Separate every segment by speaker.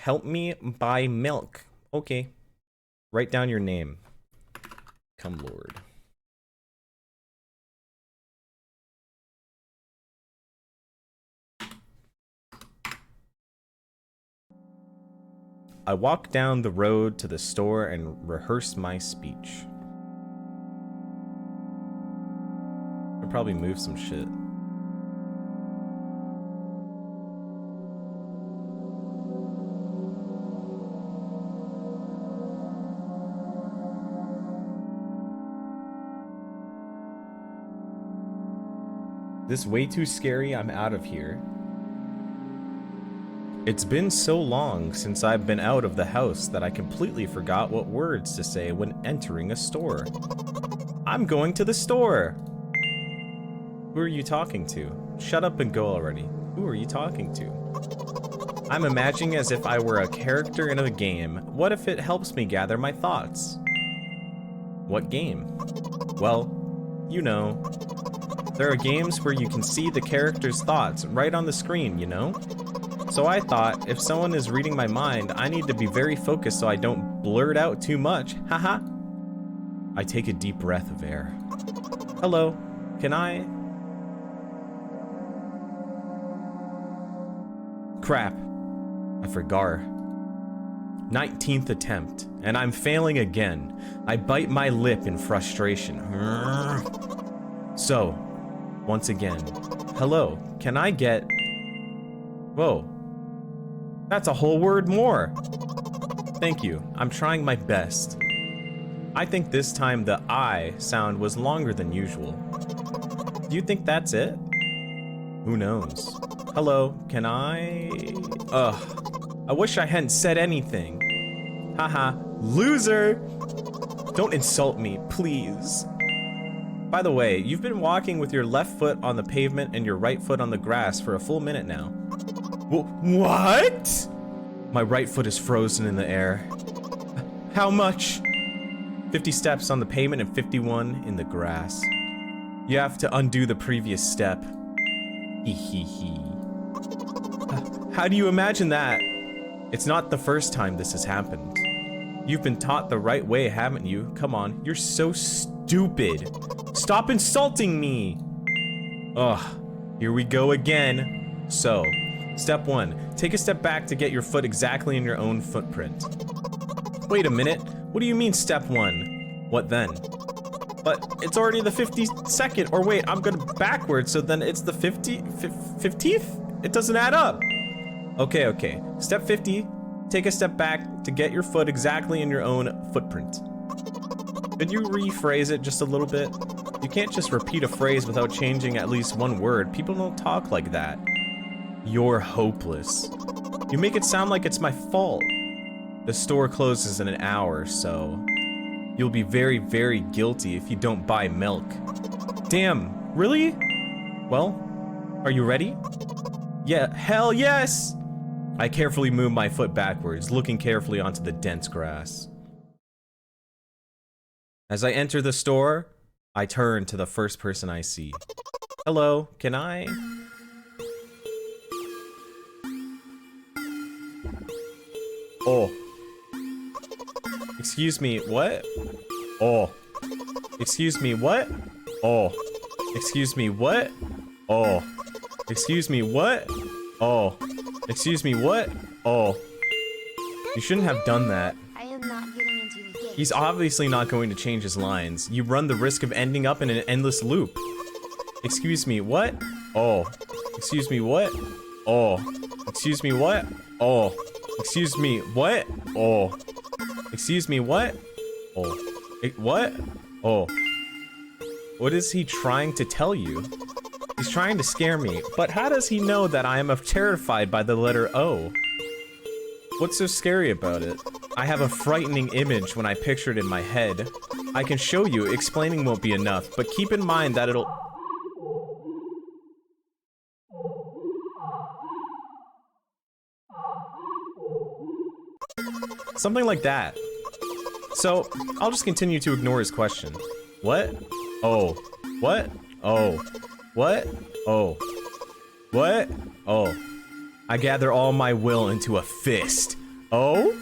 Speaker 1: Help me buy milk. Okay. Write down your name. Come, Lord. I walked down the road to the store and rehearsed my speech. I'll probably move some shit. This way too scary, I'm out of here. It's been so long since I've been out of the house that I completely forgot what words to say when entering a store. I'm going to the store! Who are you talking to? Shut up and go already. Who are you talking to? I'm imagining as if I were a character in a game. What if it helps me gather my thoughts? What game? Well, you know. There are games where you can see the character's thoughts right on the screen, you know? So I thought, if someone is reading my mind, I need to be very focused so I don't blurt out too much. Haha. I take a deep breath of air. Hello, can I? Crap. I forgot. 19th attempt, and I'm failing again. I bite my lip in frustration. So, once again, hello, can I get... Whoa. That's a whole word more. Thank you. I'm trying my best. I think this time the I sound was longer than usual. Do you think that's it? Who knows? Hello, can I... Ugh. I wish I hadn't said anything. Haha. Loser! Don't insult me, please. By the way, you've been walking with your left foot on the pavement and your right foot on the grass for a full minute now. What? My right foot is frozen in the air. How much? 50 steps on the pavement and 51 in the grass. You have to undo the previous step. Hee hee hee. How do you imagine that? It's not the first time this has happened. You've been taught the right way, haven't you? Come on, you're so stupid. Stop insulting me! Ugh, here we go again. So, step 1, take a step back to get your foot exactly in your own footprint. Wait a minute, what do you mean step 1? What then? But it's already the 52nd, or wait, I'm going backwards, so then it's the 50th? It doesn't add up. Okay. Step 50, take a step back to get your foot exactly in your own footprint. Could you rephrase it just a little bit? You can't just repeat a phrase without changing at least one word. People don't talk like that. You're hopeless. You make it sound like it's my fault. The store closes in an hour, so you'll be very, very guilty if you don't buy milk. Damn, really? Well, are you ready? Yeah, hell yes! I carefully move my foot backwards, looking carefully onto the dense grass. As I enter the store, I turn to the first person I see. Hello, can I? Oh. Excuse me, what? Oh. Excuse me, what? Oh. Excuse me, what? Oh. Excuse me, what? Oh. Excuse me, what? Oh. You shouldn't have done that.
Speaker 2: I am not getting into the game.
Speaker 1: He's obviously not going to change his lines. You run the risk of ending up in an endless loop. Excuse me, what? Oh. Excuse me, what? Oh. Excuse me, what? Oh. Excuse me, what? Oh. Excuse me, what? Oh. What? Oh. What is he trying to tell you? He's trying to scare me, but how does he know that I am terrified by the letter O? What's so scary about it? I have a frightening image when I picture it in my head. I can show you, explaining won't be enough, but keep in mind that it'll... Something like that. So, I'll just continue to ignore his question. What? Oh. What? Oh. What? Oh. What? Oh. I gather all my will into a fist. Oh?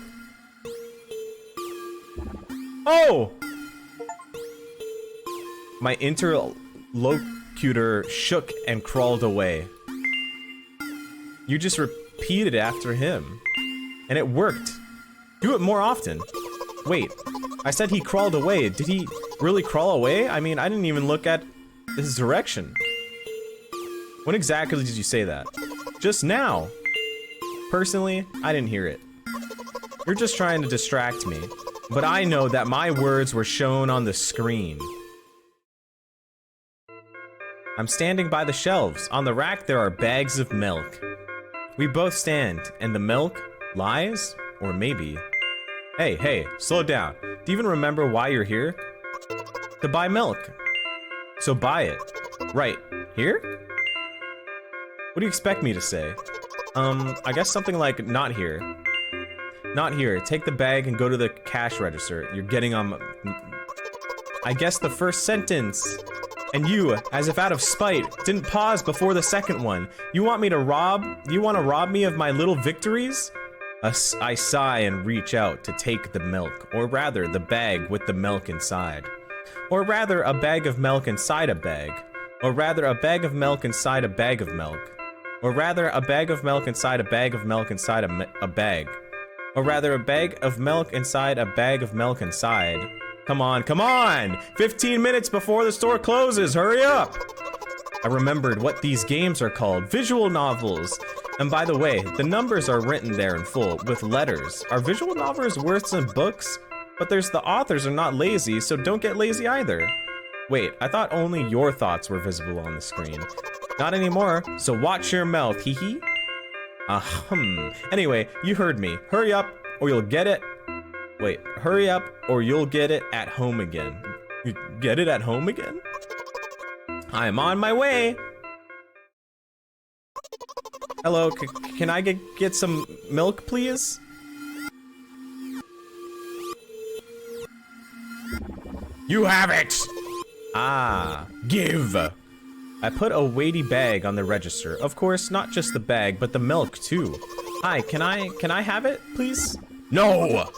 Speaker 1: Oh! My interlocutor shook and crawled away. You just repeated after him. And it worked. Do it more often. Wait, I said he crawled away. Did he really crawl away? I mean, I didn't even look at his direction. When exactly did you say that? Just now. Personally, I didn't hear it. You're just trying to distract me. But I know that my words were shown on the screen. I'm standing by the shelves. On the rack, there are bags of milk. We both stand, and the milk lies? Or maybe... Hey, slow down. Do you even remember why you're here? To buy milk. So buy it. Right, here? What do you expect me to say? I guess something like, not here. Not here. Take the bag and go to the cash register. You're getting on... I guess the first sentence. And you, as if out of spite, didn't pause before the second one. You want to rob me of my little victories? I sigh and reach out to take the milk, or rather, the bag with the milk inside. Or rather, a bag of milk inside a bag. Or rather, a bag of milk inside a bag of milk. Or rather, a bag of milk inside a bag of milk inside a bag. Or rather, a bag of milk inside a bag of milk inside. Come on, come on! 15 minutes before the store closes, hurry up! I remembered what these games are called, visual novels. And by the way, the numbers are written there in full, with letters. Are visual novels worse than books? But the authors are not lazy, so don't get lazy either. Wait, I thought only your thoughts were visible on the screen. Not anymore, so watch your mouth, hee hee. Anyway, you heard me. Hurry up, or you'll get it. Wait, hurry up, or you'll get it at home again. You get it at home again? I'm on my way. Hello, can I get some milk, please? You have it! Ah, give! I put a weighty bag on the register. Of course, not just the bag, but the milk, too. Hi, can I have it, please? No!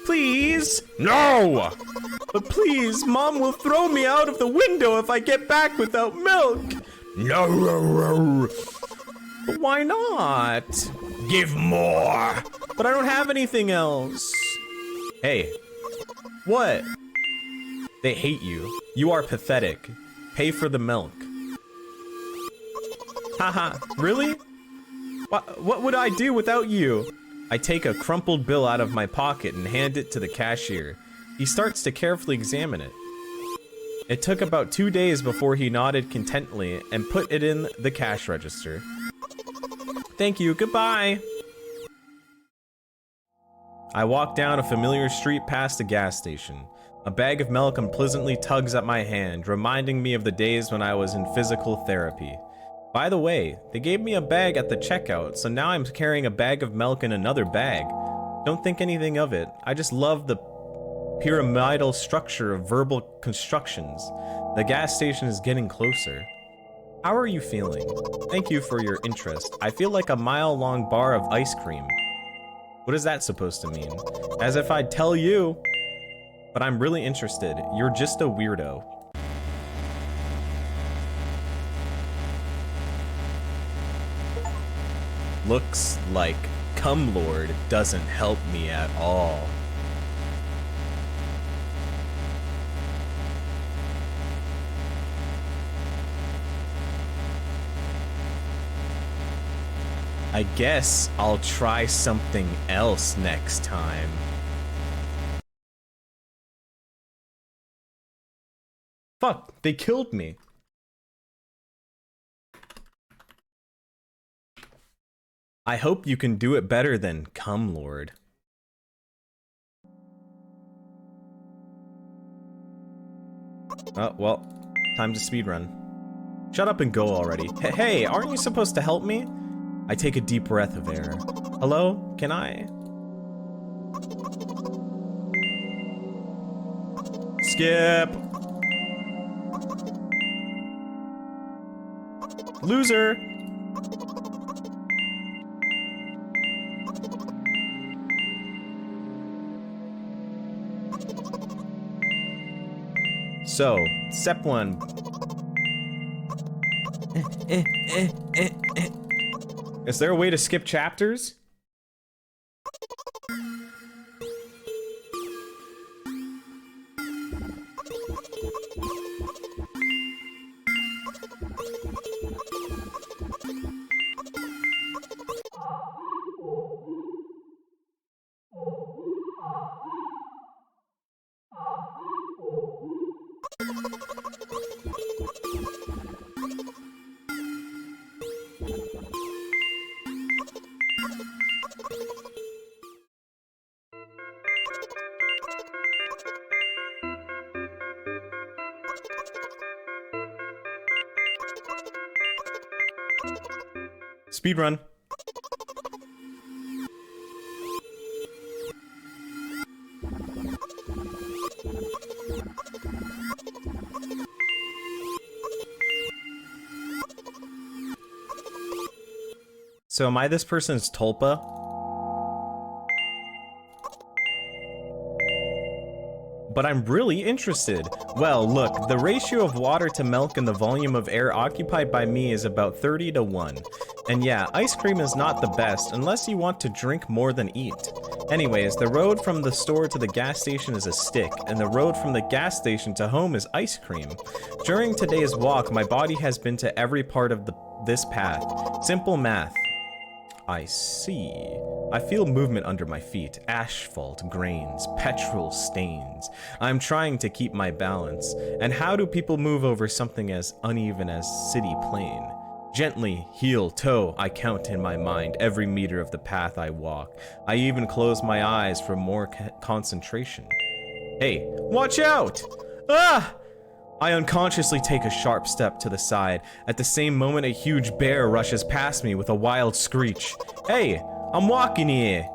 Speaker 1: Please? No! But please, Mom will throw me out of the window if I get back without milk! No! But why not? Give more! But I don't have anything else. Hey. What? They hate you. You are pathetic. Pay for the milk. Haha, really? What would I do without you? I take a crumpled bill out of my pocket and hand it to the cashier. He starts to carefully examine it. It took about 2 days before he nodded contentedly and put it in the cash register. Thank you, goodbye! I walk down a familiar street past a gas station. A bag of milk unpleasantly tugs at my hand, reminding me of the days when I was in physical therapy. By the way, they gave me a bag at the checkout, so now I'm carrying a bag of milk in another bag. Don't think anything of it. I just love the pyramidal structure of verbal constructions. The gas station is getting closer. How are you feeling? Thank you for your interest. I feel like a mile-long bar of ice cream. What is that supposed to mean? As if I'd tell you. But I'm really interested. You're just a weirdo. Looks like Cumlord doesn't help me at all. I guess I'll try something else next time. Fuck, they killed me. I hope you can do it better than Cumlord. Oh, well, time to speedrun. Shut up and go already. Hey, aren't you supposed to help me? I take a deep breath of air. Hello? Can I? Skip! Loser! So, step 1. Is there a way to skip chapters? Speedrun. So am I this person's tulpa? But I'm really interested. Well, look, the ratio of water to milk and the volume of air occupied by me is about 30 to 1. And yeah, ice cream is not the best unless you want to drink more than eat. Anyways, the road from the store to the gas station is a stick, and the road from the gas station to home is ice cream. During today's walk, my body has been to every part of this path. Simple math. I see. I feel movement under my feet, asphalt grains, petrol stains. I'm trying to keep my balance. And how do people move over something as uneven as city plain? Gently, heel, toe, I count in my mind every meter of the path I walk. I even close my eyes for more concentration. Hey, watch out! Ah! I unconsciously take a sharp step to the side. At the same moment, a huge bear rushes past me with a wild screech. Hey, I'm walking here.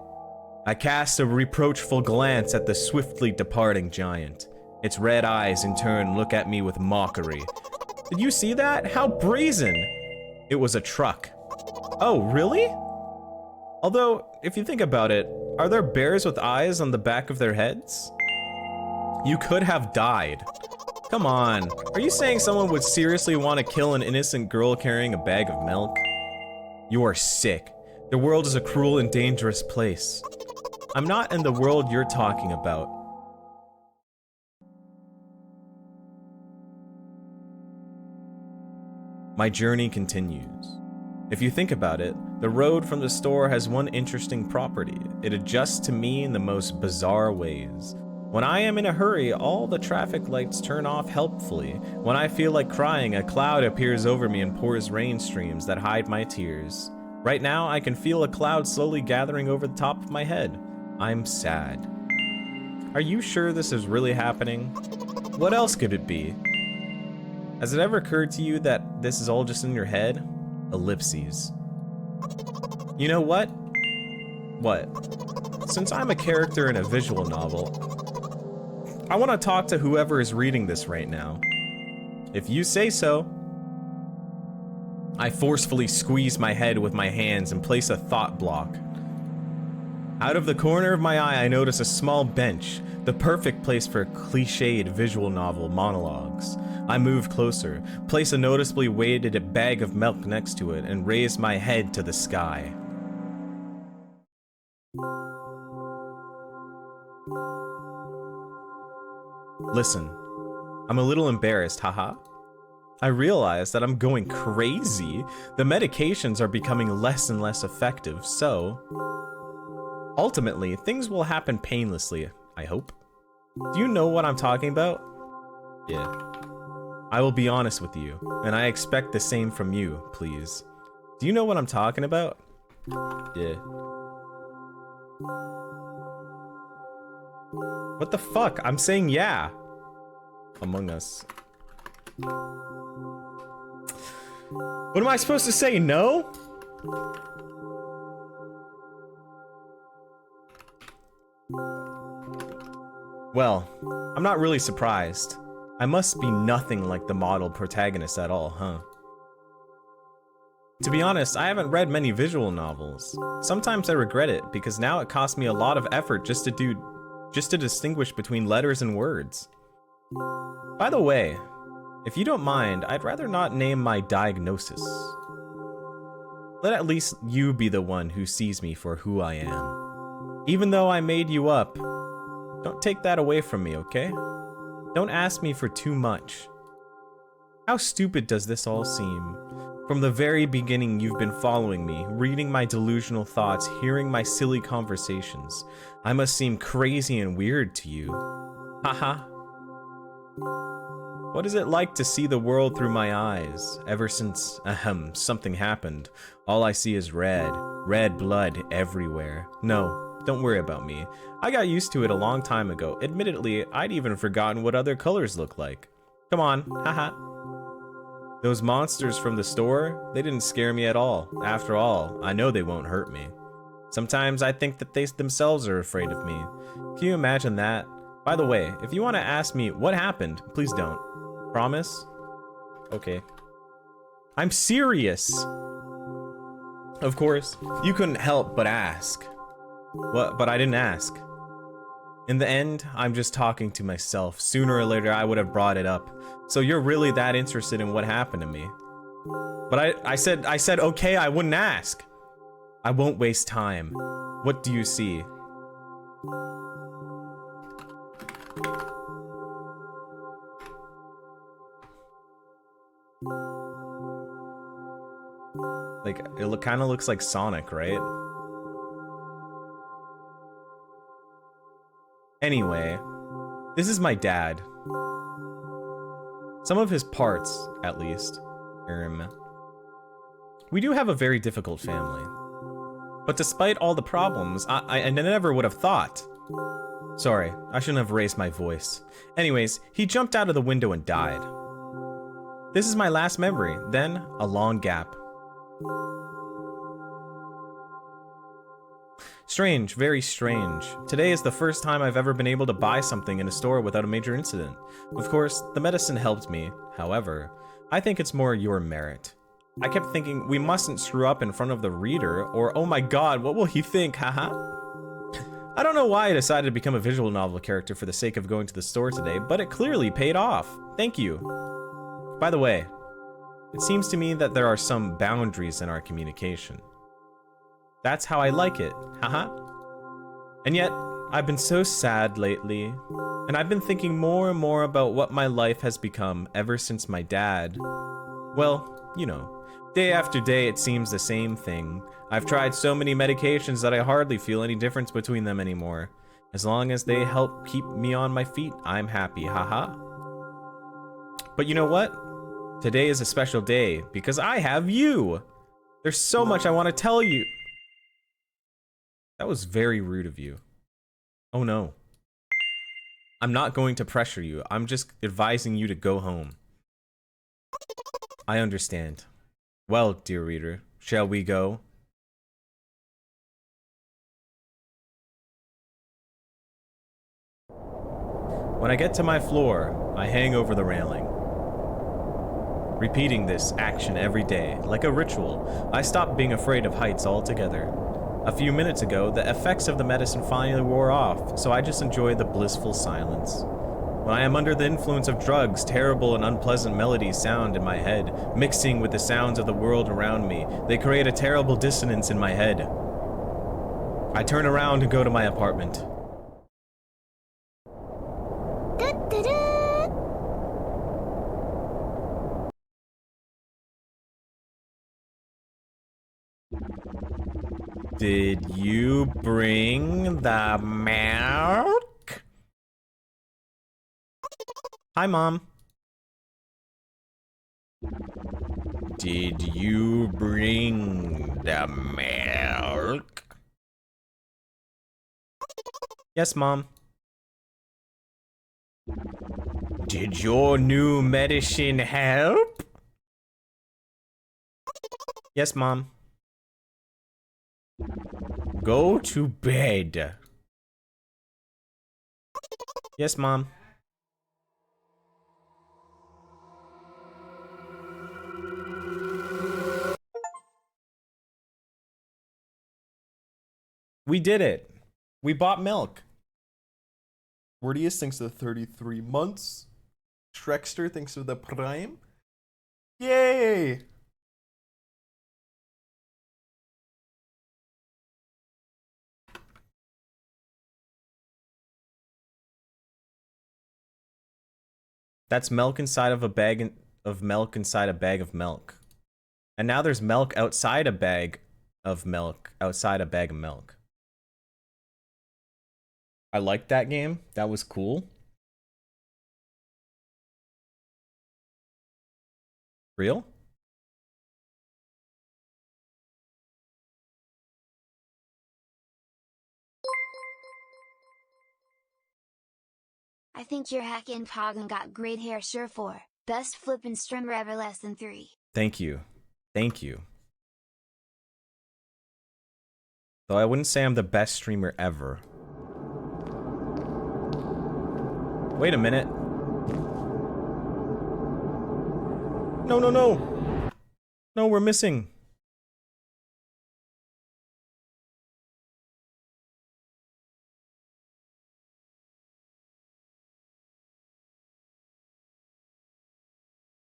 Speaker 1: I cast a reproachful glance at the swiftly departing giant. Its red eyes, in turn, look at me with mockery. Did you see that? How brazen! It was a truck. Oh, really? Although, if you think about it, are there bears with eyes on the back of their heads? You could have died. Come on, are you saying someone would seriously want to kill an innocent girl carrying a bag of milk? You are sick. The world is a cruel and dangerous place. I'm not in the world you're talking about. My journey continues. If you think about it, the road from the store has one interesting property. It adjusts to me in the most bizarre ways. When I am in a hurry, all the traffic lights turn off helpfully. When I feel like crying, a cloud appears over me and pours rain streams that hide my tears. Right now, I can feel a cloud slowly gathering over the top of my head. I'm sad. Are you sure this is really happening? What else could it be? Has it ever occurred to you that this is all just in your head? Ellipses. You know what? What? Since I'm a character in a visual novel, I want to talk to whoever is reading this right now. If you say so. I forcefully squeeze my head with my hands and place a thought block. Out of the corner of my eye, I notice a small bench, the perfect place for cliched visual novel monologues. I move closer, place a noticeably weighted bag of milk next to it, and raise my head to the sky. Listen, I'm a little embarrassed, haha. I realize that I'm going crazy. The medications are becoming less and less effective, so ultimately, things will happen painlessly, I hope. Do you know what I'm talking about? Yeah. I will be honest with you, and I expect the same from you, please. Do you know what I'm talking about? Yeah. What the fuck? I'm saying yeah. Among Us. What am I supposed to say? No? Well, I'm not really surprised. I must be nothing like the model protagonist at all, huh? To be honest, I haven't read many visual novels. Sometimes I regret it because now it costs me a lot of effort just to distinguish between letters and words. By the way, if you don't mind, I'd rather not name my diagnosis. Let at least you be the one who sees me for who I am. Even though I made you up, don't take that away from me, okay? Don't ask me for too much. How stupid does this all seem? From the very beginning, you've been following me, reading my delusional thoughts, hearing my silly conversations. I must seem crazy and weird to you. Haha. What is it like to see the world through my eyes? Ever since, something happened, all I see is red. Red blood everywhere. No, don't worry about me. I got used to it a long time ago. Admittedly, I'd even forgotten what other colors look like. Come on, haha. Those monsters from the store, they didn't scare me at all. After all, I know they won't hurt me. Sometimes I think that they themselves are afraid of me. Can you imagine that? By the way, if you want to ask me what happened, please don't. Promise? Okay. I'm serious! Of course, you couldn't help but ask. What? But I didn't ask. In the end, I'm just talking to myself. Sooner or later, I would have brought it up. So you're really that interested in what happened to me. But I said, okay, I wouldn't ask. I won't waste time. What do you see? Like, it kind of looks like Sonic, right? Anyway, this is my dad. Some of his parts, at least. We do have a very difficult family. But despite all the problems, I never would have thought. Sorry, I shouldn't have raised my voice. Anyways, he jumped out of the window and died. This is my last memory, then a long gap. Strange, very strange. Today is the first time I've ever been able to buy something in a store without a major incident. Of course, the medicine helped me. However, I think it's more your merit. I kept thinking we mustn't screw up in front of the reader, or oh my god, what will he think, haha? I don't know why I decided to become a visual novel character for the sake of going to the store today, but it clearly paid off. Thank you. By the way, it seems to me that there are some boundaries in our communication. That's how I like it, haha. And yet, I've been so sad lately, and I've been thinking more and more about what my life has become ever since my dad. Well, you know, day after day it seems the same thing. I've tried so many medications that I hardly feel any difference between them anymore. As long as they help keep me on my feet, I'm happy, haha. But you know what? Today is a special day because I have you. There's so much I want to tell you. That was very rude of you. Oh no. I'm not going to pressure you. I'm just advising you to go home. I understand. Well, dear reader, shall we go? When I get to my floor, I hang over the railing. Repeating this action every day, like a ritual, I stopped being afraid of heights altogether. A few minutes ago, the effects of the medicine finally wore off, so I just enjoy the blissful silence. When I am under the influence of drugs, terrible and unpleasant melodies sound in my head, mixing with the sounds of the world around me. They create a terrible dissonance in my head. I turn around and go to my apartment. Did you bring the milk? Hi, Mom. Did you bring the milk? Yes, Mom. Did your new medicine help? Yes, Mom. Go to bed. Yes, Mom. We did it. We bought milk. Wordius thanks to the 33 months. Shrekster, thanks for the prime. Yay! That's milk inside of a bag of milk inside a bag of milk. And now there's milk outside a bag of milk outside a bag of milk. I liked that game. That was cool. Real?
Speaker 2: I think your hackin' Poggin got great hair sure for. Best flippin' streamer ever less than 3.
Speaker 1: Thank you. Thank you. Though I wouldn't say I'm the best streamer ever. Wait a minute. No, no, no. No, we're missing.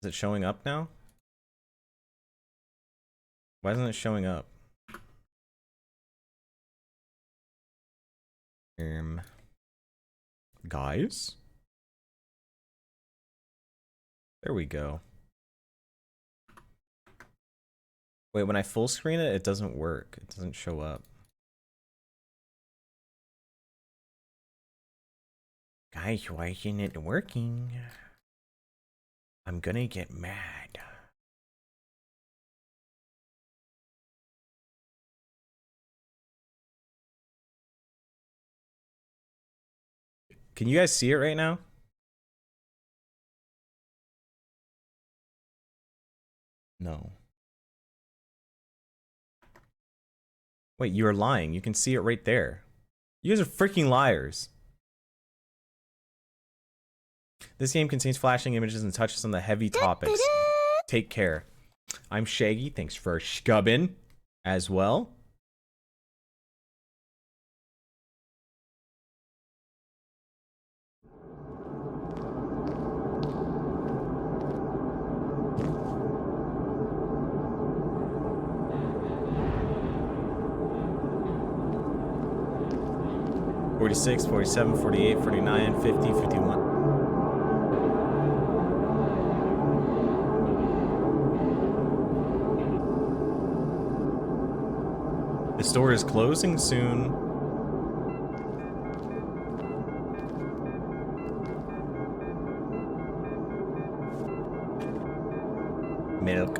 Speaker 1: Is it showing up now? Why isn't it showing up? Guys? There we go. Wait, when I full screen it, it doesn't work. It doesn't show up. Guys, why isn't it working? I'm gonna get mad. Can you guys see it right now? No. Wait, you are lying. You can see it right there. You guys are freaking liars. This game contains flashing images and touches on the heavy topics. Take care. I'm Shaggy. Thanks for scubbing as well. $46, $47, $48, $49, $50, $51. The store is closing soon. Milk.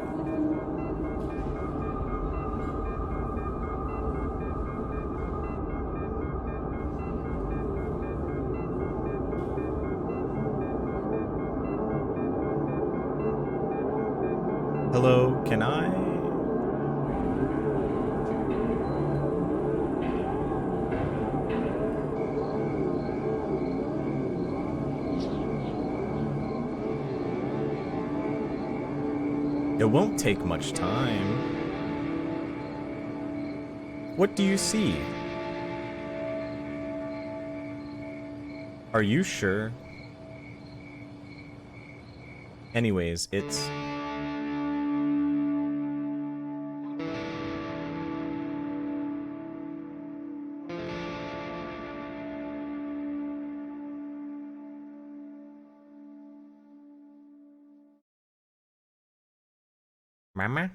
Speaker 1: Hello, can I? It won't take much time. What do you see? Are you sure? Anyways, it's... Mama?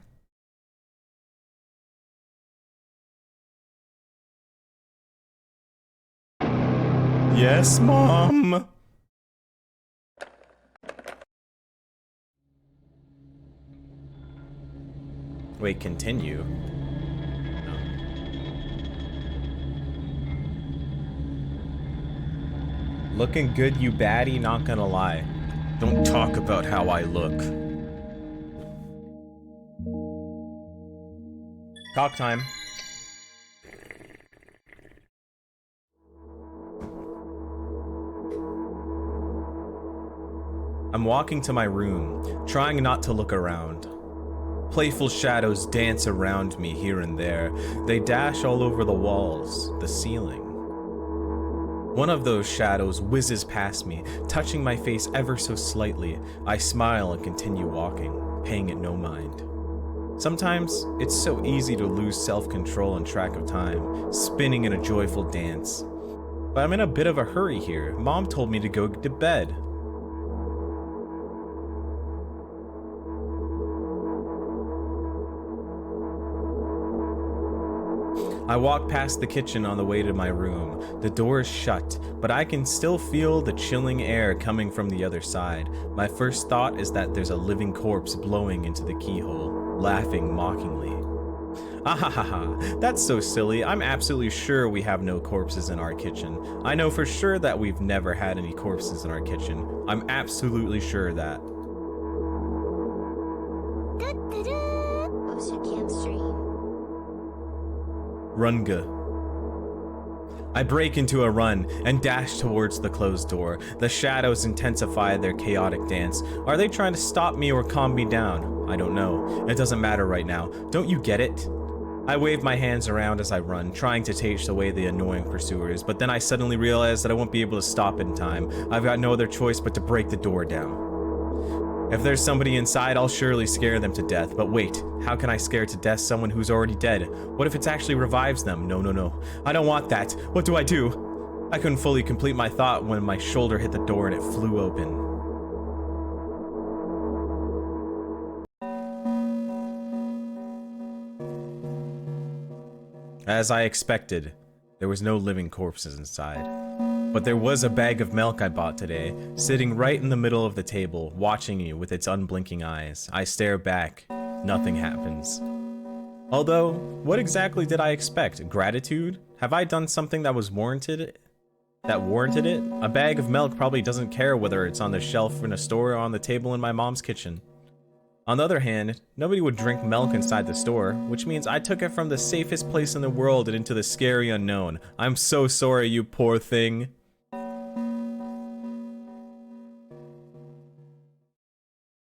Speaker 1: Yes, Mom. Wait, continue. No. Looking good, you baddie, not gonna lie. Don't talk about how I look. Talk time. I'm walking to my room, trying not to look around. Playful shadows dance around me here and there. They dash all over the walls, the ceiling. One of those shadows whizzes past me, touching my face ever so slightly. I smile and continue walking, paying it no mind. Sometimes, it's so easy to lose self-control and track of time, spinning in a joyful dance. But I'm in a bit of a hurry here. Mom told me to go to bed. I walk past the kitchen on the way to my room. The door is shut, but I can still feel the chilling air coming from the other side. My first thought is that there's a living corpse blowing into the keyhole, laughing mockingly. Ahahaha, that's so silly. I'm absolutely sure we have no corpses in our kitchen. I know for sure that we've never had any corpses in our kitchen. I'm absolutely sure of that. Runga. I break into a run and dash towards the closed door. The shadows intensify their chaotic dance. Are they trying to stop me or calm me down? I don't know. It doesn't matter right now. Don't you get it? I wave my hands around as I run, trying to chase away the annoying pursuers, but then I suddenly realize that I won't be able to stop in time. I've got no other choice but to break the door down. If there's somebody inside, I'll surely scare them to death. But wait, how can I scare to death someone who's already dead? What if it actually revives them? No. I don't want that. What do I do? I couldn't fully complete my thought when my shoulder hit the door and it flew open. As I expected, there was no living corpses inside. But there was a bag of milk I bought today, sitting right in the middle of the table, watching you with its unblinking eyes. I stare back. Nothing happens. Although, what exactly did I expect? Gratitude? Have I done something that was warranted? That warranted it? A bag of milk probably doesn't care whether it's on the shelf in a store or on the table in my mom's kitchen. On the other hand, nobody would drink milk inside the store, which means I took it from the safest place in the world and into the scary unknown. I'm so sorry, you poor thing.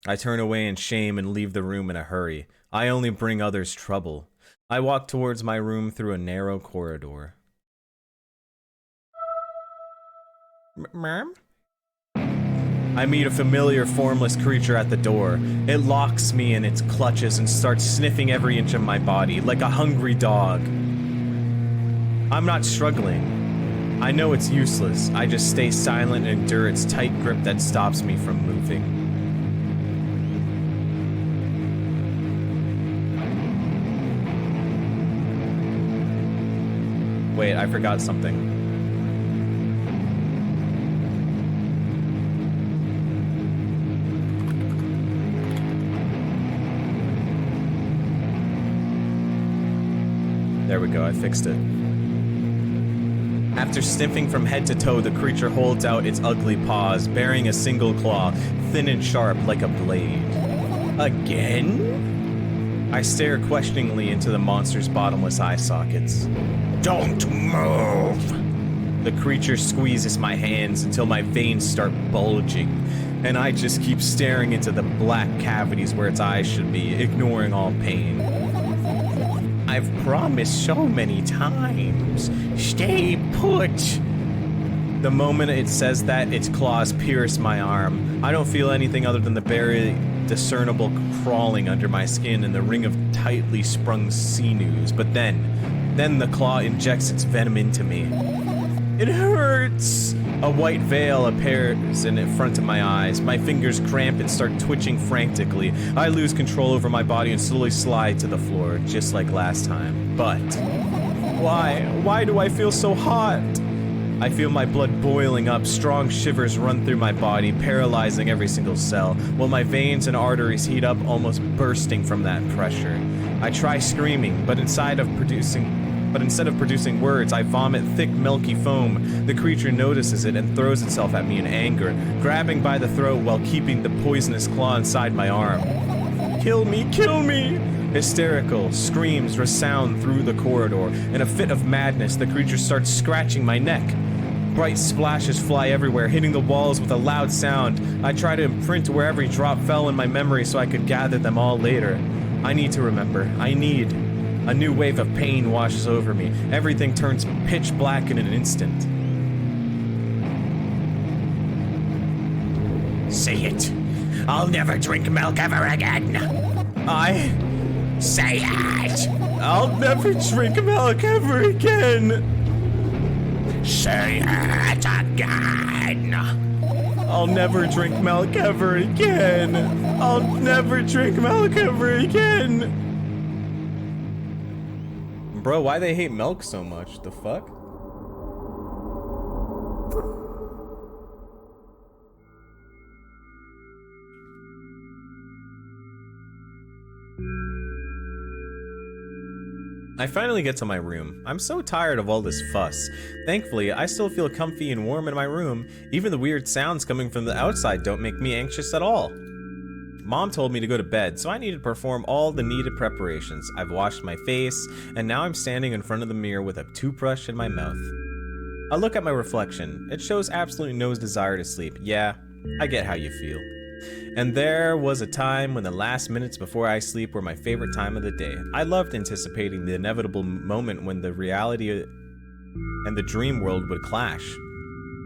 Speaker 1: I turn away in shame and leave the room in a hurry. I only bring others trouble. I walk towards my room through a narrow corridor. Ma'am? I meet a familiar, formless creature at the door. It locks me in its clutches and starts sniffing every inch of my body, like a hungry dog. I'm not struggling. I know it's useless. I just stay silent and endure its tight grip that stops me from moving. Wait, I forgot something. There we go, I fixed it. After sniffing from head to toe, the creature holds out its ugly paws, bearing a single claw, thin and sharp like a blade. Again? I stare questioningly into the monster's bottomless eye sockets. Don't move! The creature squeezes my hands until my veins start bulging, and I just keep staring into the black cavities where its eyes should be, ignoring all pain. I've promised so many times. Stay put! The moment it says that, its claws pierce my arm. I don't feel anything other than the barely discernible crawling under my skin and the ring of tightly sprung sinews, but then the claw injects its venom into me. It hurts! A white veil appears in front of my eyes. My fingers cramp and start twitching frantically. I lose control over my body and slowly slide to the floor, just like last time. But why? Why do I feel so hot? I feel my blood boiling up. Strong shivers run through my body, paralyzing every single cell, while my veins and arteries heat up, almost bursting from that pressure. I try screaming, but instead of producing words, I vomit thick, milky foam. The creature notices it and throws itself at me in anger, grabbing by the throat while keeping the poisonous claw inside my arm. Kill me! Kill me! Hysterical screams resound through the corridor. In a fit of madness, the creature starts scratching my neck. Bright splashes fly everywhere, hitting the walls with a loud sound. I try to imprint where every drop fell in my memory so I could gather them all later. I need to remember. A new wave of pain washes over me. Everything turns pitch black in an instant.
Speaker 3: Say it. I'll never drink milk ever again. Say it.
Speaker 1: I'll never drink milk ever again.
Speaker 3: Say it again.
Speaker 1: I'll never drink milk ever again. I'll never drink milk ever again. Bro, why they hate milk so much? The fuck? I finally get to my room. I'm so tired of all this fuss. Thankfully, I still feel comfy and warm in my room. Even the weird sounds coming from the outside don't make me anxious at all. Mom told me to go to bed, so I need to perform all the needed preparations. I've washed my face, and now I'm standing in front of the mirror with a toothbrush in my mouth. I look at my reflection. It shows absolutely no desire to sleep. Yeah, I get how you feel. And there was a time when the last minutes before I sleep were my favorite time of the day. I loved anticipating the inevitable moment when the reality and the dream world would clash.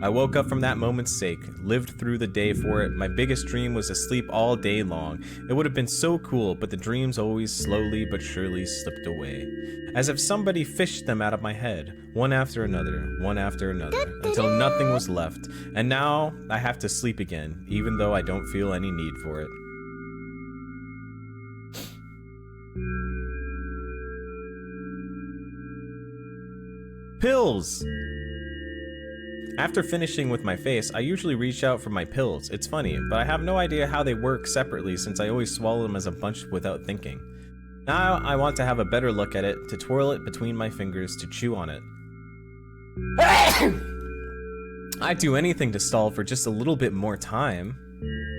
Speaker 1: I woke up from that moment's sake, lived through the day for it. My biggest dream was to sleep all day long. It would have been so cool, but the dreams always slowly but surely slipped away. As if somebody fished them out of my head, one after another, until nothing was left. And now I have to sleep again, even though I don't feel any need for it. Pills! After finishing with my face, I usually reach out for my pills. It's funny, but I have no idea how they work separately since I always swallow them as a bunch without thinking. Now I want to have a better look at it, to twirl it between my fingers, to chew on it. I'd do anything to stall for just a little bit more time.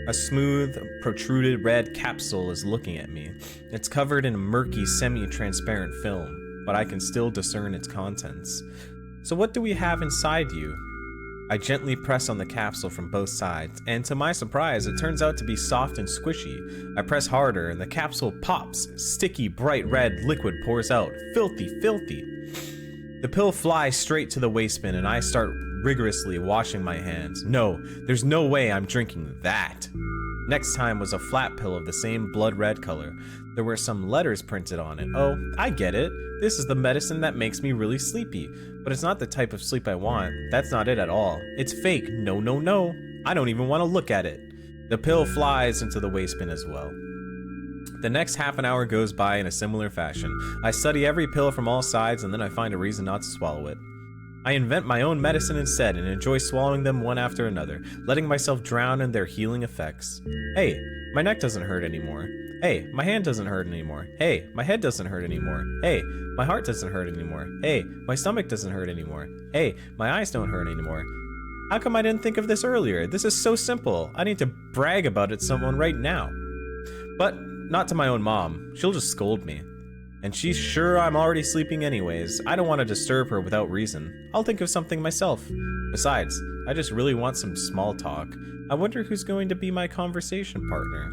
Speaker 1: A smooth, protruded red capsule is looking at me. It's covered in a murky, semi-transparent film, but I can still discern its contents. So what do we have inside you? I gently press on the capsule from both sides, and to my surprise, it turns out to be soft and squishy. I press harder, and the capsule pops. Sticky, bright red liquid pours out. Filthy, filthy. The pill flies straight to the waste bin, and I start rigorously washing my hands. No, there's no way I'm drinking that. Next time was a flat pill of the same blood red color. There were some letters printed on it. Oh, I get it. This is the medicine that makes me really sleepy. But it's not the type of sleep I want. That's not it at all. It's fake. No, no, no. I don't even want to look at it. The pill flies into the waste bin as well. The next half an hour goes by in a similar fashion. I study every pill from all sides, and then I find a reason not to swallow it. I invent my own medicine instead and enjoy swallowing them one after another, letting myself drown in their healing effects. Hey, my neck doesn't hurt anymore. Hey, my hand doesn't hurt anymore. Hey, my head doesn't hurt anymore. Hey, my heart doesn't hurt anymore. Hey, my stomach doesn't hurt anymore. Hey, my eyes don't hurt anymore. How come I didn't think of this earlier? This is so simple. I need to brag about it to someone right now. But not to my own mom. She'll just scold me. And she's sure I'm already sleeping anyways. I don't want to disturb her without reason. I'll think of something myself. Besides, I just really want some small talk. I wonder who's going to be my conversation partner.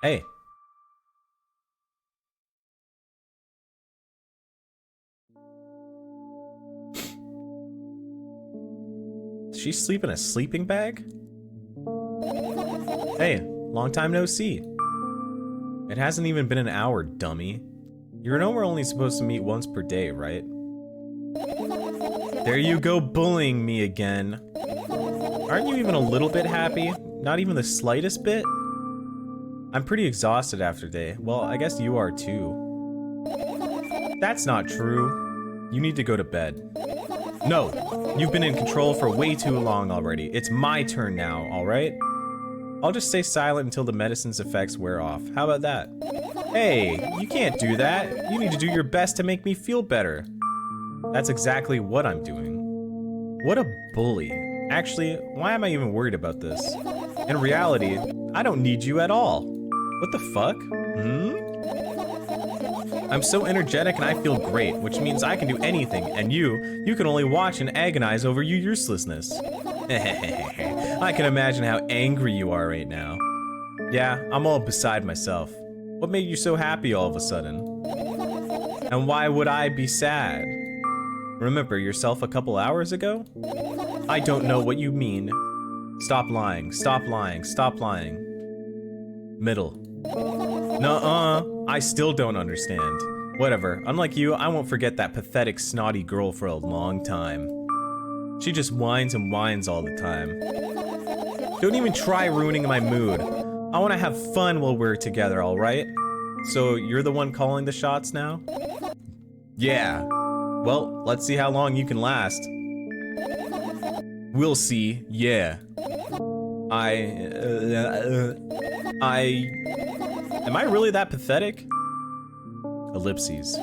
Speaker 1: Hey. Does she sleep in a sleeping bag? Hey, long time no see. It hasn't even been an hour, dummy. You know we're only supposed to meet once per day, right? There you go, bullying me again. Aren't you even a little bit happy? Not even the slightest bit? I'm pretty exhausted after day. Well, I guess you are too. That's not true. You need to go to bed. No, you've been in control for way too long already. It's my turn now, alright? I'll just stay silent until the medicine's effects wear off. How about that? Hey, you can't do that. You need to do your best to make me feel better. That's exactly what I'm doing. What a bully. Actually, why am I even worried about this? In reality, I don't need you at all. What the fuck? I'm so energetic and I feel great, which means I can do anything, and you can only watch and agonize over your uselessness. I can imagine how angry you are right now. Yeah, I'm all beside myself. What made you so happy all of a sudden? And why would I be sad? Remember yourself a couple hours ago? I don't know what you mean. Stop lying, stop lying, stop lying. Middle. Nuh-uh, I still don't understand. Whatever, unlike you, I won't forget that pathetic, snotty girl for a long time. She just whines and whines all the time. Don't even try ruining my mood. I want to have fun while we're together, alright? So, you're the one calling the shots now? Yeah. Well, let's see how long you can last. We'll see, yeah. Am I really that pathetic? Ellipses.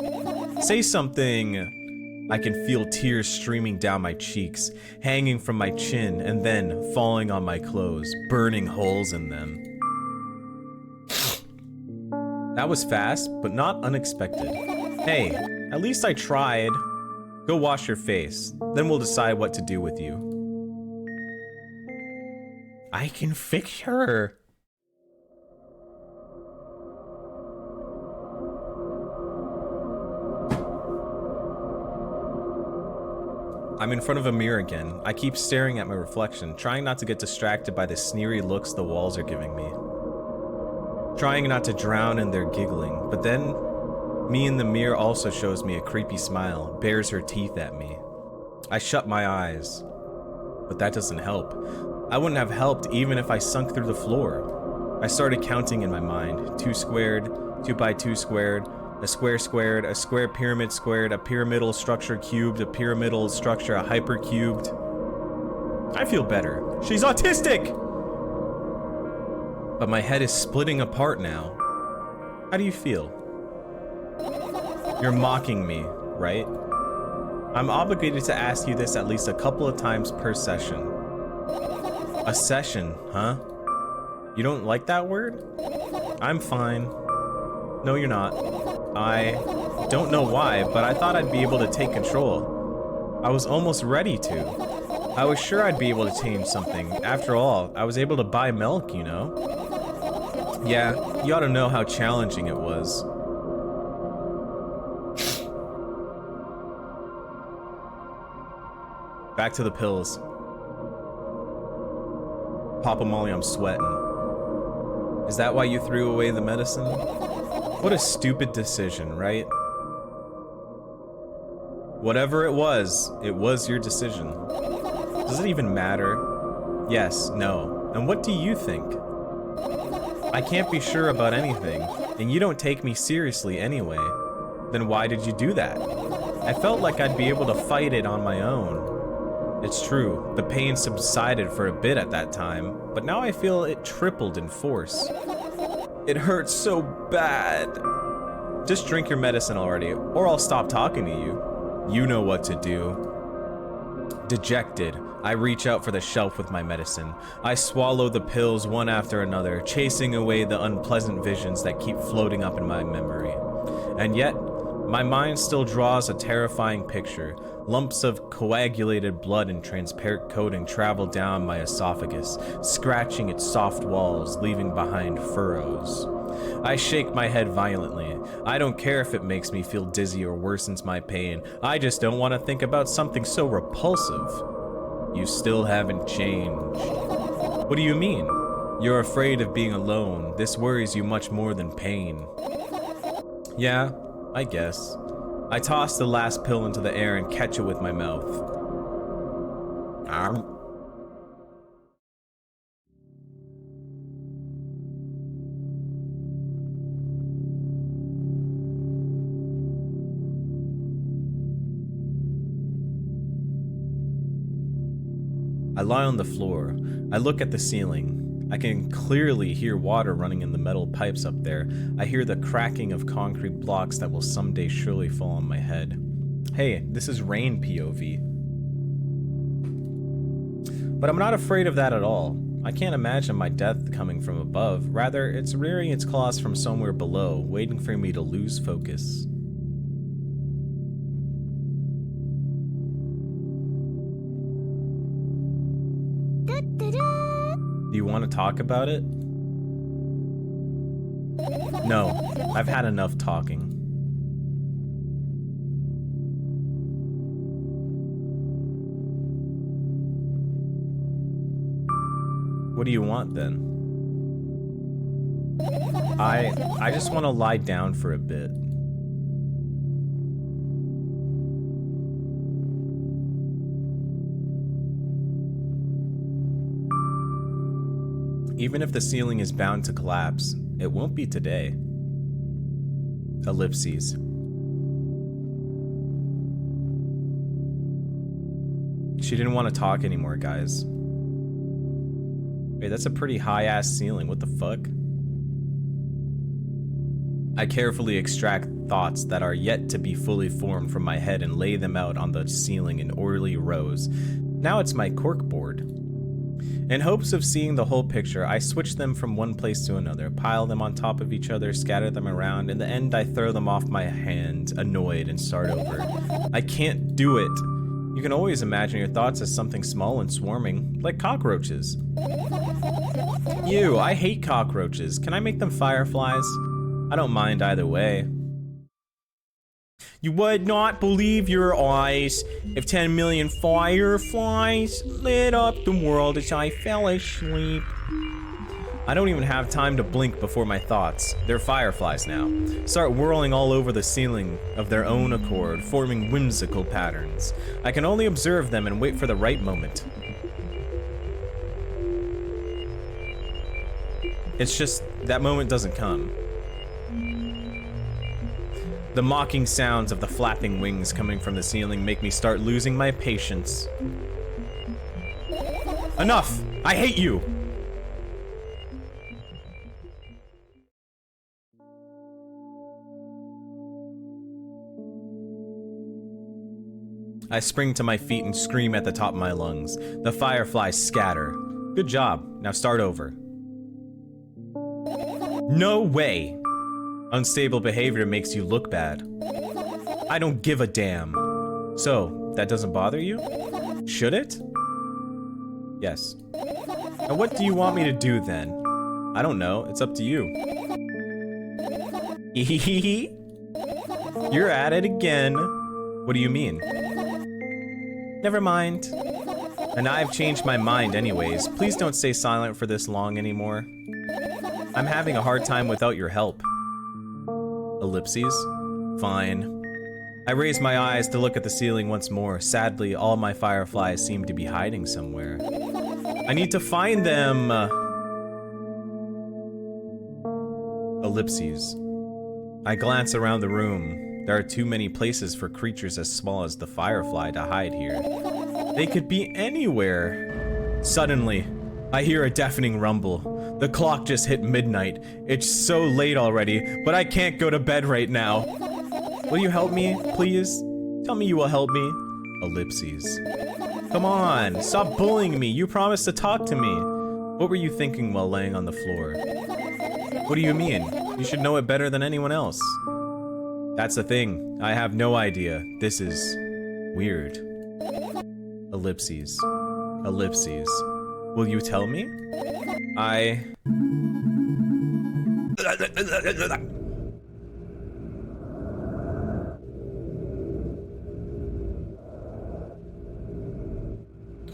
Speaker 1: Say something. I can feel tears streaming down my cheeks, hanging from my chin, and then falling on my clothes, burning holes in them. That was fast, but not unexpected. Hey, at least I tried. Go wash your face, then we'll decide what to do with you. I can fix her. I'm in front of a mirror again. I keep staring at my reflection, trying not to get distracted by the sneery looks the walls are giving me. Trying not to drown in their giggling, but then me in the mirror also shows me a creepy smile, bares her teeth at me. I shut my eyes, but that doesn't help. I wouldn't have helped even if I sunk through the floor. I started counting in my mind. 2 squared, 2 by 2 squared, a square squared, a square pyramid squared, a pyramidal structure cubed, a pyramidal structure, a hypercubed. I feel better. She's autistic! But my head is splitting apart now. How do you feel? You're mocking me, right? I'm obligated to ask you this at least a couple of times per session. A session, huh? You don't like that word? I'm fine. No, you're not. I don't know why, but I thought I'd be able to take control. I was almost ready to. I was sure I'd be able to change something. After all, I was able to buy milk, you know? Yeah, you ought to know how challenging it was. Back to the pills. Papa Molly, I'm sweating. Is that why you threw away the medicine? What a stupid decision, right? Whatever it was your decision. Does it even matter? Yes, no. And what do you think? I can't be sure about anything, and you don't take me seriously anyway. Then why did you do that? I felt like I'd be able to fight it on my own. It's true, the pain subsided for a bit at that time, but now I feel it tripled in force. It hurts so bad. Just drink your medicine already, or I'll stop talking to you. You know what to do. Dejected, I reach out for the shelf with my medicine. I swallow the pills one after another, chasing away the unpleasant visions that keep floating up in my memory. And yet, my mind still draws a terrifying picture. Lumps of coagulated blood and transparent coating travel down my esophagus, scratching its soft walls, leaving behind furrows. I shake my head violently. I don't care if it makes me feel dizzy or worsens my pain. I just don't want to think about something so repulsive. You still haven't changed. What do you mean? You're afraid of being alone. This worries you much more than pain. Yeah, I guess. I toss the last pill into the air and catch it with my mouth. I lie on the floor. I look at the ceiling. I can clearly hear water running in the metal pipes up there. I hear the cracking of concrete blocks that will someday surely fall on my head. Hey, this is Rain POV. But I'm not afraid of that at all. I can't imagine my death coming from above. Rather, it's rearing its claws from somewhere below, waiting for me to lose focus. Do you want to talk about it? No, I've had enough talking. What do you want then? I just want to lie down for a bit. Even if the ceiling is bound to collapse, it won't be today. Ellipses. She didn't want to talk anymore, guys. Wait, that's a pretty high-ass ceiling. What the fuck? I carefully extract thoughts that are yet to be fully formed from my head and lay them out on the ceiling in orderly rows. Now it's my corkboard. In hopes of seeing the whole picture, I switch them from one place to another, pile them on top of each other, scatter them around. In the end, I throw them off my hand, annoyed, and start over. I can't do it. You can always imagine your thoughts as something small and swarming, like cockroaches. Ew, I hate cockroaches. Can I make them fireflies? I don't mind either way. You would not believe your eyes if 10 million fireflies lit up the world as I fell asleep. I don't even have time to blink before my thoughts, they're fireflies now, start whirling all over the ceiling of their own accord, forming whimsical patterns. I can only observe them and wait for the right moment. It's just, that moment doesn't come. The mocking sounds of the flapping wings coming from the ceiling make me start losing my patience. Enough! I hate you! I spring to my feet and scream at the top of my lungs. The fireflies scatter. Good job. Now start over. No way! Unstable behavior makes you look bad. I don't give a damn. So, that doesn't bother you? Should it? Yes. And what do you want me to do then? I don't know. It's up to you. You're at it again. What do you mean? Never mind. And I've changed my mind anyways. Please don't stay silent for this long anymore. I'm having a hard time without your help. Ellipses? Fine. I raise my eyes to look at the ceiling once more. Sadly, all my fireflies seem to be hiding somewhere. I need to find them! Ellipses. I glance around the room. There are too many places for creatures as small as the firefly to hide here. They could be anywhere. Suddenly, I hear a deafening rumble. The clock just hit midnight. It's so late already, but I can't go to bed right now. Will you help me, please? Tell me you will help me. Ellipses. Come on, stop bullying me. You promised to talk to me. What were you thinking while laying on the floor? What do you mean? You should know it better than anyone else. That's the thing. I have no idea. This is weird. Ellipses. Ellipses. Will you tell me? I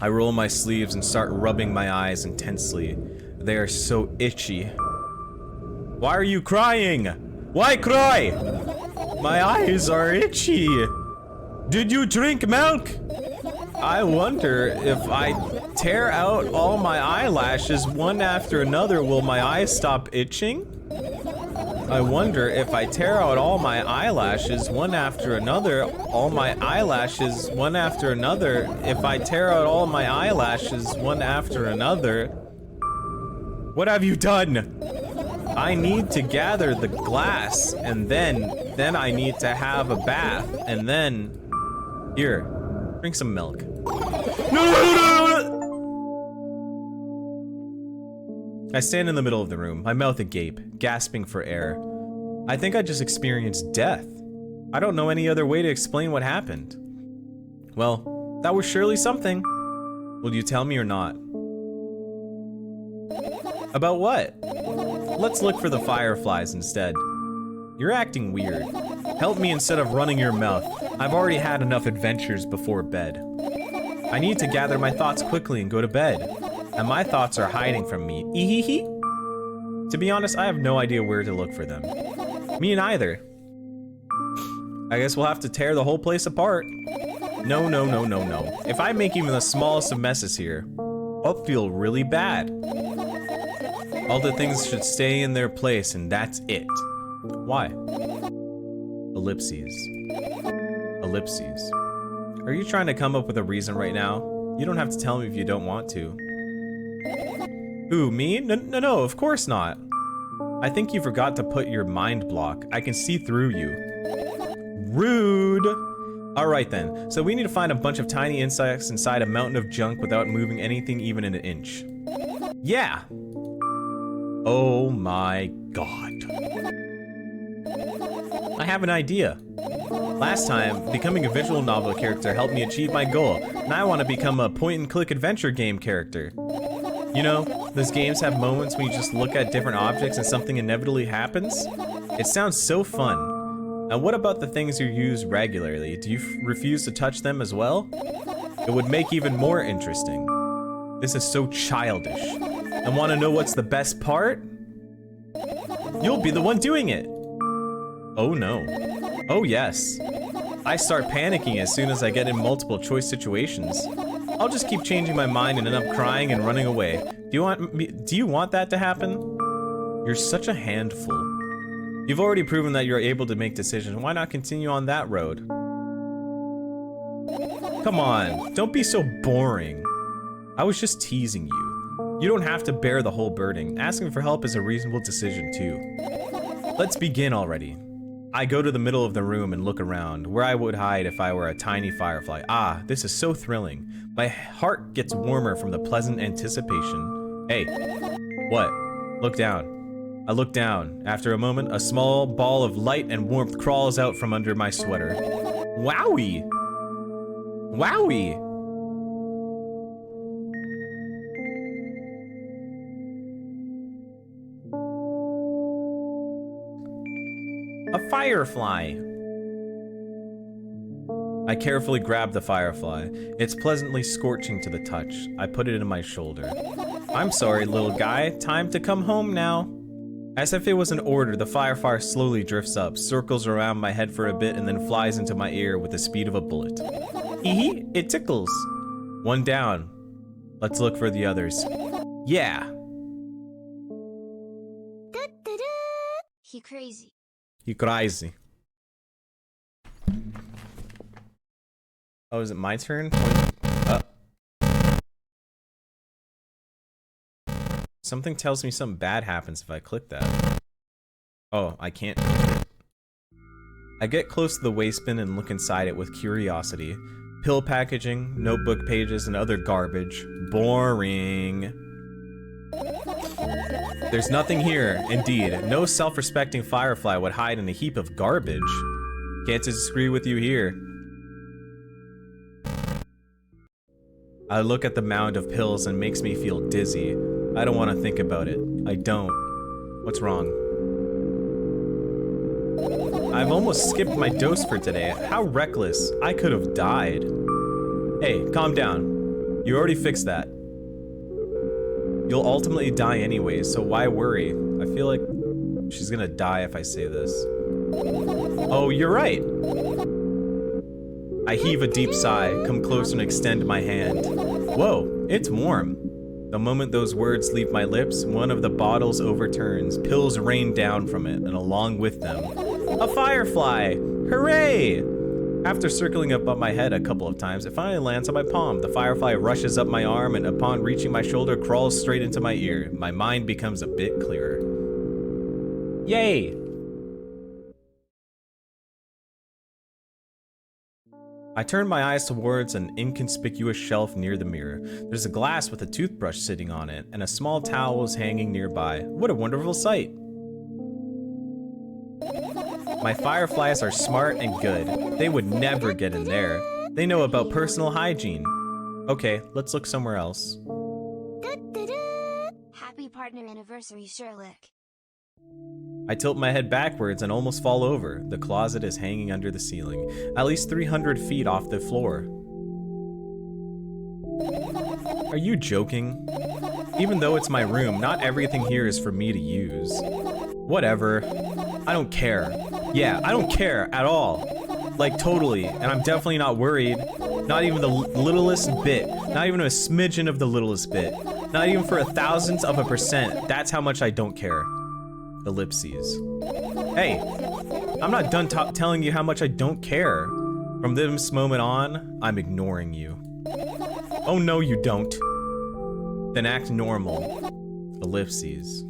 Speaker 1: roll my sleeves and start rubbing my eyes intensely. They are so itchy. Why are you crying? Why cry? My eyes are itchy. Did you drink milk? I wonder if I tear out all my eyelashes one after another, will my eyes stop itching? I wonder if I tear out all my eyelashes one after another, all my eyelashes one after another, if I tear out all my eyelashes one after another. What have you done? I need to gather the glass, and then I need to have a bath, and then... Here, drink some milk. No! I stand in the middle of the room, my mouth agape, gasping for air. I think I just experienced death. I don't know any other way to explain what happened. Well, that was surely something. Will you tell me or not? About what? Let's look for the fireflies instead. You're acting weird. Help me instead of running your mouth. I've already had enough adventures before bed. I need to gather my thoughts quickly and go to bed. And my thoughts are hiding from me. To be honest, I have no idea where to look for them. Me neither. I guess we'll have to tear the whole place apart. No. If I make even the smallest of messes here, I'll feel really bad. All the things should stay in their place, and that's it. Why? Ellipses. Ellipses. Are you trying to come up with a reason right now? You don't have to tell me if you don't want to. Who, me? No, of course not. I think you forgot to put your mind block. I can see through you. Rude! Alright then, so we need to find a bunch of tiny insects inside a mountain of junk without moving anything even an inch. Yeah! Oh my god. I have an idea. Last time, becoming a visual novel character helped me achieve my goal. Now I want to become a point-and-click adventure game character. You know, those games have moments when you just look at different objects and something inevitably happens? It sounds so fun. And what about the things you use regularly? Do you refuse to touch them as well? It would make even more interesting. This is so childish. And want to know what's the best part? You'll be the one doing it. Oh no. Oh yes. I start panicking as soon as I get in multiple choice situations. I'll just keep changing my mind and end up crying and running away. Do you want that to happen? You're such a handful. You've already proven that you're able to make decisions. Why not continue on that road? Come on, don't be so boring. I was just teasing you. You don't have to bear the whole burden. Asking for help is a reasonable decision too. Let's begin already. I go to the middle of the room and look around, where I would hide if I were a tiny firefly. Ah, this is so thrilling. My heart gets warmer from the pleasant anticipation. Hey, what? Look down. I look down. After a moment, a small ball of light and warmth crawls out from under my sweater. Wowie! Wowie! A firefly! I carefully grab the firefly. It's pleasantly scorching to the touch. I put it in my shoulder. I'm sorry, little guy. Time to come home now. As if it was an order, the firefly slowly drifts up, circles around my head for a bit, and then flies into my ear with the speed of a bullet. Hee, it tickles. One down. Let's look for the others. Yeah.
Speaker 2: He crazy.
Speaker 1: He crazy. Oh, is it my turn? Something tells me something bad happens if I click that. Oh, I can't click it. I get close to the waste bin and look inside it with curiosity. Pill packaging, notebook pages, and other garbage. Boring. There's nothing here, indeed. No self-respecting firefly would hide in a heap of garbage. Can't disagree with you here. I look at the mound of pills and it makes me feel dizzy. I don't want to think about it. I don't. What's wrong? I've almost skipped my dose for today. How reckless. I could have died. Hey, calm down. You already fixed that. You'll ultimately die anyway, so why worry? I feel like she's gonna die if I say this. Oh, you're right. I heave a deep sigh, come closer and extend my hand. Whoa, it's warm. The moment those words leave my lips, one of the bottles overturns. Pills rain down from it, and along with them, a firefly! Hooray! After circling above my head a couple of times, it finally lands on my palm. The firefly rushes up my arm and upon reaching my shoulder, crawls straight into my ear. My mind becomes a bit clearer. Yay! I turn my eyes towards an inconspicuous shelf near the mirror. There's a glass with a toothbrush sitting on it, and a small towel is hanging nearby. What a wonderful sight! My fireflies are smart and good. They would never get in there. They know about personal hygiene. Okay, let's look somewhere else.
Speaker 2: Happy partner anniversary, Sherlock.
Speaker 1: I tilt my head backwards and almost fall over. The closet is hanging under the ceiling, at least 300 feet off the floor. Are you joking? Even though it's my room, not everything here is for me to use. Whatever. I don't care. Yeah, I don't care at all. Like, totally. And I'm definitely not worried. Not even the littlest bit. Not even a smidgen of the littlest bit. Not even for 1,000%. That's how much I don't care. Ellipses. Hey, I'm not done telling you how much I don't care. From this moment on, I'm ignoring you. Oh no, you don't. Then act normal. Ellipses.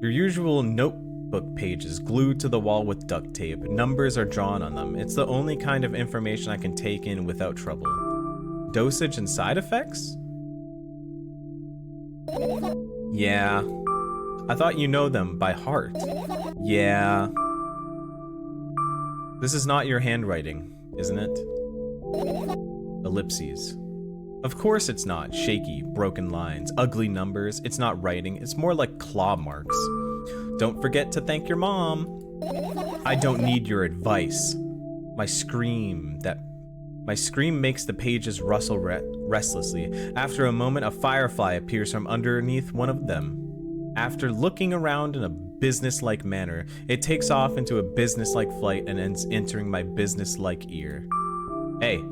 Speaker 1: Your usual notebook pages glued to the wall with duct tape. Numbers are drawn on them. It's the only kind of information I can take in without trouble. Dosage and side effects? Yeah. I thought you know them by heart. Yeah. This is not your handwriting, isn't it? Ellipses. Of course it's not. Shaky, broken lines, ugly numbers. It's not writing. It's more like claw marks. Don't forget to thank your mom. I don't need your advice. My scream makes the pages rustle restlessly. After a moment, a firefly appears from underneath one of them. After looking around in a businesslike manner, it takes off into a businesslike flight and ends entering my businesslike ear. Hey,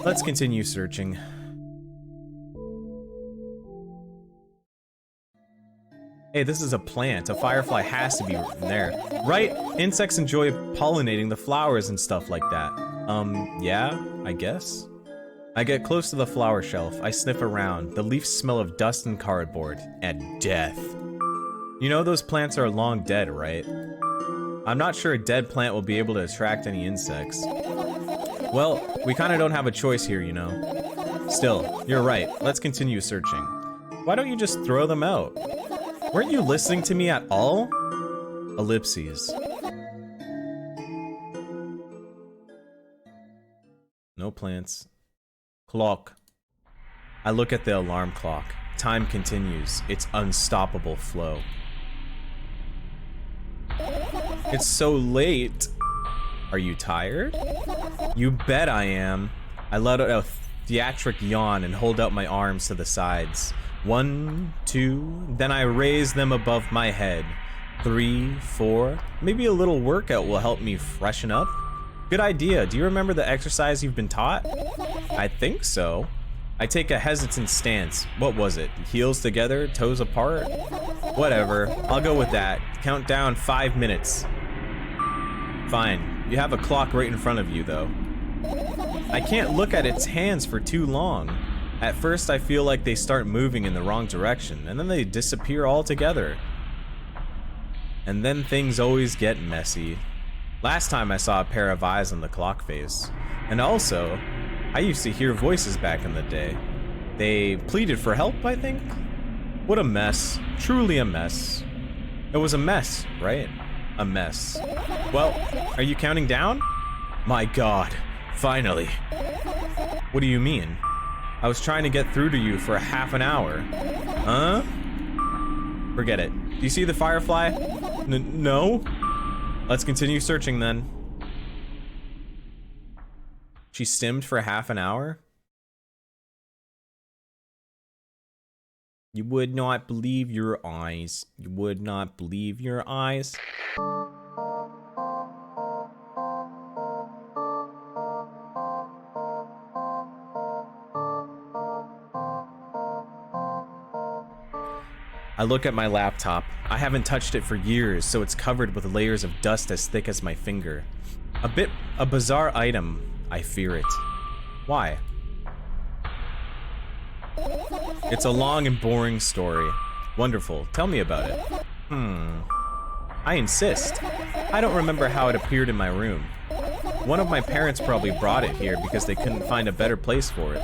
Speaker 1: let's continue searching. Hey, this is a plant. A firefly has to be in there, right? Insects enjoy pollinating the flowers and stuff like that. Yeah, I guess. I get close to the flower shelf. I sniff around. The leaves smell of dust and cardboard and death. You know those plants are long dead, right? I'm not sure a dead plant will be able to attract any insects. Well, we kind of don't have a choice here, you know. Still, you're right. Let's continue searching. Why don't you just throw them out? Weren't you listening to me at all? Ellipses. No plants. Clock. I look at the alarm clock. Time continues, its unstoppable flow. It's so late. Are you tired? You bet I am. I let out a theatric yawn and hold out my arms to the sides. 1, 2, then I raise them above my head. 3, 4, maybe a little workout will help me freshen up. Good idea. Do you remember the exercise you've been taught? I think so. I take a hesitant stance. What was it? Heels together, toes apart? Whatever. I'll go with that. Count down 5 minutes. Fine. You have a clock right in front of you, though. I can't look at its hands for too long. At first, I feel like they start moving in the wrong direction, and then they disappear altogether. And then things always get messy. Last time I saw a pair of eyes on the clock face. And also, I used to hear voices back in the day. They pleaded for help, I think? What a mess. Truly a mess. It was a mess, right? A mess. Well, are you counting down? My God, finally. What do you mean? I was trying to get through to you for half an hour. Huh? Forget it. Do you see the firefly? No? Let's continue searching then. She stimmed for half an hour? You would not believe your eyes. You would not believe your eyes. I look at my laptop. I haven't touched it for years, so it's covered with layers of dust as thick as my finger. A bizarre item. I fear it. Why? It's a long and boring story. Wonderful. Tell me about it. I insist. I don't remember how it appeared in my room. One of my parents probably brought it here because they couldn't find a better place for it.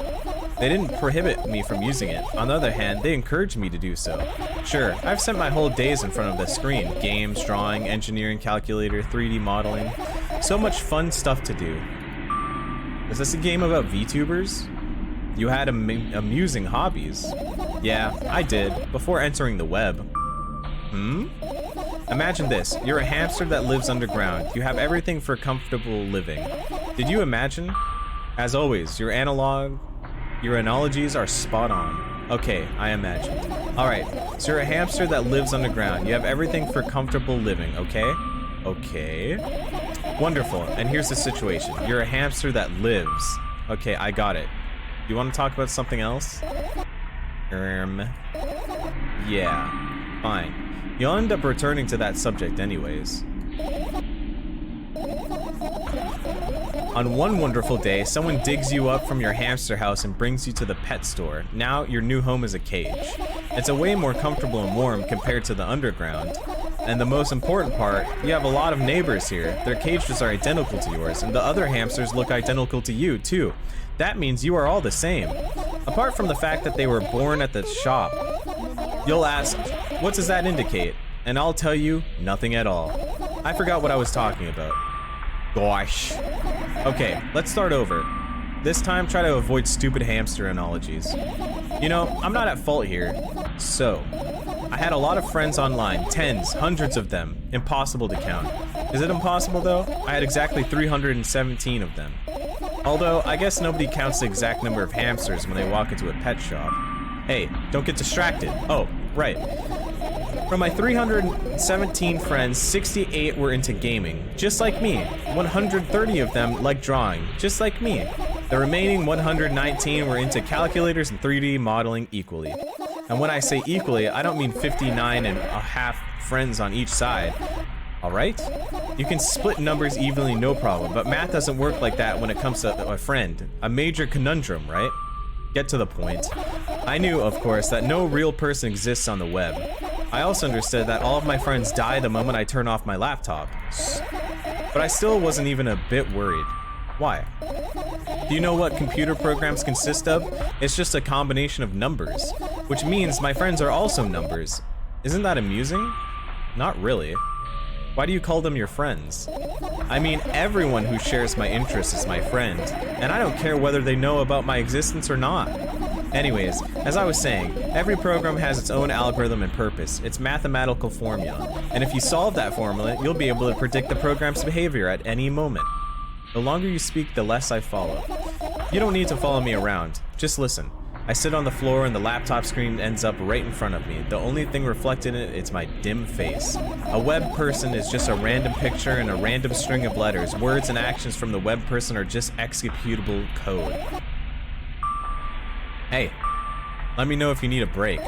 Speaker 1: They didn't prohibit me from using it. On the other hand, they encouraged me to do so. Sure, I've spent my whole days in front of the screen. Games, drawing, engineering, calculator, 3D modeling. So much fun stuff to do. Is this a game about VTubers? You had amusing hobbies. Yeah, I did, before entering the web. Imagine this. You're a hamster that lives underground. You have everything for comfortable living. Did you imagine? As always, your analogies are spot on. Okay, I imagine. Alright, so you're a hamster that lives underground. You have everything for comfortable living, okay? Okay. Wonderful, and here's the situation. You're a hamster that lives. Okay, I got it. You want to talk about something else? Yeah, fine. You'll end up returning to that subject anyways. On one wonderful day, someone digs you up from your hamster house and brings you to the pet store. Now, your new home is a cage. It's a way more comfortable and warm compared to the underground. And the most important part, you have a lot of neighbors here. Their cages are identical to yours, and the other hamsters look identical to you, too. That means you are all the same. Apart from the fact that they were born at the shop. You'll ask, what does that indicate? And I'll tell you, nothing at all. I forgot what I was talking about. Gosh. Okay, let's start over. This time, try to avoid stupid hamster analogies. You know, I'm not at fault here. So, I had a lot of friends online, tens, hundreds of them. Impossible to count. Is it impossible though? I had exactly 317 of them. Although, I guess nobody counts the exact number of hamsters when they walk into a pet shop. Hey, don't get distracted. Oh, right. From my 317 friends, 68 were into gaming, just like me. 130 of them like drawing, just like me. The remaining 119 were into calculators and 3D modeling equally. And when I say equally, I don't mean 59 and a half friends on each side. Alright? You can split numbers evenly, no problem, but math doesn't work like that when it comes to a friend. A major conundrum, right? Get to the point. I knew, of course, that no real person exists on the web. I also understood that all of my friends die the moment I turn off my laptop. But I still wasn't even a bit worried. Why? Do you know what computer programs consist of? It's just a combination of numbers, which means my friends are also numbers. Isn't that amusing? Not really. Why do you call them your friends? I mean, everyone who shares my interests is my friend, and I don't care whether they know about my existence or not. Anyways, as I was saying, every program has its own algorithm and purpose, its mathematical formula, and if you solve that formula, you'll be able to predict the program's behavior at any moment. The longer you speak, the less I follow. You don't need to follow me around, just listen. I sit on the floor and the laptop screen ends up right in front of me. The only thing reflected in it is my dim face. A web person is just a random picture and a random string of letters. Words and actions from the web person are just executable code. Hey, let me know if you need a break.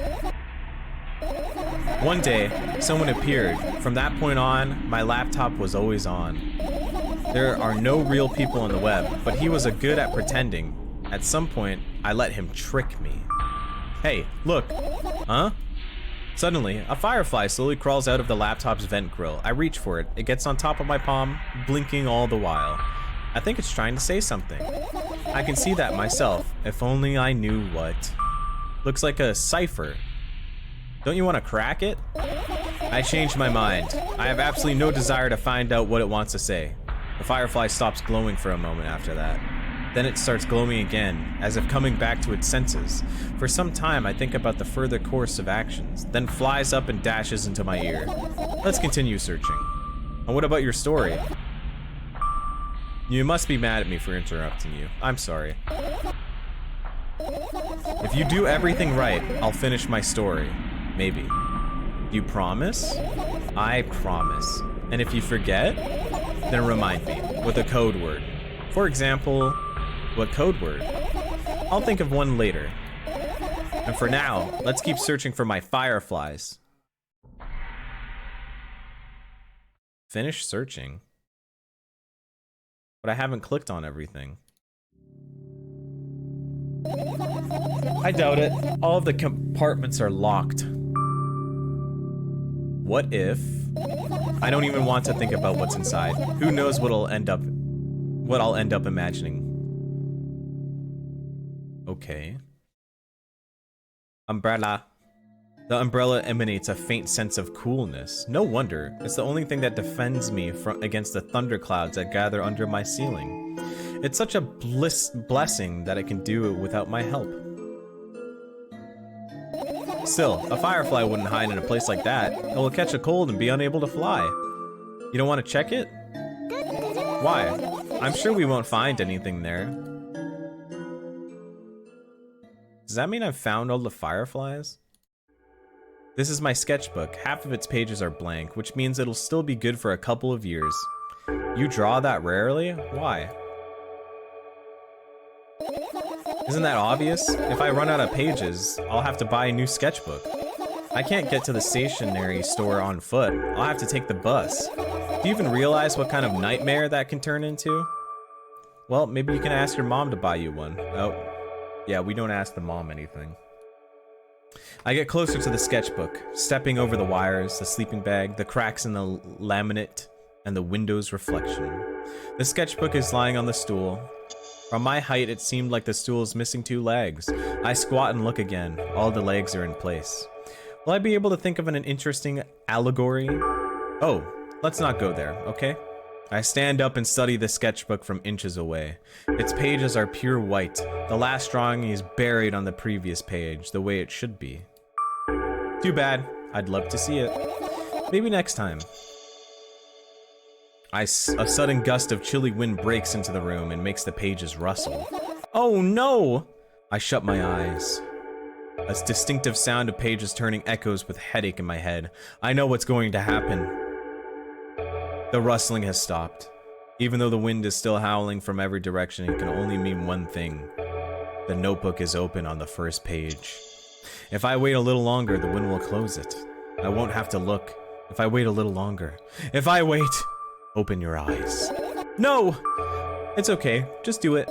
Speaker 1: One day, someone appeared. From that point on, my laptop was always on. There are no real people on the web, but he was good at pretending. At some point, I let him trick me. Hey, look. Huh? Suddenly, a firefly slowly crawls out of the laptop's vent grill. I reach for it. It gets on top of my palm, blinking all the while. I think it's trying to say something. I can see that myself, if only I knew what. Looks like a cipher. Don't you want to crack it? I changed my mind. I have absolutely no desire to find out what it wants to say. The firefly stops glowing for a moment after that. Then it starts glowing again, as if coming back to its senses. For some time, I think about the further course of actions, then flies up and dashes into my ear. Let's continue searching. And what about your story? You must be mad at me for interrupting you. I'm sorry. If you do everything right, I'll finish my story. Maybe. You promise? I promise. And if you forget, then remind me with a code word. For example, what code word? I'll think of one later. And for now, let's keep searching for my fireflies. Finish searching. But I haven't clicked on everything. I doubt it. All of the compartments are locked. What if... I don't even want to think about what's inside. Who knows what I'll end up imagining. Okay. Umbrella. The umbrella emanates a faint sense of coolness. No wonder. It's the only thing that defends me against the thunderclouds that gather under my ceiling. It's such a blessing that it can do it without my help. Still, a firefly wouldn't hide in a place like that. It will catch a cold and be unable to fly. You don't want to check it? Why? I'm sure we won't find anything there. Does that mean I've found all the fireflies? This is my sketchbook. Half of its pages are blank, which means it'll still be good for a couple of years. You draw that rarely? Why? Isn't that obvious? If I run out of pages, I'll have to buy a new sketchbook. I can't get to the stationery store on foot. I'll have to take the bus. Do you even realize what kind of nightmare that can turn into? Well, maybe you can ask your mom to buy you one. Oh, yeah, we don't ask the mom anything. I get closer to the sketchbook, stepping over the wires, the sleeping bag, the cracks in the laminate, and the window's reflection. The sketchbook is lying on the stool. From my height, it seemed like the stool is missing 2 legs. I squat and look again. All the legs are in place. Will I be able to think of an interesting allegory? Oh, let's not go there, okay? I stand up and study the sketchbook from inches away. Its pages are pure white. The last drawing is buried on the previous page, the way it should be. Too bad. I'd love to see it. Maybe next time. A sudden gust of chilly wind breaks into the room and makes the pages rustle. Oh no! I shut my eyes. A distinctive sound of pages turning echoes with headache in my head. I know what's going to happen. The rustling has stopped. Even though the wind is still howling from every direction, it can only mean one thing. The notebook is open on the first page. If I wait a little longer, the wind will close it. I won't have to look. If I wait a little longer. If I wait... Open your eyes. No! It's okay. Just do it.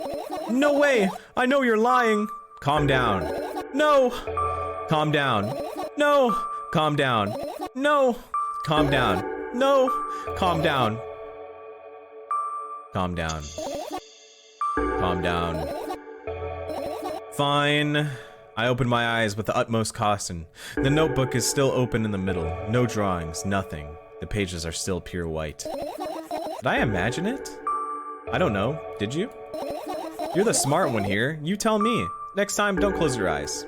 Speaker 1: No way! I know you're lying! Calm down. No! Calm down. No! Calm down. No! Calm down. No! Calm down. Calm down. Calm down. Fine. I open my eyes with the utmost caution. The notebook is still open in the middle. No drawings, nothing. The pages are still pure white. Did I imagine it? I don't know. Did you? You're the smart one here. You tell me. Next time, don't close your eyes.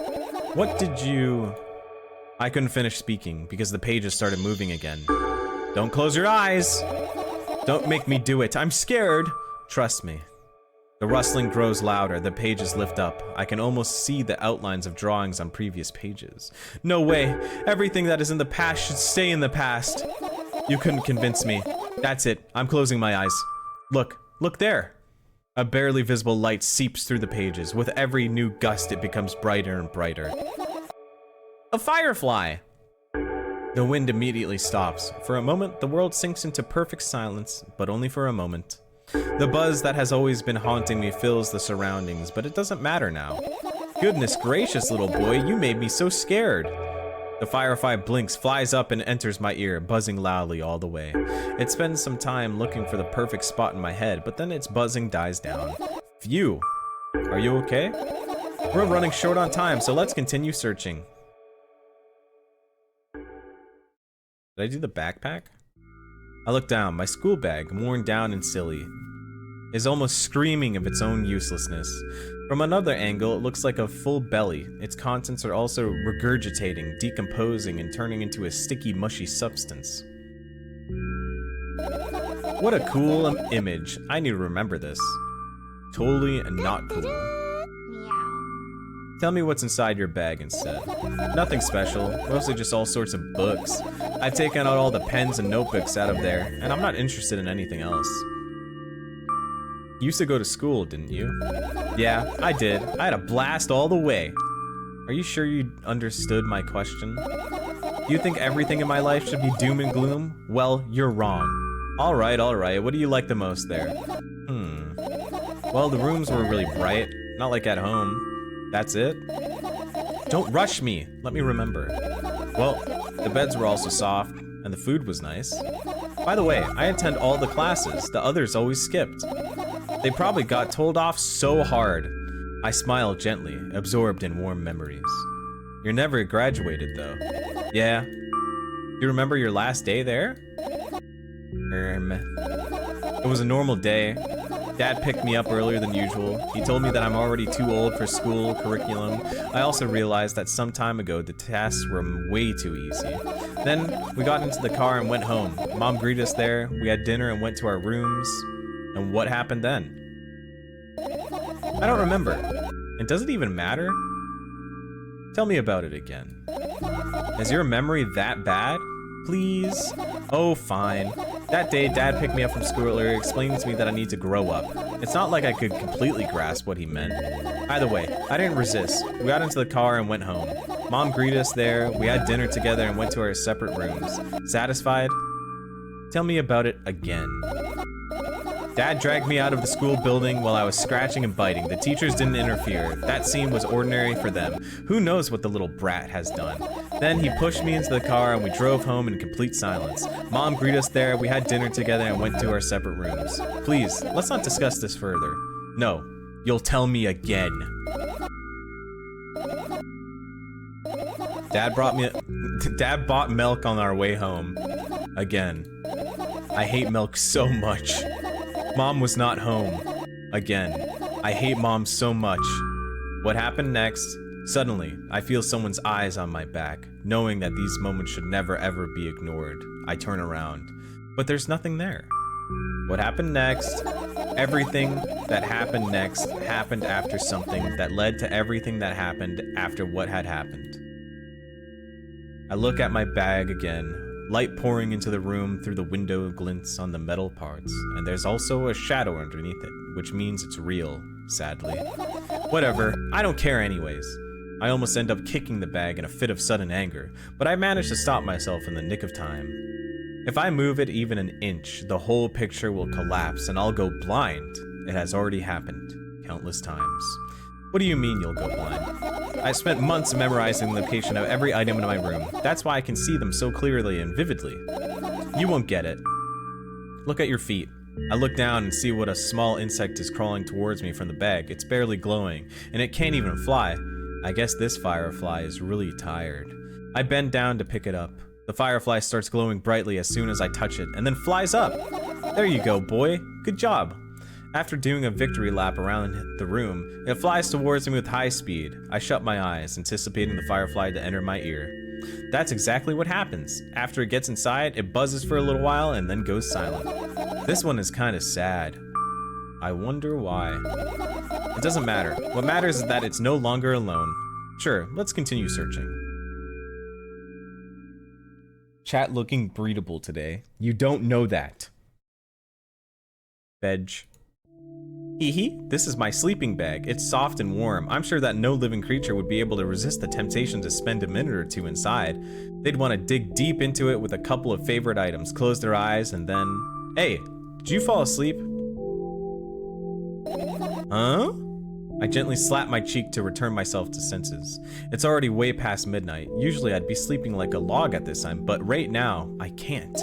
Speaker 1: What did you... I couldn't finish speaking because the pages started moving again. Don't close your eyes! Don't make me do it. I'm scared! Trust me. The rustling grows louder. The pages lift up. I can almost see the outlines of drawings on previous pages. No way! Everything that is in the past should stay in the past! You couldn't convince me. That's it. I'm closing my eyes. Look. Look there! A barely visible light seeps through the pages. With every new gust, it becomes brighter and brighter. A firefly! The wind immediately stops. For a moment, the world sinks into perfect silence, but only for a moment. The buzz that has always been haunting me fills the surroundings, but it doesn't matter now. Goodness gracious, little boy, you made me so scared. The firefly blinks, flies up, and enters my ear, buzzing loudly all the way. It spends some time looking for the perfect spot in my head, but then its buzzing dies down. Phew. Are you okay? We're running short on time, so let's continue searching. Did I do the backpack? I look down. My school bag, worn down and silly, is almost screaming of its own uselessness. From another angle, it looks like a full belly. Its contents are also regurgitating, decomposing, and turning into a sticky, mushy substance. What a cool image. I need to remember this. Totally not cool.
Speaker 2: Meow.
Speaker 1: Tell me what's inside your bag instead. Nothing special, mostly just all sorts of books. I've taken out all the pens and notebooks out of there, and I'm not interested in anything else. You used to go to school, didn't you? Yeah, I did. I had a blast all the way. Are you sure you understood my question? Do you think everything in my life should be doom and gloom? Well, you're wrong. Alright, what do you like the most there? Well, the rooms were really bright. Not like at home. That's it? Don't rush me. Let me remember. Well, the beds were also soft, and the food was nice. By the way, I attend all the classes. The others always skipped. They probably got told off so hard. I smiled gently, absorbed in warm memories. You never graduated, though. Yeah. You remember your last day there? It was a normal day. Dad picked me up earlier than usual. He told me that I'm already too old for school curriculum. I also realized that some time ago the tasks were way too easy. Then we got into the car and went home. Mom greeted us there. We had dinner and went to our rooms. And what happened then? I don't remember. And does it even matter? Tell me about it again. Is your memory that bad? Please? Oh, fine. That day, Dad picked me up from school earlier, explaining to me that I need to grow up. It's not like I could completely grasp what he meant. Either way, I didn't resist. We got into the car and went home. Mom greeted us there, we had dinner together and went to our separate rooms. Satisfied? Tell me about it again. Dad dragged me out of the school building while I was scratching and biting. The teachers didn't interfere. That scene was ordinary for them. Who knows what the little brat has done? Then he pushed me into the car and we drove home in complete silence. Mom greeted us there, we had dinner together and went to our separate rooms. Please, let's not discuss this further. No, you'll tell me again. Dad bought milk on our way home. Again. I hate milk so much. Mom was not home. Again. I hate Mom so much. What happened next? Suddenly, I feel someone's eyes on my back, knowing that these moments should never ever be ignored. I turn around, but there's nothing there. What happened next? Everything that happened next happened after something that led to everything that happened after what had happened. I look at my bag again. Light pouring into the room through the window glints on the metal parts, and there's also a shadow underneath it, which means it's real, sadly. Whatever, I don't care anyways. I almost end up kicking the bag in a fit of sudden anger, but I manage to stop myself in the nick of time. If I move it even an inch, the whole picture will collapse and I'll go blind. It has already happened, countless times. What do you mean you'll go blind? I spent months memorizing the location of every item in my room. That's why I can see them so clearly and vividly. You won't get it. Look at your feet. I look down and see what a small insect is crawling towards me from the bag. It's barely glowing, and it can't even fly. I guess this firefly is really tired. I bend down to pick it up. The firefly starts glowing brightly as soon as I touch it, and then flies up. There you go, boy. Good job. After doing a victory lap around the room, it flies towards me with high speed. I shut my eyes, anticipating the firefly to enter my ear. That's exactly what happens. After it gets inside, it buzzes for a little while and then goes silent. This one is kinda sad. I wonder why. It doesn't matter. What matters is that it's no longer alone. Sure, let's continue searching. Chat looking breedable today. You don't know that. Veg. Hee, this is my sleeping bag. It's soft and warm. I'm sure that no living creature would be able to resist the temptation to spend a minute or two inside. They'd want to dig deep into it with a couple of favorite items, close their eyes, and then... Hey, did you fall asleep? Huh? I gently slap my cheek to return myself to senses. It's already way past midnight. Usually I'd be sleeping like a log at this time, but right now, I can't.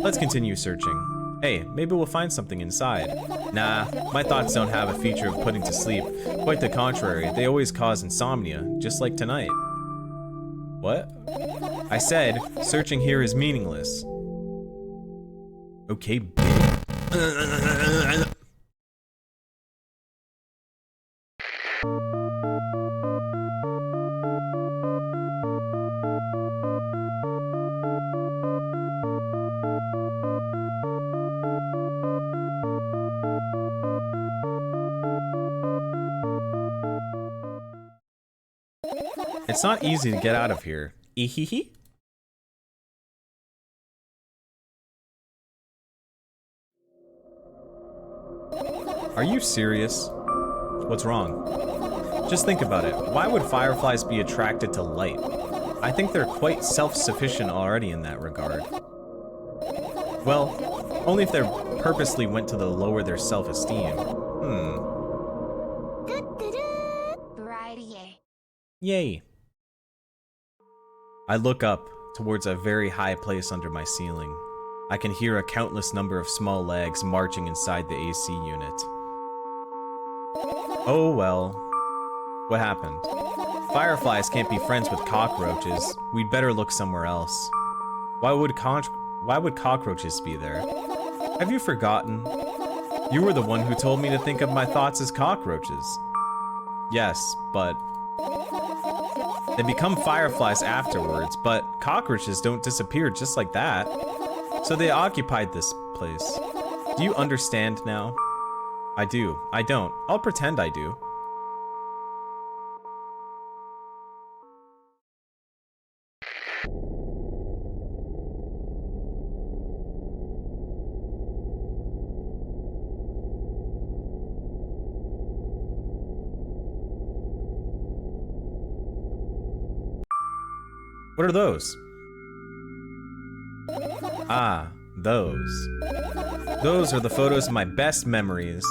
Speaker 1: Let's continue searching. Hey, maybe we'll find something inside. Nah, my thoughts don't have a feature of putting to sleep. Quite the contrary, they always cause insomnia, just like tonight. What? I said, searching here is meaningless. Okay, It's not easy to get out of here. Ehehe. Are you serious? What's wrong? Just think about it. Why would fireflies be attracted to light? I think they're quite self-sufficient already in that regard. Well, only if they purposely went to lower their self-esteem.
Speaker 2: Variety.
Speaker 1: Yay. I look up towards a very high place under my ceiling. I can hear a countless number of small legs marching inside the AC unit. Oh well. What happened? Fireflies can't be friends with cockroaches. We'd better look somewhere else. Why would cockroaches be there? Have you forgotten? You were the one who told me to think of my thoughts as cockroaches. Yes, but... They become fireflies afterwards, but cockroaches don't disappear just like that. So they occupied this place. Do you understand now? I do. I don't. I'll pretend I do. What are those? Ah, those. Those are the photos of my best memories,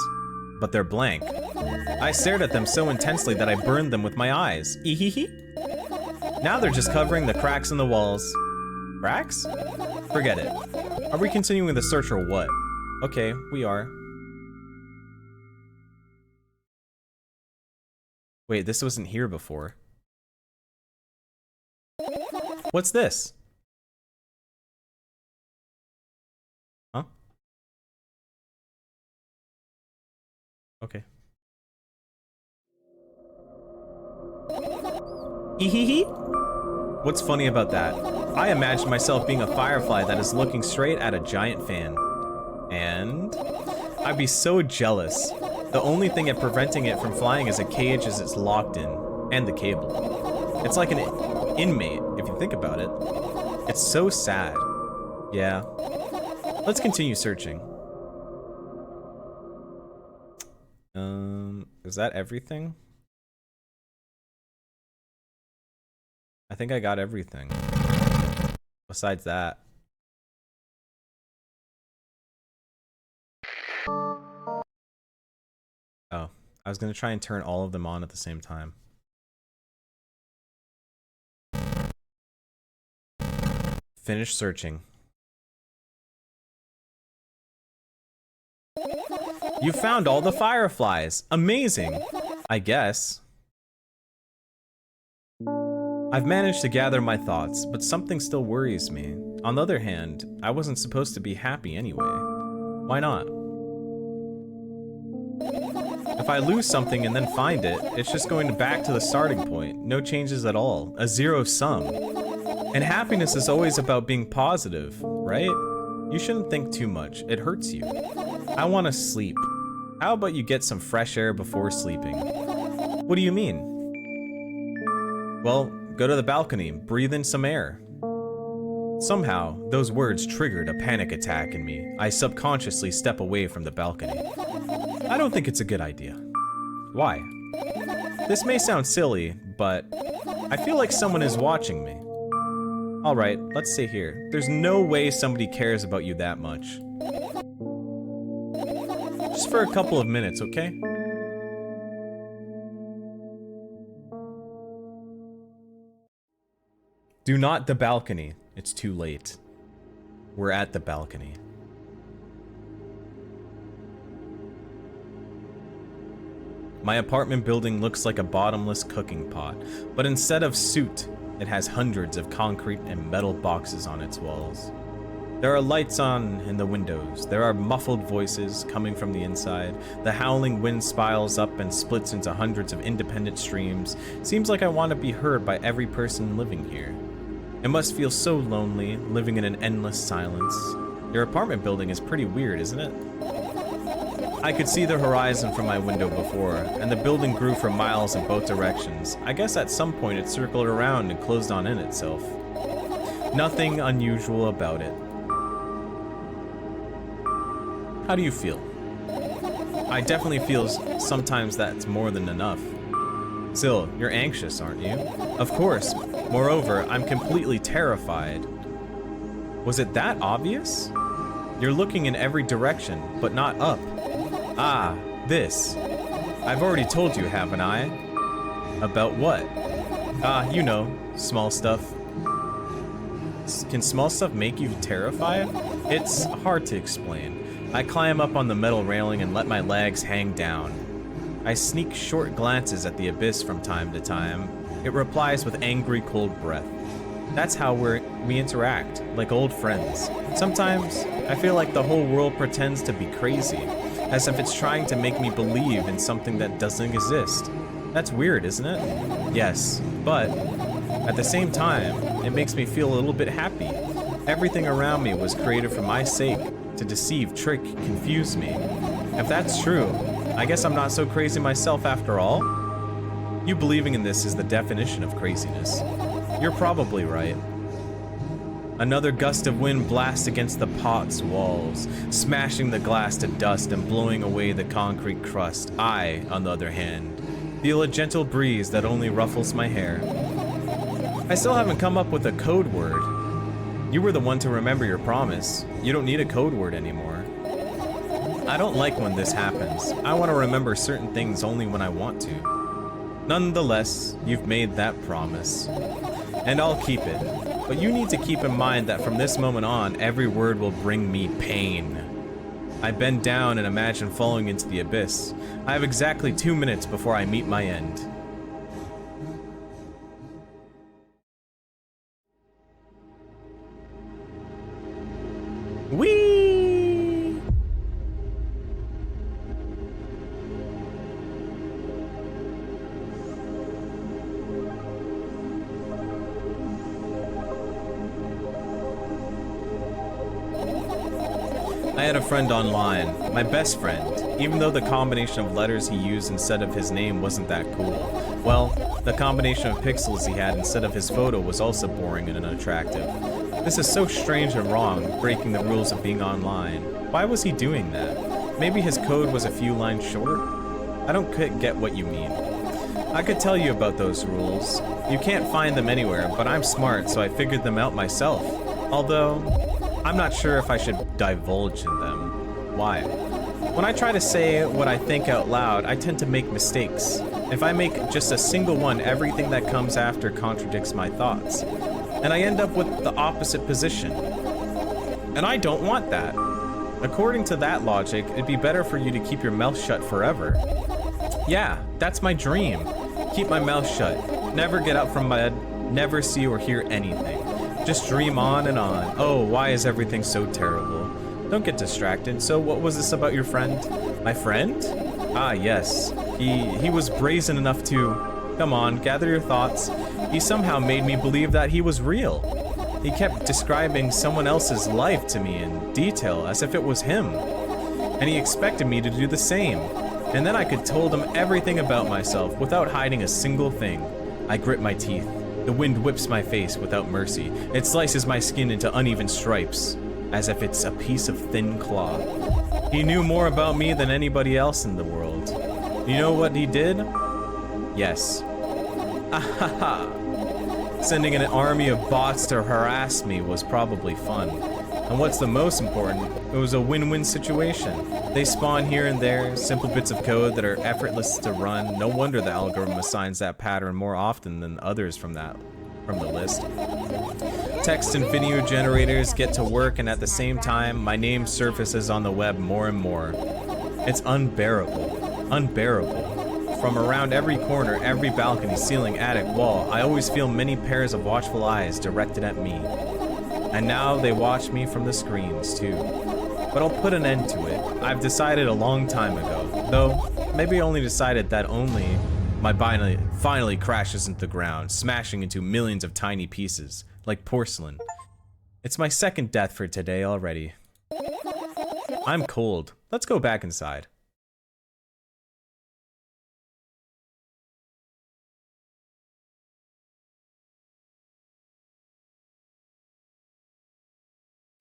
Speaker 1: but they're blank. I stared at them so intensely that I burned them with my eyes. Ehehe. Now they're just covering the cracks in the walls. Cracks? Forget it. Are we continuing the search or what? Okay, we are. Wait, this wasn't here before. What's this? Huh? Okay. Ehehe? What's funny about that? I imagine myself being a firefly that is looking straight at a giant fan. And I'd be so jealous. The only thing preventing it from flying is a cage as it's locked in, and the cable. It's like an inmate, if you think about it. It's so sad. Yeah. Let's continue searching. Is that everything? I think I got everything. Besides that. Oh, I was gonna try and turn all of them on at the same time. Finish searching. You found all the fireflies. Amazing. I guess. I've managed to gather my thoughts, but something still worries me. On the other hand, I wasn't supposed to be happy anyway. Why not? If I lose something and then find it, it's just going back to the starting point. No changes at all. A zero sum. And happiness is always about being positive, right? You shouldn't think too much. It hurts you. I want to sleep. How about you get some fresh air before sleeping? What do you mean? Well, go to the balcony, breathe in some air. Somehow, those words triggered a panic attack in me. I subconsciously step away from the balcony. I don't think it's a good idea. Why? This may sound silly, but I feel like someone is watching me. Alright, let's stay here. There's no way somebody cares about you that much. Just for a couple of minutes, okay? Do not the balcony. It's too late. We're at the balcony. My apartment building looks like a bottomless cooking pot, but instead of soot, it has hundreds of concrete and metal boxes on its walls. There are lights on in the windows. There are muffled voices coming from the inside. The howling wind spirals up and splits into hundreds of independent streams. Seems like I want to be heard by every person living here. It must feel so lonely, living in an endless silence. Your apartment building is pretty weird, isn't it? I could see the horizon from my window before, and the building grew for miles in both directions. I guess at some point it circled around and closed on in itself. Nothing unusual about it. How do you feel? I definitely feel sometimes that's more than enough. Still, you're anxious, aren't you? Of course. Moreover, I'm completely terrified. Was it that obvious? You're looking in every direction, but not up. Ah, this. I've already told you, haven't I? About what? Ah, you know, small stuff. Can small stuff make you terrified? It's hard to explain. I climb up on the metal railing and let my legs hang down. I sneak short glances at the abyss from time to time. It replies with angry, cold breath. That's how we interact, like old friends. Sometimes, I feel like the whole world pretends to be crazy, as if it's trying to make me believe in something that doesn't exist. That's weird, isn't it? Yes, but at the same time, it makes me feel a little bit happy. Everything around me was created for my sake, to deceive, trick, confuse me. If that's true, I guess I'm not so crazy myself after all. You believing in this is the definition of craziness. You're probably right. Another gust of wind blasts against the pot's walls, smashing the glass to dust and blowing away the concrete crust. I, on the other hand, feel a gentle breeze that only ruffles my hair. I still haven't come up with a code word. You were the one to remember your promise. You don't need a code word anymore. I don't like when this happens. I want to remember certain things only when I want to. Nonetheless, you've made that promise. And I'll keep it. But you need to keep in mind that from this moment on, every word will bring me pain. I bend down and imagine falling into the abyss. I have exactly 2 minutes before I meet my end. Whee! I had a friend online, my best friend, even though the combination of letters he used instead of his name wasn't that cool. Well, the combination of pixels he had instead of his photo was also boring and unattractive. This is so strange and wrong, breaking the rules of being online. Why was he doing that? Maybe his code was a few lines short? I don't get what you mean. I could tell you about those rules. You can't find them anywhere, but I'm smart, so I figured them out myself. Although, I'm not sure if I should divulge in them. Why? When I try to say what I think out loud, I tend to make mistakes. If I make just a single one, everything that comes after contradicts my thoughts. And I end up with the opposite position. And I don't want that. According to that logic, it'd be better for you to keep your mouth shut forever. Yeah, that's my dream. Keep my mouth shut. Never get up from bed. Never see or hear anything. Just dream on and on. Oh, why is everything so terrible? Don't get distracted. So what was this about your friend? My friend? Ah, yes. He was brazen enough to... Come on, gather your thoughts. He somehow made me believe that he was real. He kept describing someone else's life to me in detail, as if it was him. And he expected me to do the same. And then I could told him everything about myself without hiding a single thing. I grit my teeth. The wind whips my face without mercy. It slices my skin into uneven stripes, as if it's a piece of thin cloth. He knew more about me than anybody else in the world. You know what he did? Yes. Ahaha. Sending an army of bots to harass me was probably fun. And what's the most important, it was a win-win situation. They spawn here and there, simple bits of code that are effortless to run. No wonder the algorithm assigns that pattern more often than others from the list. Text and video generators get to work, and at the same time, my name surfaces on the web more and more. It's unbearable. Unbearable. From around every corner, every balcony, ceiling, attic, wall, I always feel many pairs of watchful eyes directed at me. And now they watch me from the screens, too. But I'll put an end to it. I've decided a long time ago. Though, maybe I only decided that only my finally crashes into the ground, smashing into millions of tiny pieces, like porcelain. It's my second death for today already. I'm cold. Let's go back inside.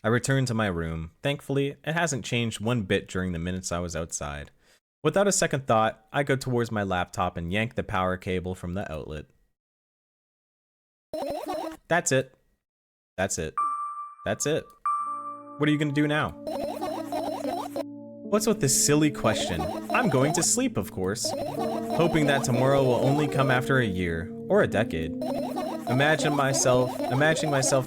Speaker 1: I return to my room. Thankfully, it hasn't changed one bit during the minutes I was outside. Without a second thought, I go towards my laptop and yank the power cable from the outlet. That's it. That's it. That's it. What are you gonna do now? What's with this silly question? I'm going to sleep, of course. Hoping that tomorrow will only come after a year, or a decade. Imagining myself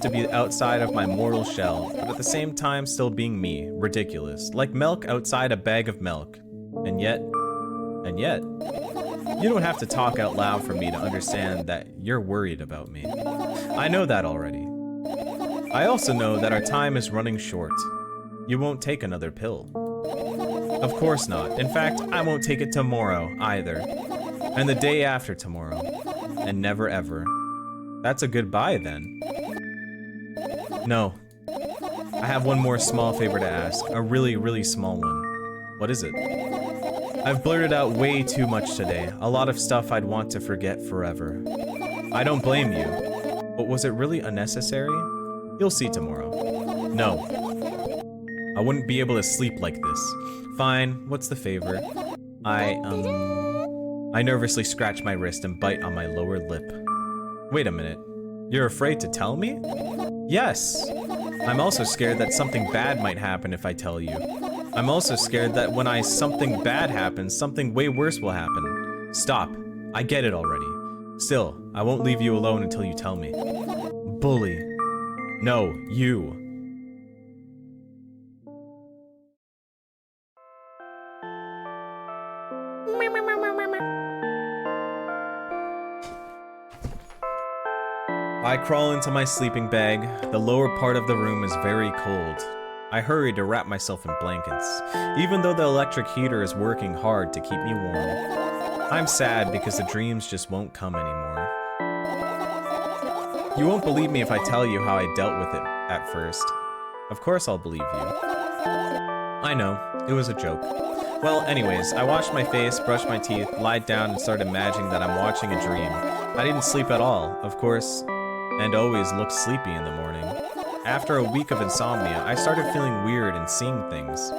Speaker 1: to be outside of my mortal shell, but at the same time still being me, ridiculous, like milk outside a bag of milk. And yet, you don't have to talk out loud for me to understand that you're worried about me. I know that already. I also know that our time is running short. You won't take another pill. Of course not. In fact, I won't take it tomorrow either. And the day after tomorrow. And never ever. That's a goodbye then. No. I have one more small favor to ask. A really, really small one. What is it? I've blurted out way too much today. A lot of stuff I'd want to forget forever. I don't blame you. But was it really unnecessary? You'll see tomorrow. No. I wouldn't be able to sleep like this. Fine, what's the favor? I nervously scratch my wrist and bite on my lower lip. Wait a minute. You're afraid to tell me? Yes. I'm also scared that something bad might happen if I tell you. I'm also scared that when something bad happens, something way worse will happen. Stop. I get it already. Still, I won't leave you alone until you tell me. Bully. No, you. I crawl into my sleeping bag. The lower part of the room is very cold. I hurry to wrap myself in blankets, even though the electric heater is working hard to keep me warm. I'm sad because the dreams just won't come anymore. You won't believe me if I tell you how I dealt with it at first. Of course I'll believe you. I know, it was a joke. Well, anyways, I washed my face, brushed my teeth, lied down, and started imagining that I'm watching a dream. I didn't sleep at all, of course, and always looked sleepy in the morning. After a week of insomnia, I started feeling weird and seeing things.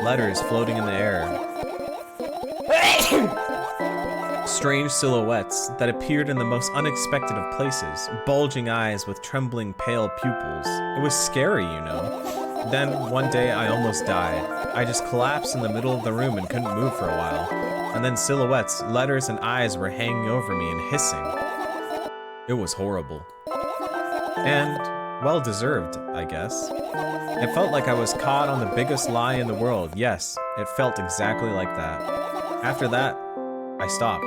Speaker 1: Letters floating in the air. Strange silhouettes that appeared in the most unexpected of places, bulging eyes with trembling pale pupils. It was scary, you know. Then, one day, I almost died. I just collapsed in the middle of the room and couldn't move for a while. And then silhouettes, letters, and eyes were hanging over me and hissing. It was horrible. And well-deserved, I guess. It felt like I was caught on the biggest lie in the world. Yes, it felt exactly like that. After that, I stopped.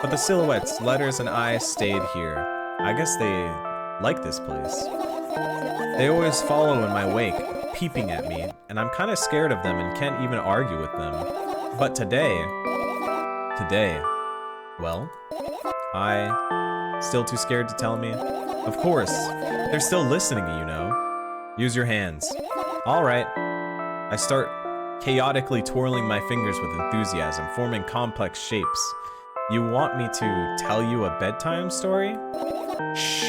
Speaker 1: But the silhouettes, letters, and eyes stayed here. I guess they like this place. They always follow in my wake, peeping at me, and I'm kind of scared of them and can't even argue with them. But today, well, still too scared to tell me? Of course, they're still listening, you know. Use your hands. All right. I start chaotically twirling my fingers with enthusiasm, forming complex shapes. You want me to tell you a bedtime story? Shh.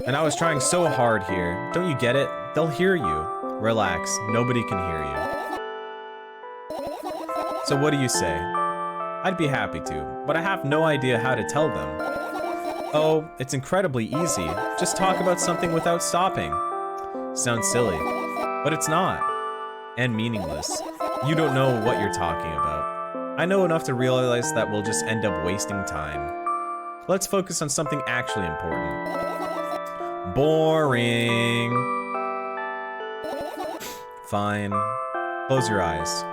Speaker 1: And I was trying so hard here. Don't you get it? They'll hear you. Relax, nobody can hear you. So what do you say? I'd be happy to, but I have no idea how to tell them. Oh, it's incredibly easy. Just talk about something without stopping. Sounds silly, but it's not. And meaningless. You don't know what you're talking about. I know enough to realize that we'll just end up wasting time. Let's focus on something actually important. Boring. Fine. Close your eyes.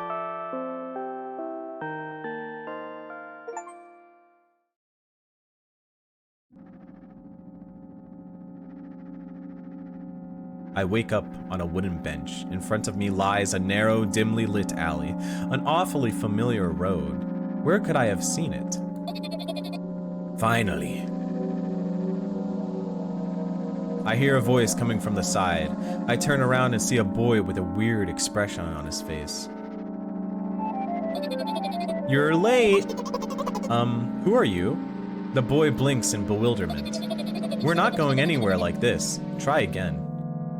Speaker 1: I wake up on a wooden bench. In front of me lies a narrow, dimly lit alley, an awfully familiar road. Where could I have seen it? Finally. I hear a voice coming from the side. I turn around and see a boy with a weird expression on his face. You're late! Who are you? The boy blinks in bewilderment. We're not going anywhere like this. Try again.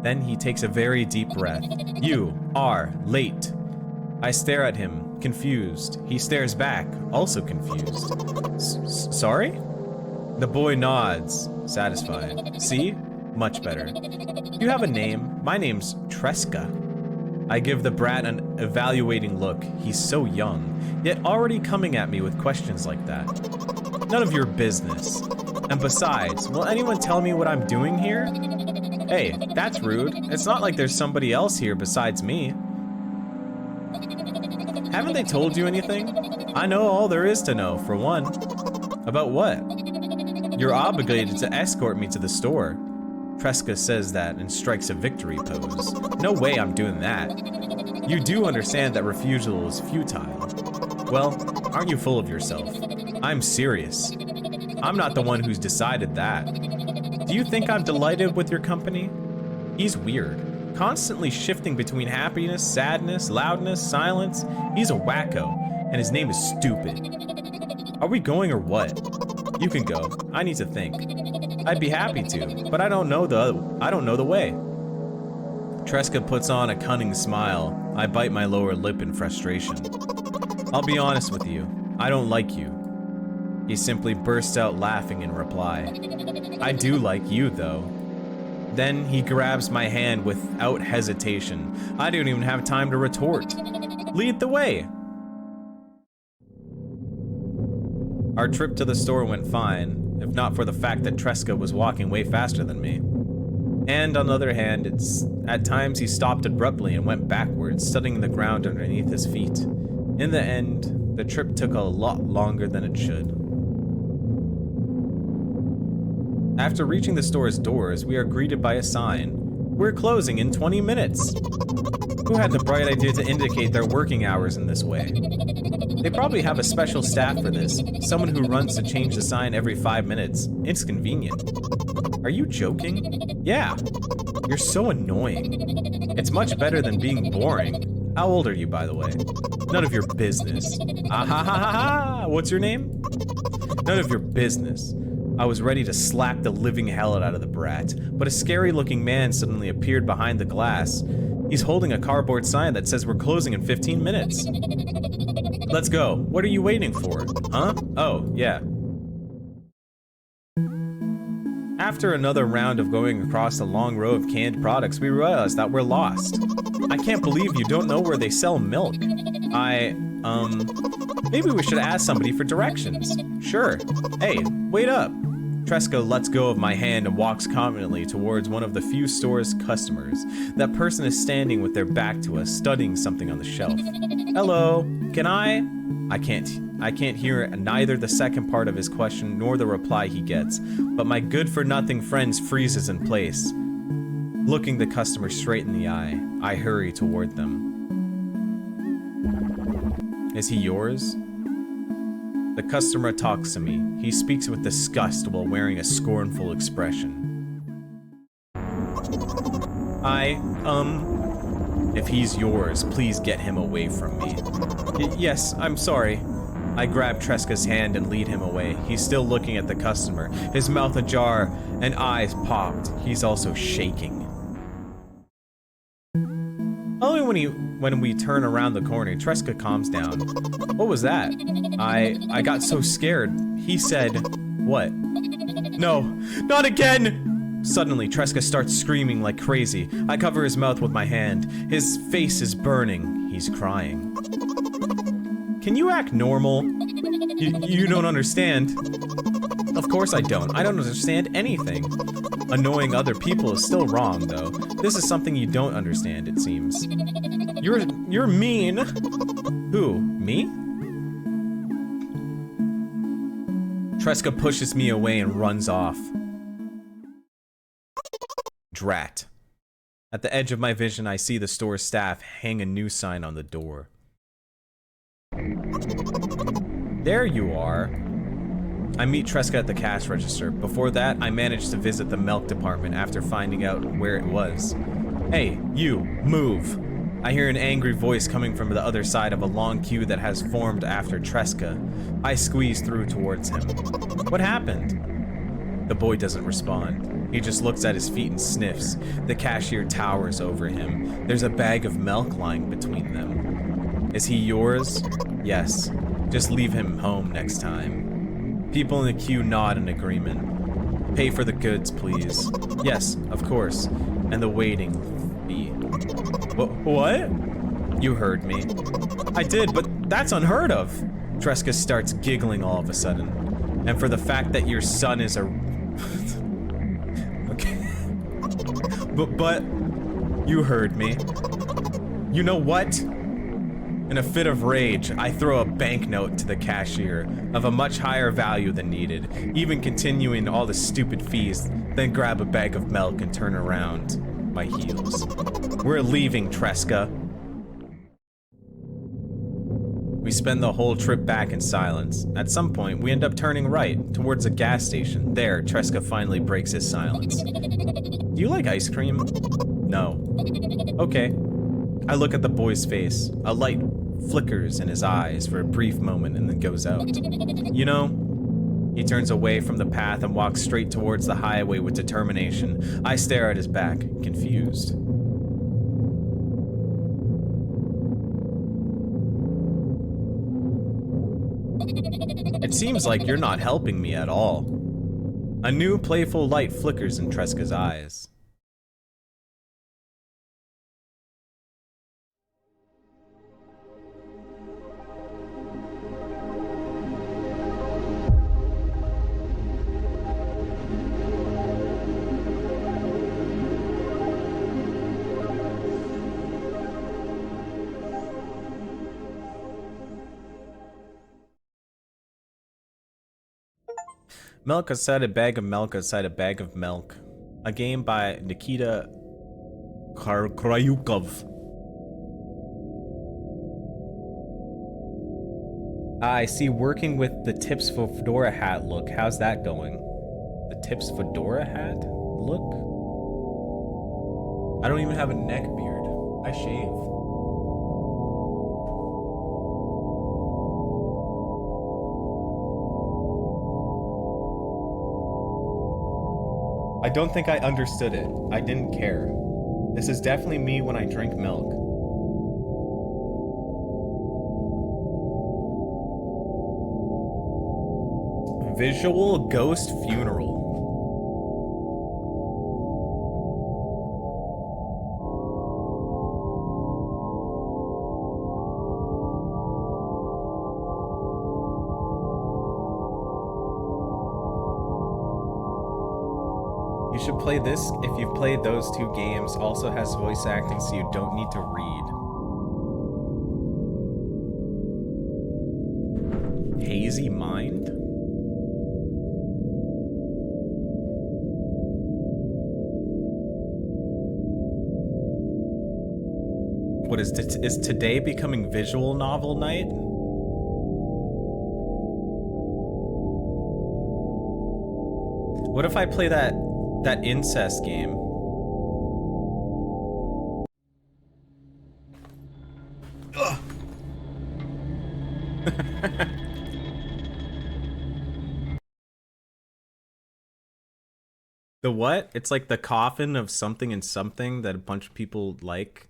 Speaker 1: Then he takes a very deep breath. You are late. I stare at him, confused. He stares back, also confused. Sorry? The boy nods, satisfied. See? Much better. You have a name. My name's Tresca. I give the brat an evaluating look. He's so young, yet already coming at me with questions like that. None of your business. And besides, will anyone tell me what I'm doing here? Hey, that's rude. It's not like there's somebody else here besides me. Haven't they told you anything? I know all there is to know, for one. About what? You're obligated to escort me to the store. Tresca says that and strikes a victory pose. No way I'm doing that. You do understand that refusal is futile. Well, aren't you full of yourself? I'm serious. I'm not the one who's decided that. Do you think I'm delighted with your company? He's weird. Constantly shifting between happiness, sadness, loudness, silence. He's a wacko, and his name is stupid. Are we going or what? You can go. I need to think. I'd be happy to, but I don't know the way. Tresca puts on a cunning smile. I bite my lower lip in frustration. I'll be honest with you. I don't like you. He simply bursts out laughing in reply. I do like you, though. Then he grabs my hand without hesitation. I don't even have time to retort. Lead the way. Our trip to the store went fine, if not for the fact that Tresca was walking way faster than me. And on the other hand, at times he stopped abruptly and went backwards, studying the ground underneath his feet. In the end, the trip took a lot longer than it should. After reaching the store's doors, we are greeted by a sign. We're closing in 20 minutes. Who had the bright idea to indicate their working hours in this way? They probably have a special staff for this, someone who runs to change the sign every 5 minutes. It's convenient. Are you joking? Yeah. You're so annoying. It's much better than being boring. How old are you, by the way? None of your business. Ah ha ha ha ha! What's your name? None of your business. I was ready to slap the living hell out of the brat, but a scary-looking man suddenly appeared behind the glass. He's holding a cardboard sign that says we're closing in 15 minutes. Let's go. What are you waiting for? Huh? Oh, yeah. After another round of going across a long row of canned products, we realized that we're lost. I can't believe you don't know where they sell milk. Maybe we should ask somebody for directions. Sure. Hey, wait up. Tresca lets go of my hand and walks confidently towards one of the few store's customers. That person is standing with their back to us, studying something on the shelf. Hello, can I can't hear neither the second part of his question nor the reply he gets, but my good-for-nothing friend freezes in place. Looking the customer straight in the eye, I hurry toward them. Is he yours? The customer talks to me. He speaks with disgust while wearing a scornful expression. If he's yours, please get him away from me. Yes, I'm sorry. I grab Tresca's hand and lead him away. He's still looking at the customer, his mouth ajar and eyes popped. He's also shaking. Only when we turn around the corner, Tresca calms down. What was that? I got so scared. He said, what? No, not again! Suddenly, Tresca starts screaming like crazy. I cover his mouth with my hand. His face is burning. He's crying. Can you act normal? You don't understand. Of course I don't. I don't understand anything. Annoying other people is still wrong, though. This is something you don't understand, it seems. You're mean. Who? Me? Tresca pushes me away and runs off. Drat. At the edge of my vision, I see the store staff hang a new sign on the door. There you are. I meet Tresca at the cash register. Before that, I managed to visit the milk department after finding out where it was. Hey, you, move. I hear an angry voice coming from the other side of a long queue that has formed after Tresca. I squeeze through towards him. What happened? The boy doesn't respond. He just looks at his feet and sniffs. The cashier towers over him. There's a bag of milk lying between them. Is he yours? Yes. Just leave him home next time. People in the queue nod in agreement. Pay for the goods, please. Yes, of course. And the waiting fee. What? You heard me. I did, but that's unheard of. Tresca starts giggling all of a sudden. And for the fact that your son is a... Okay. But... You heard me. You know what? In a fit of rage, I throw a banknote to the cashier of a much higher value than needed, even continuing all the stupid fees, then grab a bag of milk and turn around my heels. We're leaving, Tresca. We spend the whole trip back in silence. At some point, we end up turning right, towards a gas station. There, Tresca finally breaks his silence. Do you like ice cream? No. Okay. I look at the boy's face. A light flickers in his eyes for a brief moment and then goes out. You know, he turns away from the path and walks straight towards the highway with determination. I stare at his back, confused. It seems like you're not helping me at all. A new playful light flickers in Treska's eyes. Milk outside a bag of milk outside a bag of milk. A game by Nikita Kryukov. I see working with the Tips for Fedora hat look. How's that going? The Tips Fedora hat look? I don't even have a neck beard. I shave. I don't think I understood it. I didn't care. This is definitely me when I drink milk. Visual ghost funeral. You should play this if you've played those two games. Also has voice acting, so you don't need to read. Hazy Mind? What is today becoming visual novel night? What if I play that incest game? Ugh. The what? It's like the coffin of something and something that a bunch of people like.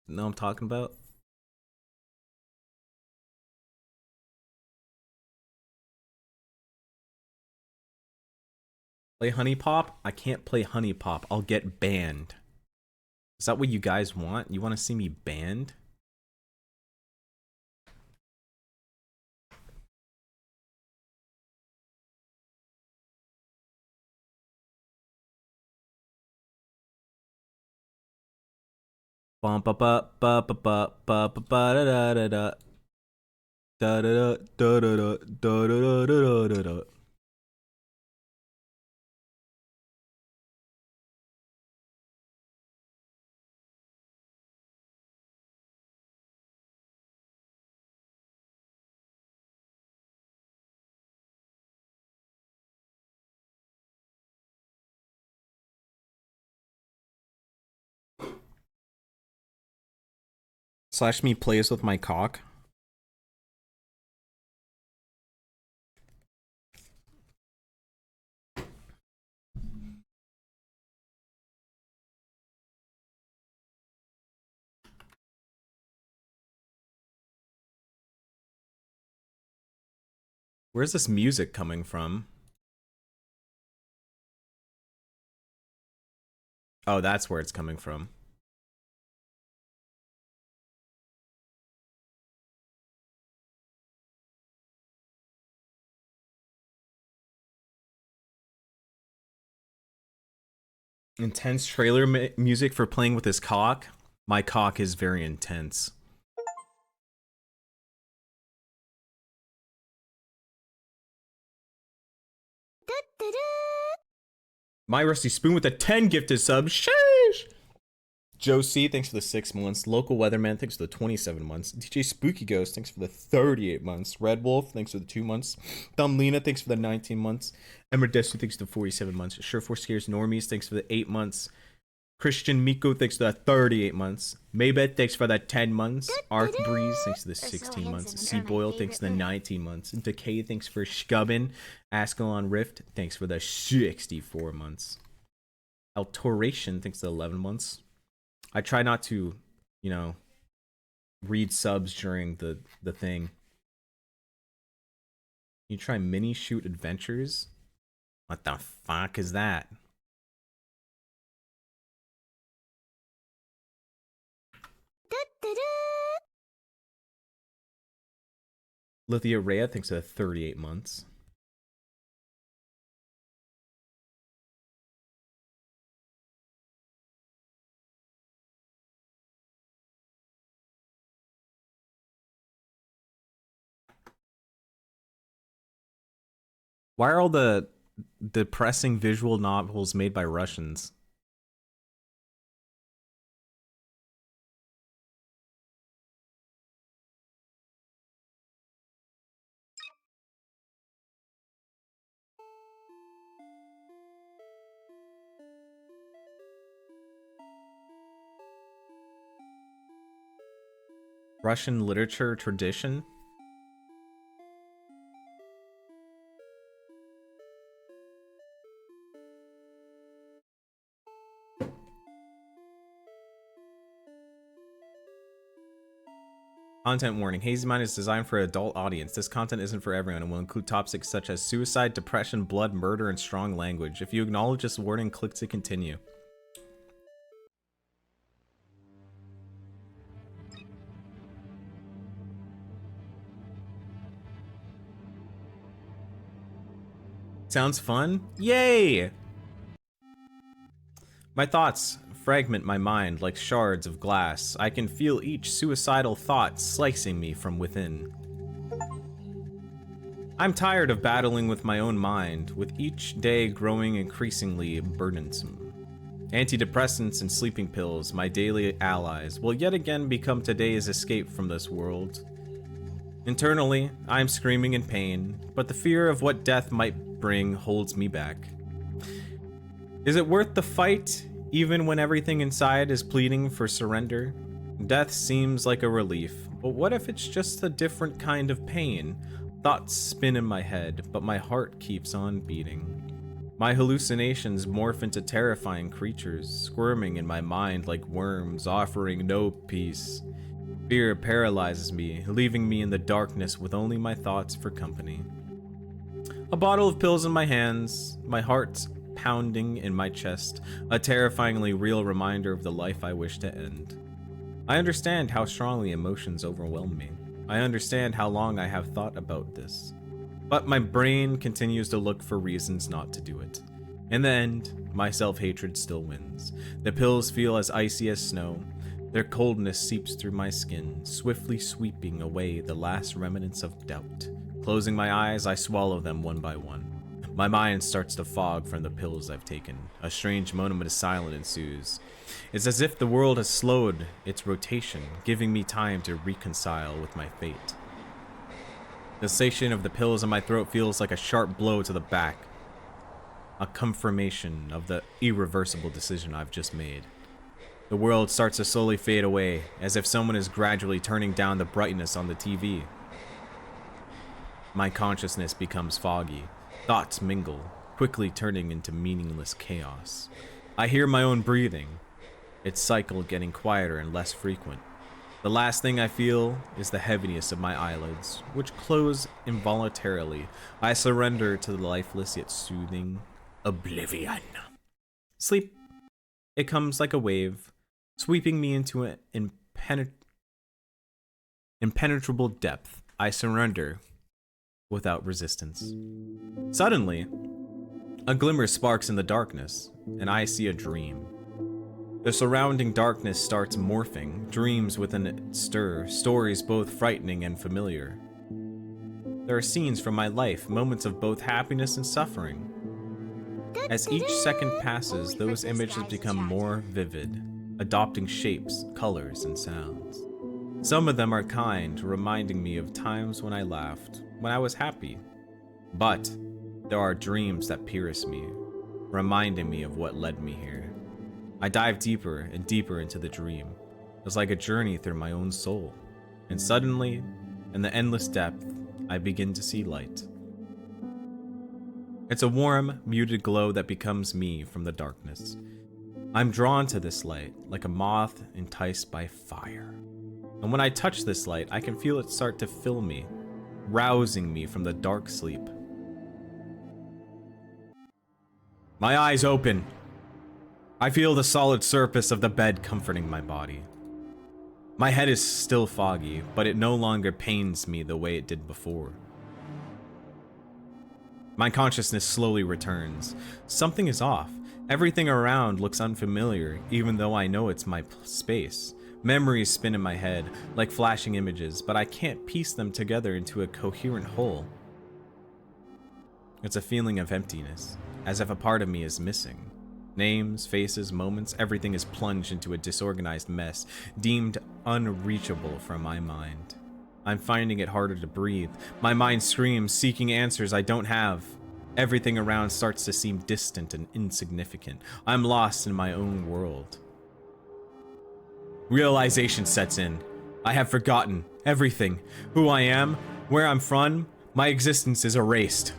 Speaker 1: Know what I'm talking about? Play Honey Pop? I can't play Honey Pop. I'll get banned. Is that what you guys want? You want to see me banned? Bum ba ba ba ba ba ba ba ba da da da da da da da da da da da da da. Slash me plays with my cock. Where's this music coming from? Oh, that's where it's coming from. Intense trailer music for playing with his cock. My cock is very intense. My Rusty Spoon with a 10 gifted sub. Sheesh! Joe C, thanks for the 6 months. Local Weatherman, thanks for the 27 months. DJ Spooky Ghost, thanks for the 38 months. Red Wolf, thanks for the 2 months. Thumblina, thanks for the 19 months. Ember Desu, thanks for the 47 months. Sure4 Scares Normies, thanks for the 8 months. Christian Miko, thanks for the 38 months. Maybeth, thanks for the 10 months. Arc Breeze, thanks for the 16 months. Sea Boyle, thanks for the 19 months. Decay, thanks for Scubbin. Ascalon Rift, thanks for the 64 months. Alteration, thanks for the 11 months. I try not to, you know, read subs during the thing. You try mini shoot adventures? What the fuck is that? Lithia Rhea thinks of 38 months. Why are all the depressing visual novels made by Russians? Russian literature tradition? Content warning. Hazy Mind is designed for an adult audience. This content isn't for everyone and will include topics such as suicide, depression, blood, murder, and strong language. If you acknowledge this warning, click to continue. Sounds fun? Yay! My thoughts fragment my mind like shards of glass. I can feel each suicidal thought slicing me from within. I'm tired of battling with my own mind, with each day growing increasingly burdensome. Antidepressants and sleeping pills, my daily allies, will yet again become today's escape from this world. Internally, I am screaming in pain, but the fear of what death might bring holds me back. Is it worth the fight, even when everything inside is pleading for surrender? Death seems like a relief, but what if it's just a different kind of pain? Thoughts spin in my head, but my heart keeps on beating. My hallucinations morph into terrifying creatures, squirming in my mind like worms, offering no peace. Fear paralyzes me, leaving me in the darkness with only my thoughts for company. A bottle of pills in my hands, my heart pounding in my chest, a terrifyingly real reminder of the life I wish to end. I understand how strongly emotions overwhelm me. I understand how long I have thought about this. But my brain continues to look for reasons not to do it. In the end, my self-hatred still wins. The pills feel as icy as snow. Their coldness seeps through my skin, swiftly sweeping away the last remnants of doubt. Closing my eyes, I swallow them one by one. My mind starts to fog from the pills I've taken. A strange moment of silence ensues. It's as if the world has slowed its rotation, giving me time to reconcile with my fate. The sensation of the pills in my throat feels like a sharp blow to the back, a confirmation of the irreversible decision I've just made. The world starts to slowly fade away, as if someone is gradually turning down the brightness on the TV. My consciousness becomes foggy. Thoughts mingle, quickly turning into meaningless chaos. I hear my own breathing, its cycle getting quieter and less frequent. The last thing I feel is the heaviness of my eyelids, which close involuntarily. I surrender to the lifeless yet soothing oblivion. Sleep. It comes like a wave, sweeping me into an impenetrable depth. I surrender without resistance. Suddenly, a glimmer sparks in the darkness, and I see a dream. The surrounding darkness starts morphing, dreams within it stir, stories both frightening and familiar. There are scenes from my life, moments of both happiness and suffering. As each second passes, those images become more vivid, adopting shapes, colors, and sounds. Some of them are kind, reminding me of times when I laughed, when I was happy. But there are dreams that pierce me, reminding me of what led me here. I dive deeper and deeper into the dream. It's like a journey through my own soul. And suddenly, in the endless depth, I begin to see light. It's a warm, muted glow that becomes me from the darkness. I'm drawn to this light, like a moth enticed by fire. And when I touch this light, I can feel it start to fill me, rousing me from the dark sleep. My eyes open. I feel the solid surface of the bed comforting my body. My head is still foggy, but it no longer pains me the way it did before. My consciousness slowly returns. Something is off. Everything around looks unfamiliar, even though I know it's my space. Memories spin in my head, like flashing images, but I can't piece them together into a coherent whole. It's a feeling of emptiness, as if a part of me is missing. Names, faces, moments, everything is plunged into a disorganized mess, deemed unreachable from my mind. I'm finding it harder to breathe. My mind screams, seeking answers I don't have. Everything around starts to seem distant and insignificant. I'm lost in my own world. Realization sets in. I have forgotten everything. Who I am, where I'm from, my existence is erased.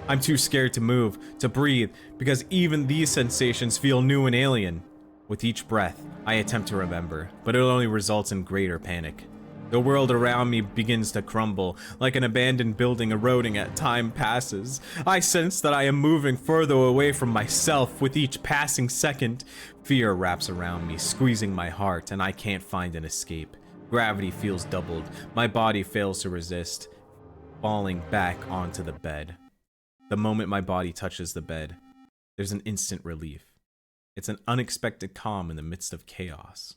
Speaker 1: I'm too scared to move, to breathe, because even these sensations feel new and alien. With each breath, I attempt to remember, but it only results in greater panic. The world around me begins to crumble, like an abandoned building eroding as time passes. I sense that I am moving further away from myself with each passing second. Fear wraps around me, squeezing my heart, and I can't find an escape. Gravity feels doubled. My body fails to resist, falling back onto the bed. The moment my body touches the bed, there's an instant relief. It's an unexpected calm in the midst of chaos.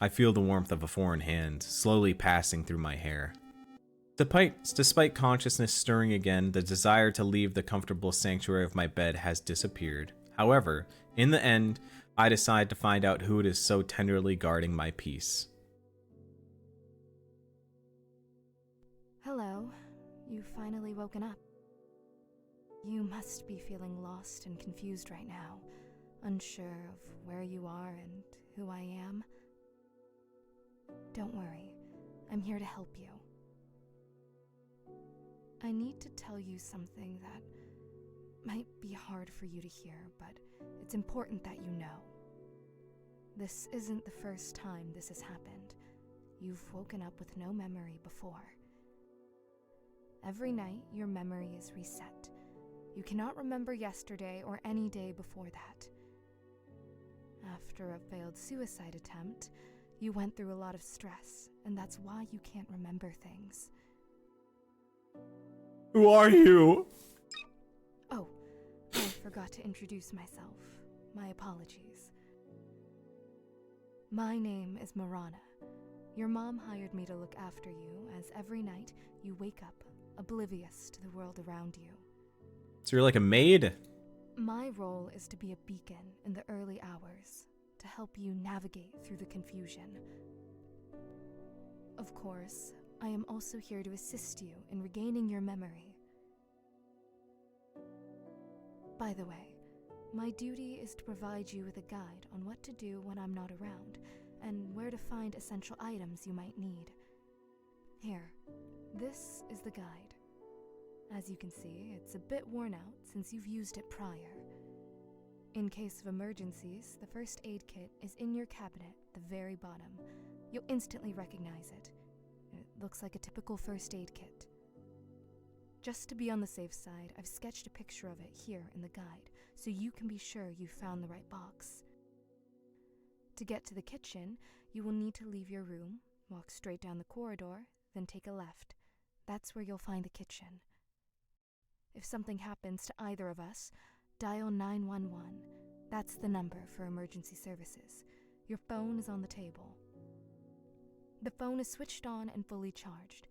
Speaker 1: I feel the warmth of a foreign hand slowly passing through my hair. Despite consciousness stirring again, the desire to leave the comfortable sanctuary of my bed has disappeared. However, in the end, I decide to find out who it is so tenderly guarding my peace.
Speaker 4: Hello. You've finally woken up. You must be feeling lost and confused right now, unsure of where you are and who I am. Don't worry, I'm here to help you. I need to tell you something that might be hard for you to hear, but it's important that you know. This isn't the first time this has happened. You've woken up with no memory before. Every night, your memory is reset. You cannot remember yesterday or any day before that. After a failed suicide attempt, you went through a lot of stress, and that's why you can't remember things.
Speaker 1: Who are you?
Speaker 4: Oh, I forgot to introduce myself. My apologies. My name is Marana. Your mom hired me to look after you, as every night you wake up oblivious to the world around you.
Speaker 1: So you're like a maid?
Speaker 4: My role is to be a beacon in the early hours, to help you navigate through the confusion. Of course, I am also here to assist you in regaining your memory. By the way, my duty is to provide you with a guide on what to do when I'm not around, and where to find essential items you might need. Here, this is the guide. As you can see, it's a bit worn out since you've used it prior. In case of emergencies, the first aid kit is in your cabinet at the very bottom. You'll instantly recognize it. It looks like a typical first aid kit. Just to be on the safe side, I've sketched a picture of it here in the guide, so you can be sure you found the right box. To get to the kitchen, you will need to leave your room, walk straight down the corridor, then take a left. That's where you'll find the kitchen. If something happens to either of us, dial 911. That's the number for emergency services. Your phone is on the table. The phone is switched on and fully charged.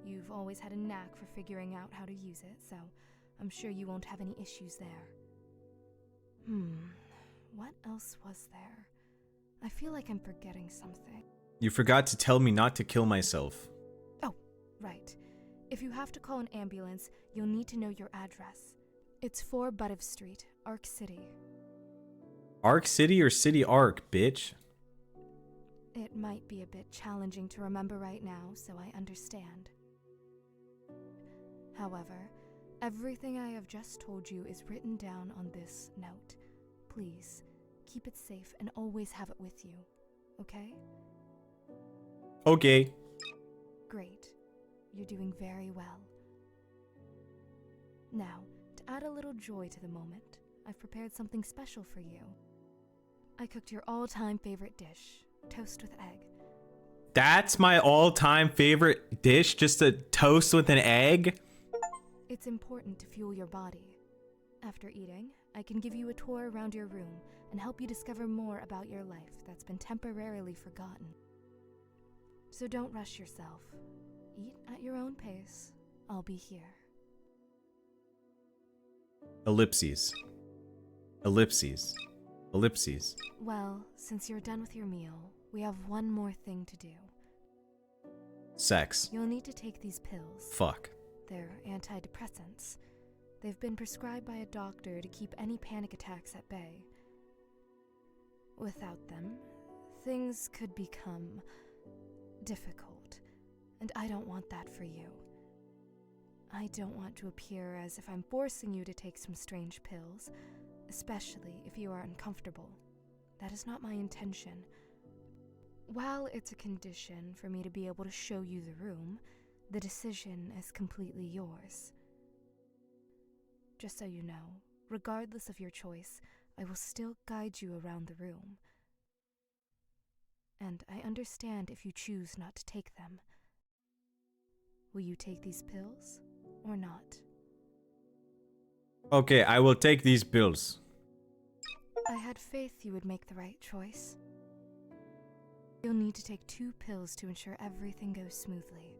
Speaker 4: You've always had a knack for figuring out how to use it, so I'm sure you won't have any issues there. What else was there? I feel like I'm forgetting something.
Speaker 1: You forgot to tell me not to kill myself.
Speaker 4: Oh, right. If you have to call an ambulance, you'll need to know your address. It's 4 Buttiff Street, Ark City.
Speaker 1: Ark City or City Ark, bitch?
Speaker 4: It might be a bit challenging to remember right now, so I understand. However, Everything I have just told you is written down on this note. Please, keep it safe and always have it with you, okay?
Speaker 1: Okay.
Speaker 4: Great. You're doing very well. Now, to add a little joy to the moment, I've prepared something special for you. I cooked your all-time favorite dish, toast with egg.
Speaker 1: That's my all-time favorite dish, just a toast with an egg?
Speaker 4: It's important to fuel your body. After eating, I can give you a tour around your room and help you discover more about your life that's been temporarily forgotten. So don't rush yourself. Eat at your own pace. I'll be here.
Speaker 1: Ellipses. Ellipses. Ellipses.
Speaker 4: Well, since you're done with your meal, we have one more thing to do.
Speaker 1: Sex.
Speaker 4: You'll need to take these pills.
Speaker 1: Fuck.
Speaker 4: They're antidepressants. They've been prescribed by a doctor to keep any panic attacks at bay. Without them, things could become difficult, and I don't want that for you. I don't want to appear as if I'm forcing you to take some strange pills, especially if you are uncomfortable. That is not my intention. While it's a condition for me to be able to show you the room, the decision is completely yours. Just so you know, regardless of your choice, I will still guide you around the room. And I understand if you choose not to take them. Will you take these pills or not?
Speaker 1: Okay, I will take these pills.
Speaker 4: I had faith you would make the right choice. You'll need to take 2 pills to ensure everything goes smoothly.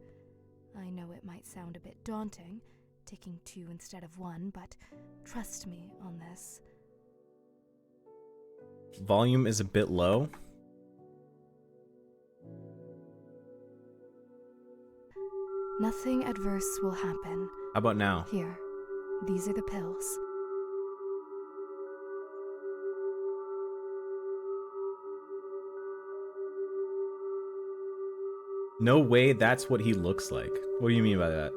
Speaker 4: I know it might sound a bit daunting, taking 2 instead of 1, but trust me on this.
Speaker 1: Volume is a bit low.
Speaker 4: Nothing adverse will happen.
Speaker 1: How about now?
Speaker 4: Here, these are the pills.
Speaker 1: No way that's what he looks like. What do you mean by that?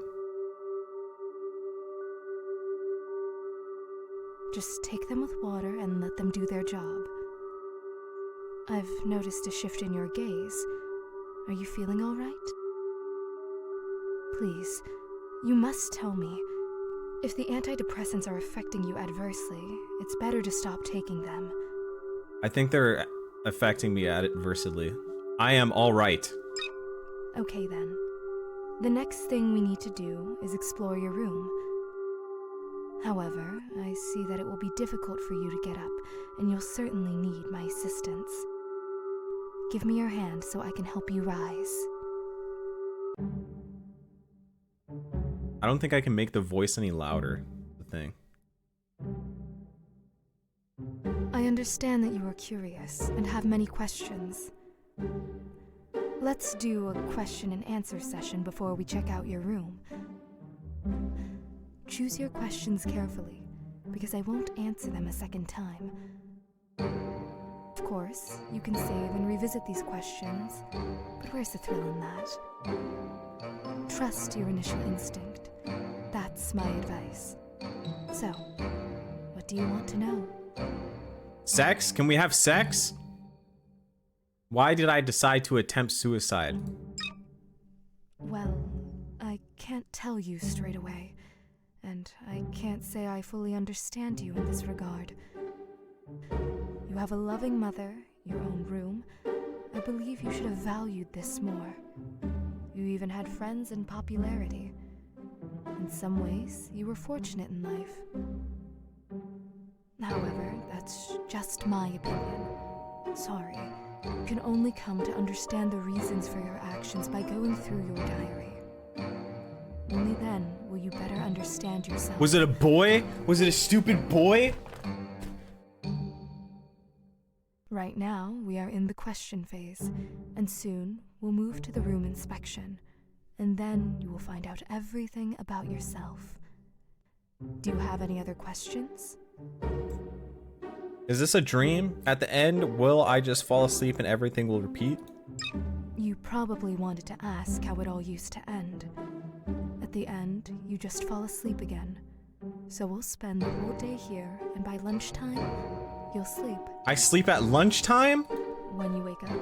Speaker 4: Just take them with water and let them do their job. I've noticed a shift in your gaze. Are you feeling all right? Please, you must tell me. If the antidepressants are affecting you adversely, it's better to stop taking them.
Speaker 1: I think they're affecting me adversely. I am all right.
Speaker 4: Okay then. The next thing we need to do is explore your room. However, I see that it will be difficult for you to get up, and you'll certainly need my assistance. Give me your hand so I can help you rise.
Speaker 1: I don't think I can make the voice any louder. The thing.
Speaker 4: I understand that you are curious and have many questions. Let's do a question and answer session before we check out your room. Choose your questions carefully, because I won't answer them a second time. Of course, you can save and revisit these questions, but where's the thrill in that? Trust your initial instinct. That's my advice. So, what do you want to know?
Speaker 1: Sex? Can we have sex? Why did I decide to attempt suicide?
Speaker 4: Well, I can't tell you straight away, and I can't say I fully understand you in this regard. You have a loving mother, your own room. I believe you should have valued this more. You even had friends and popularity. In some ways, you were fortunate in life. However, that's just my opinion. Sorry. You can only come to understand the reasons for your actions by going through your diary. Only then will you better understand yourself.
Speaker 1: Was it a boy? Was it a stupid boy?
Speaker 4: Right now, we are in the question phase, and soon we'll move to the room inspection. And then you will find out everything about yourself. Do you have any other questions?
Speaker 1: Is this a dream? At the end, will I just fall asleep and everything will repeat?
Speaker 4: You probably wanted to ask how it all used to end. At the end, you just fall asleep again, So we'll spend the whole day here, and by lunchtime, you'll sleep.
Speaker 1: I sleep at lunchtime?
Speaker 4: When you wake up,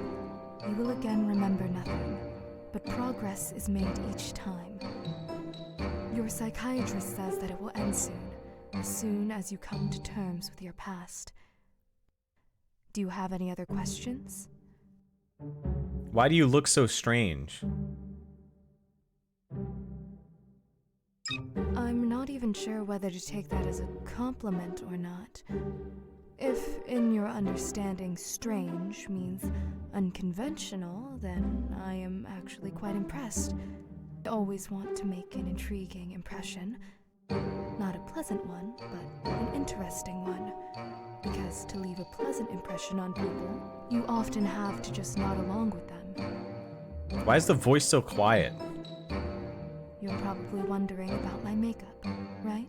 Speaker 4: you will again remember nothing, but progress is made each time. Your psychiatrist says that it will end as soon as you come to terms with your past. Do you have any other questions?
Speaker 1: Why do you look so strange?
Speaker 4: I'm not even sure whether to take that as a compliment or not. If, in your understanding, strange means unconventional, then I am actually quite impressed. I always want to make an intriguing impression. Not a pleasant one, but an interesting one. Because to leave a pleasant impression on people, you often have to just nod along with them.
Speaker 1: Why is the voice so quiet?
Speaker 4: You're probably wondering about my makeup, right?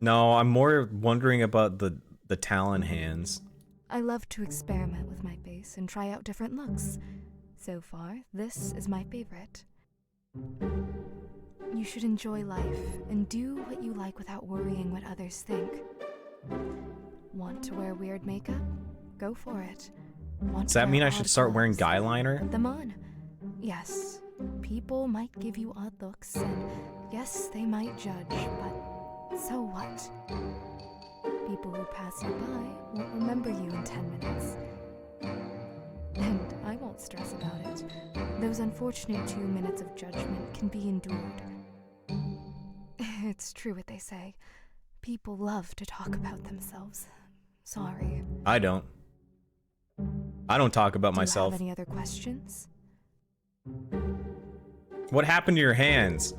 Speaker 1: No, I'm more wondering about the talon hands.
Speaker 4: I love to experiment with my face and try out different looks. So far, this is my favorite. You should enjoy life and do what you like without worrying what others think. Want to wear weird makeup? Go for it.
Speaker 1: Does that mean I should start wearing guy liner?
Speaker 4: Put them on. Yes, people might give you odd looks, and yes, they might judge, but so what? People who pass you by won't remember you in 10 minutes. And I won't stress about it. Those unfortunate 2 minutes of judgment can be endured. It's true what they say. People love to talk about themselves. Sorry.
Speaker 1: I don't. I don't talk about myself.
Speaker 4: Do you have any other questions?
Speaker 1: What happened to your hands?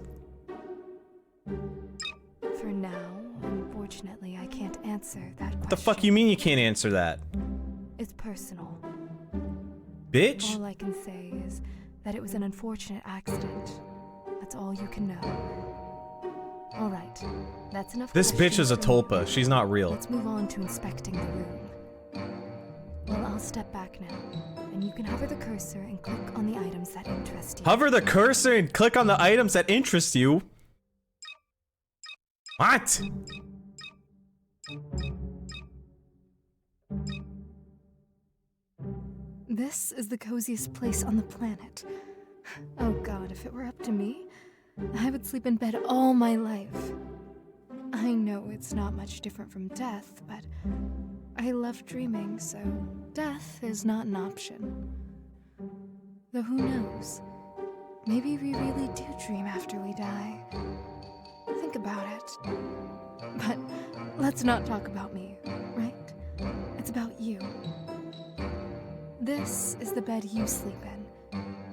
Speaker 4: For now, unfortunately, I can't answer that question.
Speaker 1: What the fuck you mean you can't answer that?
Speaker 4: It's personal.
Speaker 1: Bitch?
Speaker 4: All I can say is that it was an unfortunate accident. That's all you can know. All right, that's enough.
Speaker 1: This bitch is a tulpa. She's not real.
Speaker 4: Let's move on to inspecting the room. Well, I'll step back now, and you can hover the cursor and click on the items that interest you.
Speaker 1: Hover the cursor and click on the items that interest you? What?
Speaker 4: This is the coziest place on the planet. Oh god, if it were up to me, I would sleep in bed all my life. I know it's not much different from death, but I love dreaming, so death is not an option. Though who knows? Maybe we really do dream after we die. Think about it. But let's not talk about me, right? It's about you. This is the bed you sleep in.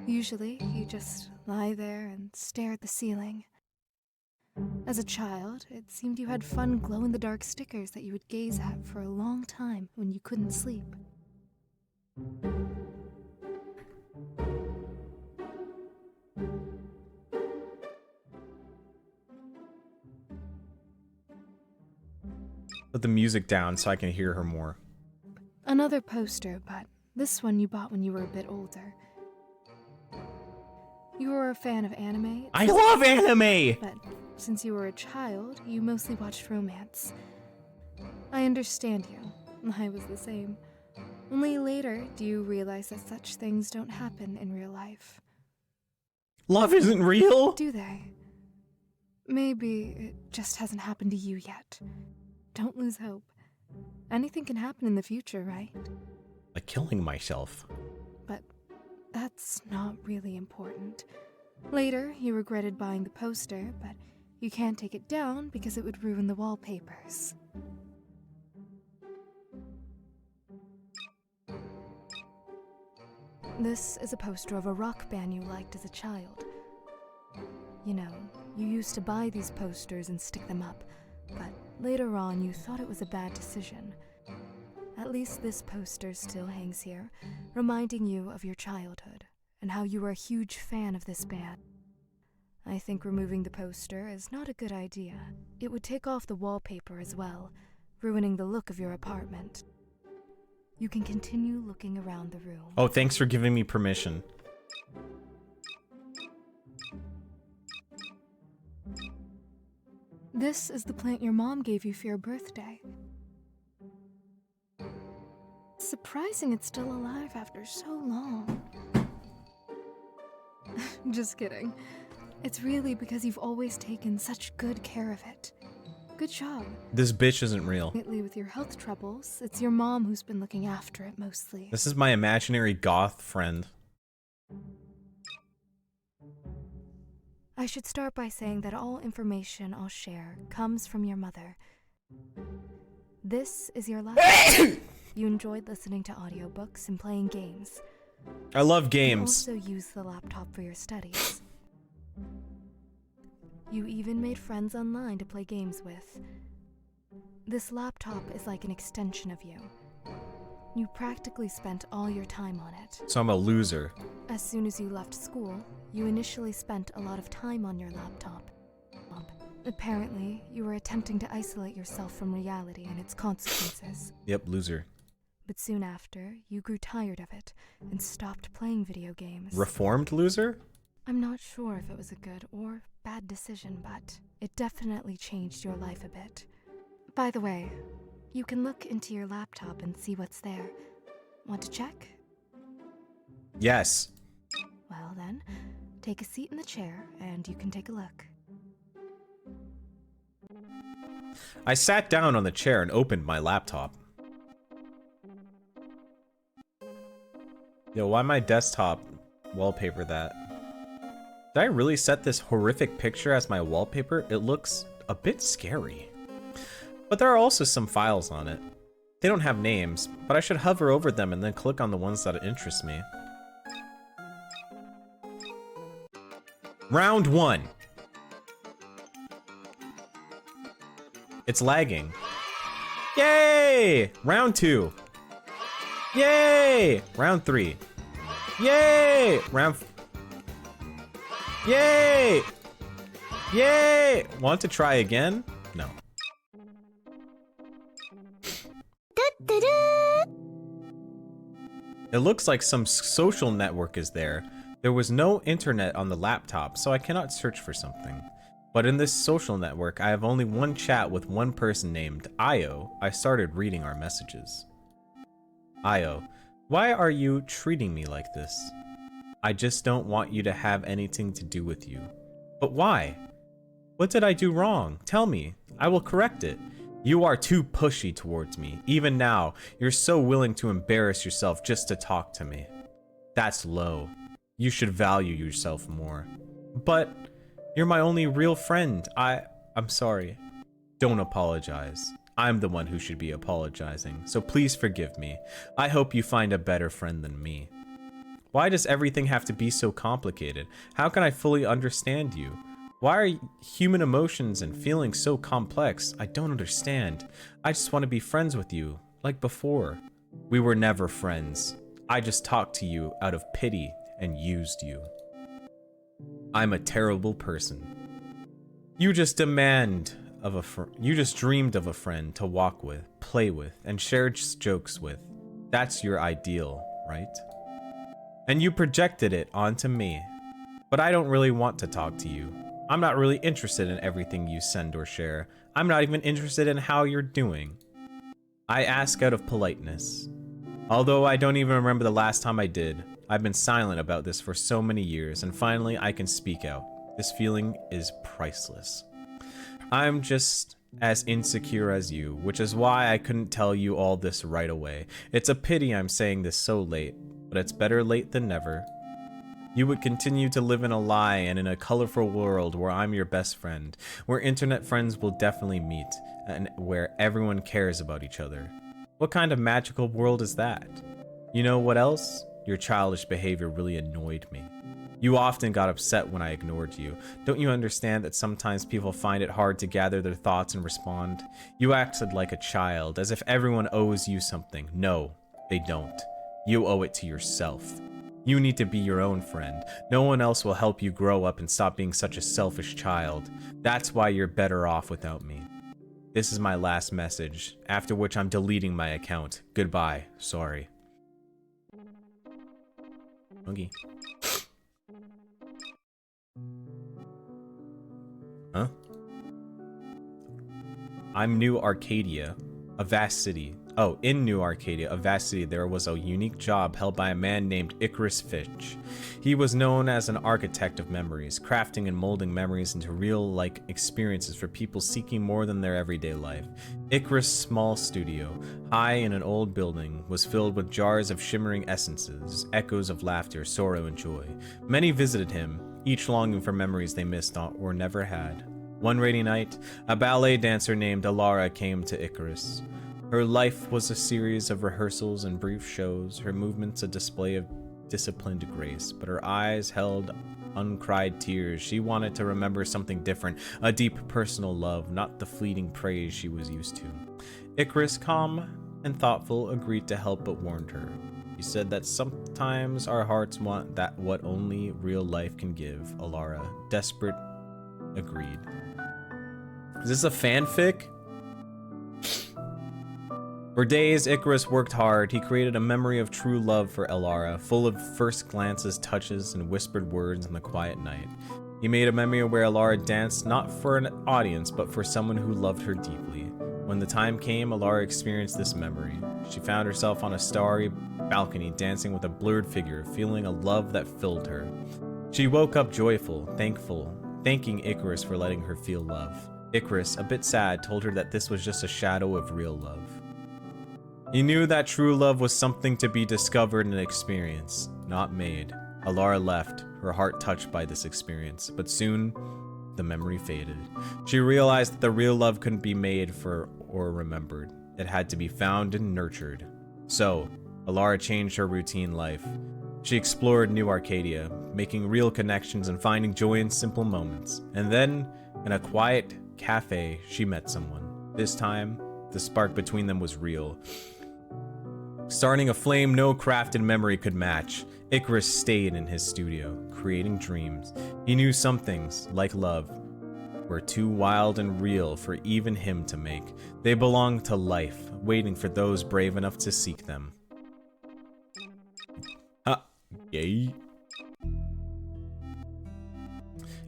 Speaker 4: Usually, you just lie there and stare at the ceiling. As a child, it seemed you had fun glow-in-the-dark stickers that you would gaze at for a long time when you couldn't sleep.
Speaker 1: Put the music down so I can hear her more.
Speaker 4: Another poster, but this one you bought when you were a bit older. You were a fan of anime?
Speaker 1: I love anime!
Speaker 4: But since you were a child, you mostly watched romance. I understand you. I was the same. Only later do you realize that such things don't happen in real life.
Speaker 1: Love isn't real?
Speaker 4: Do they? Maybe it just hasn't happened to you yet. Don't lose hope. Anything can happen in the future, right?
Speaker 1: Like killing myself.
Speaker 4: But that's not really important. Later, you regretted buying the poster, but you can't take it down because it would ruin the wallpapers. This is a poster of a rock band you liked as a child. You know, you used to buy these posters and stick them up, but later on you thought it was a bad decision. At least this poster still hangs here, reminding you of your childhood and how you were a huge fan of this band. I think removing the poster is not a good idea. It would take off the wallpaper as well, ruining the look of your apartment. You can continue looking around the room.
Speaker 1: Oh, thanks for giving me permission.
Speaker 4: This is the plant your mom gave you for your birthday. Surprising it's still alive after so long. Just kidding. It's really because you've always taken such good care of it. Good job.
Speaker 1: This bitch isn't real.
Speaker 4: Lately with your health troubles, it's your mom who's been looking after it mostly.
Speaker 1: This is my imaginary goth friend.
Speaker 4: I should start by saying that all information I'll share comes from your mother. This is your last. You enjoyed listening to audiobooks and playing games.
Speaker 1: I love
Speaker 4: You
Speaker 1: games.
Speaker 4: also use the laptop for your studies. You even made friends online to play games with. This laptop is like an extension of you. You practically spent all your time on it.
Speaker 1: So I'm a loser.
Speaker 4: As soon as you left school, you initially spent a lot of time on your laptop. Apparently, you were attempting to isolate yourself from reality and its consequences.
Speaker 1: Yep, loser.
Speaker 4: But soon after, you grew tired of it and stopped playing video games.
Speaker 1: Reformed loser?
Speaker 4: I'm not sure if it was a good or bad decision, but it definitely changed your life a bit. By the way, you can look into your laptop and see what's there. Want to check?
Speaker 1: Yes.
Speaker 4: Well then, take a seat in the chair and you can take a look.
Speaker 1: I sat down on the chair and opened my laptop. Yo, why my desktop wallpaper that? Did I really set this horrific picture as my wallpaper? It looks a bit scary. But there are also some files on it. They don't have names, but I should hover over them and then click on the ones that interest me. Round 1. It's lagging. Yay! Round 2. Yay! Round 3. Yay! Yay! Yay! Want to try again? No. It looks like some social network is there. There was no internet on the laptop, so I cannot search for something. But in this social network, I have only one chat with one person named Io. I started reading our messages. Io, why are you treating me like this? I just don't want you to have anything to do with you. But why? What did I do wrong? Tell me. I will correct it. You are too pushy towards me. Even now, you're so willing to embarrass yourself just to talk to me. That's low. You should value yourself more. But you're my only real friend. I'm sorry. Don't apologize. I'm the one who should be apologizing, so please forgive me. I hope you find a better friend than me. Why does everything have to be so complicated? How can I fully understand you? Why are human emotions and feelings so complex? I don't understand. I just want to be friends with you, like before. We were never friends. I just talked to you out of pity and used you. I'm a terrible person. You just dreamed of a friend to walk with, play with, and share jokes with. That's your ideal, right? And you projected it onto me. But I don't really want to talk to you. I'm not really interested in everything you send or share. I'm not even interested in how you're doing. I ask out of politeness. Although I don't even remember the last time I did. I've been silent about this for so many years, and finally I can speak out. This feeling is priceless. I'm just as insecure as you, which is why I couldn't tell you all this right away. It's a pity I'm saying this so late, but it's better late than never. You would continue to live in a lie and in a colorful world where I'm your best friend, where internet friends will definitely meet, and where everyone cares about each other. What kind of magical world is that? You know what else? Your childish behavior really annoyed me. You often got upset when I ignored you. Don't you understand that sometimes people find it hard to gather their thoughts and respond? You acted like a child, as if everyone owes you something. No, they don't. You owe it to yourself. You need to be your own friend. No one else will help you grow up and stop being such a selfish child. That's why you're better off without me. This is my last message, after which I'm deleting my account. Goodbye. Sorry. Okay. Huh? I'm New Arcadia, a vast city. Oh, in New Arcadia, a vast city, there was a unique job held by a man named Icarus Fitch. He was known as an architect of memories, crafting and molding memories into real-like experiences for people seeking more than their everyday life. Icarus' small studio, high in an old building, was filled with jars of shimmering essences, echoes of laughter, sorrow, and joy. Many visited him, each longing for memories they missed or never had. One rainy night, a ballet dancer named Alara came to Icarus. Her life was a series of rehearsals and brief shows, her movements a display of disciplined grace, but her eyes held uncried tears. She wanted to remember something different, a deep personal love, not the fleeting praise she was used to. Icarus, calm and thoughtful, agreed to help but warned her. He said that sometimes our hearts want that what only real life can give. Alara, desperate, agreed. Is this a fanfic? For days, Icarus worked hard. He created a memory of true love for Alara, full of first glances, touches, and whispered words in the quiet night. He made a memory where Alara danced not for an audience, but for someone who loved her deeply. When the time came, Alara experienced this memory. She found herself on a starry balcony, dancing with a blurred figure, feeling a love that filled her. She woke up joyful, thanking Icarus for letting her feel love. Icarus, a bit sad, told her that this was just a shadow of real love. He knew that true love was something to be discovered and experienced, not made. Alara left, her heart touched by this experience, but soon the memory faded. She realized that the real love couldn't be made for or remembered. It had to be found and nurtured. So, Alara changed her routine life. She explored New Arcadia, making real connections and finding joy in simple moments. And then, in a quiet cafe, she met someone. This time, the spark between them was real. Starting a flame no craft and memory could match, Icarus stayed in his studio, creating dreams. He knew some things, like love, were too wild and real for even him to make. They belonged to life, waiting for those brave enough to seek them. Yay.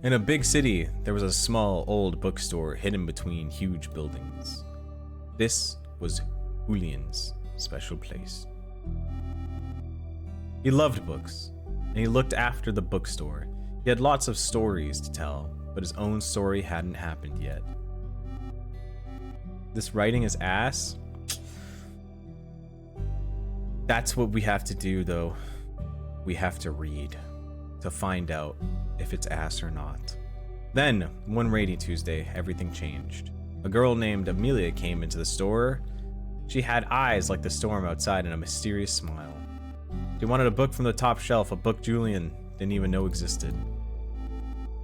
Speaker 1: In a big city, there was a small, old bookstore hidden between huge buildings. This was Julian's special place. He loved books, and he looked after the bookstore. He had lots of stories to tell, but his own story hadn't happened yet. This writing is ass. That's what we have to do, though. We have to read to find out if it's ass or not. Then, one rainy Tuesday, everything changed. A girl named Amelia came into the store. She had eyes like the storm outside and a mysterious smile. She wanted a book from the top shelf, a book Julian didn't even know existed.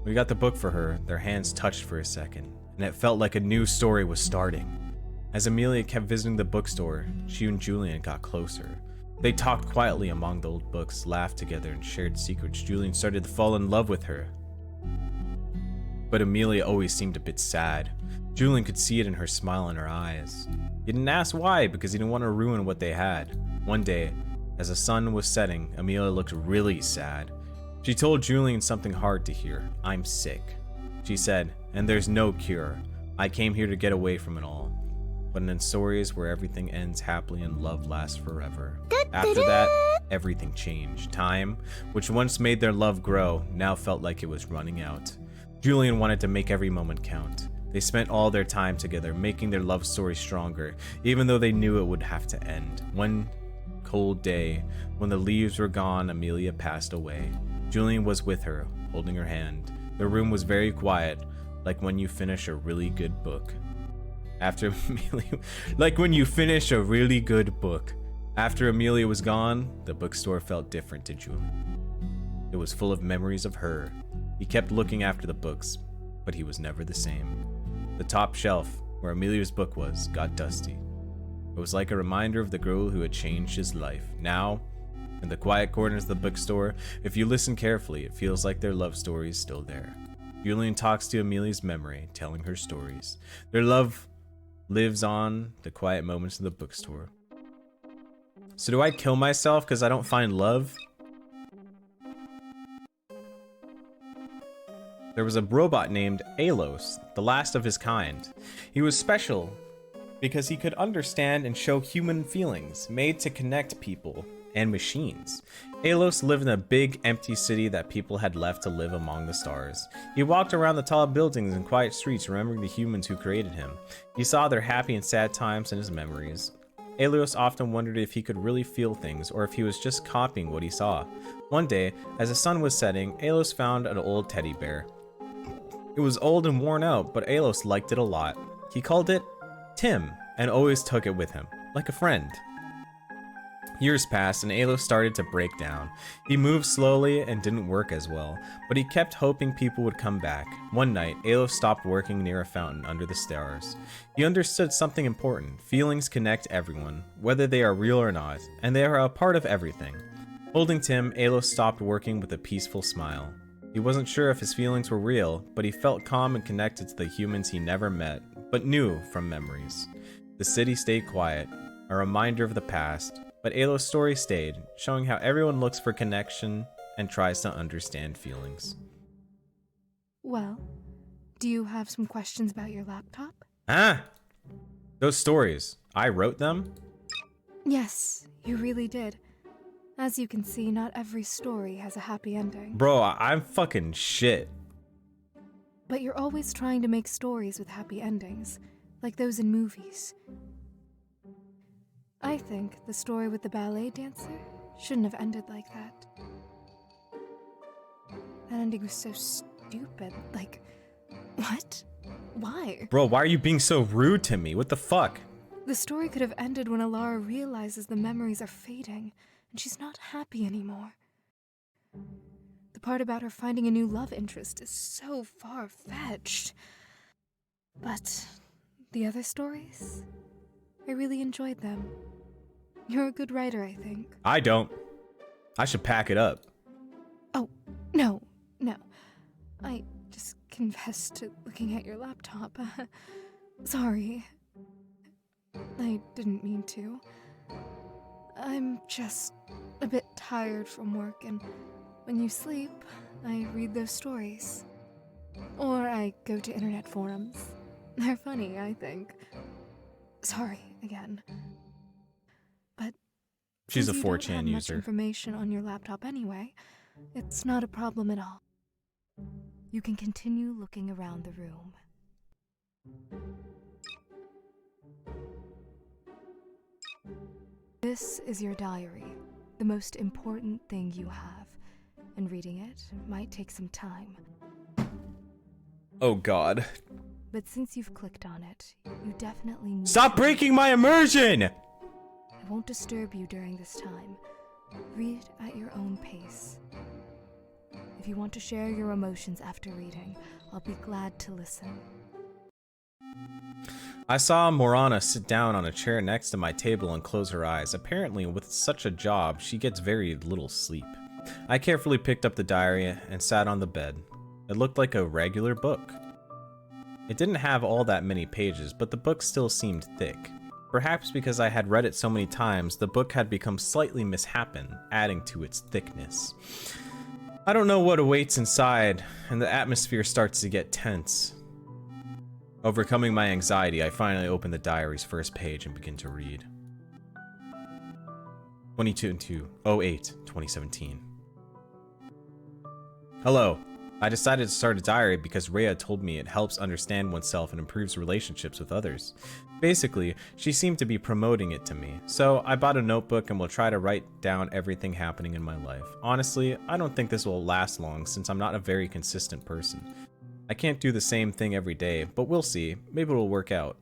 Speaker 1: We got the book for her, their hands touched for a second, and it felt like a new story was starting. As Amelia kept visiting the bookstore, she and Julian got closer. They talked quietly among the old books, laughed together, and shared secrets. Julian started to fall in love with her. But Amelia always seemed a bit sad. Julian could see it in her smile and her eyes. He didn't ask why, because he didn't want to ruin what they had. One day, as the sun was setting, Amelia looked really sad. She told Julian something hard to hear. "I'm sick," she said, "and there's no cure. I came here to get away from it all." But in stories where everything ends happily and love lasts forever. After that, everything changed. Time, which once made their love grow, now felt like it was running out. Julian wanted to make every moment count. They spent all their time together, making their love story stronger, even though they knew it would have to end. One cold day, when the leaves were gone, Amelia passed away. Julian was with her, holding her hand. The room was very quiet, like when you finish a really good book. After Amelia was gone, the bookstore felt different to Julian. It was full of memories of her. He kept looking after the books, but he was never the same. The top shelf, where Amelia's book was, got dusty. It was like a reminder of the girl who had changed his life. Now, in the quiet corners of the bookstore, if you listen carefully, it feels like their love story is still there. Julian talks to Amelia's memory, telling her stories. Their love lives on the quiet moments of the bookstore. So do I kill myself because I don't find love? there was a robot named Alos, the last of his kind. He was special because he could understand and show human feelings, made to connect people and machines. Alos lived in a big, empty city that people had left to live among the stars. He walked around the tall buildings and quiet streets, remembering the humans who created him. He saw their happy and sad times in his memories. Alos often wondered if he could really feel things, or if he was just copying what he saw. One day, as the sun was setting, Alos found an old teddy bear. It was old and worn out, but Alos liked it a lot. He called it Tim, and always took it with him, like a friend. Years passed and Alos started to break down. He moved slowly and didn't work as well, but he kept hoping people would come back. One night, Alos stopped working near a fountain under the stars. He understood something important. Feelings connect everyone, whether they are real or not, and they are a part of everything. Holding Tim, Alos stopped working with a peaceful smile. He wasn't sure if his feelings were real, but he felt calm and connected to the humans he never met, but knew from memories. The city stayed quiet, a reminder of the past, but Alos' story stayed, showing how everyone looks for connection and tries to understand feelings.
Speaker 4: Well, do you have some questions about your laptop?
Speaker 1: Those stories, I wrote them?
Speaker 4: Yes, you really did. As you can see, not every story has a happy ending.
Speaker 1: Bro, I'm fucking shit.
Speaker 4: But you're always trying to make stories with happy endings, like those in movies. I think the story with the ballet dancer shouldn't have ended like that. That ending was so stupid. Like, what? Why?
Speaker 1: Bro, why are you being so rude to me? What the fuck?
Speaker 4: The story could have ended when Alara realizes the memories are fading and she's not happy anymore. The part about her finding a new love interest is so far-fetched. But the other stories? I really enjoyed them. You're a good writer, I think.
Speaker 1: I don't. I should pack it up.
Speaker 4: Oh, no. I just confessed to looking at your laptop. Sorry. I didn't mean to. I'm just a bit tired from work, and when you sleep, I read those stories. Or I go to internet forums. They're funny, I think. Sorry, again. But
Speaker 1: She's a
Speaker 4: since you don't
Speaker 1: 4chan
Speaker 4: have much
Speaker 1: user.
Speaker 4: information on your laptop anyway, it's not a problem at all. You can continue looking around the room. This is your diary, the most important thing you have, and reading it might take some time.
Speaker 1: Oh god.
Speaker 4: But since you've clicked on it, you definitely need
Speaker 1: Stop
Speaker 4: to.
Speaker 1: breaking my immersion!
Speaker 4: I won't disturb you during this time. Read at your own pace. If you want to share your emotions after reading, I'll be glad to listen.
Speaker 1: I saw Morana sit down on a chair next to my table and close her eyes. Apparently, with such a job, she gets very little sleep. I carefully picked up the diary and sat on the bed. It looked like a regular book. It didn't have all that many pages, but the book still seemed thick. Perhaps because I had read it so many times, the book had become slightly misshapen, adding to its thickness. I don't know what awaits inside, and the atmosphere starts to get tense. Overcoming my anxiety, I finally open the diary's first page and begin to read. 22/08/2017. Hello. I decided to start a diary because Rhea told me it helps understand oneself and improves relationships with others. Basically, she seemed to be promoting it to me, so I bought a notebook and will try to write down everything happening in my life. Honestly, I don't think this will last long since I'm not a very consistent person. I can't do the same thing every day, but we'll see. Maybe it'll work out.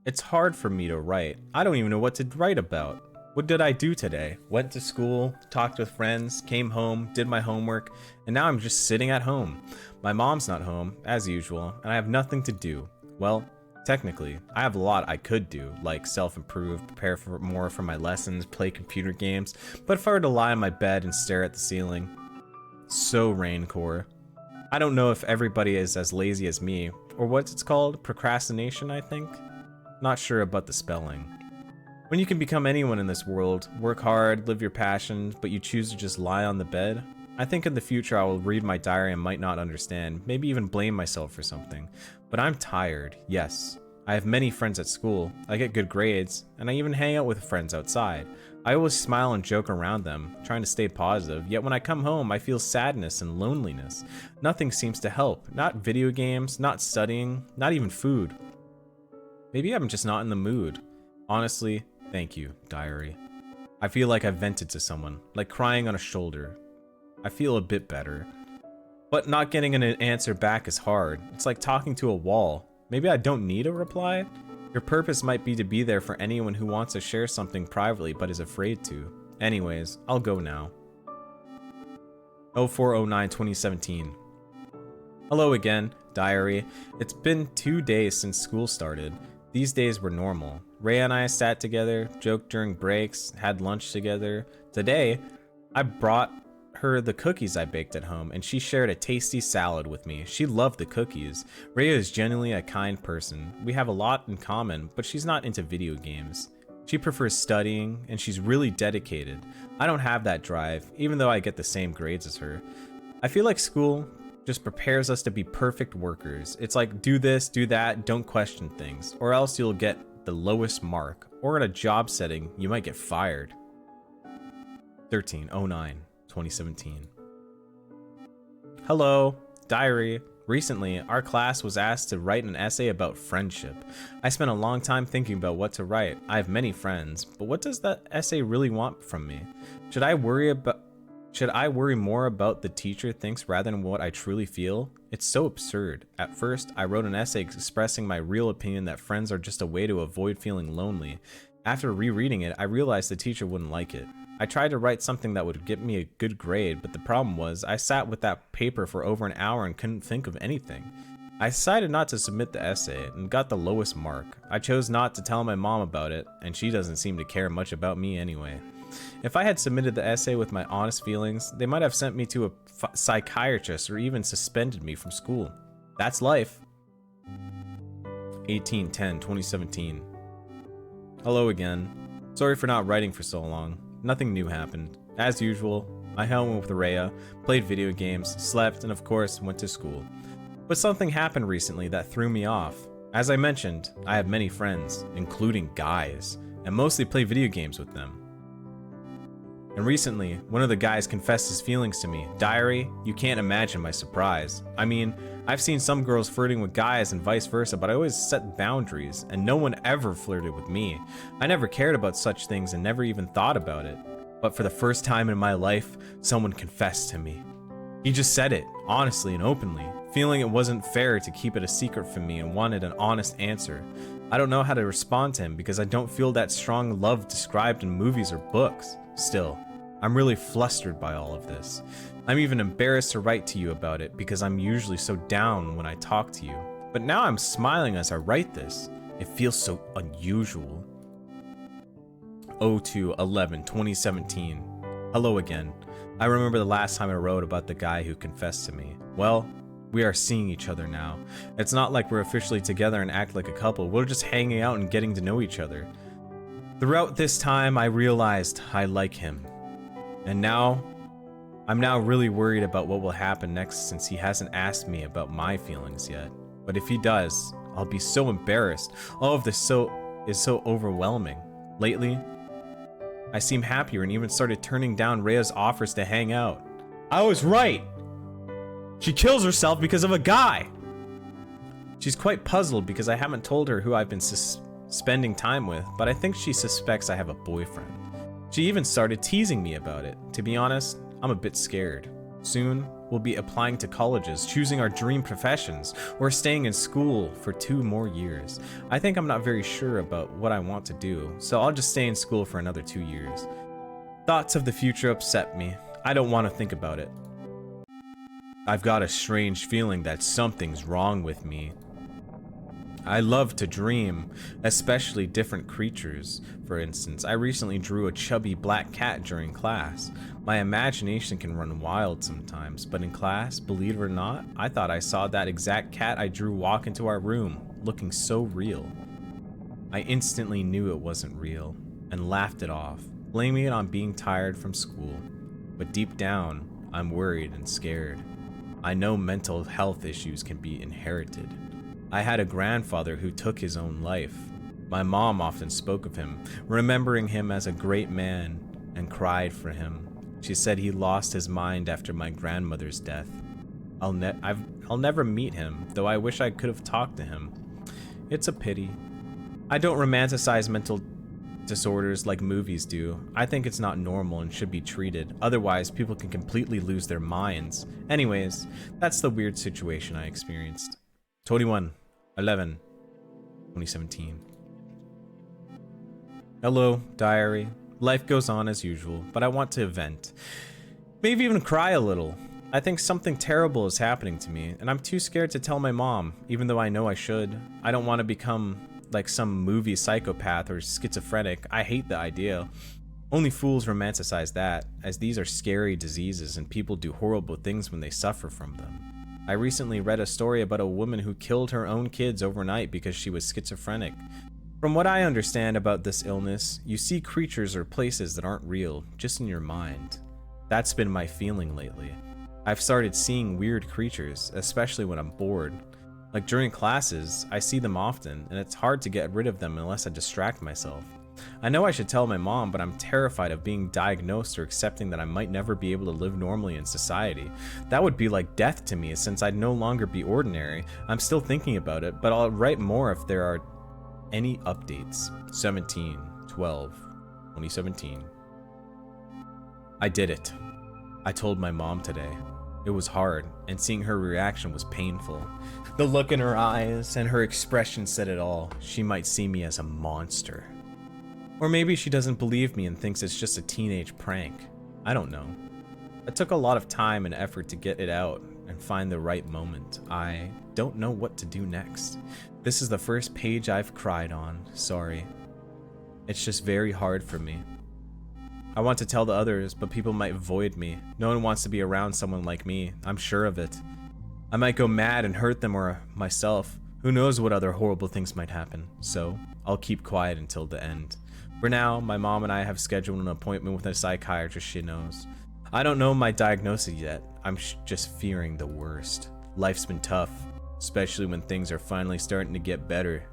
Speaker 1: It's hard for me to write. I don't even know what to write about. What did I do today? Went to school, talked with friends, came home, did my homework, and now I'm just sitting at home. My mom's not home, as usual, and I have nothing to do. Well, technically, I have a lot I could do, like self-improve, prepare for more for my lessons, play computer games, but if I were to lie on my bed and stare at the ceiling, so raincore. I don't know if everybody is as lazy as me, or what it's called, procrastination, I think? Not sure about the spelling. When you can become anyone in this world, work hard, live your passions, but you choose to just lie on the bed, I think in the future I will read my diary and might not understand, maybe even blame myself for something. But I'm tired, yes. I have many friends at school, I get good grades, and I even hang out with friends outside. I always smile and joke around them, trying to stay positive, yet when I come home I feel sadness and loneliness. Nothing seems to help, not video games, not studying, not even food. Maybe I'm just not in the mood. Honestly, thank you, diary. I feel like I've vented to someone, like crying on a shoulder. I feel a bit better. But not getting an answer back is hard. It's like talking to a wall. Maybe I don't need a reply? Your purpose might be to be there for anyone who wants to share something privately but is afraid to. Anyways, I'll go now. 0409-2017. Hello again, diary. It's been 2 days since school started. These days were normal. Ray and I sat together, joked during breaks, had lunch together. Today, I brought her the cookies I baked at home, and she shared a tasty salad with me. She loved the cookies. Rhea is genuinely a kind person. We have a lot in common, but she's not into video games. She prefers studying, and she's really dedicated. I don't have that drive, even though I get the same grades as her. I feel like school just prepares us to be perfect workers. It's like, do this, do that, don't question things, or else you'll get the lowest mark, or in a job setting, you might get fired. 1309-2017. Hello, diary. Recently, our class was asked to write an essay about friendship. I spent a long time thinking about what to write. I have many friends, but what does that essay really want from me? Should I worry more about the teacher thinks rather than what I truly feel? It's so absurd. At first, I wrote an essay expressing my real opinion that friends are just a way to avoid feeling lonely. After rereading it, I realized the teacher wouldn't like it. I tried to write something that would get me a good grade, but the problem was I sat with that paper for over an hour and couldn't think of anything. I decided not to submit the essay and got the lowest mark. I chose not to tell my mom about it, and she doesn't seem to care much about me anyway. If I had submitted the essay with my honest feelings, they might have sent me to a psychiatrist or even suspended me from school. That's life. 1810-2017. Hello again. Sorry for not writing for so long. Nothing new happened. As usual, I hung out with Rhea, played video games, slept, and of course, went to school. But something happened recently that threw me off. As I mentioned, I have many friends, including guys, and mostly play video games with them. And recently, one of the guys confessed his feelings to me. Diary, you can't imagine my surprise. I mean, I've seen some girls flirting with guys and vice versa, but I always set boundaries, and no one ever flirted with me. I never cared about such things and never even thought about it. But for the first time in my life, someone confessed to me. He just said it, honestly and openly, feeling it wasn't fair to keep it a secret from me and wanted an honest answer. I don't know how to respond to him because I don't feel that strong love described in movies or books. Still, I'm really flustered by all of this. I'm even embarrassed to write to you about it because I'm usually so down when I talk to you. But now I'm smiling as I write this. It feels so unusual. 02-11-2017. Hello again. I remember the last time I wrote about the guy who confessed to me. Well, we are seeing each other now. It's not like we're officially together and act like a couple. We're just hanging out and getting to know each other. Throughout this time, I realized I like him. And now, I'm now really worried about what will happen next since he hasn't asked me about my feelings yet. But if he does, I'll be so embarrassed. All of this is so overwhelming. Lately, I seem happier and even started turning down Rhea's offers to hang out. I was right! She kills herself because of a guy! She's quite puzzled because I haven't told her who I've been spending time with, but I think she suspects I have a boyfriend. She even started teasing me about it. To be honest, I'm a bit scared. Soon, we'll be applying to colleges, choosing our dream professions, or staying in school for 2 more years. I think I'm not very sure about what I want to do, so I'll just stay in school for another 2 years. Thoughts of the future upset me. I don't want to think about it. I've got a strange feeling that something's wrong with me. I love to dream, especially different creatures. For instance, I recently drew a chubby black cat during class. My imagination can run wild sometimes, but in class, believe it or not, I thought I saw that exact cat I drew walk into our room, looking so real. I instantly knew it wasn't real, and laughed it off, blaming it on being tired from school. But deep down, I'm worried and scared. I know mental health issues can be inherited. I had a grandfather who took his own life. My mom often spoke of him, remembering him as a great man, and cried for him. She said he lost his mind after my grandmother's death. I'll never meet him, though I wish I could have talked to him. It's a pity. I don't romanticize mental disorders like movies do. I think it's not normal and should be treated. Otherwise, people can completely lose their minds. Anyways, that's the weird situation I experienced. 21/11/2017. Hello, diary. Life goes on as usual, but I want to vent. Maybe even cry a little. I think something terrible is happening to me, and I'm too scared to tell my mom, even though I know I should. I don't want to become like some movie psychopath or schizophrenic. I hate the idea. Only fools romanticize that, as these are scary diseases and people do horrible things when they suffer from them. I recently read a story about a woman who killed her own kids overnight because she was schizophrenic. From what I understand about this illness, you see creatures or places that aren't real, just in your mind. That's been my feeling lately. I've started seeing weird creatures, especially when I'm bored. Like during classes, I see them often, and it's hard to get rid of them unless I distract myself. I know I should tell my mom, but I'm terrified of being diagnosed or accepting that I might never be able to live normally in society. That would be like death to me, since I'd no longer be ordinary. I'm still thinking about it, but I'll write more if there are any updates. 17/12/2017. I did it. I told my mom today. It was hard, and seeing her reaction was painful. The look in her eyes and her expression said it all. She might see me as a monster. Or maybe she doesn't believe me and thinks it's just a teenage prank. I don't know. It took a lot of time and effort to get it out and find the right moment. I don't know what to do next. This is the first page I've cried on. Sorry. It's just very hard for me. I want to tell the others, but people might avoid me. No one wants to be around someone like me. I'm sure of it. I might go mad and hurt them or myself. Who knows what other horrible things might happen. So, I'll keep quiet until the end. For now, my mom and I have scheduled an appointment with a psychiatrist she knows. I don't know my diagnosis yet. I'm just fearing the worst. Life's been tough, especially when things are finally starting to get better.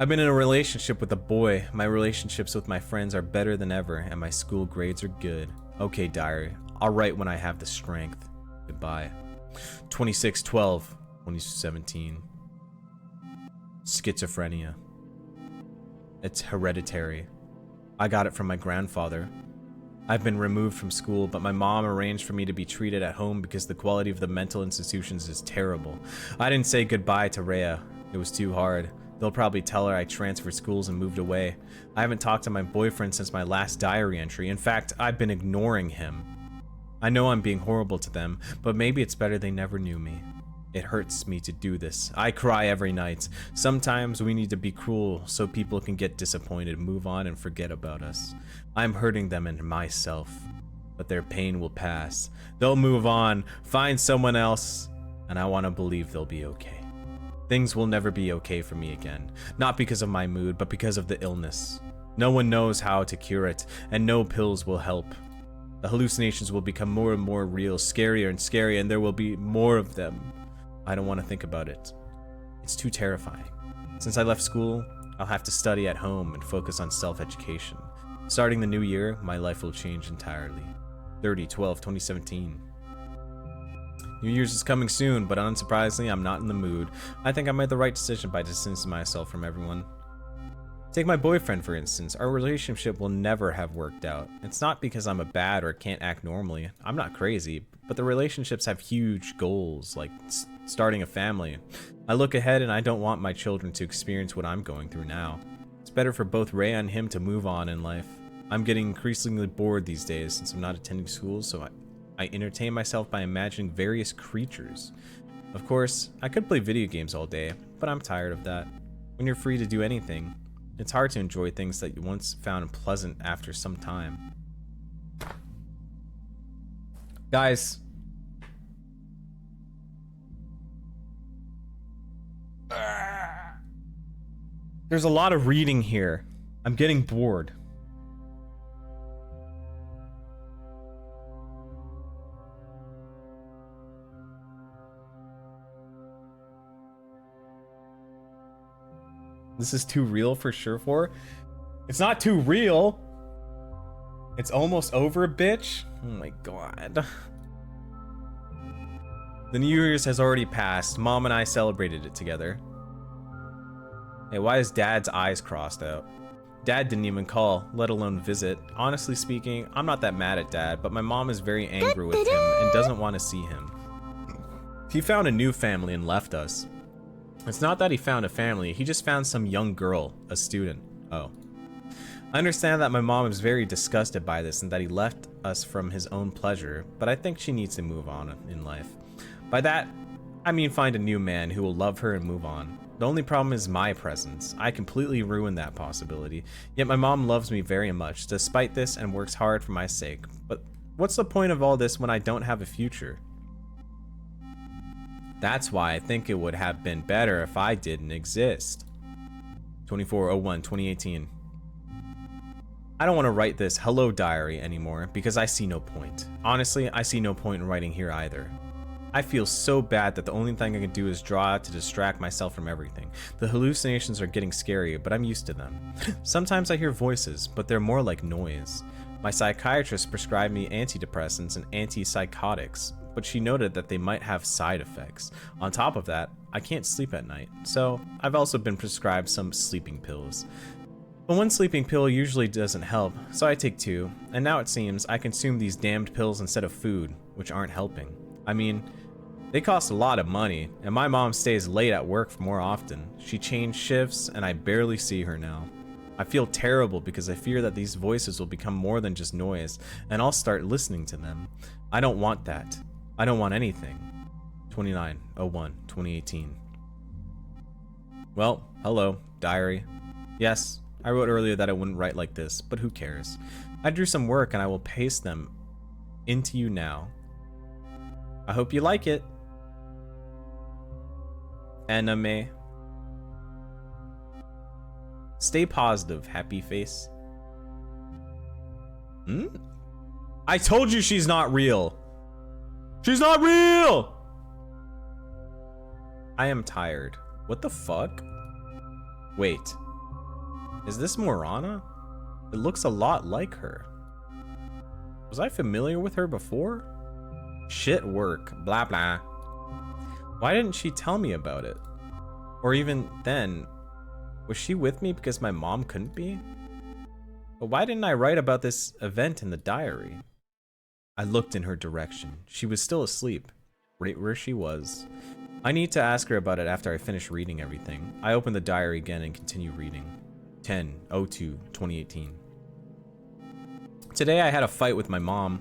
Speaker 1: I've been in a relationship with a boy. My relationships with my friends are better than ever, and my school grades are good. Okay, diary. I'll write when I have the strength. Goodbye. 26/12/2017. Schizophrenia. It's hereditary. I got it from my grandfather. I've been removed from school, but my mom arranged for me to be treated at home because the quality of the mental institutions is terrible. I didn't say goodbye to Rhea. It was too hard. They'll probably tell her I transferred schools and moved away. I haven't talked to my boyfriend since my last diary entry. In fact, I've been ignoring him. I know I'm being horrible to them, but maybe it's better they never knew me. It hurts me to do this. I cry every night. Sometimes we need to be cruel so people can get disappointed, move on, and forget about us. I'm hurting them and myself, but their pain will pass. They'll move on, find someone else, and I want to believe they'll be okay. Things will never be okay for me again. Not because of my mood, but because of the illness. No one knows how to cure it, and no pills will help. The hallucinations will become more and more real, scarier and scarier, and there will be more of them. I don't want to think about it. It's too terrifying. Since I left school, I'll have to study at home and focus on self-education. Starting the new year, my life will change entirely. 30/12/2017. New Year's is coming soon, but unsurprisingly, I'm not in the mood. I think I made the right decision by distancing myself from everyone. Take my boyfriend, for instance. Our relationship will never have worked out. It's not because I'm a bad or can't act normally. I'm not crazy, but the relationships have huge goals, like starting a family. I look ahead and I don't want my children to experience what I'm going through now. It's better for both Ray and him to move on in life. I'm getting increasingly bored these days since I'm not attending school, so I entertain myself by imagining various creatures. Of course, I could play video games all day, but I'm tired of that. When you're free to do anything, it's hard to enjoy things that you once found pleasant after some time. Guys. There's a lot of reading here. I'm getting bored. This is too real for sure for. It's not too real. It's almost over, bitch. Oh my god. The New Year's has already passed. Mom and I celebrated it together. Hey, why is Dad's eyes crossed out? Dad didn't even call, let alone visit. Honestly speaking, I'm not that mad at Dad, but my mom is very angry with him and doesn't want to see him. He found a new family and left us. It's not that he found a family, he just found some young girl, a student. Oh. I understand that my mom is very disgusted by this and that he left us from his own pleasure, but I think she needs to move on in life. By that, I mean find a new man who will love her and move on. The only problem is my presence. I completely ruined that possibility, yet my mom loves me very much, despite this, and works hard for my sake. But what's the point of all this when I don't have a future? That's why I think it would have been better if I didn't exist. 24/01/2018. I don't want to write this hello diary anymore because I see no point. Honestly, I see no point in writing here either. I feel so bad that the only thing I can do is draw out to distract myself from everything. The hallucinations are getting scary, but I'm used to them. Sometimes I hear voices, but they're more like noise. My psychiatrist prescribed me antidepressants and antipsychotics, but she noted that they might have side effects. On top of that, I can't sleep at night, so I've also been prescribed some sleeping pills. But one sleeping pill usually doesn't help, so I take 2, and now it seems I consume these damned pills instead of food, which aren't helping. I mean, they cost a lot of money, and my mom stays late at work more often. She changed shifts, and I barely see her now. I feel terrible because I fear that these voices will become more than just noise, and I'll start listening to them. I don't want that. I don't want anything. 29/01/2018. Well, hello, diary. Yes, I wrote earlier that I wouldn't write like this, but who cares? I drew some work and I will paste them into you now. I hope you like it. Anime. Stay positive, happy face. I told you she's not real. She's not real! I am tired. What the fuck? Wait. Is this Morana? It looks a lot like her. Was I familiar with her before? Shit work, blah blah. Why didn't she tell me about it? Or even then, was she with me because my mom couldn't be? But why didn't I write about this event in the diary? I looked in her direction. She was still asleep, right where she was. I need to ask her about it after I finish reading everything. I open the diary again and continue reading. 10/02/2018. Today I had a fight with my mom.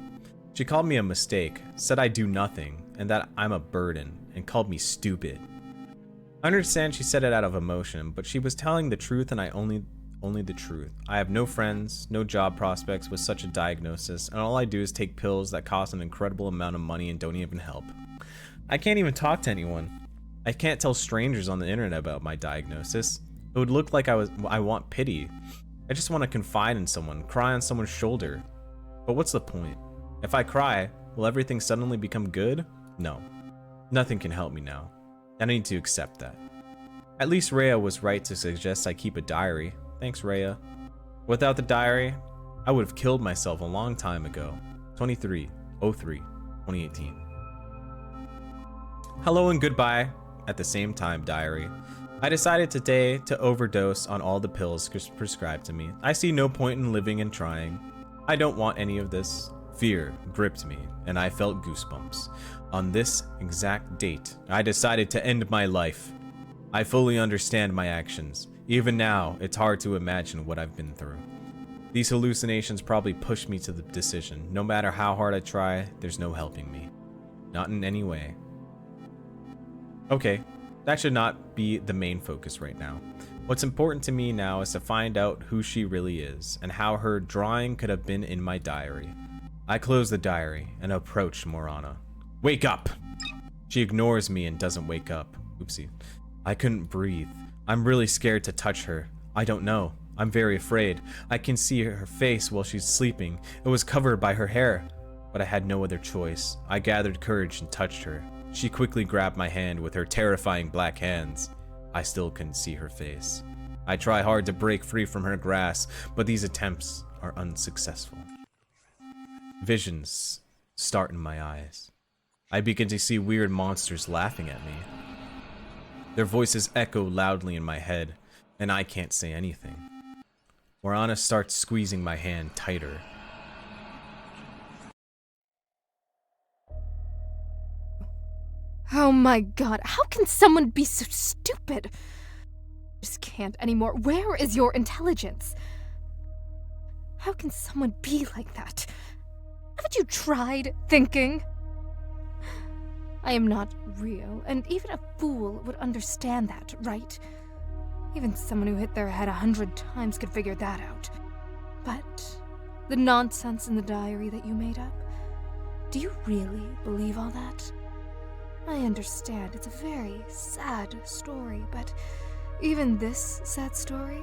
Speaker 1: She called me a mistake, said I do nothing, and that I'm a burden, and called me stupid. I understand she said it out of emotion, but she was telling the truth, and only the truth. I have no friends, no job prospects with such a diagnosis, and all I do is take pills that cost an incredible amount of money and don't even help. I can't even talk to anyone. I can't tell strangers on the internet about my diagnosis. It would look like I want pity. I just want to confide in someone, cry on someone's shoulder. But what's the point? If I cry, will everything suddenly become good? No. Nothing can help me now. I need to accept that. At least Rhea was right to suggest I keep a diary. Thanks, Rhea. Without the diary, I would have killed myself a long time ago. 23/03/2018. Hello and goodbye at the same time, diary. I decided today to overdose on all the pills prescribed to me. I see no point in living and trying. I don't want any of this. Fear gripped me, and I felt goosebumps. On this exact date, I decided to end my life. I fully understand my actions. Even now, it's hard to imagine what I've been through. These hallucinations probably pushed me to the decision. No matter how hard I try, there's no helping me. Not in any way. Okay, that should not be the main focus right now. What's important to me now is to find out who she really is, and how her drawing could have been in my diary. I close the diary and approach Morana. Wake up! She ignores me and doesn't wake up. Oopsie. I couldn't breathe. I'm really scared to touch her. I don't know. I'm very afraid. I can see her face while she's sleeping. It was covered by her hair. But I had no other choice. I gathered courage and touched her. She quickly grabbed my hand with her terrifying black hands. I still couldn't see her face. I try hard to break free from her grasp, but these attempts are unsuccessful. Visions start in my eyes. I begin to see weird monsters laughing at me. Their voices echo loudly in my head, and I can't say anything. Morana starts squeezing my hand tighter.
Speaker 4: Oh my god, how can someone be so stupid? I just can't anymore. Where is your intelligence? How can someone be like that? Haven't you tried thinking? I am not real, and even a fool would understand that, right? Even someone who hit their head 100 times could figure that out. But the nonsense in the diary that you made up, do you really believe all that? I understand it's a very sad story, but even this sad story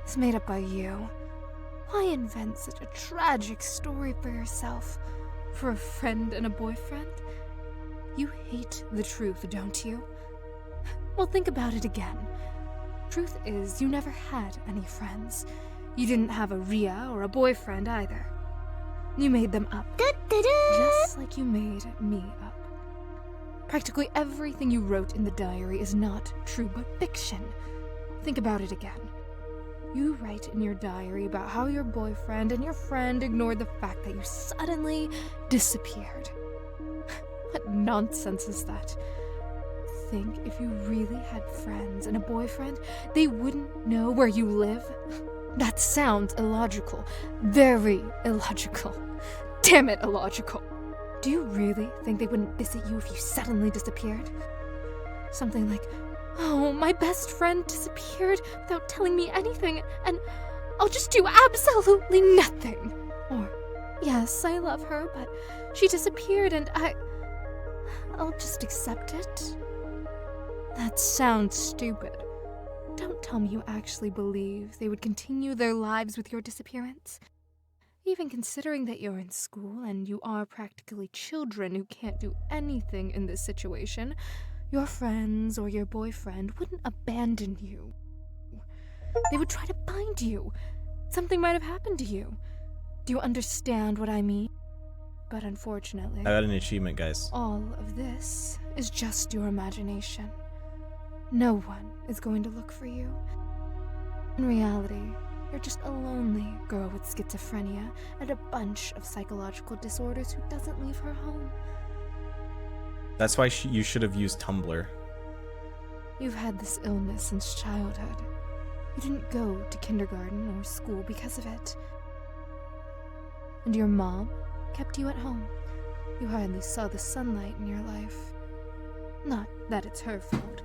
Speaker 4: is made up by you. Why invent such a tragic story for yourself? For a friend and a boyfriend? You hate the truth, don't you? Well, think about it again. Truth is, you never had any friends. You didn't have a Rhea or a boyfriend either. You made them up. Just like you made me up. Practically everything you wrote in the diary is not true, but fiction. Think about it again. You write in your diary about how your boyfriend and your friend ignored the fact that you suddenly disappeared. What nonsense is that? Think if you really had friends and a boyfriend, they wouldn't know where you live? That sounds illogical. Very illogical. Damn it, illogical. Do you really think they wouldn't visit you if you suddenly disappeared? Something like, oh, my best friend disappeared without telling me anything, and I'll just do absolutely nothing. Or, yes, I love her, but she disappeared and I'll just accept it. That sounds stupid. Don't tell me you actually believe they would continue their lives with your disappearance. Even considering that you're in school and you are practically children who can't do anything in this situation, your friends or your boyfriend wouldn't abandon you. They would try to find you. Something might have happened to you. Do you understand what I mean? But unfortunately,
Speaker 1: I got an achievement, guys.
Speaker 4: all of this is just your imagination. No one is going to look for you. In reality, you're just a lonely girl with schizophrenia and a bunch of psychological disorders who doesn't leave her home.
Speaker 1: That's why you should have used Tumblr.
Speaker 4: You've had this illness since childhood. You didn't go to kindergarten or school because of it. And your mom kept you at home. You hardly saw the sunlight in your life. Not that it's her fault.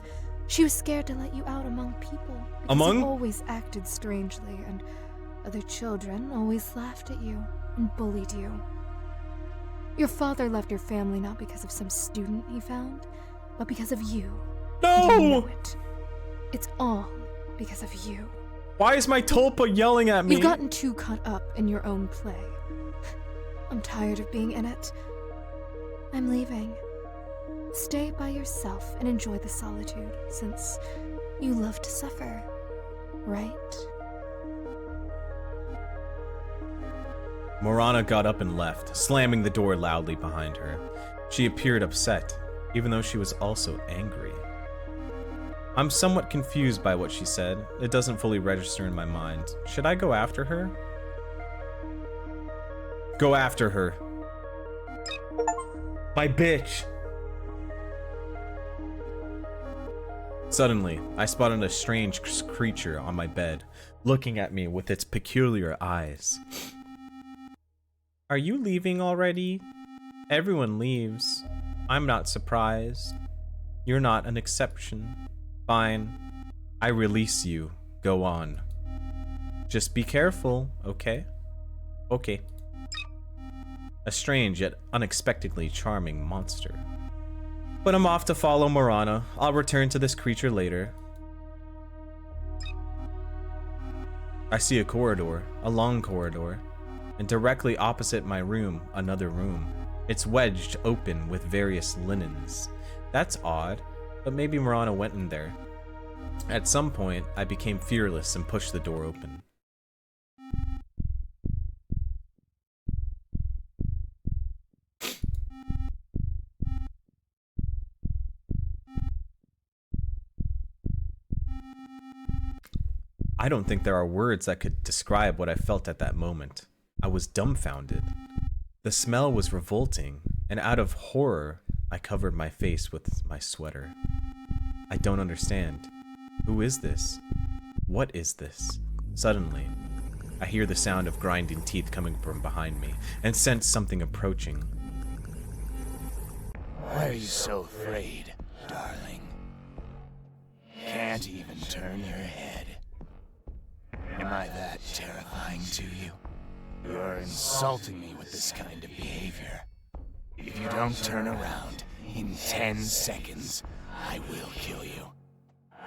Speaker 4: She was scared to let you out among people because you always acted strangely, and other children always laughed at you and bullied you. Your father left your family not because of some student he found, but because of you.
Speaker 1: No!
Speaker 4: You didn't know it. It's all because of you.
Speaker 1: Why is my tulpa yelling at me?
Speaker 4: You've gotten too caught up in your own play. I'm tired of being in it. I'm leaving. Stay by yourself and enjoy the solitude, since you love to suffer, right?
Speaker 1: Morana got up and left, slamming the door loudly behind her. She appeared upset, even though she was also angry. I'm somewhat confused by what she said. It doesn't fully register in my mind. Should I go after her? Go after her. My bitch. Suddenly, I spotted a strange creature on my bed, looking at me with its peculiar eyes. Are you leaving already? Everyone leaves. I'm not surprised. You're not an exception. Fine. I release you. Go on. Just be careful, okay? Okay. A strange yet unexpectedly charming monster. But I'm off to follow Morana. I'll return to this creature later. I see a corridor, a long corridor, and directly opposite my room, another room. It's wedged open with various linens. That's odd, but maybe Morana went in there. At some point, I became fearless and pushed the door open. I don't think there are words that could describe what I felt at that moment. I was dumbfounded. The smell was revolting, and out of horror, I covered my face with my sweater. I don't understand. Who is this? What is this? Suddenly, I hear the sound of grinding teeth coming from behind me, and sense something approaching.
Speaker 3: Why are you so afraid, darling? Can't even turn your head. Am I that terrifying to you? You're insulting me with this kind of behavior. If you don't turn around in 10 seconds, I will kill you.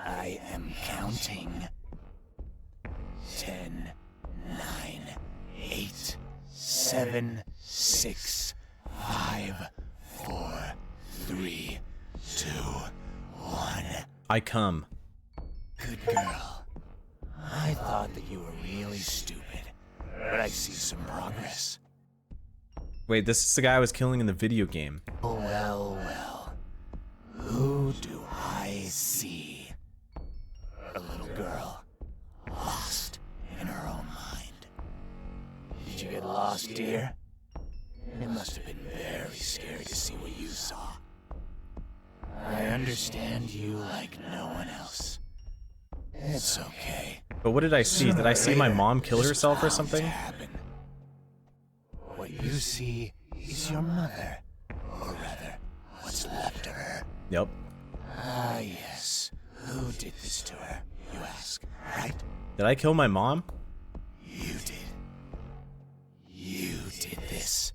Speaker 3: I am counting. 10, 9, 8, 7, 6, 5, 4, 3, 2, 1.
Speaker 1: I come.
Speaker 3: Good girl. I thought that you were really stupid, but I see some progress.
Speaker 1: Wait, this is the guy I was killing in the video game.
Speaker 3: Oh, well, well. Who do I see? A little girl, lost in her own mind. Did you get lost, dear? It must have been very scary to see what you saw. I understand you like no one else. It's okay.
Speaker 1: But what did I see? Did I see my mom kill
Speaker 3: This
Speaker 1: herself or
Speaker 3: bound
Speaker 1: something?
Speaker 3: to happen. What you see is your mother, or rather, what's left of her.
Speaker 1: Yep.
Speaker 3: Ah, yes. Who did this to her, you ask, right?
Speaker 1: Did I kill my mom?
Speaker 3: You did. You did this.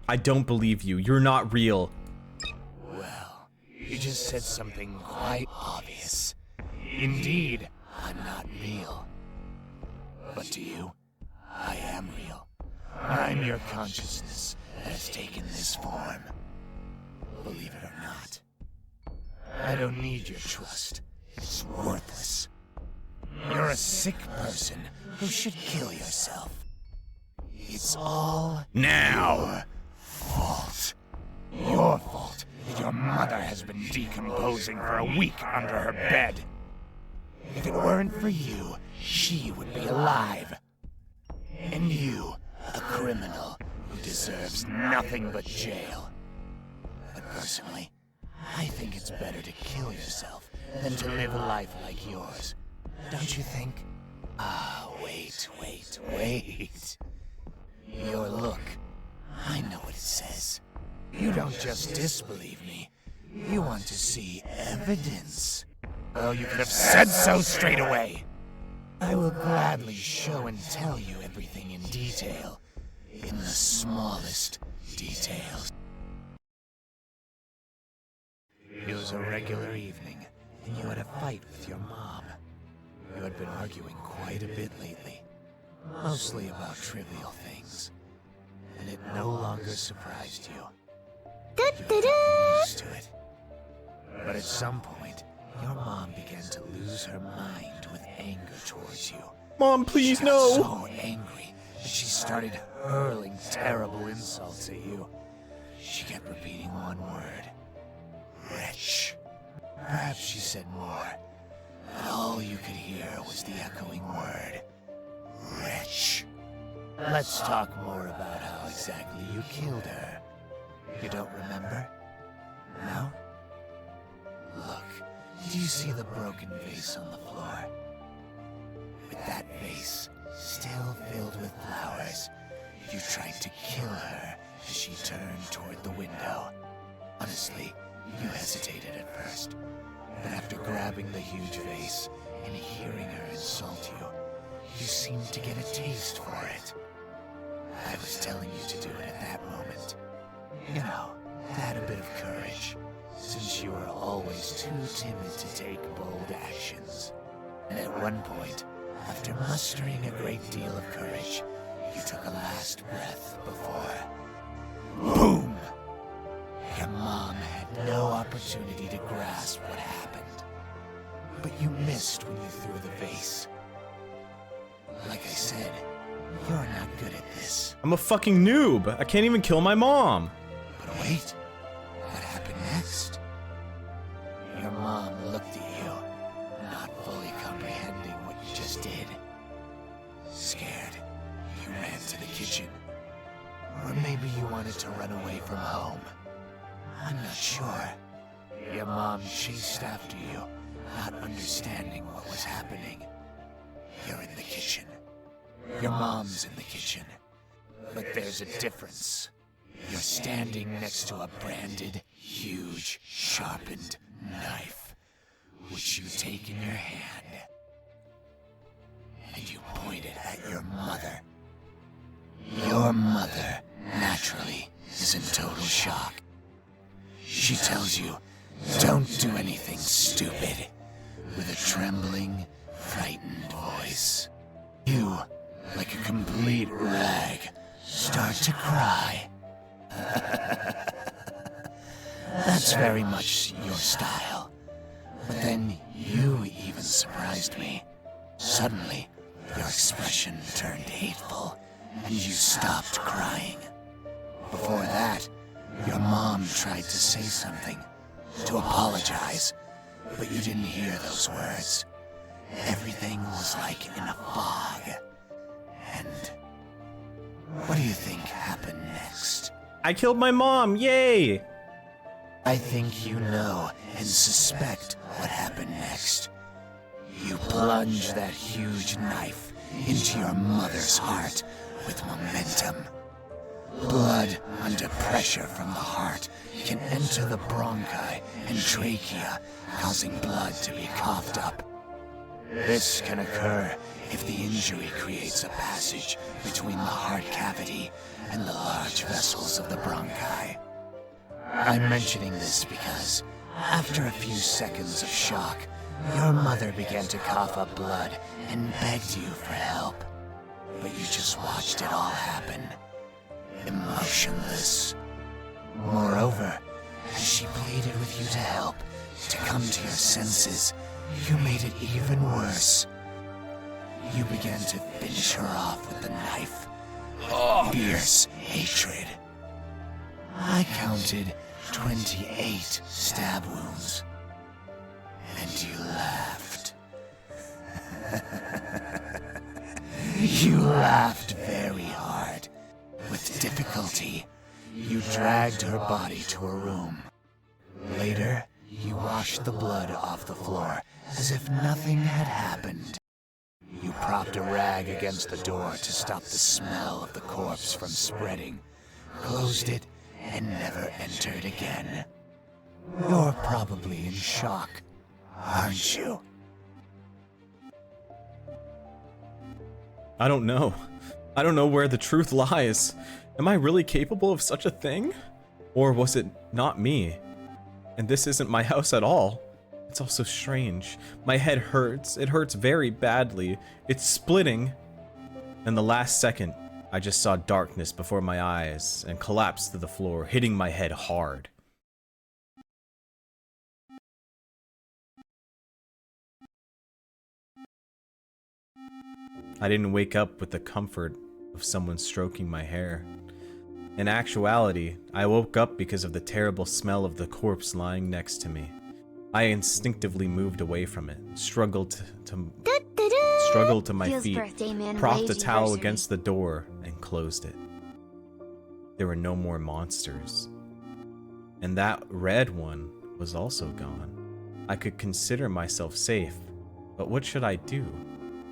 Speaker 1: I don't believe you. You're not real.
Speaker 3: Well, you just said something quite obvious. Indeed, I'm not real. But to you, I am real. I'm your consciousness that has taken this form. Believe it or not. I don't need your trust. It's worthless. You're a sick person who should kill yourself. It's all
Speaker 1: Now!
Speaker 3: fault. Your fault that your mother has been decomposing for a week under her bed. If it weren't for you, she would be alive. And you, a criminal who deserves nothing but jail. But personally, I think it's better to kill yourself than to live a life like yours. Don't you think? Ah, wait. Your look. I know what it says. You don't just disbelieve me. You want to see evidence. Well, you could have said so straight away. I will gladly show and tell you everything in detail. In the smallest details. It was a regular evening, and you had a fight with your mom. You had been arguing quite a bit lately, mostly about trivial things, and it no longer surprised you. You had gotten used to it. But at some point, your mom began to lose her mind with anger towards you.
Speaker 1: Mom, please,
Speaker 3: She got
Speaker 1: no!
Speaker 3: so angry that she started hurling terrible insults at you. She kept repeating one word. Wretch. Perhaps she said more, but all you could hear was the echoing word. Wretch. Let's talk more about how exactly you killed her. You don't remember? No? Look, do you see the broken vase on the floor? With that vase still filled with flowers, you tried to kill her as she turned toward the window. Honestly, you hesitated at first, but after grabbing the huge vase and hearing her insult you, you seemed to get a taste for it. I was telling you to do it at that moment. You know, add a bit of courage, since you were always too timid to take bold actions. And at one point, after mustering a great deal of courage, you took a last breath before... BOOM! Your mom had no opportunity to grasp what happened. but you missed when you threw the vase. Like I said, you're not good at this.
Speaker 1: I'm a fucking noob. I can't even kill my mom.
Speaker 3: But wait, what happened next? Your mom looked at you, not fully comprehending what you just did. Scared, you ran to the kitchen. Or maybe you wanted to run away from home. I'm not sure. Your mom chased after you, not understanding what was happening. You're in the kitchen. Your mom's in the kitchen. But there's a difference. You're standing next to a branded, huge, sharpened knife, which you take in your hand. And you point it at your mother. Your mother, naturally, is in total shock. She tells you, don't do anything stupid, with a trembling, frightened voice. You, like a complete rag, start to cry. That's very much your style. But then you even surprised me. Suddenly, your expression turned hateful, and you stopped crying. Before that, your mom tried to say something, to apologize, but you didn't hear those words. Everything was like in a fog. And what do you think happened next?
Speaker 1: I killed my mom, yay!
Speaker 3: I think you know and suspect what happened next. You plunge that huge knife into your mother's heart with momentum. Blood under pressure from the heart can enter the bronchi and trachea, causing blood to be coughed up. This can occur if the injury creates a passage between the heart cavity and the large vessels of the bronchi. I'm mentioning this because, after a few seconds of shock, your mother began to cough up blood and begged you for help. But you just watched it all happen, emotionless. Moreover, as she pleaded with you to help, to come to your senses, you made it even worse. You began to finish her off with the knife. Fierce hatred. I counted 28 stab wounds. And you laughed. You laughed very hard. With difficulty, you dragged her body to a room. Later, you washed the blood off the floor as if nothing had happened. You propped a rag against the door to stop the smell of the corpse from spreading, closed it, and never entered again. You're probably in shock, aren't you?
Speaker 1: I don't know. I don't know where the truth lies. Am I really capable of such a thing? Or was it not me? And this isn't my house at all. It's also strange. My head hurts. It hurts very badly. It's splitting. And the last second, I just saw darkness before my eyes and collapsed to the floor, hitting my head hard. I didn't wake up with the comfort of someone stroking my hair. In actuality, I woke up because of the terrible smell of the corpse lying next to me. I instinctively moved away from it, struggled to my
Speaker 2: Feels
Speaker 1: feet,
Speaker 2: birthday man
Speaker 1: propped a
Speaker 2: rage
Speaker 1: towel
Speaker 2: anniversary.
Speaker 1: against the door, and closed it. There were no more monsters. And that red one was also gone. I could consider myself safe, but what should I do?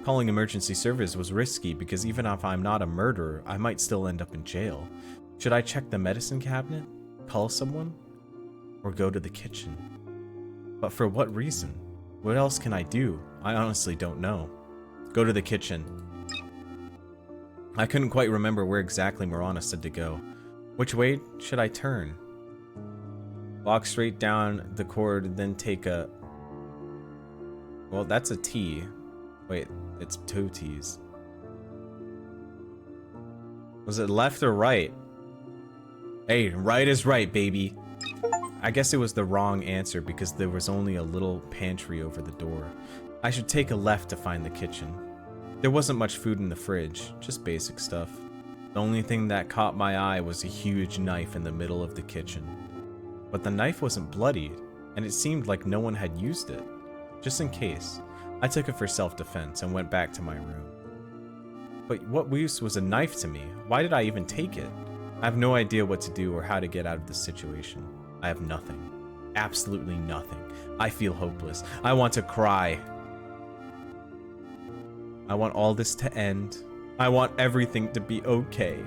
Speaker 1: Calling emergency service was risky because even if I'm not a murderer, I might still end up in jail. Should I check the medicine cabinet? Call someone? Or go to the kitchen? But for what reason? What else can I do? I honestly don't know. Go to the kitchen. I couldn't quite remember where exactly Marana said to go. Which way should I turn? Walk straight down the corridor, then take a... Well, that's a T. Wait, it's two T's. Was it left or right? Hey, right is right, baby. I guess it was the wrong answer because there was only a little pantry over the door. I should take a left to find the kitchen. There wasn't much food in the fridge, just basic stuff. The only thing that caught my eye was a huge knife in the middle of the kitchen. But the knife wasn't bloodied, and it seemed like no one had used it. Just in case, I took it for self-defense and went back to my room. But what use was a knife to me? Why did I even take it? I have no idea what to do or how to get out of this situation. I have nothing. Absolutely nothing. I feel hopeless. I want to cry. I want all this to end. I want everything to be okay.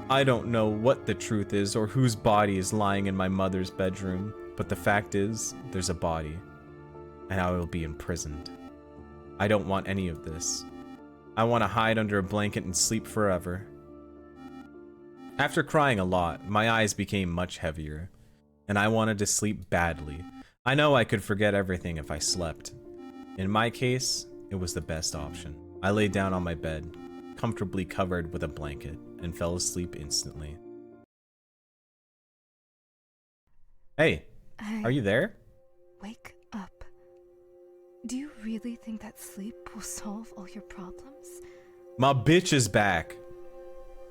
Speaker 1: I don't know what the truth is or whose body is lying in my mother's bedroom, but the fact is, there's a body, and I will be imprisoned. I don't want any of this. I want to hide under a blanket and sleep forever. After crying a lot, my eyes became much heavier, and I wanted to sleep badly. I know I could forget everything if I slept. In my case, it was the best option. I lay down on my bed, comfortably covered with a blanket, and fell asleep instantly. Hey, are you there?
Speaker 4: Wake up. Do you really think that sleep will solve all your problems?
Speaker 1: My bitch is back.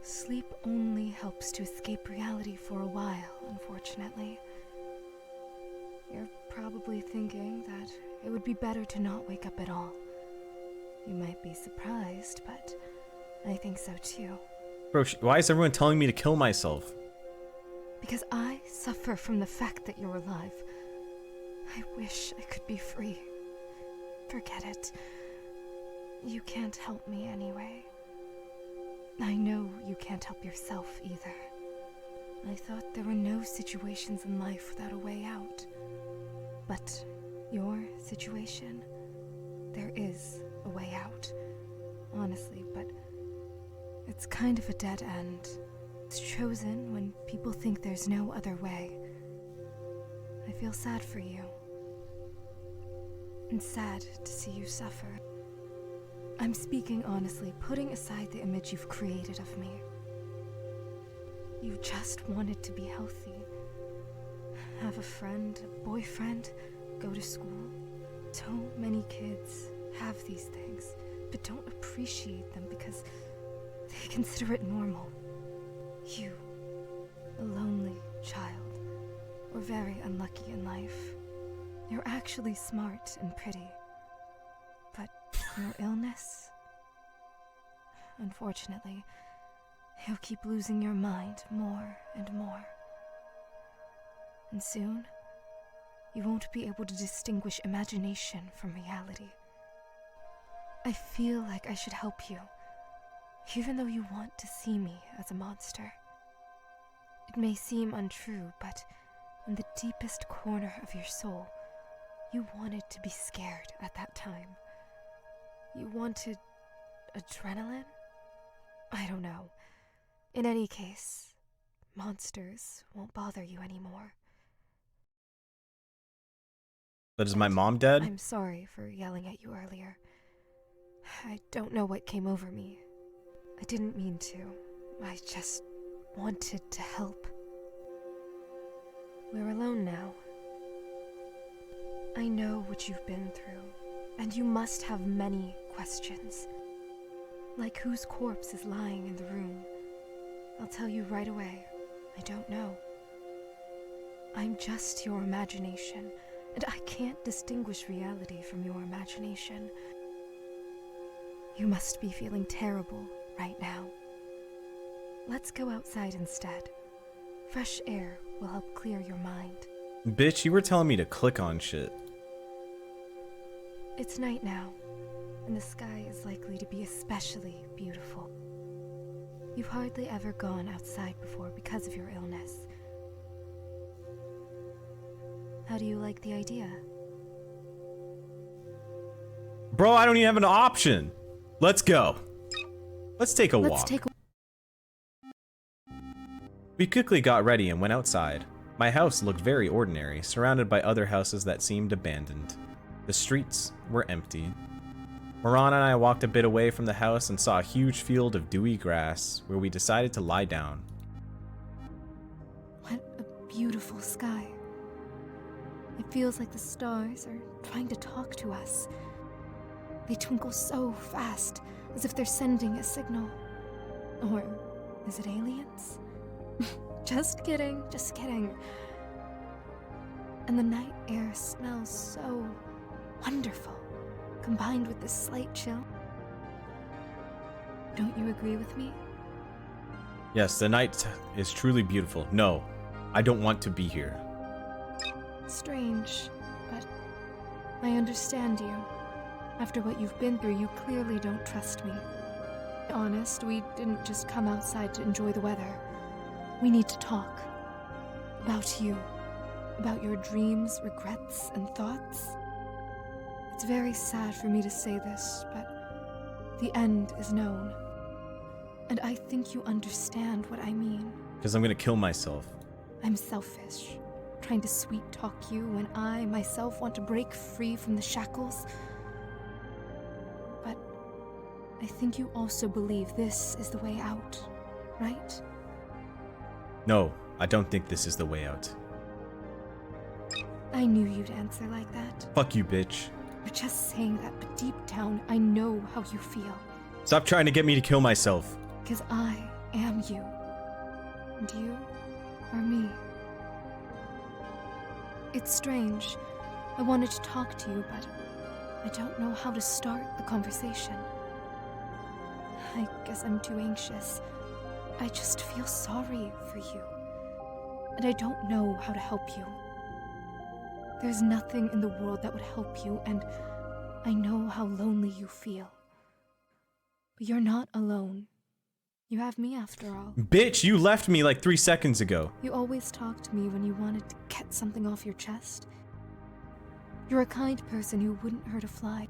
Speaker 4: Sleep only helps to escape reality for a while, unfortunately. You're probably thinking that it would be better to not wake up at all. You might be surprised, but I think so too.
Speaker 1: Bro, why is everyone telling me to kill myself?
Speaker 4: Because I suffer from the fact that you're alive. I wish I could be free. Forget it. You can't help me anyway. I know you can't help yourself either. I thought there were no situations in life without a way out. But your situation, there is a way out. Honestly, but it's kind of a dead end. It's chosen when people think there's no other way. I feel sad for you. And sad to see you suffer. I'm speaking honestly, putting aside the image you've created of me. You just wanted to be healthy. Have a friend, a boyfriend, go to school. So many kids have these things, but don't appreciate them because they consider it normal. You, a lonely child, or very unlucky in life. You're actually smart and pretty. But your illness? Unfortunately, you'll keep losing your mind more and more. And soon, you won't be able to distinguish imagination from reality. I feel like I should help you, even though you want to see me as a monster. It may seem untrue, but in the deepest corner of your soul, you wanted to be scared at that time. You wanted adrenaline? I don't know. In any case, monsters won't bother you anymore.
Speaker 1: But is my mom dead?
Speaker 4: I'm sorry for yelling at you earlier. I don't know what came over me. I didn't mean to. I just wanted to help. We're alone now. I know what you've been through, and you must have many questions. Like whose corpse is lying in the room? I'll tell you right away, I don't know. I'm just your imagination, and I can't distinguish reality from your imagination. You must be feeling terrible right now. Let's go outside instead. Fresh air will help clear your mind.
Speaker 1: Bitch, you were telling me to click on shit.
Speaker 4: It's night now, and the sky is likely to be especially beautiful. You've hardly ever gone outside before because of your illness. How do you like the idea?
Speaker 1: Bro, I don't even have an option. Let's go. Let's take a walk. We quickly got ready and went outside. My house looked very ordinary, surrounded by other houses that seemed abandoned. The streets were empty. Moran and I walked a bit away from the house and saw a huge field of dewy grass, where we decided to lie down.
Speaker 4: What a beautiful sky. It feels like the stars are trying to talk to us. They twinkle so fast, as if they're sending a signal. Or is it aliens? Just kidding, just kidding. And the night air smells so wonderful, combined with this slight chill. Don't you agree with me?
Speaker 1: Yes, the night is truly beautiful. No, I don't want to be here.
Speaker 4: Strange, but I understand you. After what you've been through, you clearly don't trust me. To be honest, we didn't just come outside to enjoy the weather. We need to talk. About you. About your dreams, regrets, and thoughts. It's very sad for me to say this, but the end is known. And I think you understand what I mean.
Speaker 1: Because I'm gonna kill myself.
Speaker 4: I'm selfish, trying to sweet-talk you when I, myself, want to break free from the shackles. But I think you also believe this is the way out, right?
Speaker 1: No, I don't think this is the way out.
Speaker 4: I knew you'd answer like that.
Speaker 1: Fuck you, bitch.
Speaker 4: You're just saying that, but deep down, I know how you feel.
Speaker 1: Stop trying to get me to kill myself.
Speaker 4: Because I am you. And you are me. It's strange. I wanted to talk to you, but I don't know how to start the conversation. I guess I'm too anxious. I just feel sorry for you. And I don't know how to help you. There's nothing in the world that would help you, and I know how lonely you feel. But you're not alone. You have me after all.
Speaker 1: Bitch, you left me like 3 seconds ago.
Speaker 4: You always talk to me when you wanted to get something off your chest. You're a kind person who wouldn't hurt a fly.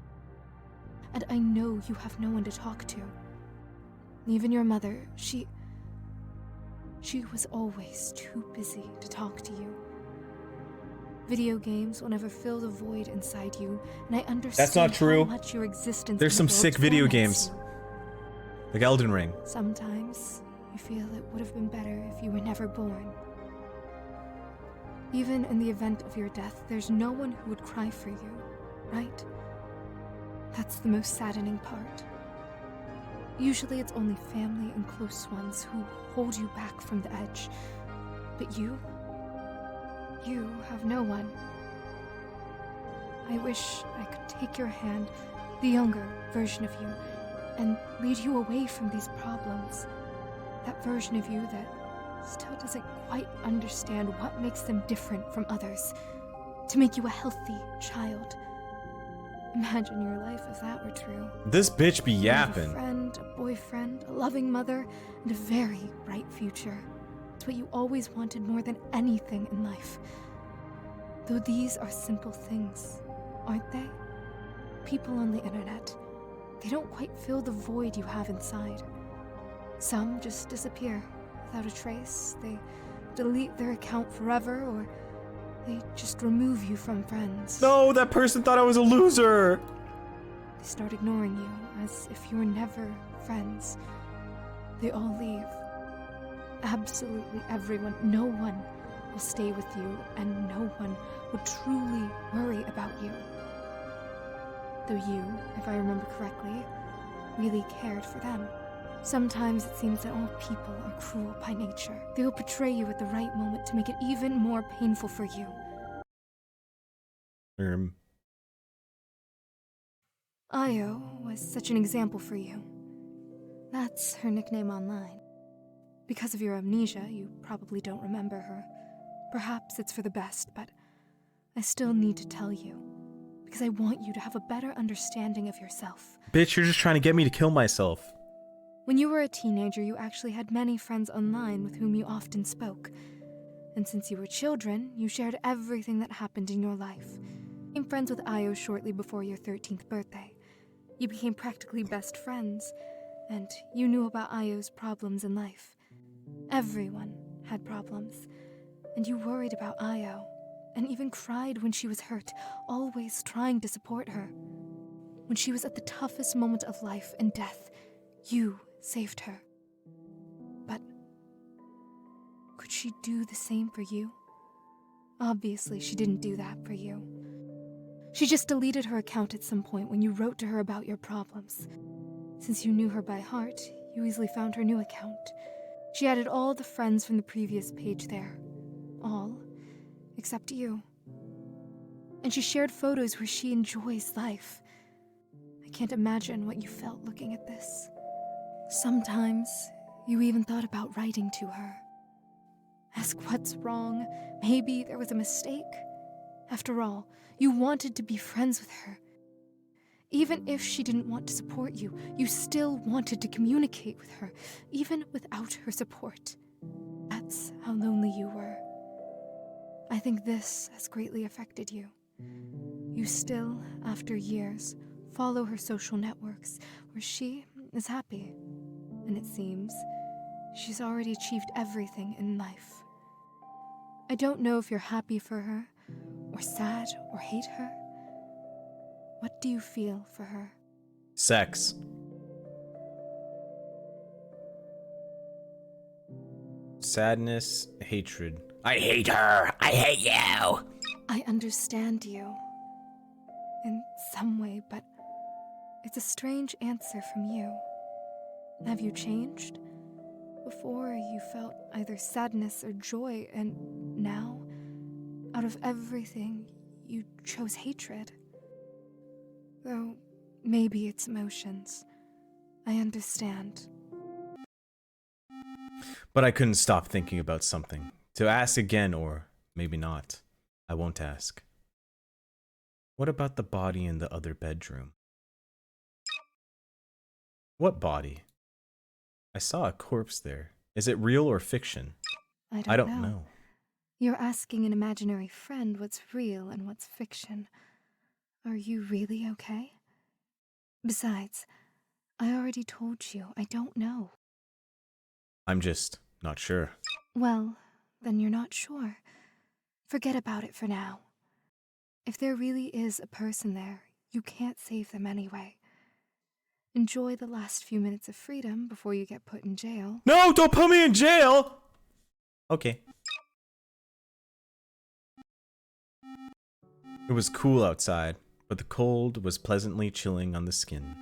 Speaker 4: And I know you have no one to talk to. Even your mother, she was always too busy to talk to you. Video games will never fill the void inside you, and I understand
Speaker 1: That's not true.
Speaker 4: how much your existence
Speaker 1: There's
Speaker 4: in the
Speaker 1: some
Speaker 4: world
Speaker 1: sick video
Speaker 4: torments
Speaker 1: games.
Speaker 4: you.
Speaker 1: Like Elden Ring.
Speaker 4: Sometimes you feel it would have been better if you were never born. Even in the event of your death, there's no one who would cry for you, right? That's the most saddening part. Usually it's only family and close ones who hold you back from the edge. But you have no one. I wish I could take your hand, the younger version of you, and lead you away from these problems. That version of you that still doesn't quite understand what makes them different from others. To make you a healthy child. Imagine your life if that were true.
Speaker 1: This bitch be
Speaker 4: You have
Speaker 1: yapping.
Speaker 4: a friend, a boyfriend, a loving mother, and a very bright future. It's what you always wanted more than anything in life. Though these are simple things, aren't they? People on the internet, they don't quite fill the void you have inside. Some just disappear without a trace. They delete their account forever, or they just remove you from friends.
Speaker 1: No, that person thought I was a loser.
Speaker 4: They start ignoring you as if you were never friends. They all leave. Absolutely everyone. No one will stay with you, and no one will truly worry about you. Though you, if I remember correctly, really cared for them. Sometimes it seems that all people are cruel by nature. They will betray you at the right moment to make it even more painful for you. Io was such an example for you. That's her nickname online. Because of your amnesia, you probably don't remember her. Perhaps it's for the best, but I still need to tell you. Because I want you to have a better understanding of yourself.
Speaker 1: Bitch, you're just trying to get me to kill myself.
Speaker 4: When you were a teenager, you actually had many friends online with whom you often spoke. And since you were children, you shared everything that happened in your life. You became friends with Io shortly before your 13th birthday. You became practically best friends, and you knew about Io's problems in life. Everyone had problems, and you worried about Io, and even cried when she was hurt, always trying to support her. When she was at the toughest moment of life and death, you saved her. But could she do the same for you? Obviously, she didn't do that for you. She just deleted her account at some point when you wrote to her about your problems. Since you knew her by heart, you easily found her new account. She added all the friends from the previous page there. All, except you. And she shared photos where she enjoys life. I can't imagine what you felt looking at this. Sometimes, you even thought about writing to her. Ask what's wrong. Maybe there was a mistake. After all, you wanted to be friends with her. Even if she didn't want to support you, you still wanted to communicate with her, even without her support. That's how lonely you were. I think this has greatly affected you. You still, after years, follow her social networks, where she is happy. And it seems she's already achieved everything in life. I don't know if you're happy for her, or sad, or hate her. What do you feel for her?
Speaker 1: Sex. Sadness, hatred. I hate her! I hate you!
Speaker 4: I understand you. In some way, but it's a strange answer from you. Have you changed? Before, you felt either sadness or joy, and now, out of everything, you chose hatred. Though, maybe it's emotions. I understand.
Speaker 1: But I couldn't stop thinking about something. To ask again, or maybe not. I won't ask. What about the body in the other bedroom? What body? I saw a corpse there. Is it real or fiction?
Speaker 4: I don't
Speaker 1: know.
Speaker 4: know. You're asking an imaginary friend what's real and what's fiction. Are you really okay? Besides, I already told you, I don't know.
Speaker 1: I'm just not sure.
Speaker 4: Well, then you're not sure. Forget about it for now. If there really is a person there, you can't save them anyway. Enjoy the last few minutes of freedom before you get put in jail.
Speaker 1: No, don't put me in jail! Okay. It was cool outside, but the cold was pleasantly chilling on the skin.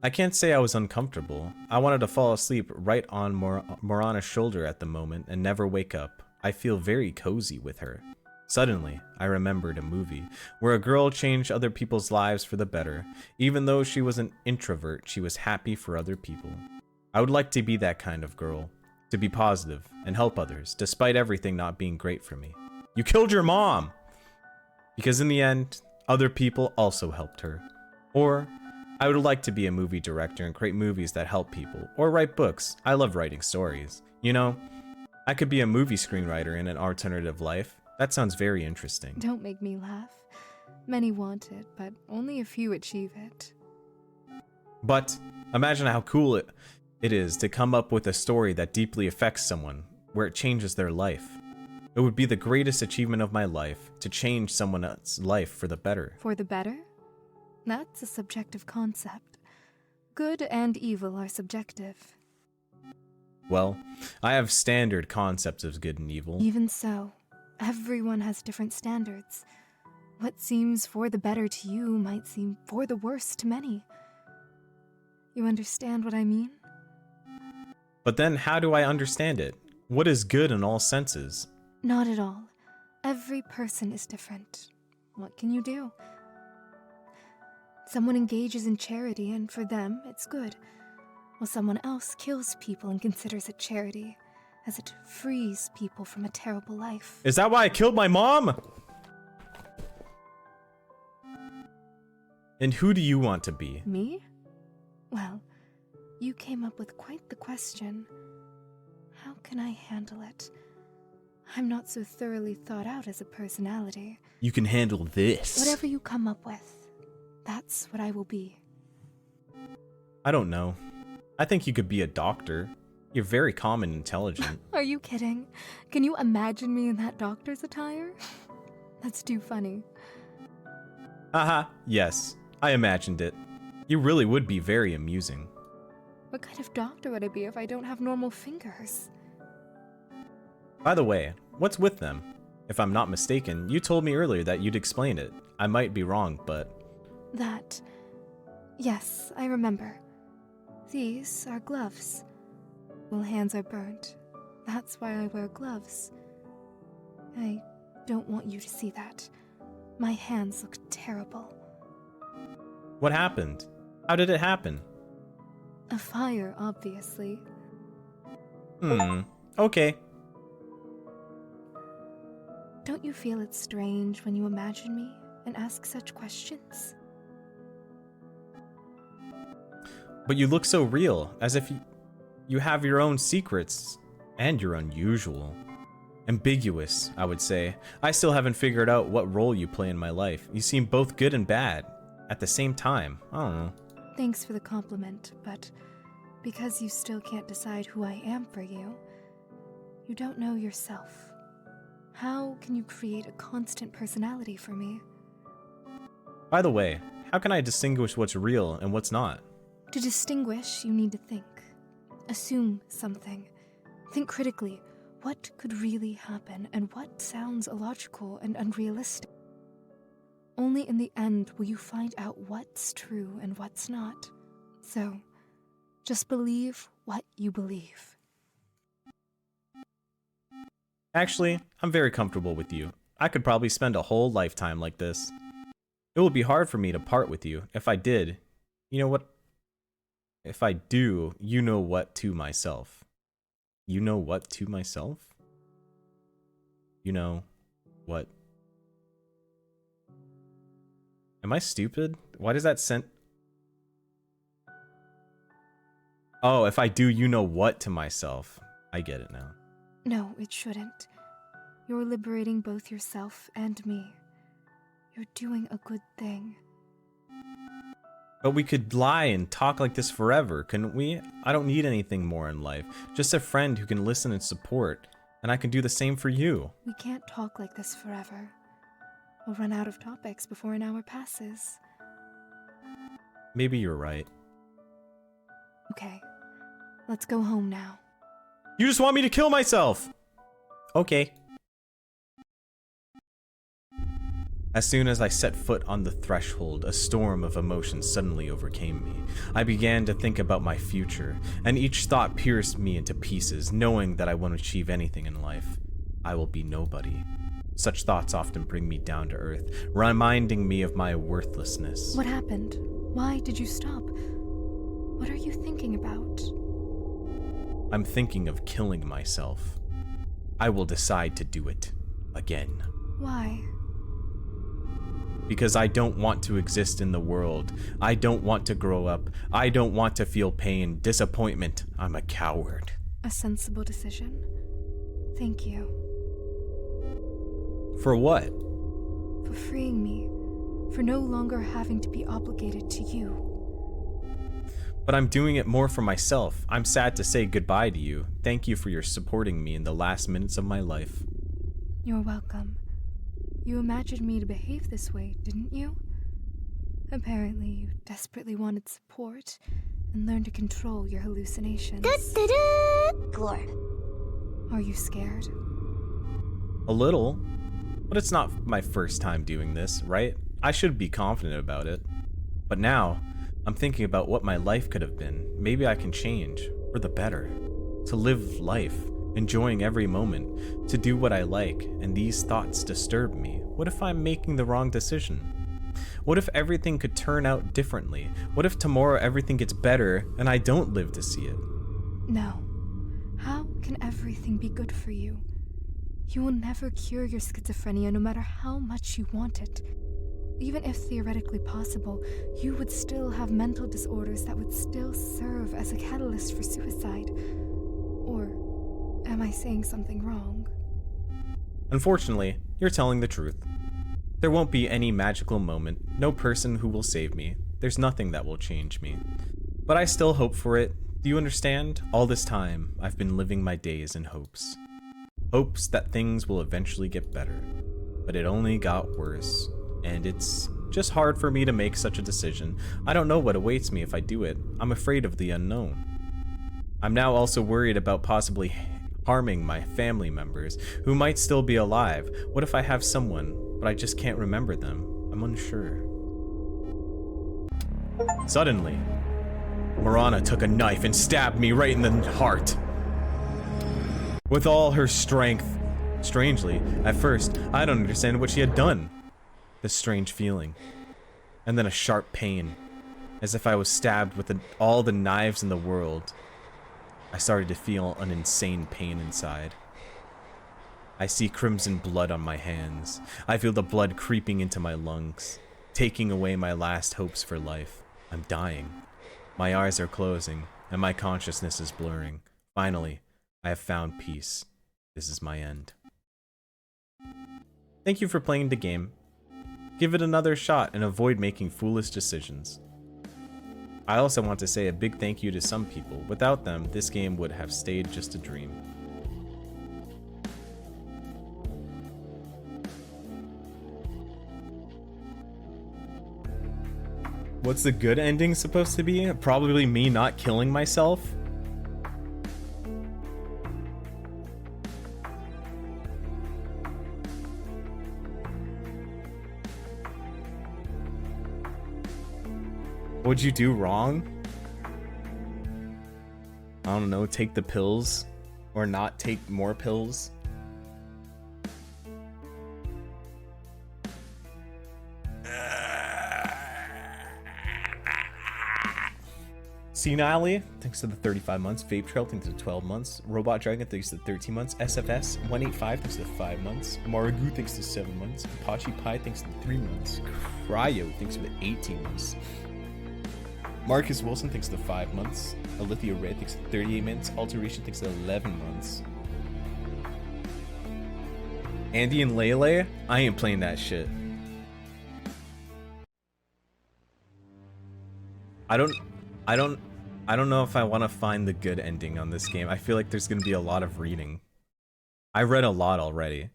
Speaker 1: I can't say I was uncomfortable. I wanted to fall asleep right on Morana's shoulder at the moment and never wake up. I feel very cozy with her. Suddenly, I remembered a movie where a girl changed other people's lives for the better. Even though she was an introvert, she was happy for other people. I would like to be that kind of girl, to be positive and help others, despite everything not being great for me. You killed your mom! Because in the end, other people also helped her. Or, I would like to be a movie director and create movies that help people, or write books. I love writing stories. You know, I could be a movie screenwriter in an alternative life. That sounds very interesting.
Speaker 4: Don't make me laugh. Many want it, but only a few achieve it.
Speaker 1: But imagine how cool it is to come up with a story that deeply affects someone, where it changes their life. It would be the greatest achievement of my life, to change someone else's life for the better.
Speaker 4: For the better? That's a subjective concept. Good and evil are subjective.
Speaker 1: Well, I have standard concepts of good and evil.
Speaker 4: Even so, everyone has different standards. What seems for the better to you might seem for the worse to many. You understand what I mean?
Speaker 1: But then how do I understand it? What is good in all senses?
Speaker 4: Not at all. Every person is different. What can you do? Someone engages in charity, and for them, it's good. While someone else kills people and considers it charity, as it frees people from a terrible life.
Speaker 1: Is that why I killed my mom? And who do you want to be?
Speaker 4: Me? Well, you came up with quite the question. How can I handle it? I'm not so thoroughly thought out as a personality.
Speaker 1: You can handle this.
Speaker 4: Whatever you come up with, that's what I will be.
Speaker 1: I don't know. I think you could be a doctor. You're very calm and intelligent.
Speaker 4: Are you kidding? Can you imagine me in that doctor's attire? That's too funny.
Speaker 1: Haha, yes. I imagined it. You really would be very amusing.
Speaker 4: What kind of doctor would I be if I don't have normal fingers?
Speaker 1: By the way, what's with them? If I'm not mistaken, you told me earlier that you'd explain it. I might be wrong, but...
Speaker 4: That. Yes, I remember. These are gloves. Well, hands are burnt. That's why I wear gloves. I don't want you to see that. My hands look terrible.
Speaker 1: What happened? How did it happen?
Speaker 4: A fire, obviously.
Speaker 1: Okay.
Speaker 4: Don't you feel it strange when you imagine me and ask such questions?
Speaker 1: But you look so real, as if you have your own secrets, and you're unusual. Ambiguous, I would say. I still haven't figured out what role you play in my life. You seem both good and bad, at the same time. I don't know.
Speaker 4: Thanks for the compliment, but because you still can't decide who I am for you, you don't know yourself. How can you create a constant personality for me?
Speaker 1: By the way, how can I distinguish what's real and what's not?
Speaker 4: To distinguish, you need to think. Assume something. Think critically. What could really happen and what sounds illogical and unrealistic? Only in the end will you find out what's true and what's not. So, just believe what you believe.
Speaker 1: Actually, I'm very comfortable with you. I could probably spend a whole lifetime like this. It would be hard for me to part with you. If I did, you know what? If I do, you know what to myself. You know what to myself? You know what? Am I stupid? Why does that send... Oh, if I do, you know what to myself. I get it now.
Speaker 4: No, it shouldn't. You're liberating both yourself and me. You're doing a good thing.
Speaker 1: But we could lie and talk like this forever, couldn't we? I don't need anything more in life. Just a friend who can listen and support. And I can do the same for you.
Speaker 4: We can't talk like this forever. We'll run out of topics before an hour passes.
Speaker 1: Maybe you're right.
Speaker 4: Okay, let's go home now.
Speaker 1: You just want me to kill myself! Okay. As soon as I set foot on the threshold, a storm of emotions suddenly overcame me. I began to think about my future, and each thought pierced me into pieces, knowing that I won't achieve anything in life. I will be nobody. Such thoughts often bring me down to earth, reminding me of my worthlessness.
Speaker 4: What happened? Why did you stop? What are you thinking about?
Speaker 1: I'm thinking of killing myself. I will decide to do it again.
Speaker 4: Why?
Speaker 1: Because I don't want to exist in the world. I don't want to grow up. I don't want to feel pain, disappointment. I'm a coward.
Speaker 4: A sensible decision. Thank you.
Speaker 1: For what?
Speaker 4: For freeing me. For no longer having to be obligated to you.
Speaker 1: But I'm doing it more for myself. I'm sad to say goodbye to you. Thank you for your supporting me in the last minutes of my life.
Speaker 4: You're welcome. You imagined me to behave this way, didn't you? Apparently, you desperately wanted support and learned to control your hallucinations.
Speaker 2: Glor.
Speaker 4: Are you scared?
Speaker 1: A little. But it's not my first time doing this, right? I should be confident about it. But now, I'm thinking about what my life could have been. Maybe I can change, for the better. To live life, enjoying every moment, to do what I like, and these thoughts disturb me. What if I'm making the wrong decision? What if everything could turn out differently? What if tomorrow everything gets better and I don't live to see it?
Speaker 4: No. How can everything be good for you? You will never cure your schizophrenia no matter how much you want it. Even if theoretically possible, you would still have mental disorders that would still serve as a catalyst for suicide. Or am I saying something wrong?
Speaker 1: Unfortunately, you're telling the truth. There won't be any magical moment, no person who will save me. There's nothing that will change me. But I still hope for it. Do you understand? All this time, I've been living my days in hopes. Hopes that things will eventually get better. But it only got worse. And it's just hard for me to make such a decision. I don't know what awaits me if I do it. I'm afraid of the unknown. I'm now also worried about possibly harming my family members who might still be alive. What if I have someone, but I just can't remember them? I'm unsure. Suddenly, Marana took a knife and stabbed me right in the heart. With all her strength. Strangely, at first, I don't understand what she had done. This strange feeling. And then a sharp pain. As if I was stabbed with all the knives in the world. I started to feel an insane pain inside. I see crimson blood on my hands. I feel the blood creeping into my lungs, taking away my last hopes for life. I'm dying. My eyes are closing, and my consciousness is blurring. Finally, I have found peace. This is my end. Thank you for playing the game. Give it another shot and avoid making foolish decisions. I also want to say a big thank you to some people. Without them, this game would have stayed just a dream. What's the good ending supposed to be? Probably me not killing myself? What'd you do wrong? I don't know, take the pills? Or not take more pills? Senile, thanks to the 35 months. Vape Trail, thanks to 12 months. Robot Dragon, thanks to 13 months. SFS, 185, thanks to 5 months. Marigu, thanks to 7 months. Apache Pie, thanks to 3 months. Cryo, thanks for the 18 months. Marcus Wilson, thanks to 5 months. Alithia Red, thanks to 38 months. Alteration, thanks to 11 months. Andy and Lele, I ain't playing that shit. I don't know if I want to find the good ending on this game. I feel like there's going to be a lot of reading. I read a lot already.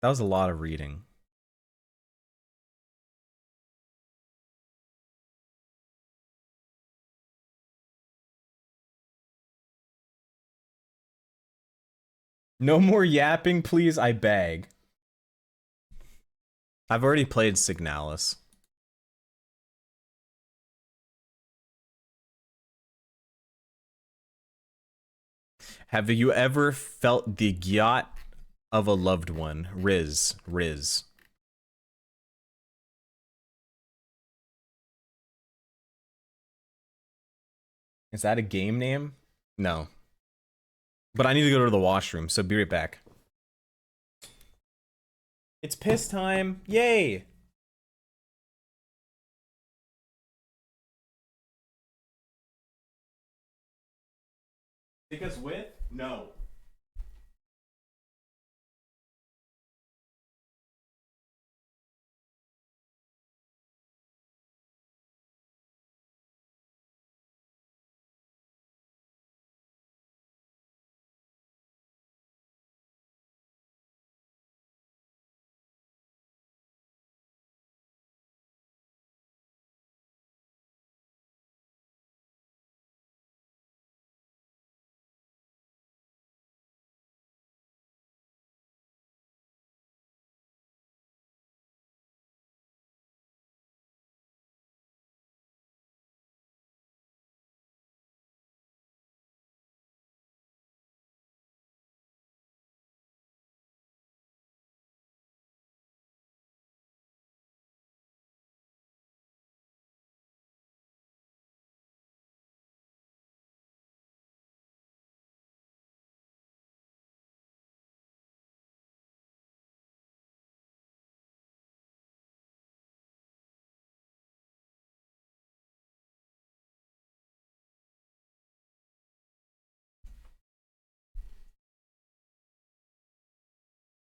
Speaker 1: That was a lot of reading. No more yapping, please, I beg. I've already played Signalis. Have you ever felt the gyat of a loved one? Riz. Is that a game name? No. But I need to go to the washroom, so be right back. It's piss time. Yay! Take us with? No.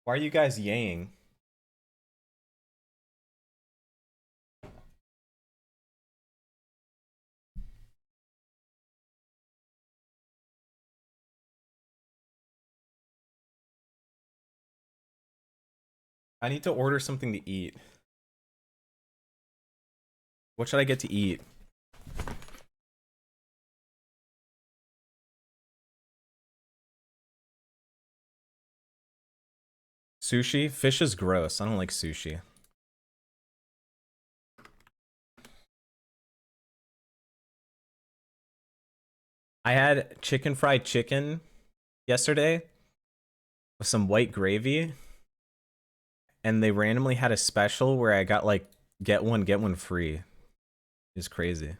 Speaker 1: Why are you guys yaying? I need to order something to eat. What should I get to eat? Sushi? Fish is gross. I don't like sushi. I had fried chicken yesterday with some white gravy, and they randomly had a special where I got like get one free. It's crazy.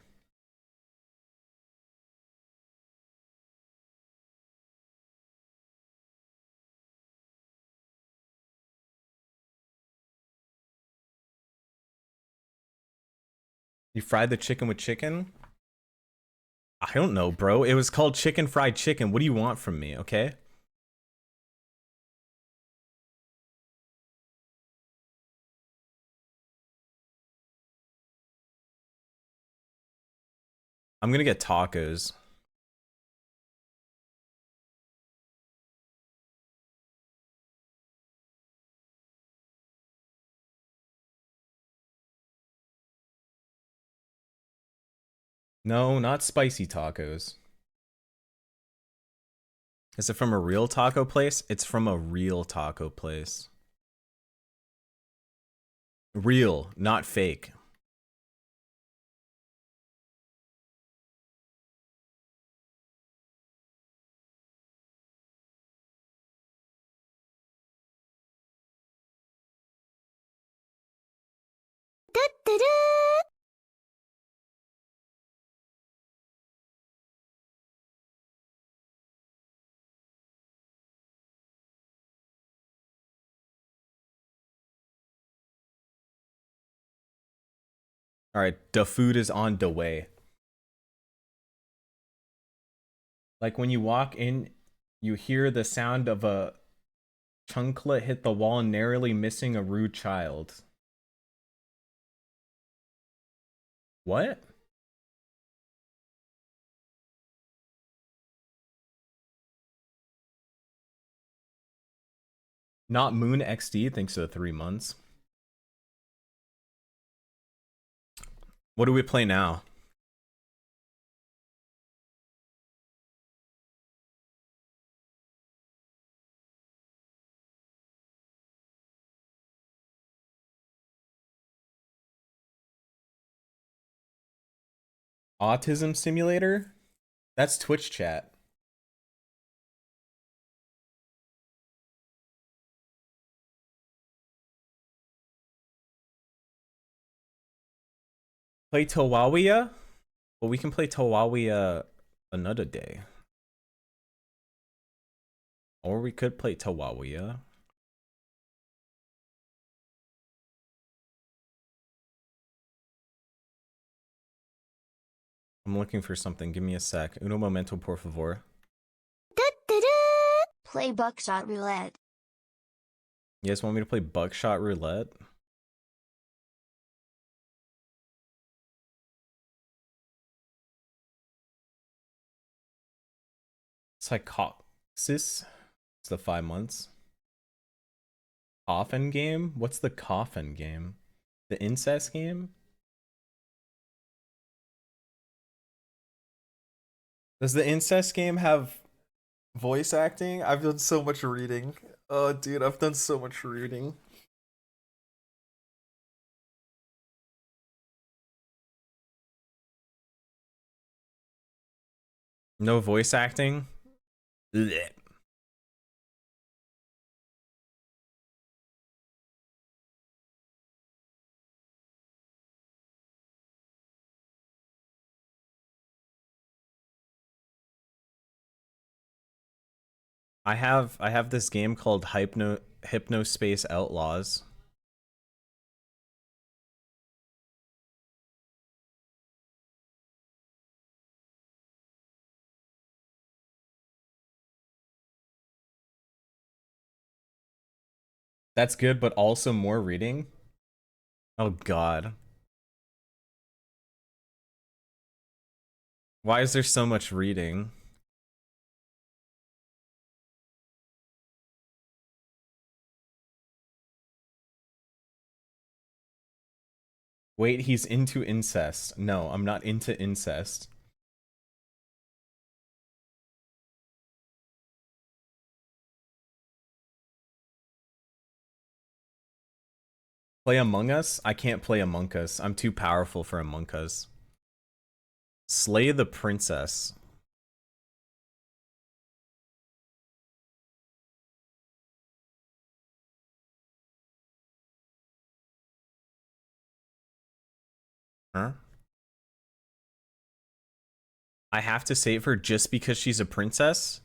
Speaker 1: You fried the chicken with chicken? I don't know, bro. It was called chicken fried chicken. What do you want from me, okay? I'm gonna get tacos. No, not spicy tacos. Is it from a real taco place? It's from a real taco place. Real, not fake. All right, the food is on the way. Like when you walk in, you hear the sound of a chunklet hit the wall, narrowly missing a rude child. What? Not Moon XD, thanks to the 3 months. What do we play now? Autism Simulator? That's Twitch chat. Play Tawawia? Well, we can play Tawawia another day. Or we could play Tawawia. I'm looking for something. Give me a sec. Uno momento, por favor.
Speaker 2: Play buckshot roulette.
Speaker 1: You guys want me to play buckshot roulette? Psychosis? It's the 5 months. Coffin game? What's the coffin game? The incest game? Does the incest game have voice acting? I've done so much reading. Oh, dude, I've done so much reading. No voice acting? Blech. I have this game called Hypnospace Outlaws. That's good, but also more reading. Oh god. Why is there so much reading? Wait, he's into incest. No, I'm not into incest. Play Among Us? I can't play Among Us. I'm too powerful for Among Us. Slay the princess. Huh? I have to save her just because she's a princess?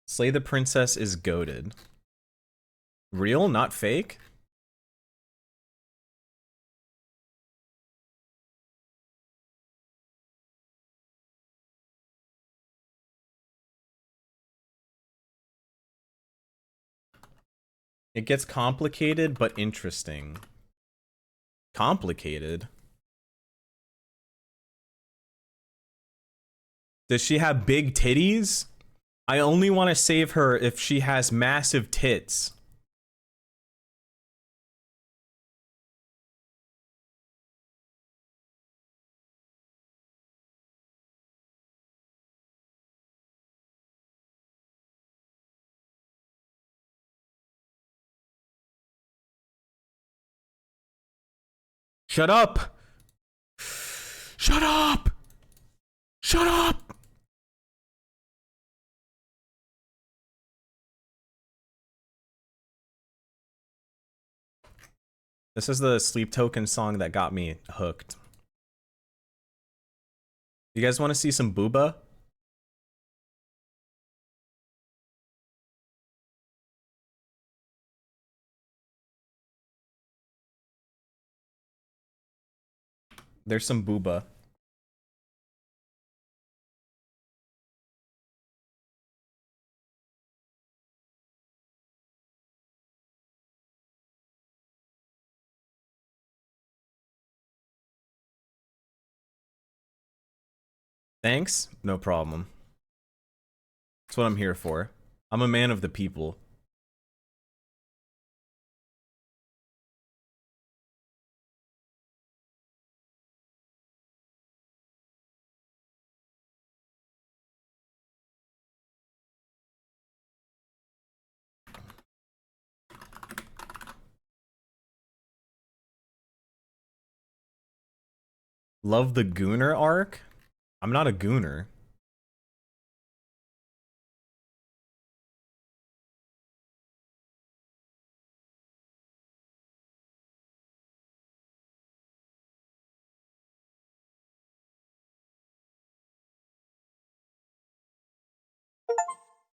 Speaker 1: Slay the princess is goated. Real, not fake? It gets complicated, but interesting. Complicated? Does she have big titties? I only want to save her if she has massive tits. Shut up! Shut up! Shut up! This is the Sleep Token song that got me hooked. You guys want to see some booba? There's some booba. Thanks? No problem. That's what I'm here for. I'm a man of the people. Love the Gooner arc? I'm not a Gooner.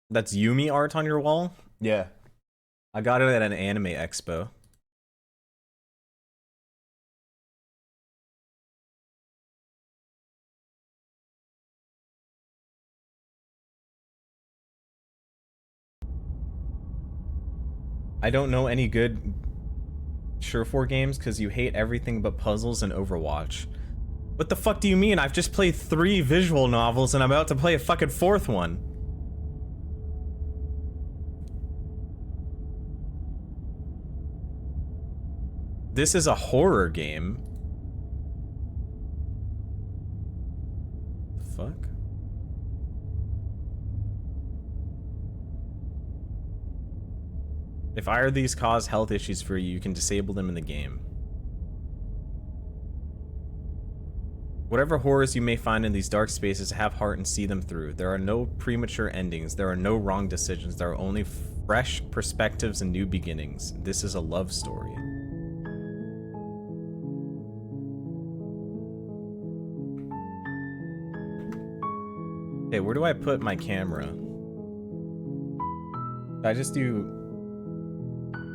Speaker 1: That's Yumi art on your wall? Yeah. I got it at an anime expo. I don't know any good Surefour games because you hate everything but puzzles and Overwatch. What the fuck do you mean? I've just played 3 visual novels and I'm about to play a fucking 4th one. This is a horror game. The fuck? If either of these cause health issues for you, you can disable them in the game. Whatever horrors you may find in these dark spaces, have heart and see them through. There are no premature endings. There are no wrong decisions. There are only fresh perspectives and new beginnings. This is a love story. Okay, where do I put my camera? Did I just do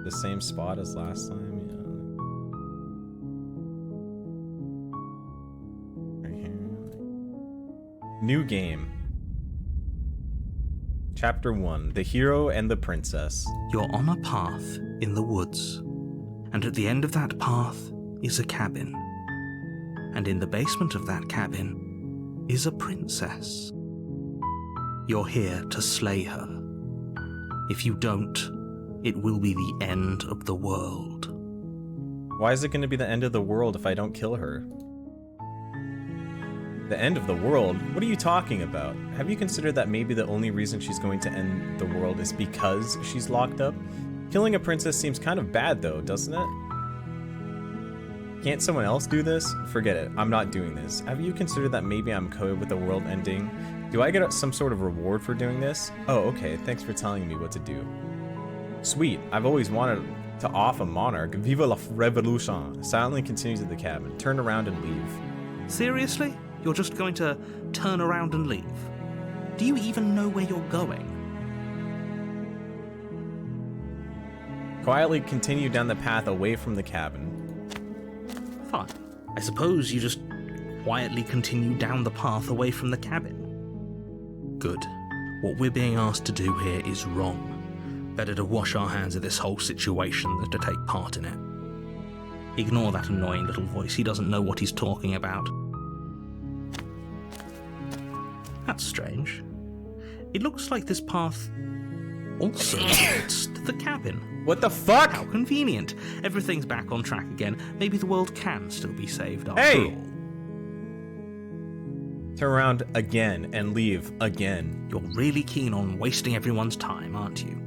Speaker 1: the same spot as last time? Yeah. Right here. New game. Chapter 1. The Hero and the Princess.
Speaker 5: You're on a path in the woods, and at the end of that path is a cabin. And in the basement of that cabin is a princess. You're here to slay her. If you don't, it will be the end of the world.
Speaker 1: Why is it going to be the end of the world if I don't kill her? The end of the world? What are you talking about? Have you considered that maybe the only reason she's going to end the world is because she's locked up? Killing a princess seems kind of bad though, doesn't it? Can't someone else do this? Forget it, I'm not doing this. Have you considered that maybe I'm coded with the world ending? Do I get some sort of reward for doing this? Oh, okay, thanks for telling me what to do. Sweet, I've always wanted to off a monarch. Viva la revolution. Silently continue to the cabin. Turn around and leave.
Speaker 5: Seriously? You're just going to turn around and leave? Do you even know where you're going?
Speaker 1: Quietly continue down the path away from the cabin.
Speaker 5: Fine. I suppose you just quietly continue down the path away from the cabin. Good. What we're being asked to do here is wrong. Better to wash our hands of this whole situation than to take part in it. Ignore that annoying little voice. He doesn't know what he's talking about. That's strange. It looks like this path also leads to the cabin.
Speaker 1: What the fuck?
Speaker 5: How convenient. Everything's back on track again. Maybe the world can still be saved after
Speaker 1: Hey!
Speaker 5: all.
Speaker 1: Turn around again and leave again.
Speaker 5: You're really keen on wasting everyone's time, aren't you?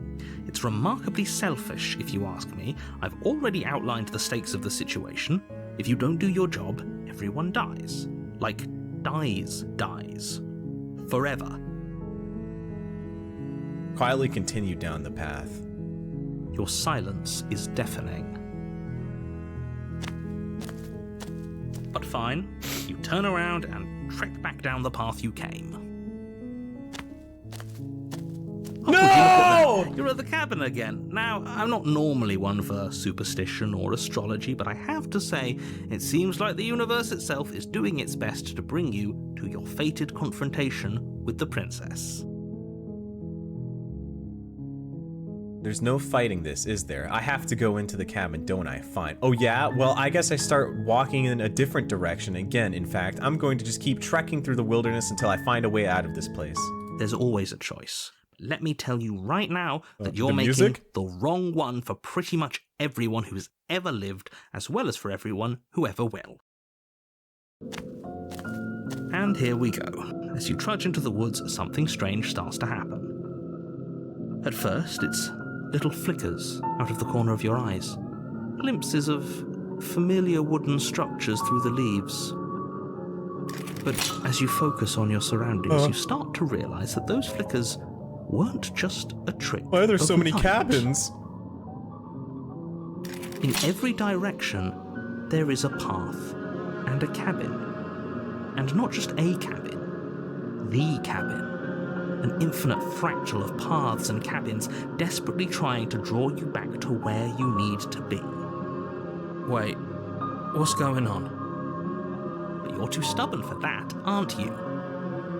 Speaker 5: It's remarkably selfish, if you ask me. I've already outlined the stakes of the situation. If you don't do your job, everyone dies. Like, dies. Forever.
Speaker 1: Quietly continue down the path.
Speaker 5: Your silence is deafening. But fine, you turn around and trek back down the path you came. Oh, would you look at that? You're at the cabin again. Now, I'm not normally one for superstition or astrology, but I have to say, it seems like the universe itself is doing its best to bring you to your fated confrontation with the princess.
Speaker 1: There's no fighting this, is there? I have to go into the cabin, don't I? Fine. Oh yeah? Well, I guess I start walking in a different direction again. In fact, I'm going to just keep trekking through the wilderness until I find a way out of this place.
Speaker 5: There's always a choice. Let me tell you right now that you're
Speaker 1: the
Speaker 5: making
Speaker 1: music?
Speaker 5: the wrong one for pretty much everyone who's ever lived, as well as for everyone who ever will. And here we go. As you trudge into the woods, something strange starts to happen. At first, it's little flickers out of the corner of your eyes, glimpses of familiar wooden structures through the leaves. But as you focus on your surroundings, you start to realize that those flickers weren't just a trick.
Speaker 1: Why are there
Speaker 5: of
Speaker 1: so many
Speaker 5: light.
Speaker 1: cabins?
Speaker 5: In every direction, there is a path and a cabin. And not just a cabin, the cabin. An infinite fractal of paths and cabins desperately trying to draw you back to where you need to be. Wait, what's going on? But you're too stubborn for that, aren't you?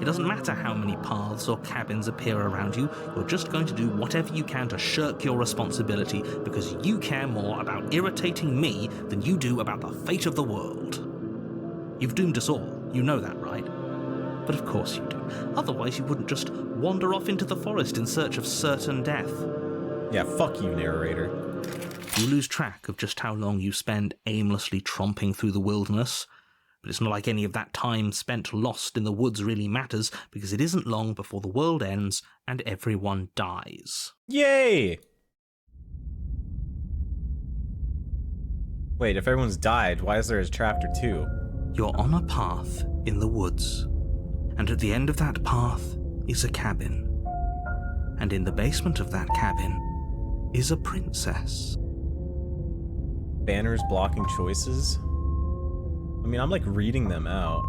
Speaker 5: It doesn't matter how many paths or cabins appear around you, you're just going to do whatever you can to shirk your responsibility because you care more about irritating me than you do about the fate of the world. You've doomed us all, you know that, right? But of course you do. Otherwise you wouldn't just wander off into the forest in search of certain death.
Speaker 1: Yeah, fuck you, narrator.
Speaker 5: You lose track of just how long you spend aimlessly tromping through the wilderness. But it's not like any of that time spent lost in the woods really matters, because it isn't long before the world ends and everyone dies.
Speaker 1: Yay! Wait, if everyone's died, why is there a chapter 2?
Speaker 5: You're on a path in the woods, and at the end of that path is a cabin. And in the basement of that cabin is a princess.
Speaker 1: Banners blocking choices? I mean, I'm like reading them out.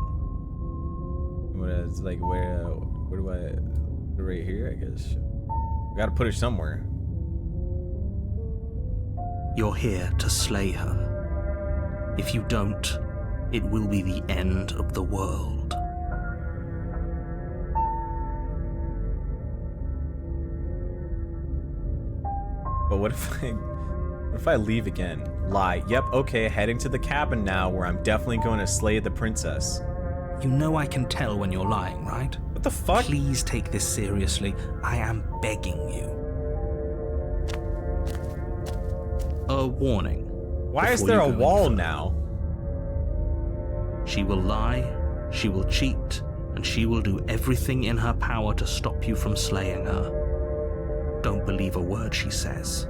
Speaker 1: What is like where do I right here, I guess. I gotta put it somewhere.
Speaker 5: You're here to slay her. If you don't, it will be the end of the world.
Speaker 1: But what if I leave again? Lie. Yep, okay, heading to the cabin now where I'm definitely going to slay the princess.
Speaker 5: You know I can tell when you're lying, right?
Speaker 1: What the fuck?
Speaker 5: Please take this seriously. I am begging you. A warning.
Speaker 1: Why is
Speaker 5: before
Speaker 1: there
Speaker 5: you
Speaker 1: a
Speaker 5: go
Speaker 1: wall
Speaker 5: any further.
Speaker 1: now?
Speaker 5: She will lie, She will cheat, and she will do everything in her power to stop you from slaying her. Don't believe a word she says.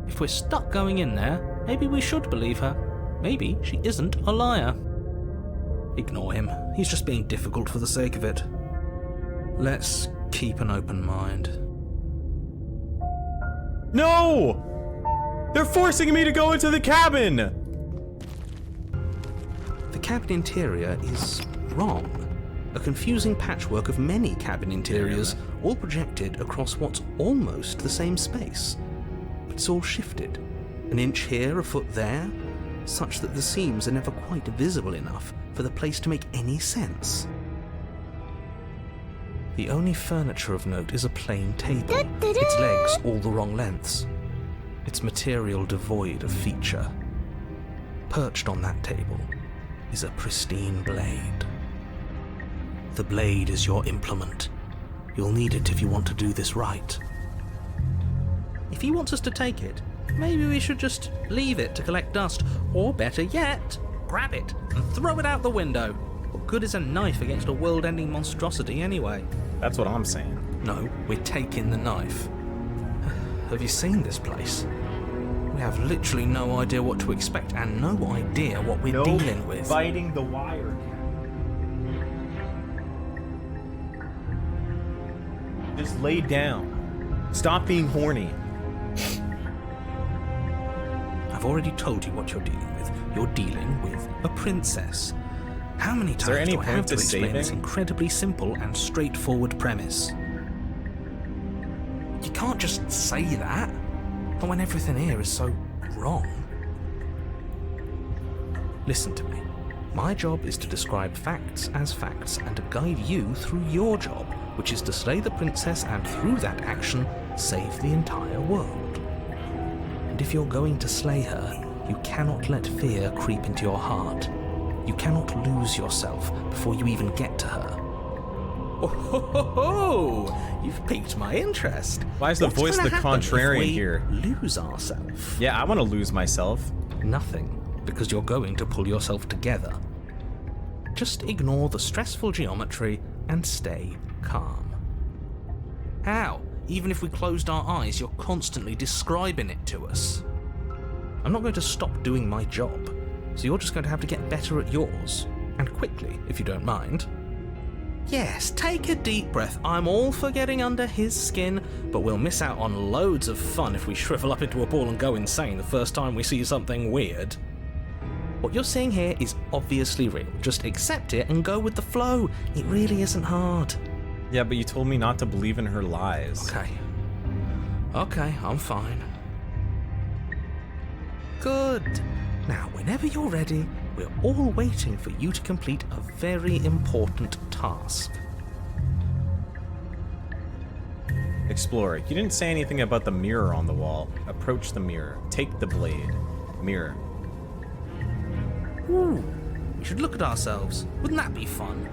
Speaker 5: If we're stuck going in there, maybe we should believe her. Maybe she isn't a liar. Ignore him. He's just being difficult for the sake of it. Let's keep an open mind.
Speaker 1: No! They're forcing me to go into the cabin!
Speaker 5: The cabin interior is wrong. A confusing patchwork of many cabin interiors, all projected across what's almost the same space. But it's all shifted. An inch here, a foot there, such that the seams are never quite visible enough for the place to make any sense. The only furniture of note is a plain table, its legs all the wrong lengths, its material devoid of feature. Perched on that table is a pristine blade. The blade is your implement. You'll need it if you want to do this right. If he wants us to take it, maybe we should just leave it to collect dust, or better yet, grab it and throw it out the window. What good is a knife against a world-ending monstrosity anyway?
Speaker 1: That's what I'm saying.
Speaker 5: No, we're taking the knife. Have you seen this place? We have literally no idea what to expect and no idea what we're dealing with.
Speaker 1: Biting the wire. Just lay down. Stop being horny.
Speaker 5: I've already told you what you're dealing with. You're dealing with a princess. How many times
Speaker 1: there any
Speaker 5: do I have
Speaker 1: point
Speaker 5: to
Speaker 1: to
Speaker 5: explain
Speaker 1: saving?
Speaker 5: this incredibly simple and straightforward premise? You can't just say that, not when everything here is so wrong. Listen to me. My job is to describe facts as facts and to guide you through your job, which is to slay the princess and through that action, save the entire world. And if you're going to slay her, you cannot let fear creep into your heart. You cannot lose yourself before you even get to her. Oh, ho, ho, ho. You've piqued my interest.
Speaker 1: Why is the
Speaker 5: What's
Speaker 1: voice
Speaker 5: gonna
Speaker 1: the
Speaker 5: happen if
Speaker 1: contrarian
Speaker 5: we
Speaker 1: here?
Speaker 5: Lose ourselves.
Speaker 1: Yeah, I want to lose myself.
Speaker 5: Nothing, because you're going to pull yourself together. Just ignore the stressful geometry and stay calm. How? Even if we closed our eyes, you're constantly describing it to us. I'm not going to stop doing my job, so you're just going to have to get better at yours. And quickly, if you don't mind. Yes, take a deep breath. I'm all for getting under his skin, but we'll miss out on loads of fun if we shrivel up into a ball and go insane the first time we see something weird. What you're seeing here is obviously real. Just accept it and go with the flow. It really isn't hard.
Speaker 1: Yeah, but you told me not to believe in her lies.
Speaker 5: Okay, I'm fine. Good. Now, whenever you're ready, we're all waiting for you to complete a very important task.
Speaker 1: Explorer, you didn't say anything about the mirror on the wall. Approach the mirror. Take the blade. Mirror.
Speaker 5: Ooh, we should look at ourselves. Wouldn't that be fun?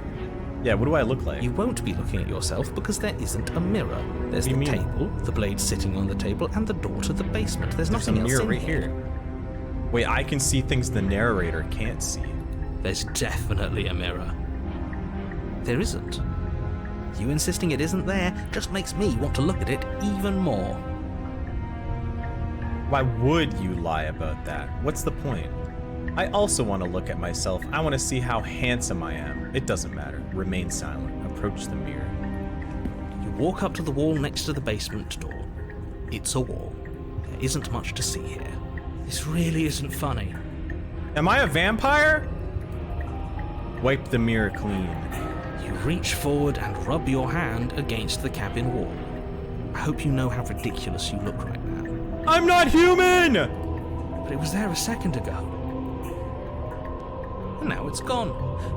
Speaker 1: Yeah, what do I look like?
Speaker 5: You won't be looking at yourself because there isn't a mirror. There's the
Speaker 1: What do you mean?
Speaker 5: table, the blade sitting on the table, and the door to the basement. There's
Speaker 1: There's a
Speaker 5: nothing else
Speaker 1: mirror
Speaker 5: in
Speaker 1: right here. Wait, I can see things the narrator can't see.
Speaker 5: There's definitely a mirror. There isn't. You insisting it isn't there just makes me want to look at it even more.
Speaker 1: Why would you lie about that? What's the point? I also want to look at myself. I want to see how handsome I am. It doesn't matter. Remain silent. Approach the mirror.
Speaker 5: You walk up to the wall next to the basement door. It's a wall. There isn't much to see here. This really isn't funny.
Speaker 1: Am I a vampire? Wipe the mirror clean.
Speaker 5: You reach forward and rub your hand against the cabin wall. I hope you know how ridiculous you look right now.
Speaker 1: I'm not human!
Speaker 5: But it was there a second ago. And now it's gone.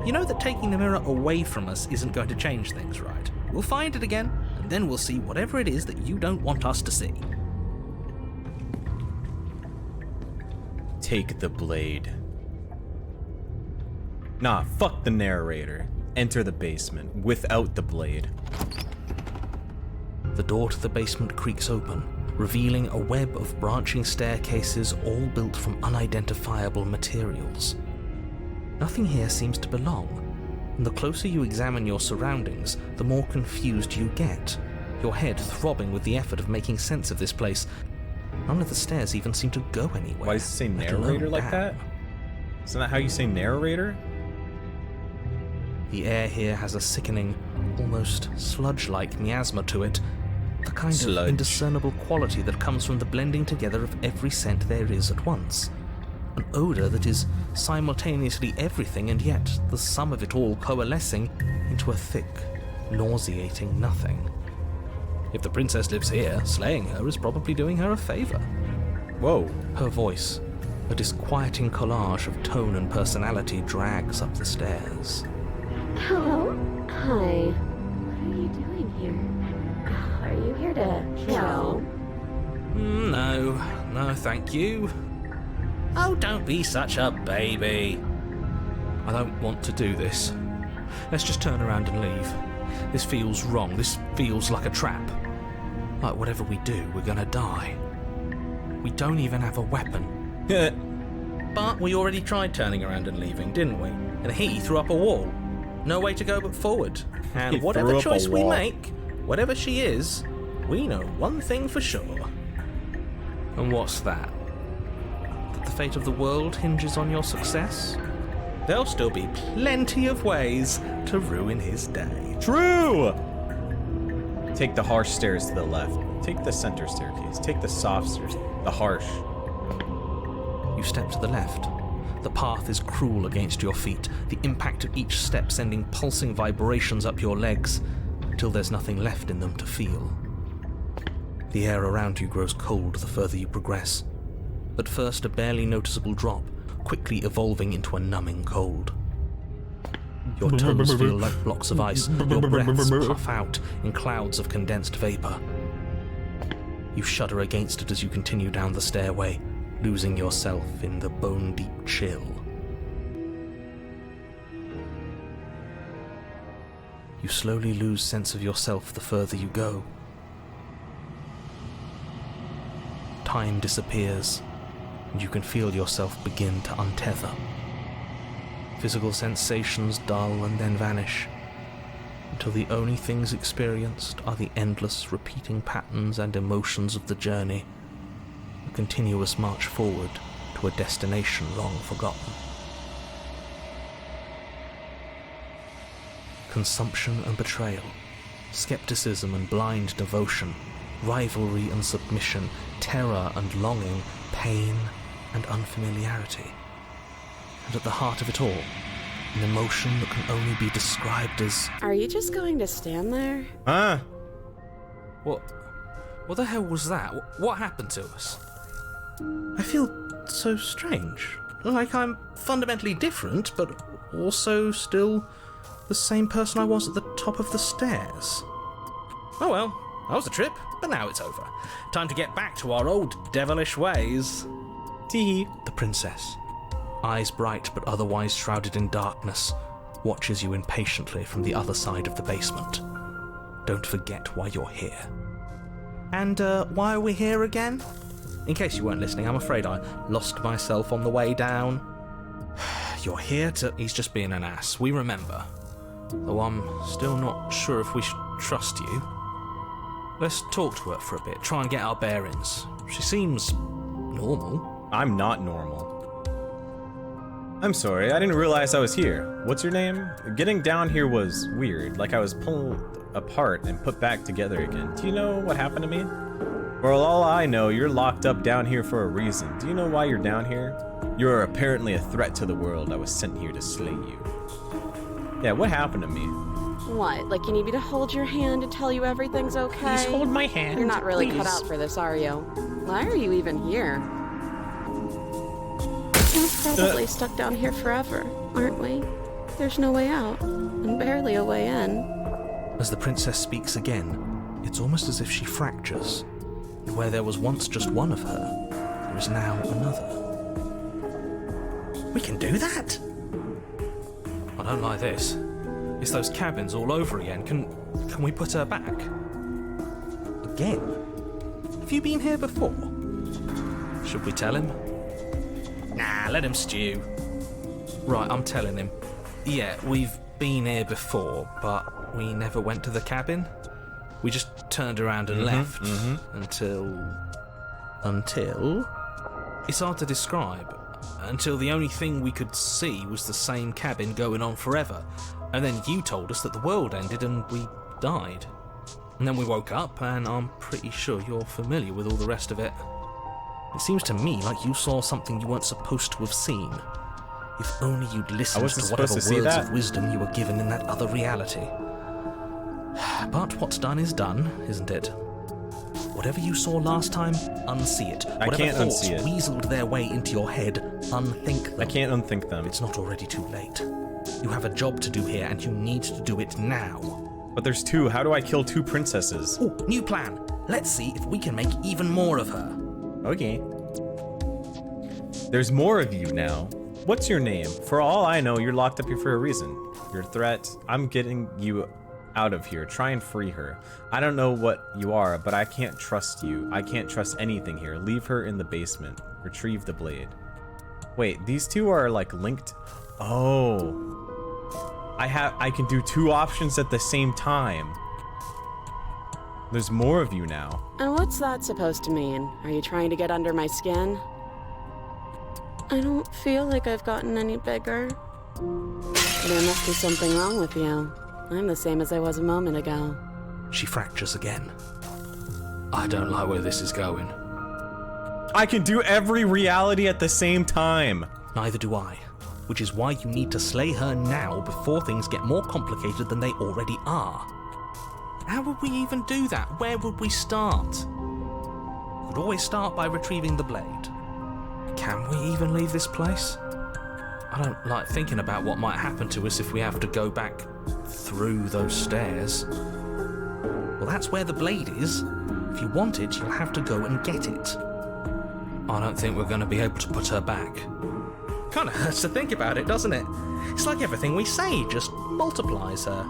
Speaker 5: You know that taking the mirror away from us isn't going to change things, right? We'll find it again, and then we'll see whatever it is that you don't want us to see.
Speaker 1: Take the blade. Nah, fuck the narrator. Enter the basement without the blade.
Speaker 5: The door to the basement creaks open, revealing a web of branching staircases all built from unidentifiable materials. Nothing here seems to belong, and the closer you examine your surroundings, the more confused you get, your head throbbing with the effort of making sense of this place. None of the stairs even seem to go anywhere.
Speaker 1: Why does it say
Speaker 5: let alone
Speaker 1: narrator like
Speaker 5: down.
Speaker 1: that? Isn't that how you say narrator?
Speaker 5: The air here has a sickening, almost sludge-like miasma to it, the kind
Speaker 1: Sludge.
Speaker 5: of indiscernible quality that comes from the blending together of every scent there is at once. An odour that is simultaneously everything and yet the sum of it all coalescing into a thick, nauseating nothing. If the princess lives here, slaying her is probably doing her a favour.
Speaker 1: Whoa.
Speaker 5: Her voice, a disquieting collage of tone and personality, drags up the stairs.
Speaker 6: Hello? Hi. What are you doing here? Are you here to kill?
Speaker 5: No, thank you. Oh, don't be such a baby. I don't want to do this. Let's just turn around and leave. This feels wrong. This feels like a trap. Like whatever we do, we're gonna die. We don't even have a weapon. But we already tried turning around and leaving, didn't we? And he threw up a wall. No way to go but forward.
Speaker 1: He
Speaker 5: And
Speaker 1: threw
Speaker 5: whatever
Speaker 1: up a
Speaker 5: choice we
Speaker 1: wall.
Speaker 5: make, whatever she is, we know one thing for sure. And what's that? That the fate of the world hinges on your success? There'll still be plenty of ways to ruin his day.
Speaker 1: True! Take the harsh stairs to the left. Take the center staircase. Take the soft stairs. The harsh.
Speaker 5: You step to the left. The path is cruel against your feet, the impact of each step sending pulsing vibrations up your legs, until there's nothing left in them to feel. The air around you grows cold the further you progress. At first a barely noticeable drop, quickly evolving into a numbing cold. Your toes feel like blocks of ice, your breaths puff out in clouds of condensed vapor. You shudder against it as you continue down the stairway, losing yourself in the bone-deep chill. You slowly lose sense of yourself the further you go. Time disappears, and you can feel yourself begin to untether. Physical sensations dull and then vanish, until the only things experienced are the endless repeating patterns and emotions of the journey, a continuous march forward to a destination long forgotten. Consumption and betrayal, skepticism and blind devotion, rivalry and submission, terror and longing, pain and unfamiliarity. And at the heart of it all, an emotion that can only be described as...
Speaker 6: Are you just going to stand there?
Speaker 1: Huh?
Speaker 5: What the hell was that? What happened to us? I feel so strange. Like I'm fundamentally different, but also still the same person I was at the top of the stairs. Oh well, that was a trip, but now it's over. Time to get back to our old devilish ways.
Speaker 1: Tee.
Speaker 5: The princess, eyes bright but otherwise shrouded in darkness, watches you impatiently from the other side of the basement. Don't forget why you're here. And why are we here again? In case you weren't listening, I'm afraid I lost myself on the way down. You're here to... He's just being an ass, we remember. Though I'm still not sure if we should trust you. Let's talk to her for a bit, try and get our bearings. She seems normal.
Speaker 1: I'm not normal. I'm sorry, I didn't realize I was here. What's your name? Getting down here was weird, like I was pulled apart and put back together again. Do you know what happened to me? For all I know, you're locked up down here for a reason. Do you know why you're down here? You're apparently a threat to the world. I was sent here to slay you. Yeah, what happened to me?
Speaker 6: What, like you need me to hold your hand and tell you everything's okay?
Speaker 1: Please hold my hand.
Speaker 6: You're not really
Speaker 1: please.
Speaker 6: cut out for this, are you? Why are you even here? We're probably stuck down here forever, aren't we? There's no way out, and barely a way in.
Speaker 5: As the princess speaks again, it's almost as if she fractures. And where there was once just one of her, there is now another. We can do that? I don't like this. It's those cabins all over again. Can we put her back? Again? Have you been here before? Should we tell him? Nah, let him stew. Right, I'm telling him. Yeah, we've been here before, but we never went to the cabin. We just turned around and left until... It's hard to describe. Until the only thing we could see was the same cabin going on forever. And then you told us that the world ended and we died. And then we woke up, and I'm pretty sure you're familiar with all the rest of it. It seems to me like you saw something you weren't supposed to have seen. If only you'd listened to whatever words of wisdom you were given in that other reality. But what's done is done, isn't it? Whatever you saw last time, unsee it.
Speaker 1: I can't unsee it.
Speaker 5: Whatever thoughts weaseled their way into your head, unthink them.
Speaker 1: I can't unthink them.
Speaker 5: It's not already too late. You have a job to do here, and you need to do it now.
Speaker 1: But there's two. How do I kill two princesses?
Speaker 5: Ooh, new plan. Let's see if we can make even more of her.
Speaker 1: Okay. There's more of you now. What's your name? For all I know, you're locked up here for a reason. You're a threat. I'm getting you out of here. Try and free her. I don't know what you are, but I can't trust you. I can't trust anything here. Leave her in the basement. Retrieve the blade. Wait, these two are like linked. Oh. I can do two options at the same time. There's more of you now.
Speaker 6: And what's that supposed to mean? Are you trying to get under my skin? I don't feel like I've gotten any bigger. There must be something wrong with you. I'm the same as I was a moment ago.
Speaker 5: She fractures again. I don't like where this is going.
Speaker 1: I can do every reality at the same time.
Speaker 5: Neither do I. Which is why you need to slay her now before things get more complicated than they already are. How would we even do that? Where would we start? We could always start by retrieving the blade. Can we even leave this place? I don't like thinking about what might happen to us if we have to go back through those stairs. Well, that's where the blade is. If you want it, you'll have to go and get it. I don't think we're going to be able to put her back. Kind of hurts to think about it, doesn't it? It's like everything we say just multiplies her.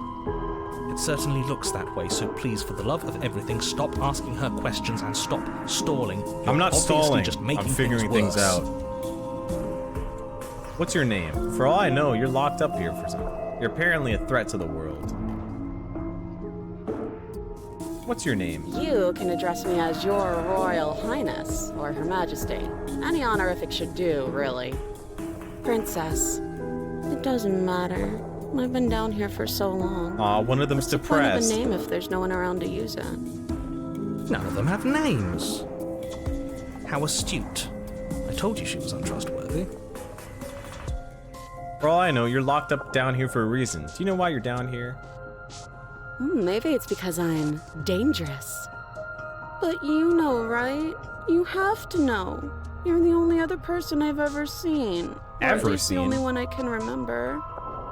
Speaker 5: It certainly looks that way, so please, for the love of everything, stop asking her questions and stop stalling. You're
Speaker 1: I'm not stalling.
Speaker 5: Just making
Speaker 1: I'm figuring things out. What's your name? For all I know, you're locked up here for something. You're apparently a threat to the world. What's your name?
Speaker 6: You can address me as Your Royal Highness, or Her Majesty. Any honorific should do, really. Princess. It doesn't matter. I've been down here for so long.
Speaker 1: Aw, one of them's
Speaker 6: What's depressed.
Speaker 1: depressed.
Speaker 6: The point of a name if there's no one around to use it?
Speaker 5: None of them have names. How astute. I told you she was untrustworthy.
Speaker 1: For all I know, you're locked up down here for a reason. Do you know why you're down here?
Speaker 6: Maybe it's because I'm dangerous. But you know, right? You have to know. You're the only other person I've ever seen. Or at least the only one I can remember.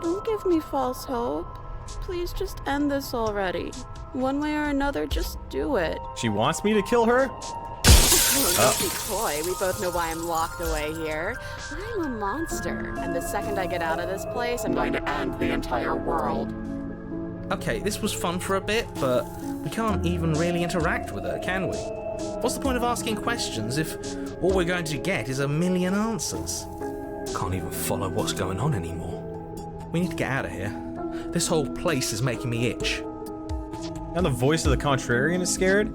Speaker 6: Don't give me false hope. Please just end this already. One way or another, just do it.
Speaker 1: She wants me to kill her?
Speaker 6: Don't be coy. We both know why I'm locked away here. I'm a monster, and the second I get out of this place, I'm going to end the entire world.
Speaker 5: Okay, this was fun for a bit, but we can't even really interact with her, can we? What's the point of asking questions if all we're going to get is a million answers? Can't even follow what's going on anymore. We need to get out of here. This whole place is making me itch.
Speaker 1: Now the voice of the contrarian is scared?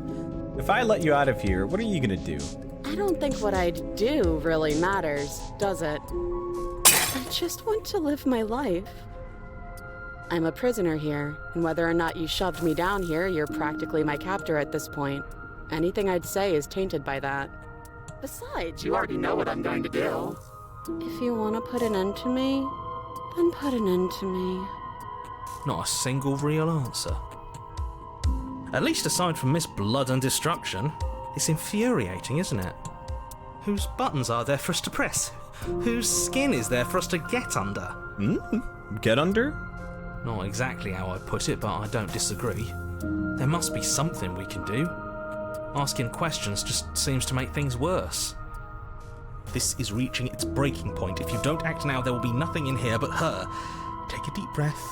Speaker 1: If I let you out of here, what are you gonna do?
Speaker 6: I don't think what I do really matters, does it? I just want to live my life. I'm a prisoner here, and whether or not you shoved me down here, you're practically my captor at this point. Anything I'd say is tainted by that. Besides, you already know what I'm going to do. If you want to put an end to me, then put an end to me.
Speaker 5: Not a single real answer. At least aside from Miss Blood and Destruction, it's infuriating, isn't it? Whose buttons are there for us to press? Whose skin is there for us to get under?
Speaker 1: Get under?
Speaker 5: Not exactly how I put it, but I don't disagree. There must be something we can do. Asking questions just seems to make things worse. This is reaching its breaking point. If you don't act now, there will be nothing in here but her. Take a deep breath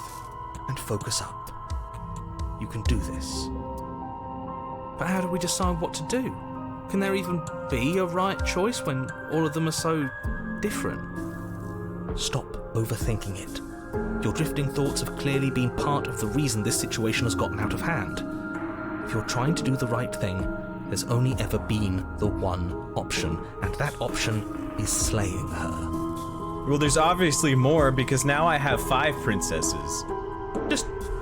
Speaker 5: and focus up. You can do this. But how do we decide what to do? Can there even be a right choice when all of them are so different? Stop overthinking it. Your drifting thoughts have clearly been part of the reason this situation has gotten out of hand. If you're trying to do the right thing, there's only ever been the one option, and that option is slaying her.
Speaker 1: Well, there's obviously more, because now I have 5 princesses.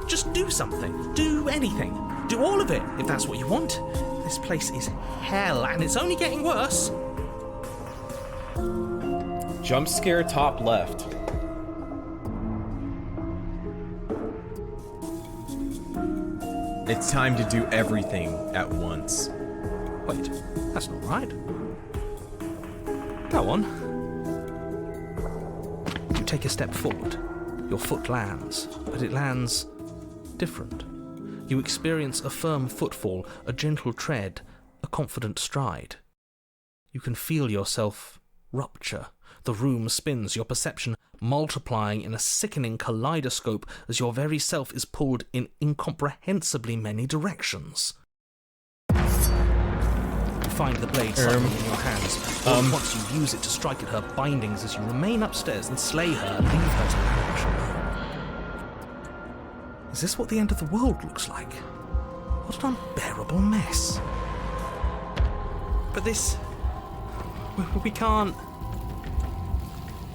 Speaker 5: Just do something. Do anything. Do all of it, if that's what you want. This place is hell, and it's only getting worse.
Speaker 1: Jump scare top left. It's time to do everything at once.
Speaker 5: Wait, that's not right. Go on. You take a step forward. Your foot lands, but it lands different. You experience a firm footfall, a gentle tread, a confident stride. You can feel yourself rupture. The room spins, your perception multiplying in a sickening kaleidoscope as your very self is pulled in incomprehensibly many directions. You find the blade suddenly in your hands, all at once you use it to strike at her bindings as you remain upstairs and slay her and leave her to languish alone. Is this what the end of the world looks like? What an unbearable mess. But this... we can't...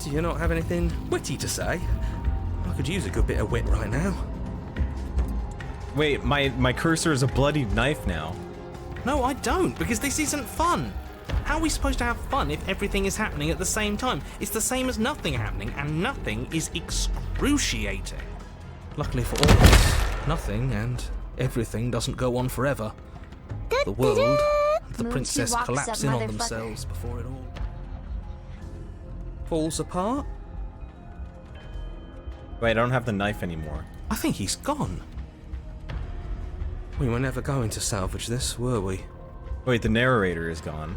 Speaker 5: Do you not have anything witty to say? I could use a good bit of wit right now.
Speaker 1: Wait, my cursor is a bloodied knife now.
Speaker 5: No, I don't, because this isn't fun. How are we supposed to have fun if everything is happening at the same time? It's the same as nothing happening, and nothing is excruciating. Luckily for all of us, nothing and everything doesn't go on forever. The world and the princess collapse in on themselves before it all falls apart.
Speaker 1: Wait, I don't have the knife anymore.
Speaker 5: I think he's gone. We were never going to salvage this, were we?
Speaker 1: Wait, the narrator is gone.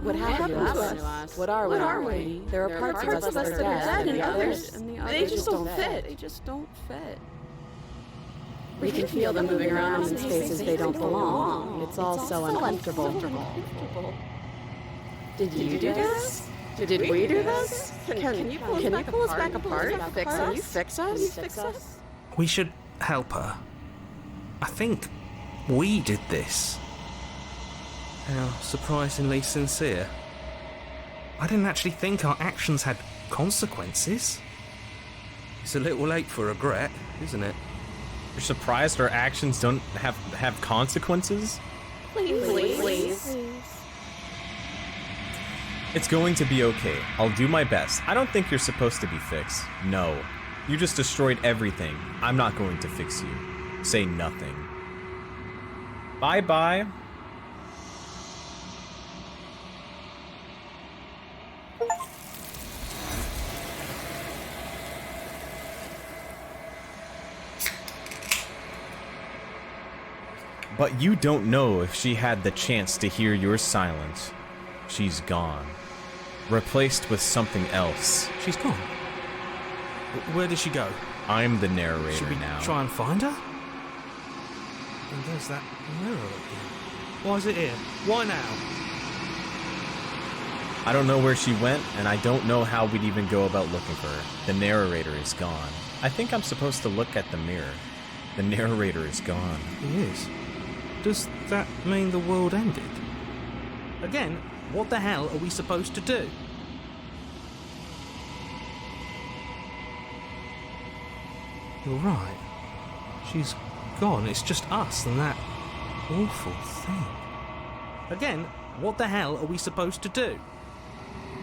Speaker 6: What happened to us? What are we? There are parts of us that are dead, and others, they just don't fit. They just don't fit. We can feel them moving around in spaces they don't belong. It's all so uncomfortable. Did you do this? Did we do this? Can you pull us back apart? Can you fix us?
Speaker 5: We should help her. I think we did this. How surprisingly sincere. I didn't actually think our actions had consequences. It's a little late for regret, isn't it?
Speaker 1: You're surprised our actions don't have consequences?
Speaker 6: Please.
Speaker 1: It's going to be okay. I'll do my best. I don't think you're supposed to be fixed. No. You just destroyed everything. I'm not going to fix you. Say nothing. Bye-bye. But you don't know if she had the chance to hear your silence. She's gone. Replaced with something else.
Speaker 5: She's gone. Where did she go?
Speaker 1: I'm the narrator
Speaker 5: Should we
Speaker 1: now.
Speaker 5: try and find her? And there's that mirror again. Why is it here? Why now?
Speaker 1: I don't know where she went, and I don't know how we'd even go about looking for her. The narrator is gone. I think I'm supposed to look at the mirror. The narrator is gone.
Speaker 5: He is. Does that mean the world ended? Again, what the hell are we supposed to do? You're right. She's gone. It's just us and that awful thing. Again, what the hell are we supposed to do?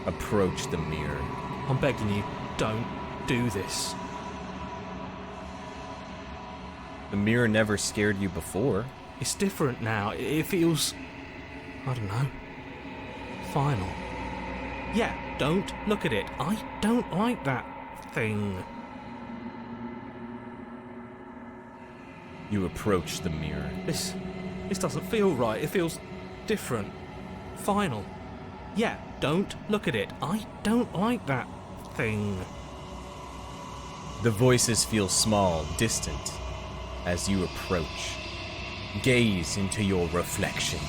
Speaker 1: Approach the mirror.
Speaker 5: I'm begging you, don't do this.
Speaker 1: The mirror never scared you before.
Speaker 5: It's different now. It feels... I don't know. Final. Yeah, don't look at it. I don't like that thing.
Speaker 1: You approach the mirror.
Speaker 5: This doesn't feel right. It feels different. Final. Yeah, don't look at it. I don't like that thing.
Speaker 1: The voices feel small, distant, as you approach. Gaze into your reflection.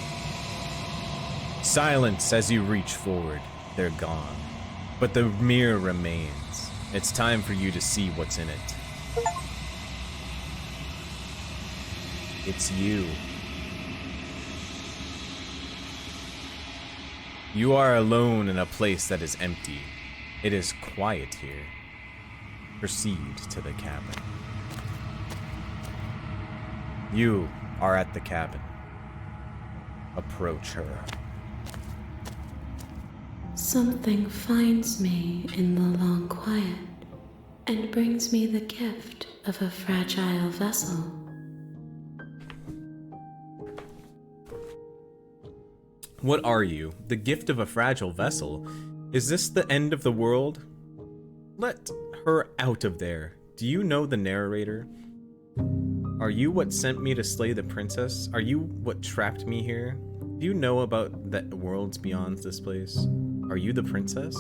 Speaker 1: Silence as you reach forward. They're gone. But the mirror remains. It's time for you to see what's in it. It's you. You are alone in a place that is empty. It is quiet here. Proceed to the cabin. You are at the cabin. Approach her.
Speaker 7: Something finds me in the long quiet and brings me the gift of a fragile vessel.
Speaker 1: What are you? The gift of a fragile vessel? Is this the end of the world? Let her out of there. Do you know the narrator? Are you what sent me to slay the princess? Are you what trapped me here? Do you know about the worlds beyond this place? Are you the princess?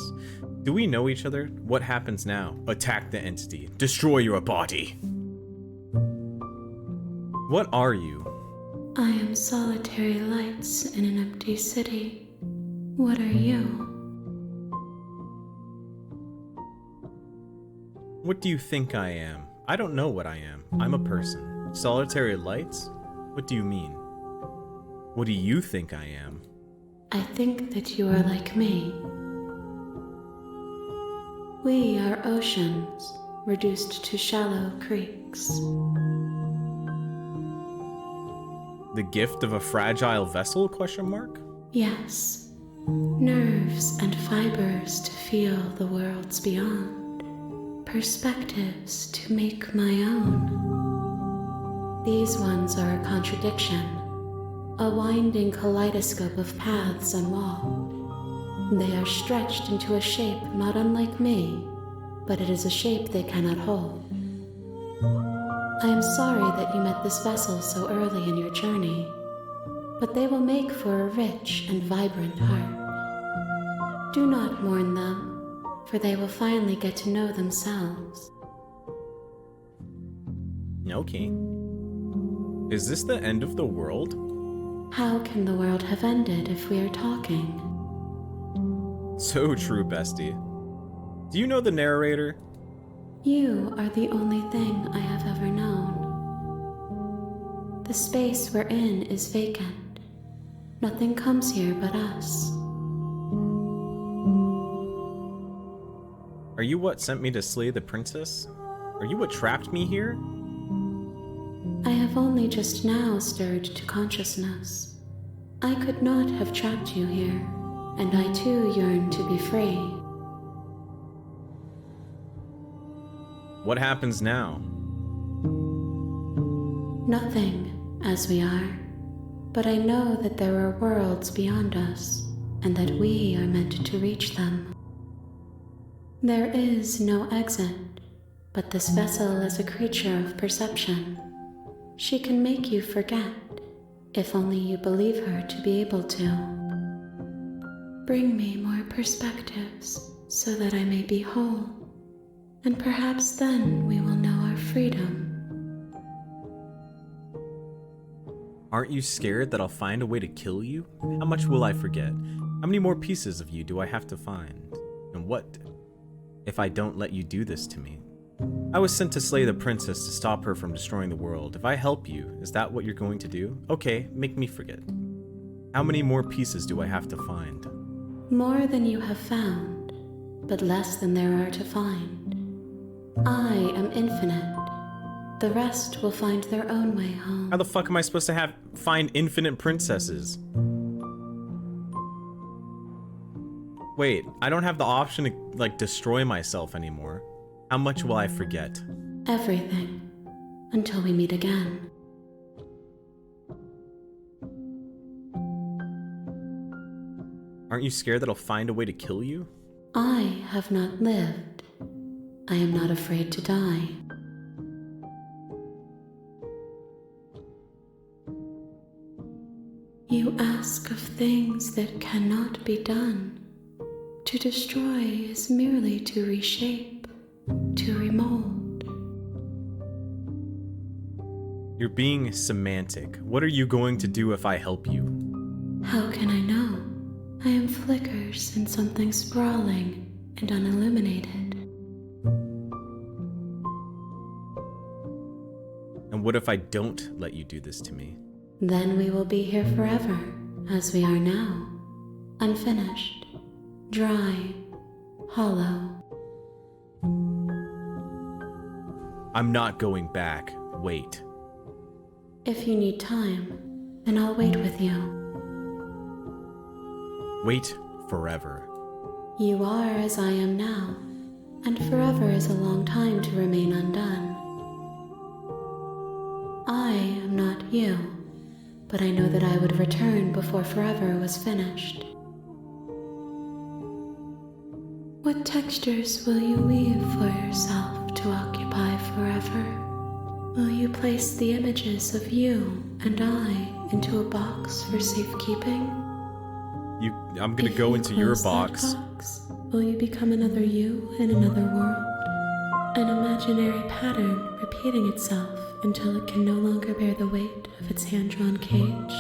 Speaker 1: Do we know each other? What happens now? Attack the entity. Destroy your body. What are you?
Speaker 7: I am solitary lights in an empty city. What are you?
Speaker 1: What do you think I am? I don't know what I am. I'm a person. Solitary lights? What do you mean? What do you think I am?
Speaker 7: I think that you are like me. We are oceans, reduced to shallow creeks.
Speaker 1: The gift of a fragile vessel? Question mark?
Speaker 7: Yes, nerves and fibers to feel the worlds beyond, perspectives to make my own. These ones are a contradiction, a winding kaleidoscope of paths unwalled. They are stretched into a shape not unlike me, but it is a shape they cannot hold. I am sorry that you met this vessel so early in your journey, but they will make for a rich and vibrant heart. Do not mourn them, for they will finally get to know themselves.
Speaker 1: Okay. Is this the end of the world?
Speaker 7: How can the world have ended if we are talking?
Speaker 1: So true, bestie. Do you know the narrator?
Speaker 7: You are the only thing I have ever known. The space we're in is vacant. Nothing comes here but us.
Speaker 1: Are you what sent me to slay the princess? Are you what trapped me here?
Speaker 7: I have only just now stirred to consciousness. I could not have trapped you here, and I too yearn to be free.
Speaker 1: What happens now?
Speaker 7: Nothing, as we are, but I know that there are worlds beyond us, and that we are meant to reach them. There is no exit, but this vessel is a creature of perception. She can make you forget, if only you believe her to be able to. Bring me more perspectives, so that I may be whole, and perhaps then we will know our freedom.
Speaker 1: Aren't you scared that I'll find a way to kill you? How much will I forget? How many more pieces of you do I have to find? And what if I don't let you do this to me? I was sent to slay the princess to stop her from destroying the world. If I help you, is that what you're going to do? Okay, make me forget. How many more pieces do I have to find?
Speaker 7: More than you have found, but less than there are to find. I am infinite. The rest will find their own way home.
Speaker 1: How the fuck am I supposed to find infinite princesses? Wait, I don't have the option to, like, destroy myself anymore. How much will I forget?
Speaker 7: Everything. Until we meet again.
Speaker 1: Aren't you scared that I'll find a way to kill you?
Speaker 7: I have not lived. I am not afraid to die. You ask of things that cannot be done. To destroy is merely to reshape, to remold.
Speaker 1: You're being semantic. What are you going to do if I help you?
Speaker 7: How can I know? I am flickers in something sprawling, and unilluminated.
Speaker 1: And what if I don't let you do this to me?
Speaker 7: Then we will be here forever, as we are now, unfinished, dry, hollow.
Speaker 1: I'm not going back. Wait.
Speaker 7: If you need time, then I'll wait with you.
Speaker 1: Wait forever.
Speaker 7: You are as I am now, and forever is a long time to remain undone. I am not you, but I know that I would return before forever was finished. What textures will you weave for yourself to occupy forever? Will you place the images of you and I into a box for safekeeping?
Speaker 1: I'm gonna
Speaker 7: If
Speaker 1: go
Speaker 7: you
Speaker 1: into your
Speaker 7: close
Speaker 1: box.
Speaker 7: that box, will you become another you in another world? An imaginary pattern repeating itself until it can no longer bear the weight of its hand-drawn cage?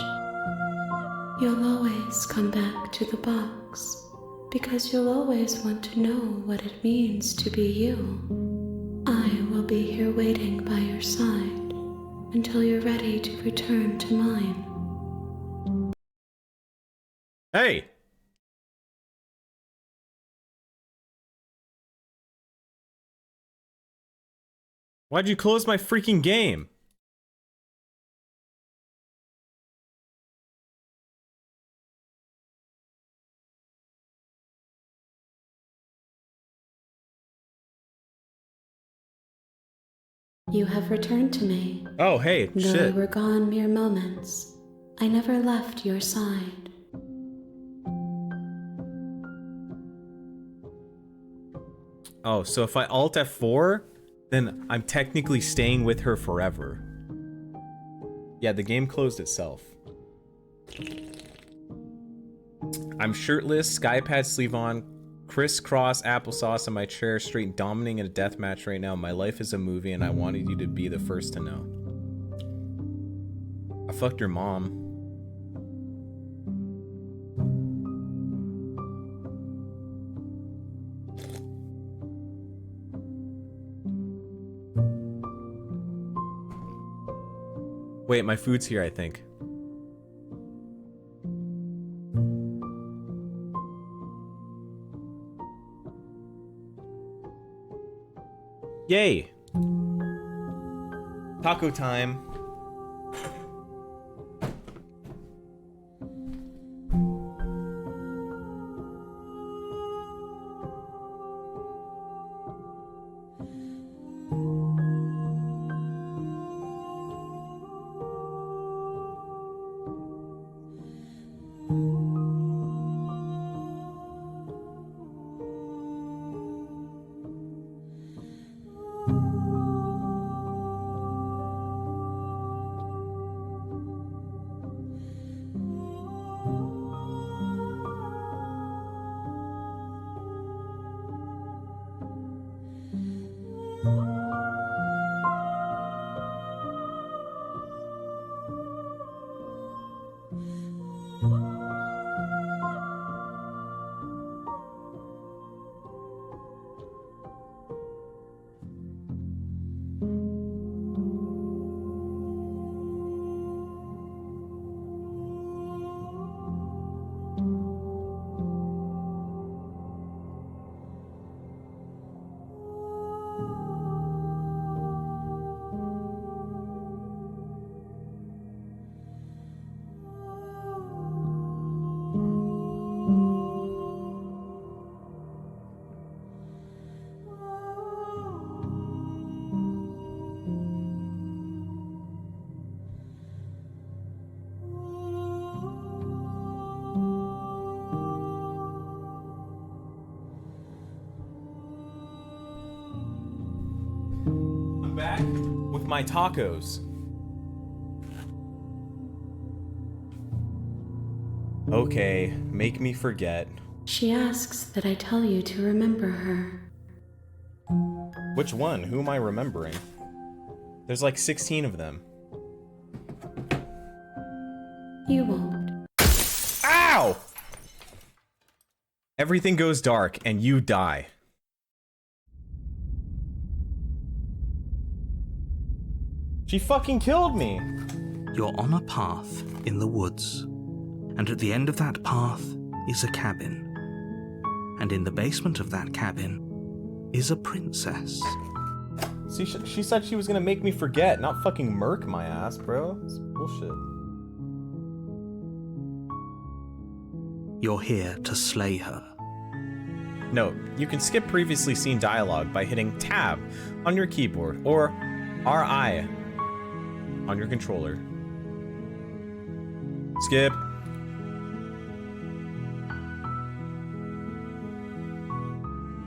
Speaker 7: You'll always come back to the box, because you'll always want to know what it means to be you. I will be here waiting by your side until you're ready to return to mine.
Speaker 1: Hey! Why'd you close my freaking game?
Speaker 7: You have returned to me.
Speaker 1: Oh, hey,
Speaker 7: Though
Speaker 1: shit.
Speaker 7: we were gone mere moments, I never left your side.
Speaker 1: Oh, so if I Alt F4, then I'm technically staying with her forever. Yeah, the game closed itself. I'm shirtless, skypad sleeve on, crisscross applesauce in my chair, straight dominating in a death match right now. My life is a movie and I wanted you to be the first to know. I fucked your mom. Wait, my food's here, I think. Yay! Taco time. Back with my tacos. Okay, make me forget.
Speaker 7: She asks that I tell you to remember her.
Speaker 1: Which one? Who am I remembering? There's like 16 of them.
Speaker 7: You won't.
Speaker 1: Ow! Everything goes dark and you die. She fucking killed me.
Speaker 5: You're on a path in the woods, and at the end of that path is a cabin. And in the basement of that cabin is a princess.
Speaker 1: See, she said she was gonna make me forget, not fucking murk my ass, bro. It's bullshit.
Speaker 5: You're here to slay her.
Speaker 1: Note, you can skip previously seen dialogue by hitting Tab on your keyboard or RI on your controller. Skip.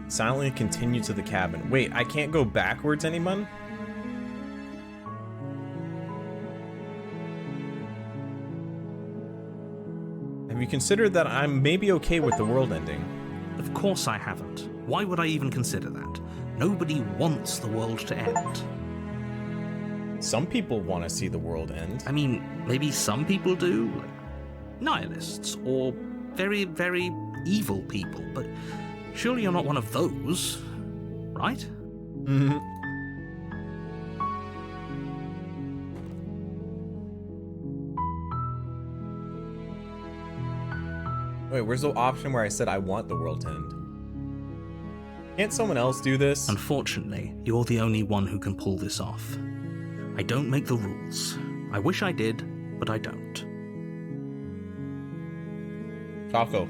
Speaker 1: Silently continue to the cabin. Wait, I can't go backwards, anyone? Have you considered that I'm maybe okay with the world ending?
Speaker 5: Of course I haven't. Why would I even consider that? Nobody wants the world to end.
Speaker 1: Some people want to see the world end.
Speaker 5: I mean, maybe some people do, like nihilists or very, very evil people, but surely you're not one of those, right?
Speaker 1: Mm-hmm. Wait, where's the option where I said I want the world to end? Can't someone else do this?
Speaker 5: Unfortunately, you're the only one who can pull this off. I don't make the rules. I wish I did, but I don't.
Speaker 1: Taco.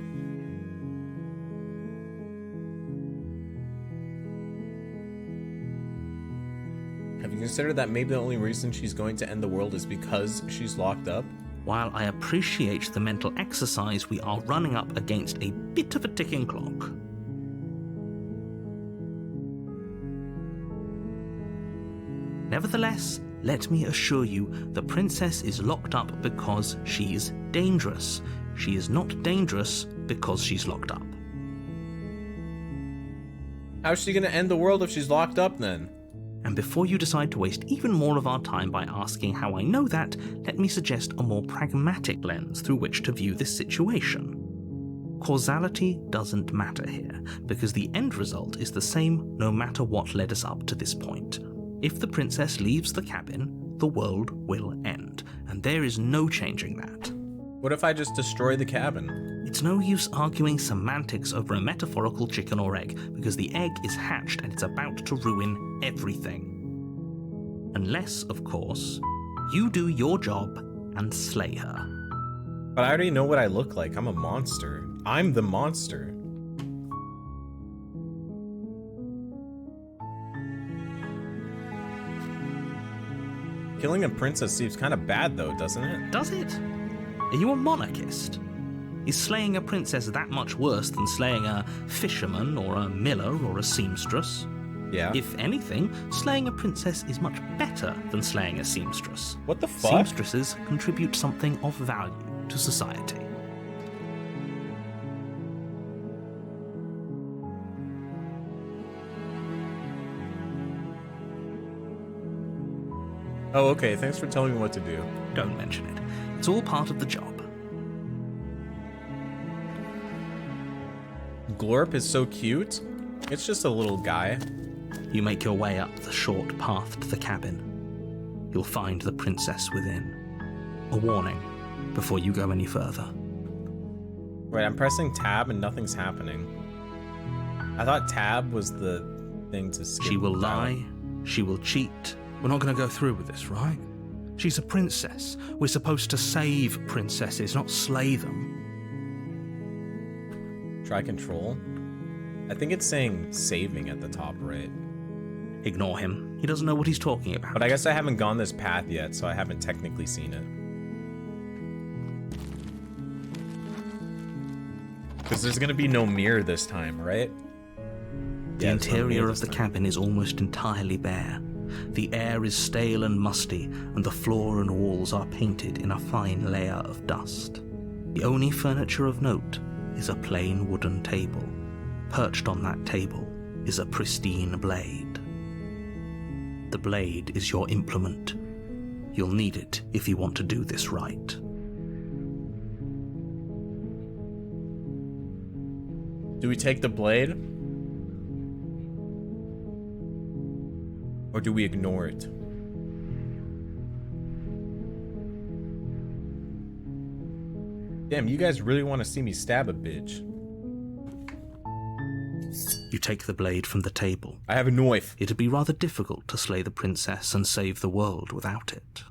Speaker 1: Have you considered that maybe the only reason she's going to end the world is because she's locked up?
Speaker 5: While I appreciate the mental exercise, we are running up against a bit of a ticking clock. Nevertheless, let me assure you, the princess is locked up because she's dangerous. She is not dangerous because she's locked up.
Speaker 1: How's she gonna end the world if she's locked up then?
Speaker 5: And before you decide to waste even more of our time by asking how I know that, let me suggest a more pragmatic lens through which to view this situation. Causality doesn't matter here, because the end result is the same no matter what led us up to this point. If the princess leaves the cabin, the world will end, and there is no changing that.
Speaker 1: What if I just destroy the cabin?
Speaker 5: It's no use arguing semantics over a metaphorical chicken or egg, because the egg is hatched and it's about to ruin everything. Unless, of course, you do your job and slay her.
Speaker 1: But I already know what I look like. I'm a monster. I'm the monster. Killing a princess seems kind of bad though, doesn't it?
Speaker 5: Does it? Are you a monarchist? Is slaying a princess that much worse than slaying a fisherman or a miller or a seamstress?
Speaker 1: Yeah.
Speaker 5: If anything, slaying a princess is much better than slaying a seamstress.
Speaker 1: What the fuck?
Speaker 5: Seamstresses contribute something of value to society.
Speaker 1: Oh, okay. Thanks for telling me what to do.
Speaker 5: Don't mention it. It's all part of the job.
Speaker 1: Glorp is so cute. It's just a little guy.
Speaker 5: You make your way up the short path to the cabin. You'll find the princess within. A warning before you go any further.
Speaker 1: Wait, I'm pressing tab and nothing's happening. I thought tab was the thing to skip.
Speaker 5: She will
Speaker 1: dialogue.
Speaker 5: lie. She will cheat. We're not going to go through with this, right? She's a princess. We're supposed to save princesses, not slay them.
Speaker 1: Try control. I think it's saying saving at the top right.
Speaker 5: Ignore him. He doesn't know what he's talking about.
Speaker 1: But I guess I haven't gone this path yet, so I haven't technically seen it. Because there's gonna be no mirror this time, right?
Speaker 5: The
Speaker 1: Yeah, there's no mirror
Speaker 5: interior of
Speaker 1: this
Speaker 5: the
Speaker 1: time.
Speaker 5: cabin is almost entirely bare. The air is stale and musty, and the floor and walls are painted in a fine layer of dust. The only furniture of note is a plain wooden table. Perched on that table is a pristine blade. The blade is your implement. You'll need it if you want to do this right.
Speaker 1: Do we take the blade? Or do we ignore it? Damn, you guys really want to see me stab a bitch.
Speaker 5: You take the blade from the table.
Speaker 1: I have a knife.
Speaker 5: It'd be rather difficult to slay the princess and save the world without it.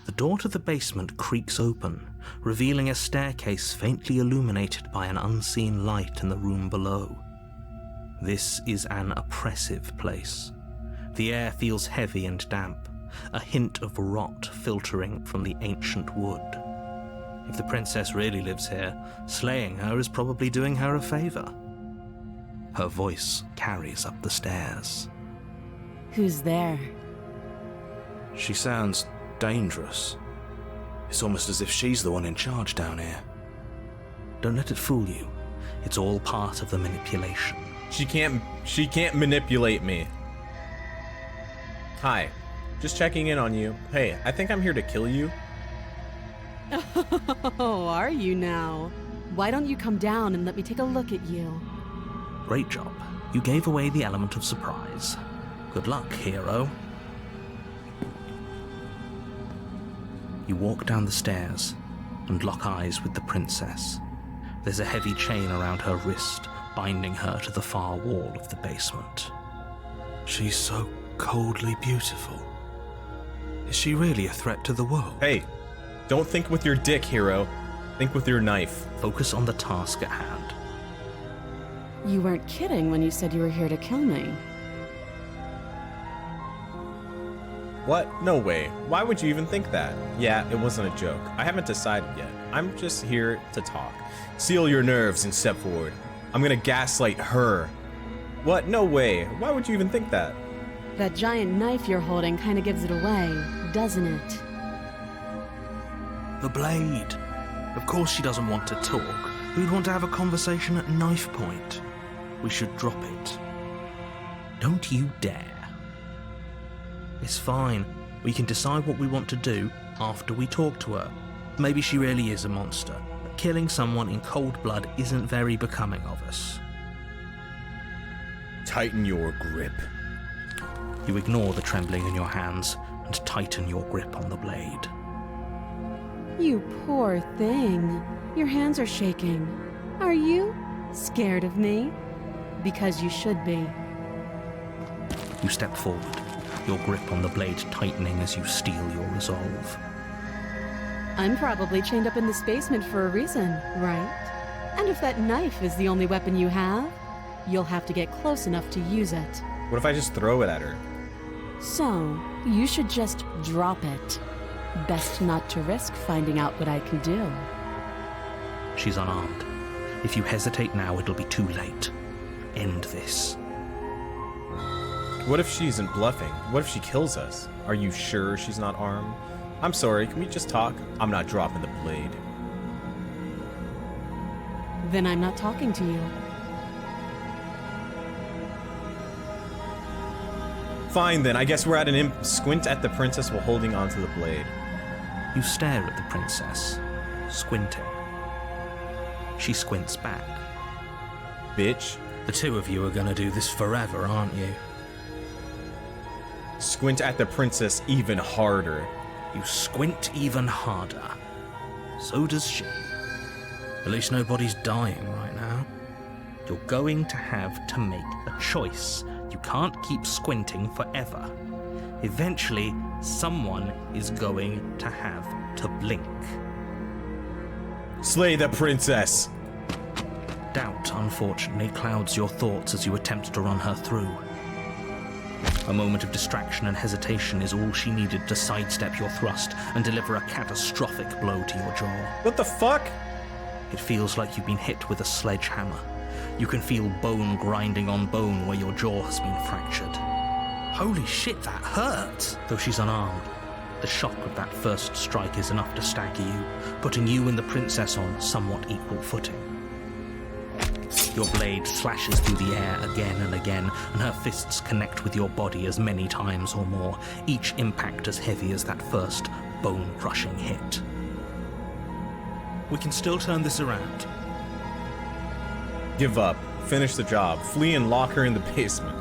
Speaker 5: The door to the basement creaks open, revealing a staircase faintly illuminated by an unseen light in the room below. This is an oppressive place. The air feels heavy and damp, a hint of rot filtering from the ancient wood. If the princess really lives here, slaying her is probably doing her a favor. Her voice carries up the stairs.
Speaker 6: Who's there?
Speaker 5: She sounds dangerous. It's almost as if she's the one in charge down here. Don't let it fool you. It's all part of the manipulation.
Speaker 1: She can't manipulate me. Hi. Just checking in on you. Hey, I think I'm here to kill you.
Speaker 6: Oh, are you now? Why don't you come down and let me take a look at you?
Speaker 5: Great job. You gave away the element of surprise. Good luck, hero. You walk down the stairs and lock eyes with the princess. There's a heavy chain around her wrist, binding her to the far wall of the basement. She's so coldly beautiful. Is she really a threat to the world?
Speaker 1: Hey, don't think with your dick, hero. Think with your knife.
Speaker 5: Focus on the task at hand.
Speaker 6: You weren't kidding when you said you were here to kill me.
Speaker 1: What? No way. Why would you even think that? Yeah, it wasn't a joke. I haven't decided yet. I'm just here to talk. Seal your nerves and step forward. I'm gonna gaslight her. What? No way. Why would you even think that?
Speaker 6: That giant knife you're holding kind of gives it away, doesn't it?
Speaker 5: The blade. Of course she doesn't want to talk. Who'd want to have a conversation at knife point? We should drop it. Don't you dare. It's fine. We can decide what we want to do after we talk to her. Maybe she really is a monster, but killing someone in cold blood isn't very becoming of us.
Speaker 1: Tighten your grip.
Speaker 5: You ignore the trembling in your hands and tighten your grip on the blade.
Speaker 6: You poor thing. Your hands are shaking. Are you scared of me? Because you should be.
Speaker 5: You step forward, your grip on the blade tightening as you steel your resolve.
Speaker 6: I'm probably chained up in this basement for a reason, right? And if that knife is the only weapon you have, you'll have to get close enough to use it.
Speaker 1: What if I just throw it at her?
Speaker 6: So, you should just drop it. Best not to risk finding out what I can do.
Speaker 5: She's unarmed. If you hesitate now, it'll be too late. End this.
Speaker 1: What if she isn't bluffing? What if she kills us? Are you sure she's not armed? I'm sorry, can we just talk? I'm not dropping the blade.
Speaker 6: Then I'm not talking to you.
Speaker 1: Fine then, I guess we're at an imp. Squint at the princess while holding onto the blade.
Speaker 5: You stare at the princess, squinting. She squints back.
Speaker 1: Bitch.
Speaker 5: The two of you are gonna do this forever, aren't you?
Speaker 1: Squint at the princess even harder.
Speaker 5: You squint even harder. So does she. At least nobody's dying right now. You're going to have to make a choice. You can't keep squinting forever. Eventually, someone is going to have to blink.
Speaker 1: Slay the princess!
Speaker 5: Doubt, unfortunately, clouds your thoughts as you attempt to run her through. A moment of distraction and hesitation is all she needed to sidestep your thrust and deliver a catastrophic blow to your jaw.
Speaker 1: What the fuck?
Speaker 5: It feels like you've been hit with a sledgehammer. You can feel bone grinding on bone where your jaw has been fractured. Holy shit, that hurt! Though she's unarmed, the shock of that first strike is enough to stagger you, putting you and the princess on somewhat equal footing. Your blade slashes through the air again and again, and her fists connect with your body as many times or more, each impact as heavy as that first bone-crushing hit. We can still turn this around.
Speaker 1: Give up. Finish the job. Flee and lock her in the basement.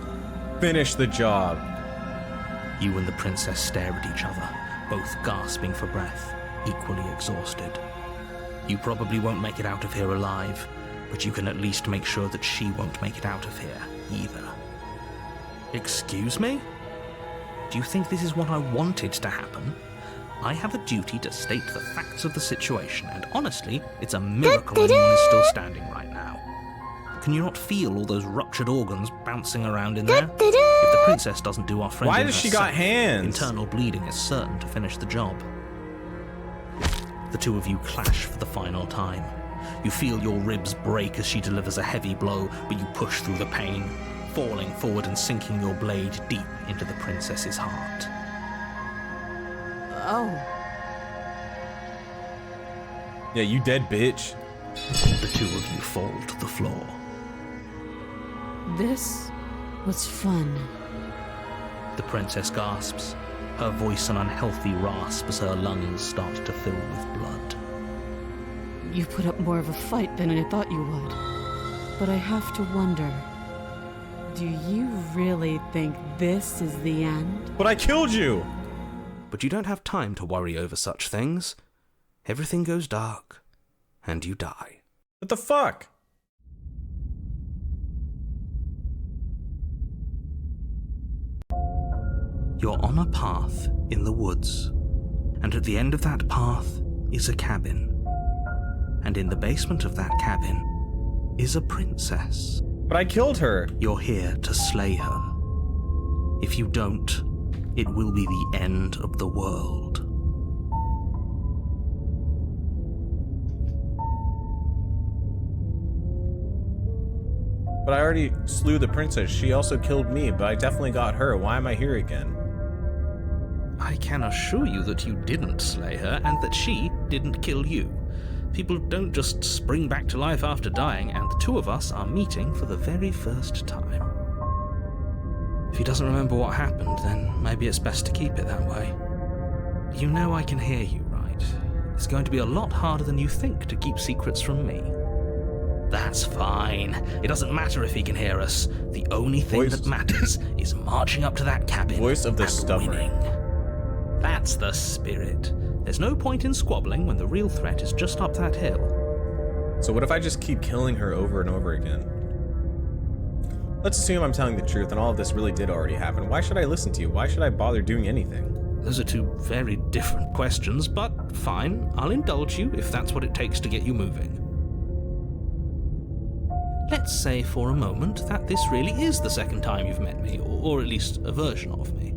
Speaker 1: Finish the job.
Speaker 5: You and the princess stare at each other, both gasping for breath, equally exhausted. You probably won't make it out of here alive, but you can at least make sure that she won't make it out of here either. Excuse me? Do you think this is what I wanted to happen? I have a duty to state the facts of the situation, and honestly, it's a miracle anyone is still standing right now. Can you not feel all those ruptured organs bouncing around in there? If the princess doesn't do our friend
Speaker 1: Why
Speaker 5: in
Speaker 1: does she
Speaker 5: herself,
Speaker 1: got hands?
Speaker 5: internal bleeding is certain to finish the job. The two of you clash for the final time. You feel your ribs break as she delivers a heavy blow, but you push through the pain, falling forward and sinking your blade deep into the princess's heart.
Speaker 6: Oh.
Speaker 1: Yeah, you dead, bitch.
Speaker 5: The two of you fall to the floor.
Speaker 6: This was fun.
Speaker 5: The princess gasps, her voice an unhealthy rasp as her lungs start to fill with blood.
Speaker 6: You put up more of a fight than I thought you would. But I have to wonder, do you really think this is the end?
Speaker 1: But I killed you!
Speaker 5: But you don't have time to worry over such things. Everything goes dark, and you die.
Speaker 1: What the fuck?
Speaker 5: You're on a path in the woods, and at the end of that path is a cabin. And in the basement of that cabin is a princess.
Speaker 1: But I killed her.
Speaker 5: You're here to slay her. If you don't, it will be the end of the world.
Speaker 1: But I already slew the princess. She also killed me, but I definitely got her. Why am I here again?
Speaker 5: I can assure you that you didn't slay her and that she didn't kill you. People don't just spring back to life after dying, and the two of us are meeting for the very first time. If he doesn't remember what happened, then maybe it's best to keep it that way. You know I can hear you, right? It's going to be a lot harder than you think to keep secrets from me. That's fine. It doesn't matter if he can hear us. The only thing that matters is marching up to that cabin
Speaker 1: Voice of the
Speaker 5: and
Speaker 1: stubborn.
Speaker 5: winning. That's the spirit. There's no point in squabbling when the real threat is just up that hill.
Speaker 1: So what if I just keep killing her over and over again? Let's assume I'm telling the truth and all of this really did already happen. Why should I listen to you? Why should I bother doing anything?
Speaker 5: Those are two very different questions, but fine. I'll indulge you if that's what it takes to get you moving. Let's say for a moment that this really is the second time you've met me, or at least a version of me.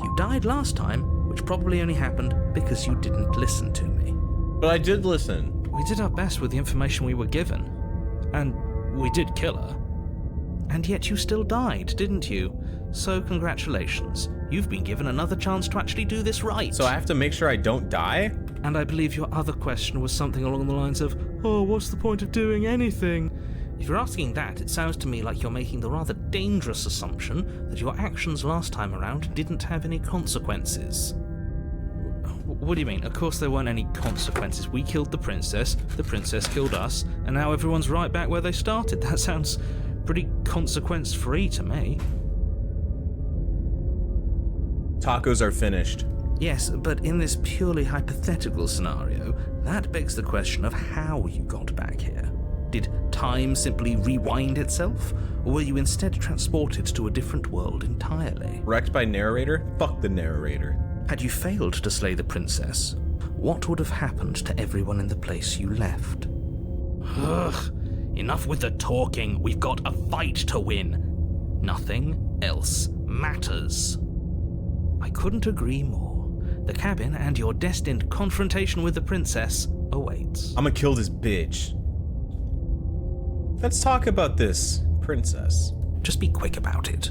Speaker 5: You died last time, which probably only happened because you didn't listen to me.
Speaker 1: But I did listen.
Speaker 5: We did our best with the information we were given, and we did kill her. And yet you still died, didn't you? So congratulations. You've been given another chance to actually do this right.
Speaker 1: So I have to make sure I don't die?
Speaker 5: And I believe your other question was something along the lines of, oh, what's the point of doing anything? If you're asking that, it sounds to me like you're making the rather dangerous assumption that your actions last time around didn't have any consequences. What do you mean? Of course there weren't any consequences. We killed the princess killed us, and now everyone's right back where they started. That sounds pretty consequence-free to me.
Speaker 1: Tacos are finished.
Speaker 5: Yes, but in this purely hypothetical scenario, that begs the question of how you got back here. Did time simply rewind itself, or were you instead transported to a different world entirely?
Speaker 1: Wrecked by narrator? Fuck the narrator.
Speaker 5: Had you failed to slay the princess, what would have happened to everyone in the place you left? Ugh, enough with the talking. We've got a fight to win. Nothing else matters. I couldn't agree more. The cabin and your destined confrontation with the princess awaits.
Speaker 1: I'm gonna kill this bitch. Let's talk about this princess.
Speaker 5: Just be quick about it.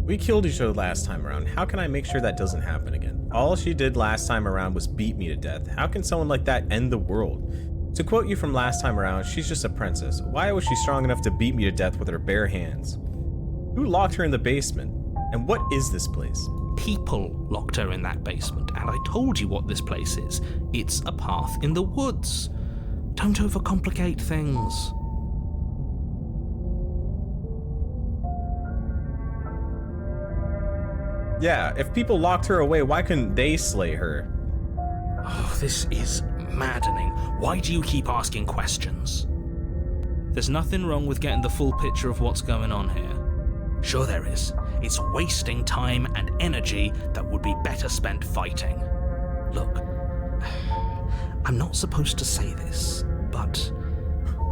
Speaker 1: We killed each other last time around. How can I make sure that doesn't happen again? All she did last time around was beat me to death. How can someone like that end the world? To quote you from last time around, she's just a princess. Why was she strong enough to beat me to death with her bare hands? Who locked her in the basement? And what is this place?
Speaker 5: People locked her in that basement, and I told you what this place is. It's a path in the woods. Don't overcomplicate things.
Speaker 1: Yeah, if people locked her away, why couldn't they slay her?
Speaker 5: Oh, this is maddening. Why do you keep asking questions? There's nothing wrong with getting the full picture of what's going on here. Sure there is. It's wasting time and energy that would be better spent fighting. Look, I'm not supposed to say this, but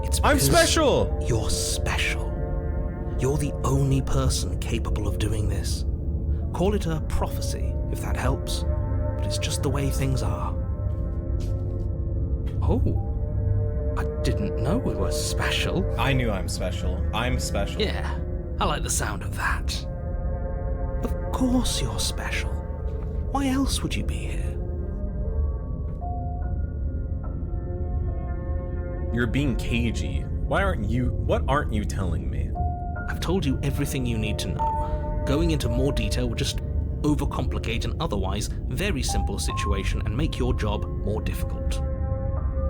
Speaker 5: it's because
Speaker 1: I'm special!
Speaker 5: You're special. You're the only person capable of doing this. Call it a prophecy, if that helps, but it's just the way things are. Oh, I didn't know we were special.
Speaker 1: I knew I'm special. I'm special.
Speaker 5: Yeah, I like the sound of that. Of course you're special. Why else would you be here?
Speaker 1: You're being cagey. What aren't you telling me?
Speaker 5: I've told you everything you need to know. Going into more detail would just overcomplicate an otherwise very simple situation and make your job more difficult.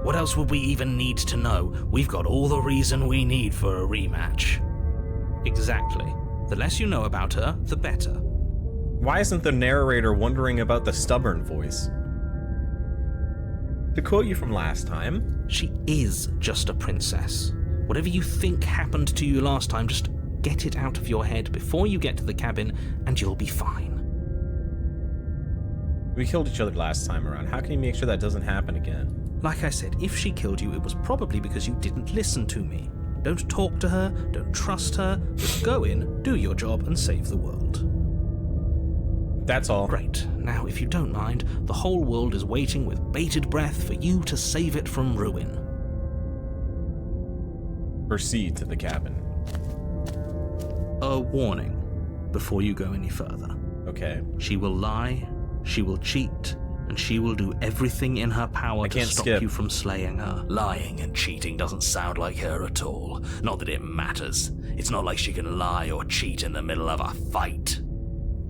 Speaker 5: What else would we even need to know? We've got all the reason we need for a rematch. Exactly. The less you know about her, the better.
Speaker 1: Why isn't the narrator wondering about the stubborn voice? To quote you from last time,
Speaker 5: she is just a princess. Whatever you think happened to you last time, just get it out of your head before you get to the cabin and you'll be fine.
Speaker 1: we killed each other last time around. How can you make sure that doesn't happen again?
Speaker 5: Like I said, if she killed you, it was probably because you didn't listen to me. Don't talk to her, don't trust her, just go in, do your job, and save the world.
Speaker 1: That's all.
Speaker 5: Great. Now, if you don't mind, the whole world is waiting with bated breath for you to save it from ruin.
Speaker 1: Proceed to the cabin.
Speaker 5: A warning before you go any further.
Speaker 1: Okay.
Speaker 5: She will lie, she will cheat, and she will do everything in her power to stop you from slaying her.
Speaker 3: Lying and cheating doesn't sound like her at all. Not that it matters. It's not like she can lie or cheat in the middle of a fight.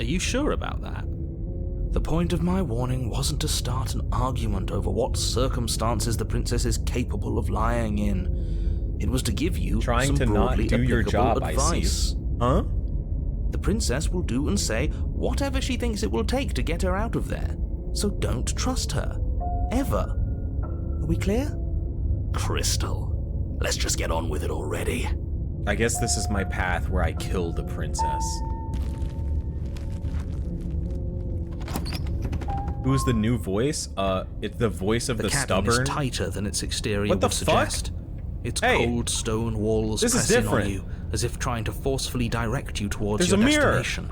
Speaker 5: Are you sure about that? The point of my warning wasn't to start an argument over what circumstances the princess is capable of lying in. It was to give you
Speaker 1: trying
Speaker 5: some
Speaker 1: to not
Speaker 5: broadly
Speaker 1: do your job,
Speaker 5: advice.
Speaker 1: I see. Huh?
Speaker 5: The princess will do and say whatever she thinks it will take to get her out of there. So don't trust her. Ever. Are we clear?
Speaker 3: Crystal. Let's just get on with it already.
Speaker 1: I guess this is my path where I kill the princess. Who's the new voice? It's the voice of the stubborn.
Speaker 5: The cabin is tighter than its exterior
Speaker 1: what the
Speaker 5: would suggest.
Speaker 1: Fuck?
Speaker 5: Its
Speaker 1: hey,
Speaker 5: cold stone walls
Speaker 1: this
Speaker 5: pressing
Speaker 1: is different.
Speaker 5: on you, as if trying to forcefully direct you towards
Speaker 1: There's
Speaker 5: your
Speaker 1: a mirror.
Speaker 5: destination.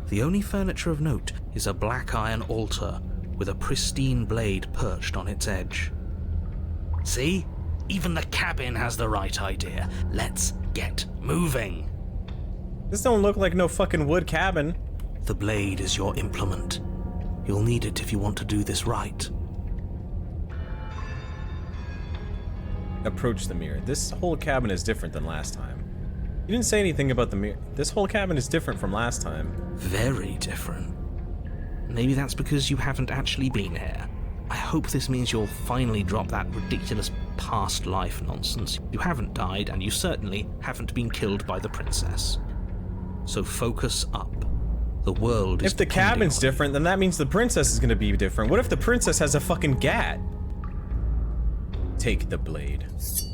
Speaker 5: The only furniture of note is a black iron altar with a pristine blade perched on its edge.
Speaker 3: See? Even the cabin has the right idea. Let's get moving.
Speaker 1: This don't look like no fucking wood cabin.
Speaker 5: The blade is your implement. You'll need it if you want to do this right.
Speaker 1: Approach the mirror. This whole cabin is different than last time. You didn't say anything about the mirror. This whole cabin is different from last time.
Speaker 5: Very different. Maybe that's because you haven't actually been here. I hope this means you'll finally drop that ridiculous past life nonsense. You haven't died, and you certainly haven't been killed by the princess. So focus up. The world is
Speaker 1: If the cabin's different, then that means the princess is gonna be different. What if the princess has a fucking gat? Take the blade.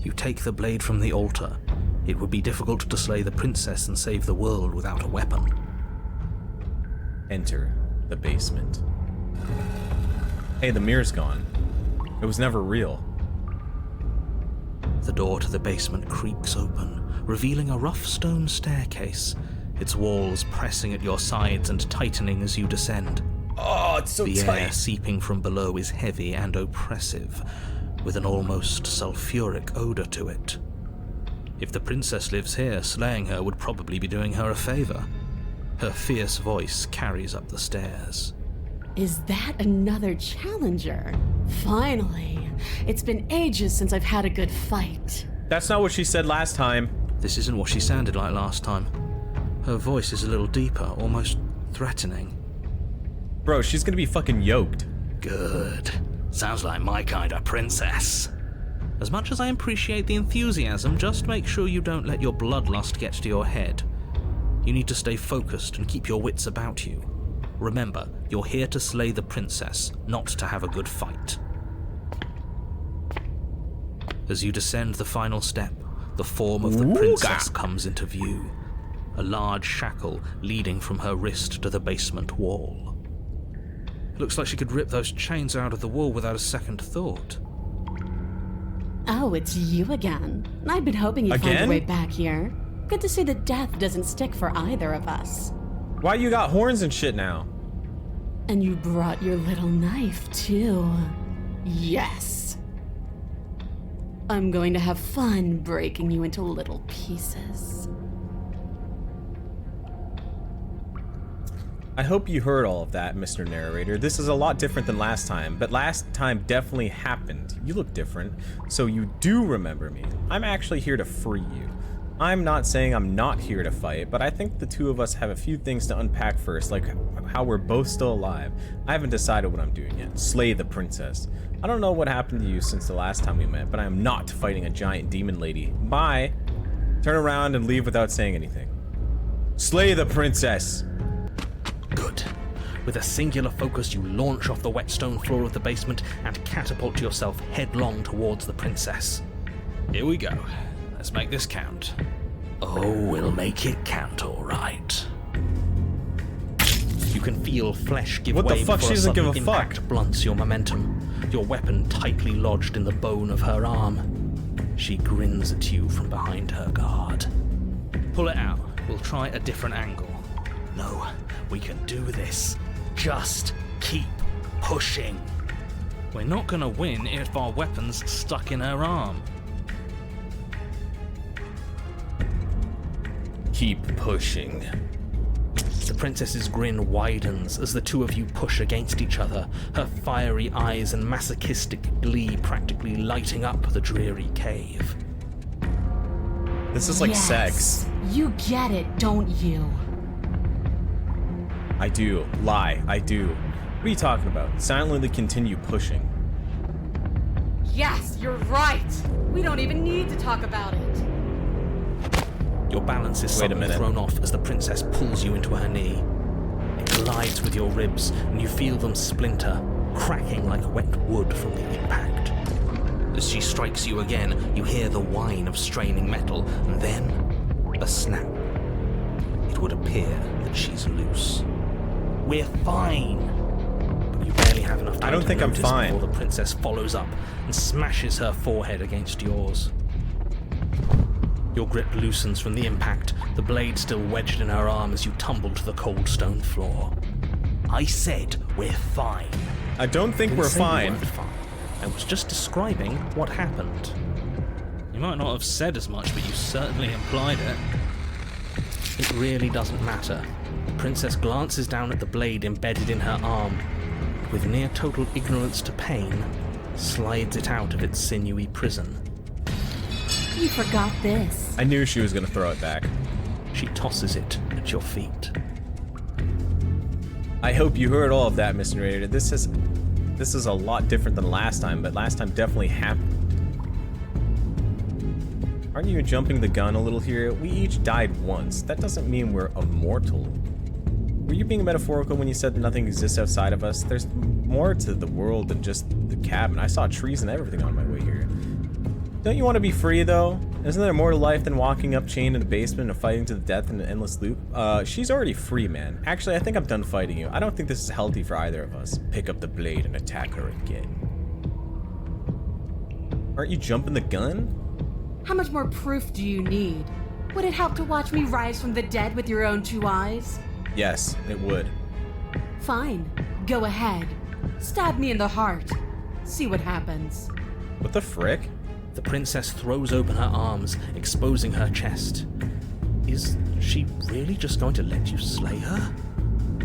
Speaker 5: You take the blade from the altar. It would be difficult to slay the princess and save the world without a weapon.
Speaker 1: Enter the basement. Hey, the mirror's gone. It was never real.
Speaker 5: The door to the basement creaks open, revealing a rough stone staircase, its walls pressing at your sides and tightening as you descend.
Speaker 1: Oh, it's so tight.
Speaker 5: The air seeping from below is heavy and oppressive, with an almost sulfuric odor to it. If the princess lives here, slaying her would probably be doing her a favor. Her fierce voice carries up the stairs.
Speaker 6: Is that another challenger? Finally. It's been ages since I've had a good fight.
Speaker 1: That's not what she said last time.
Speaker 5: This isn't what she sounded like last time. Her voice is a little deeper, almost threatening.
Speaker 1: Bro, she's gonna be fucking yoked.
Speaker 5: Good. Sounds like my kind of princess. As much as I appreciate the enthusiasm, just make sure you don't let your bloodlust get to your head. You need to stay focused and keep your wits about you. Remember, you're here to slay the princess, not to have a good fight. As you descend the final step, the form of the princess comes into view. A large shackle leading from her wrist to the basement wall. It looks like she could rip those chains out of the wall without a second thought.
Speaker 6: Oh, it's you again. I've been hoping you'd find a way back here. Good to see that death doesn't stick for either of us.
Speaker 1: Why you got horns and shit now?
Speaker 6: And you brought your little knife, too. Yes. I'm going to have fun breaking you into little pieces.
Speaker 1: I hope you heard all of that, Mr. Narrator. This is a lot different than last time, but last time definitely happened. You look different, so you do remember me. I'm actually here to free you. I'm not saying I'm not here to fight, but I think the two of us have a few things to unpack first, like how we're both still alive. I haven't decided what I'm doing yet. Slay the princess. I don't know what happened to you since the last time we met, but I am not fighting a giant demon lady. Bye. Turn around and leave without saying anything. Slay the princess.
Speaker 5: Good. With a singular focus, you launch off the wet stone floor of the basement and catapult yourself headlong towards the princess. Here we go. Let's make this count. Oh, we'll make it count, all right. You can feel flesh give way before a sudden impact blunts your momentum, your weapon tightly lodged in the bone of her arm. She grins at you from behind her guard. Pull it out. We'll try a different angle. No, we can do this. Just keep pushing. We're not gonna win if our weapon's stuck in her arm.
Speaker 1: Keep pushing.
Speaker 5: The princess's grin widens as the two of you push against each other, her fiery eyes and masochistic glee practically lighting up the dreary cave.
Speaker 1: This is like sex.
Speaker 6: You get it, don't you?
Speaker 1: I do. Lie. I do. What are you talking about? Silently continue pushing.
Speaker 6: Yes, you're right. We don't even need to talk about it.
Speaker 5: Your balance is suddenly thrown off as the princess pulls you into her knee. It collides with your ribs, and you feel them splinter, cracking like wet wood from the impact. As she strikes you again, you hear the whine of straining metal, and then a snap. It would appear that she's loose. We're fine. But you barely have enough time to notice before the princess follows up and smashes her forehead against yours. Your grip loosens from the impact, the blade still wedged in her arm as you tumble to the cold stone floor. I said we're fine.
Speaker 1: I don't think we're fine.
Speaker 5: I was just describing what happened. You might not have said as much, but you certainly implied it. It really doesn't matter. The princess glances down at the blade embedded in her arm, and with near total ignorance to pain, slides it out of its sinewy prison.
Speaker 6: You forgot this.
Speaker 1: I knew she was gonna throw it back.
Speaker 5: She tosses it at your feet.
Speaker 1: I hope you heard all of that, Mr. Narrator. This is a lot different than last time, but last time definitely happened. Aren't you jumping the gun a little here? We each died once. That doesn't mean we're immortal. Were you being metaphorical when you said nothing exists outside of us? There's more to the world than just the cabin. I saw trees and everything on my way here. Don't you want to be free, though? Isn't there more to life than walking up chained in a basement and fighting to the death in an endless loop? She's already free, man. Actually, I think I'm done fighting you. I don't think this is healthy for either of us. Pick up the blade and attack her again. Aren't you jumping the gun?
Speaker 6: How much more proof do you need? Would it help to watch me rise from the dead with your own two eyes?
Speaker 1: Yes, it would.
Speaker 6: Fine. Go ahead. Stab me in the heart. See what happens.
Speaker 1: What the frick?
Speaker 5: The princess throws open her arms, exposing her chest. Is she really just going to let you slay her?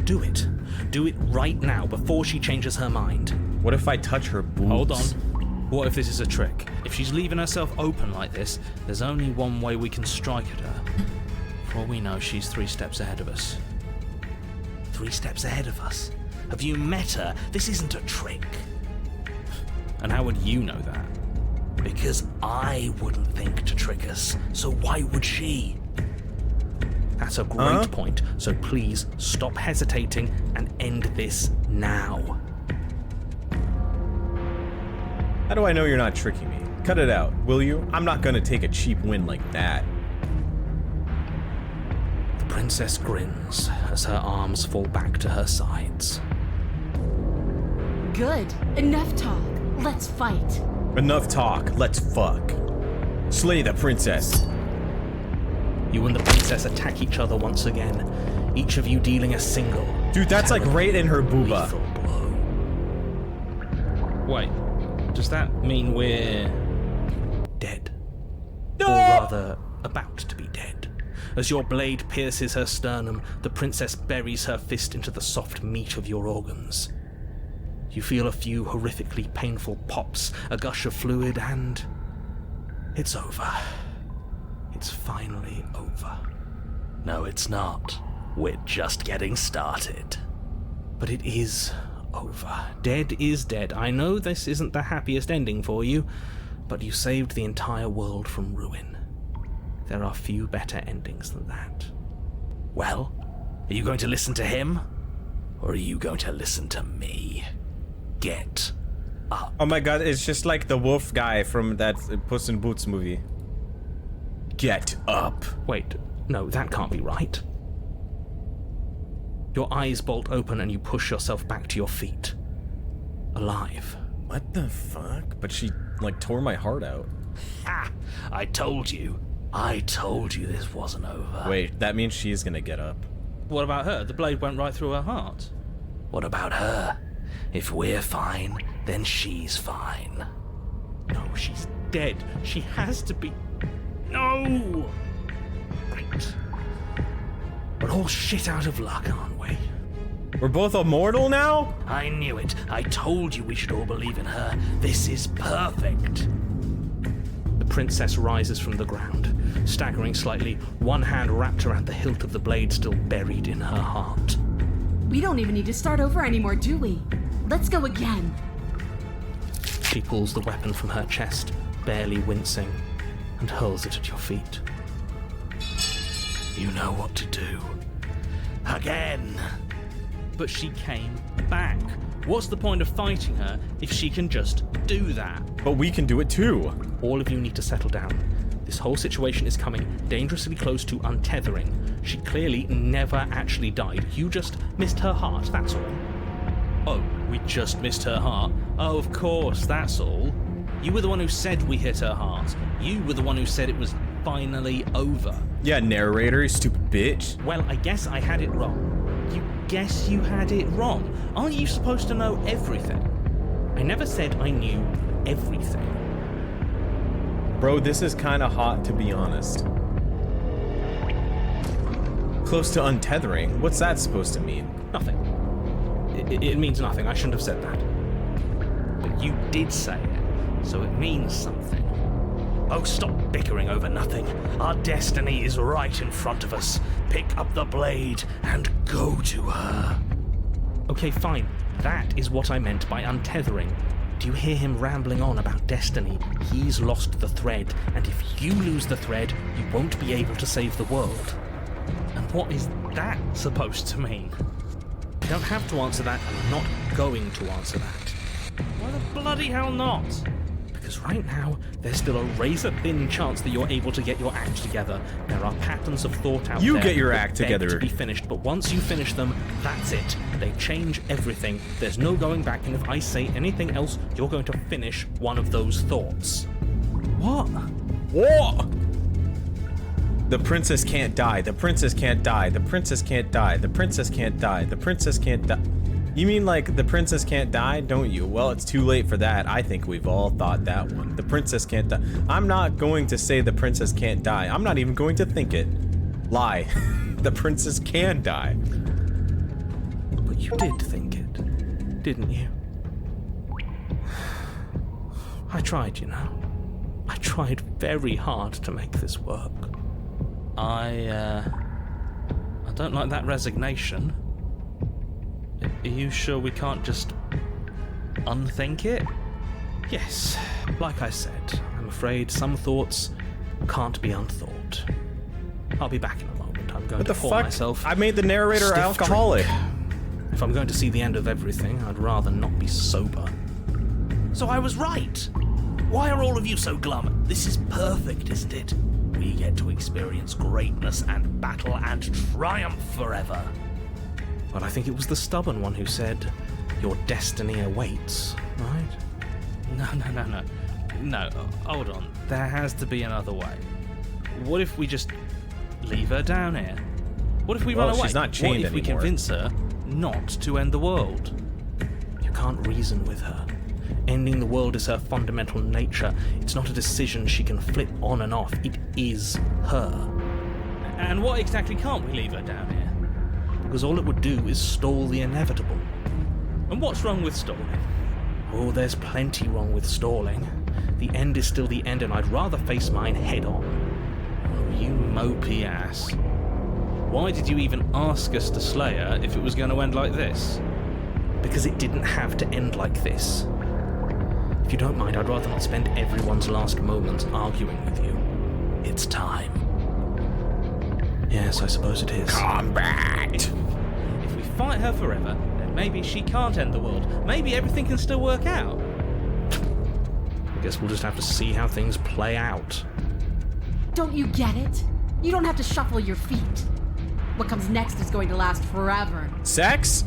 Speaker 5: Do it. Do it right now before she changes her mind.
Speaker 1: What if I touch her boobs?
Speaker 5: Hold on. What if this is a trick? If she's leaving herself open like this, there's only one way we can strike at her. For all we know, she's 3 steps ahead of us. 3 steps ahead of us? Have you met her? This isn't a trick. And how would you know that? Because I wouldn't think to trick us, so why would she? That's a great point, so please stop hesitating and end this now.
Speaker 1: How do I know you're not tricking me? Cut it out, will you? I'm not gonna take a cheap win like that.
Speaker 5: The princess grins as her arms fall back to her sides.
Speaker 8: Good. Enough talk. Let's fight.
Speaker 1: Enough talk, let's fuck. Slay the princess.
Speaker 5: You and the princess attack each other once again, each of you dealing a single.
Speaker 1: Dude, that's like right in her booba.
Speaker 5: Lethal blow. Wait, does that mean we're dead?
Speaker 1: No!
Speaker 5: Or rather, about to be dead. As your blade pierces her sternum, the princess buries her fist into the soft meat of your organs. You feel a few horrifically painful pops, a gush of fluid, and it's over. It's finally over. No, it's not. We're just getting started. But it is over. Dead is dead. I know this isn't the happiest ending for you, but you saved the entire world from ruin. There are few better endings than that. Well, are you going to listen to him? Or are you going to listen to me? Get up.
Speaker 1: Oh my god, it's just like the wolf guy from that Puss in Boots movie. Get up.
Speaker 5: Wait, no, that can't be right. Your eyes bolt open and you push yourself back to your feet. Alive.
Speaker 1: What the fuck? But she, like, tore my heart out.
Speaker 5: Ha! I told you. I told you this wasn't over.
Speaker 1: Wait, that means she's gonna get up.
Speaker 5: What about her? The blade went right through her heart. What about her? If we're fine, then she's fine. No, she's dead. She has to be... No! Right. We're all shit out of luck, aren't we?
Speaker 1: We're both immortal now?
Speaker 5: I knew it. I told you we should all believe in her. This is perfect. The princess rises from the ground, staggering slightly, one hand wrapped around the hilt of the blade still buried in her heart.
Speaker 8: We don't even need to start over anymore, do we? Let's go again.
Speaker 5: She pulls the weapon from her chest, barely wincing, and hurls it at your feet. You know what to do. Again! But she came back. What's the point of fighting her if she can just do that?
Speaker 1: But we can do it too.
Speaker 5: All of you need to settle down. This whole situation is coming dangerously close to untethering. She clearly never actually died. You just missed her heart, that's all. Oh, we just missed her heart? Oh, of course, that's all. You were the one who said we hit her heart. You were the one who said it was finally over.
Speaker 1: Yeah, narrator, you stupid bitch.
Speaker 5: Well, I guess I had it wrong. You guess you had it wrong? Aren't you supposed to know everything? I never said I knew everything.
Speaker 1: Bro, this is kinda hot, to be honest. Close to untethering? What's that supposed to mean?
Speaker 5: Nothing. It means nothing. I shouldn't have said that. But you did say it, so it means something. Oh, stop bickering over nothing. Our destiny is right in front of us. Pick up the blade and go to her. Okay, fine. That is what I meant by untethering. Do you hear him rambling on about destiny? He's lost the thread, and if you lose the thread, you won't be able to save the world. And what is that supposed to mean? You don't have to answer that, and I'm not going to answer that. Why the bloody hell not? Because right now, there's still a razor-thin chance that you're able to get your act together. There are patterns of thought out there.
Speaker 1: You get your
Speaker 5: that
Speaker 1: act
Speaker 5: beg
Speaker 1: together.
Speaker 5: to be finished, but once you finish them, that's it. They change everything. There's no going back, and if I say anything else, you're going to finish one of those thoughts. What?
Speaker 1: What? The princess can't die. The princess can't die. The princess can't die. The princess can't die. The princess can't die. You mean like the princess can't die, don't you? Well, it's too late for that. I think we've all thought that one. The princess can't die. I'm not going to say the princess can't die. I'm not even going to think it. Lie. The princess can die.
Speaker 5: You did think it, didn't you? I tried, you know. I tried very hard to make this work. I don't like that resignation. Are you sure we can't just unthink it? Yes, like I said, I'm afraid some thoughts can't be unthought. I'll be back in a moment. I'm going
Speaker 1: What
Speaker 5: to
Speaker 1: the
Speaker 5: pour
Speaker 1: fuck?
Speaker 5: myself
Speaker 1: I made the narrator
Speaker 5: stiff
Speaker 1: alcoholic.
Speaker 5: drink. If I'm going to see the end of everything, I'd rather not be sober. So I was right. Why are all of you so glum? This is perfect, isn't it? We get to experience greatness and battle and triumph forever. But I think it was the stubborn one who said, your destiny awaits, right? No, hold on. There has to be another way. What if we just leave her down here? What if we run away?
Speaker 1: She's not chained
Speaker 5: What if we
Speaker 1: anymore.
Speaker 5: convince her not to end the world? You can't reason with her. Ending the world is her fundamental nature. It's not a decision she can flip on and off. It is her. And what exactly can't we leave her down here? Because all it would do is stall the inevitable. And what's wrong with stalling? Oh, there's plenty wrong with stalling. The end is still the end, and I'd rather face mine head on. Oh, you mopey ass. Why did you even ask us to slay her if it was going to end like this? Because it didn't have to end like this. If you don't mind, I'd rather not spend everyone's last moments arguing with you. It's time. Yes, I suppose it is.
Speaker 1: Combat!
Speaker 5: If we fight her forever, then maybe she can't end the world. Maybe everything can still work out. I guess we'll just have to see how things play out.
Speaker 8: Don't you get it? You don't have to shuffle your feet. What comes next is going to last forever.
Speaker 1: Sex?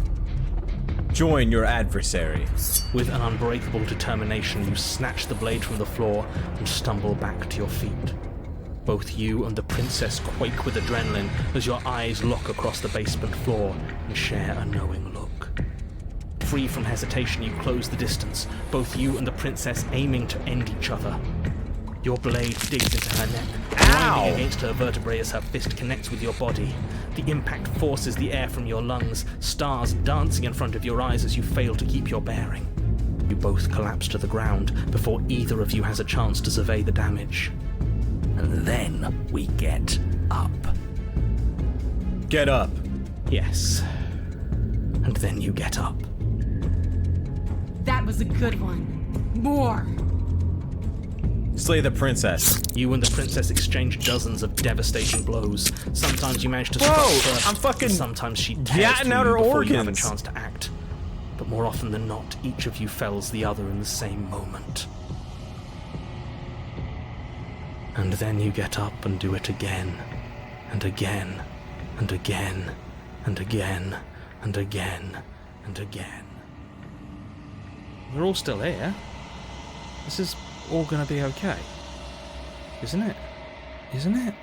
Speaker 1: Join your adversary.
Speaker 5: With an unbreakable determination, you snatch the blade from the floor and stumble back to your feet. Both you and the princess quake with adrenaline as your eyes lock across the basement floor and share a knowing look. Free from hesitation, you close the distance, both you and the princess aiming to end each other. Your blade digs into her neck, grinding against her vertebrae as her fist connects with your body. The impact forces the air from your lungs, stars dancing in front of your eyes as you fail to keep your bearing. You both collapse to the ground before either of you has a chance to survey the damage. And then we get up.
Speaker 1: Get up.
Speaker 5: Yes. And then you get up.
Speaker 8: That was a good one. More.
Speaker 1: Slay the princess.
Speaker 5: You and the princess exchange dozens of devastating blows. Sometimes you manage to stop
Speaker 1: Whoa,
Speaker 5: first.
Speaker 1: I'm fucking
Speaker 5: Sometimes she tears
Speaker 1: gatting
Speaker 5: through
Speaker 1: out
Speaker 5: you
Speaker 1: her
Speaker 5: before you have a
Speaker 1: organs.
Speaker 5: chance to act. But more often than not, each of you fells the other in the same moment. And then you get up and do it again, and again, and again, and again, and again, and again. We're all still here. This is all gonna be okay. Isn't it? Isn't it?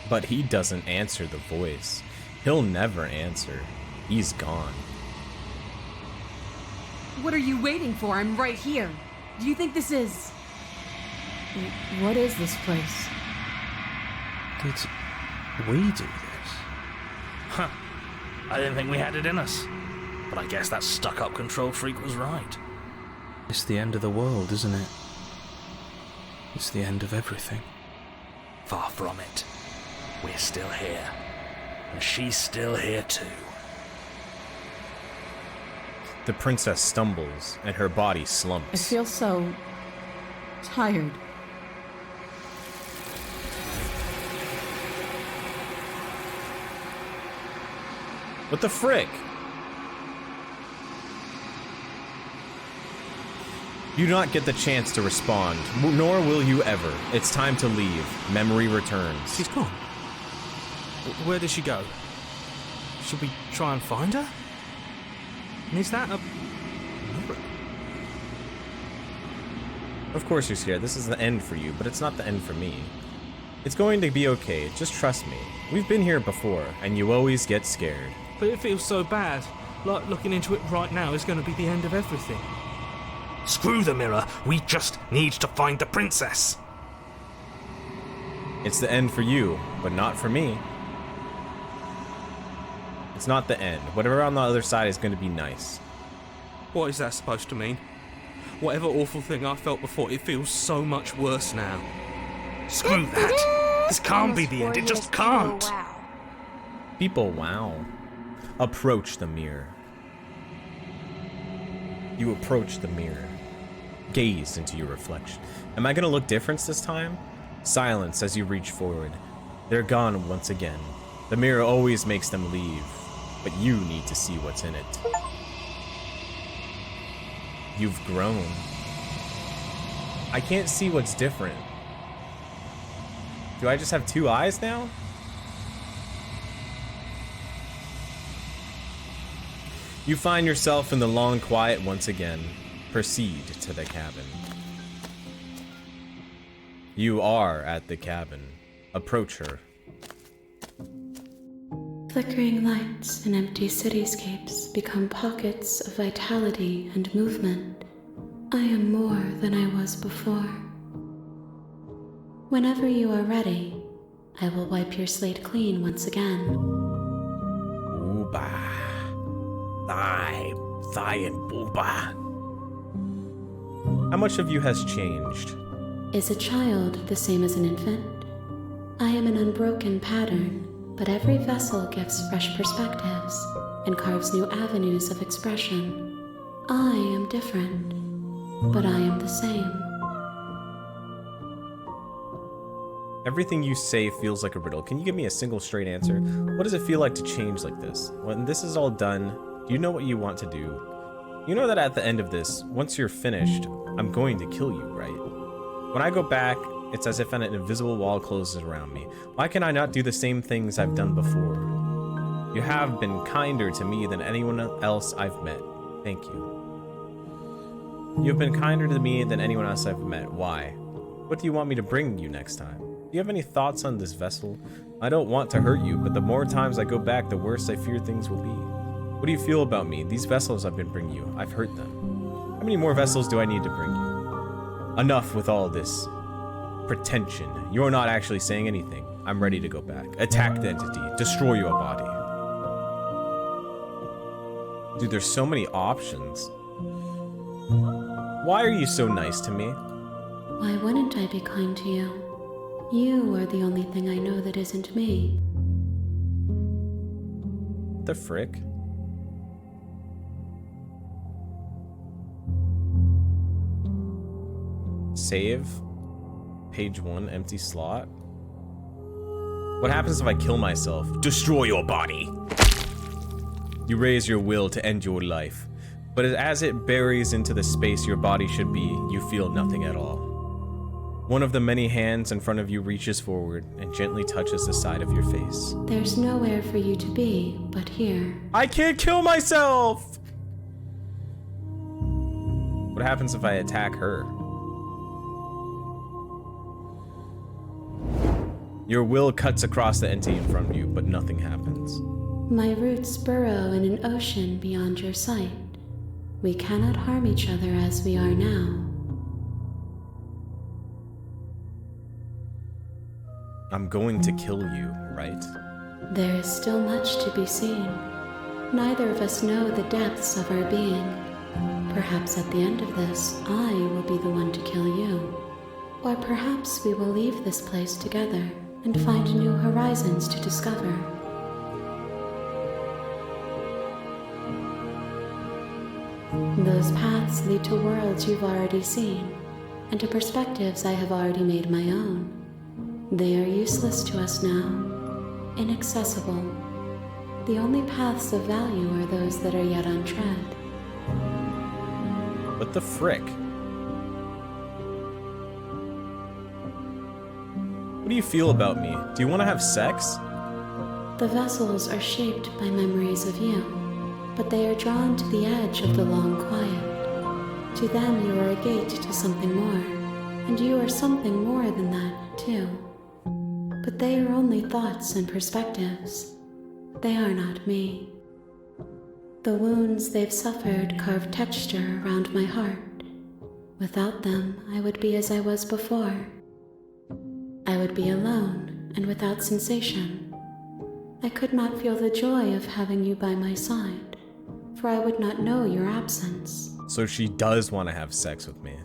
Speaker 1: But he doesn't answer the voice. He'll never answer. He's gone.
Speaker 8: What are you waiting for? I'm right here. Do you think this is...
Speaker 6: What is this place?
Speaker 5: Did we do this? Huh. I didn't think we had it in us. But I guess that stuck-up control freak was right. It's the end of the world, isn't it? It's the end of everything. Far from it. We're still here. And she's still here too.
Speaker 1: The princess stumbles, and her body
Speaker 6: I
Speaker 1: slumps.
Speaker 6: feel so tired.
Speaker 1: What the frick? You do not get the chance to respond, nor will you ever. It's time to leave. Memory returns.
Speaker 5: She's gone. Where did she go? Should we try and find her? And is that a mirror?
Speaker 1: Of course you're scared. This is the end for you, but it's not the end for me. It's going to be okay. Just trust me. We've been here before, and you always get scared.
Speaker 5: But it feels so bad. Like looking into it right now is going to be the end of everything. Screw the mirror. We just need to find the princess.
Speaker 1: It's the end for you, but not for me. It's not the end. Whatever on the other side is going to be nice.
Speaker 5: What is that supposed to mean? Whatever awful thing I felt before, it feels so much worse now. Screw that! This can't be the end, it just can't!
Speaker 1: People, wow. Approach the mirror. You approach the mirror. Gaze into your reflection. Am I gonna look different this time? Silence as you reach forward. They're gone once again. The mirror always makes them leave, but you need to see what's in it. You've grown. I can't see what's different. Do I just have 2 eyes now? You find yourself in the long quiet once again. Proceed to the cabin. You are at the cabin. Approach her.
Speaker 7: Flickering lights and empty cityscapes become pockets of vitality and movement. I am more than I was before. Whenever you are ready, I will wipe your slate clean once again.
Speaker 1: Booba. Thigh and booba. How much of you has changed?
Speaker 7: Is a child the same as an infant? I am an unbroken pattern, but every vessel gives fresh perspectives and carves new avenues of expression. I am different, but I am the same.
Speaker 1: Everything you say feels like a riddle. Can you give me a single straight answer? What does it feel like to change like this? When this is all done, do you know what you want to do? You know that at the end of this, once you're finished, I'm going to kill you, right? When I go back, it's as if an invisible wall closes around me. Why can I not do the same things I've done before? You have been kinder to me than anyone else I've met. Thank you. You've been kinder to me than anyone else I've met. Why? What do you want me to bring you next time? Do you have any thoughts on this vessel? I don't want to hurt you, but the more times I go back, the worse I fear things will be. What do you feel about me? These vessels I've been bringing you, I've hurt them. How many more vessels do I need to bring you? Enough with all this pretension. You're not actually saying anything. I'm ready to go back. Attack the entity. Destroy your body. Dude, there's so many options. Why are you so nice to me?
Speaker 7: Why wouldn't I be kind to you? You are the only thing I know that isn't me.
Speaker 1: The frick? Save. Page 1, empty slot. What happens if I kill myself? Destroy your body! You raise your will to end your life, but as it buries into the space your body should be, you feel nothing at all. One of the many hands in front of you reaches forward and gently touches the side of your face.
Speaker 7: There's nowhere for you to be but here.
Speaker 1: I can't kill myself! What happens if I attack her? Your will cuts across the entity in front of you, but nothing happens.
Speaker 7: My roots burrow in an ocean beyond your sight. We cannot harm each other as we are now.
Speaker 1: I'm going to kill you, right?
Speaker 7: There is still much to be seen. Neither of us know the depths of our being. Perhaps at the end of this, I will be the one to kill you. Or perhaps we will leave this place together and find new horizons to discover. Those paths lead to worlds you've already seen, and to perspectives I have already made my own. They are useless to us now, inaccessible. The only paths of value are those that are yet untread.
Speaker 1: What the frick? What do you feel about me? Do you want to have sex?
Speaker 7: The vessels are shaped by memories of you, but they are drawn to the edge of the long quiet. To them you are a gate to something more, and you are something more than that, too. But they are only thoughts and perspectives. They are not me. The wounds they've suffered carve texture around my heart. Without them, I would be as I was before. I would be alone and without sensation. I could not feel the joy of having you by my side, for I would not know your absence.
Speaker 1: So she does want to have sex with me.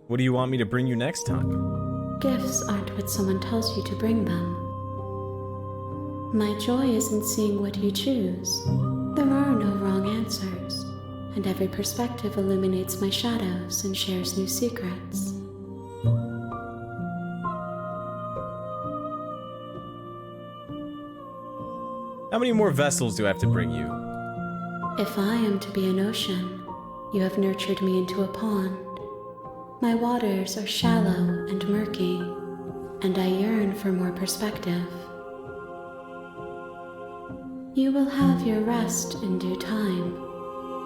Speaker 1: What do you want me to bring you next time?
Speaker 7: Gifts aren't what someone tells you to bring them. My joy is in seeing what you choose. There are no wrong answers, and every perspective illuminates my shadows and shares new secrets.
Speaker 1: How many more vessels do I have to bring you?
Speaker 7: If I am to be an ocean, you have nurtured me into a pond. My waters are shallow and murky, and I yearn for more perspective. You will have your rest in due time,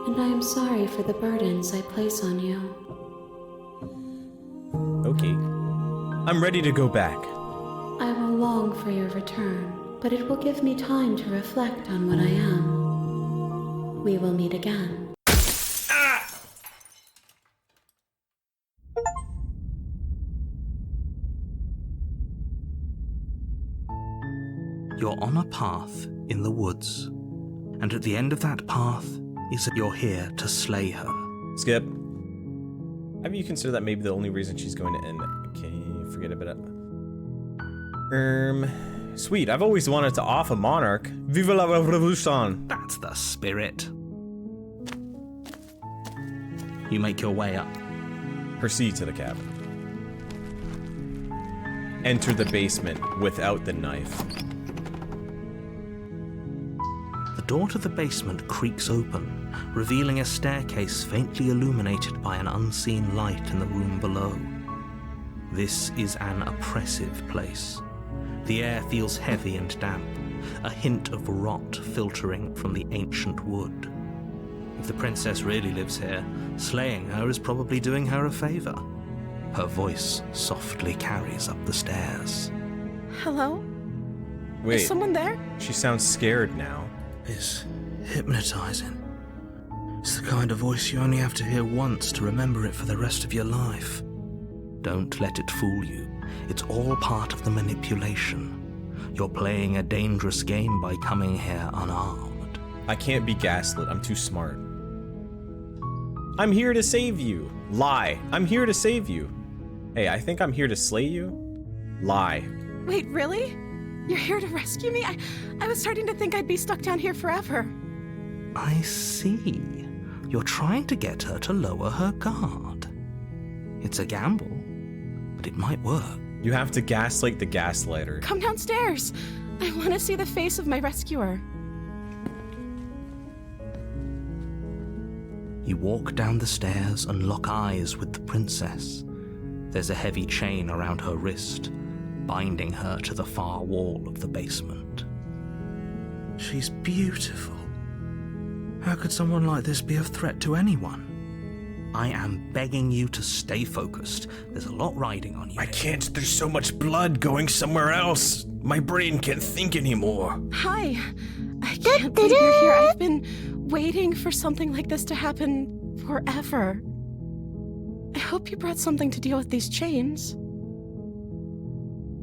Speaker 7: and I am sorry for the burdens I place on you.
Speaker 1: Okay. I'm ready to go back.
Speaker 7: I will long for your return, but it will give me time to reflect on what I am. We will meet again.
Speaker 5: You're on a path in the woods, and at the end of that path is you're here to slay her.
Speaker 1: Skip. Have you considered that maybe the only reason she's going to end? Can you forget about it? Sweet. I've always wanted to off a monarch. Vive la revolution.
Speaker 5: That's the spirit. You make your way up.
Speaker 1: Proceed to the cabin. Enter the basement without the knife.
Speaker 5: The door to the basement creaks open, revealing a staircase faintly illuminated by an unseen light in the room below. This is an oppressive place. The air feels heavy and damp, a hint of rot filtering from the ancient wood. If the princess really lives here, slaying her is probably doing her a favor. Her voice softly carries up the stairs.
Speaker 6: Hello?
Speaker 1: Wait.
Speaker 6: Is someone there?
Speaker 1: She sounds scared now.
Speaker 5: It's hypnotizing. It's the kind of voice you only have to hear once to remember it for the rest of your life. Don't let it fool you. It's all part of the manipulation. You're playing a dangerous game by coming here unarmed.
Speaker 1: I can't be gaslit. I'm too smart. I'm here to save you. Lie. I'm here to save you. Hey, I think I'm here to slay you. Lie.
Speaker 6: Wait, really? You're here to rescue me? I was starting to think I'd be stuck down here forever.
Speaker 5: I see. You're trying to get her to lower her guard. It's a gamble, but it might work.
Speaker 1: You have to gaslight the gaslighter.
Speaker 6: Come downstairs. I want to see the face of my rescuer.
Speaker 5: You walk down the stairs and lock eyes with the princess. There's a heavy chain around her wrist, binding her to the far wall of the basement. She's beautiful. How could someone like this be a threat to anyone? I am begging you to stay focused. There's a lot riding on you.
Speaker 1: I can't. There's so much blood going somewhere else. My brain can't think anymore.
Speaker 6: Hi. I can't believe you're here. I've been waiting for something like this to happen forever. I hope you brought something to deal with these chains.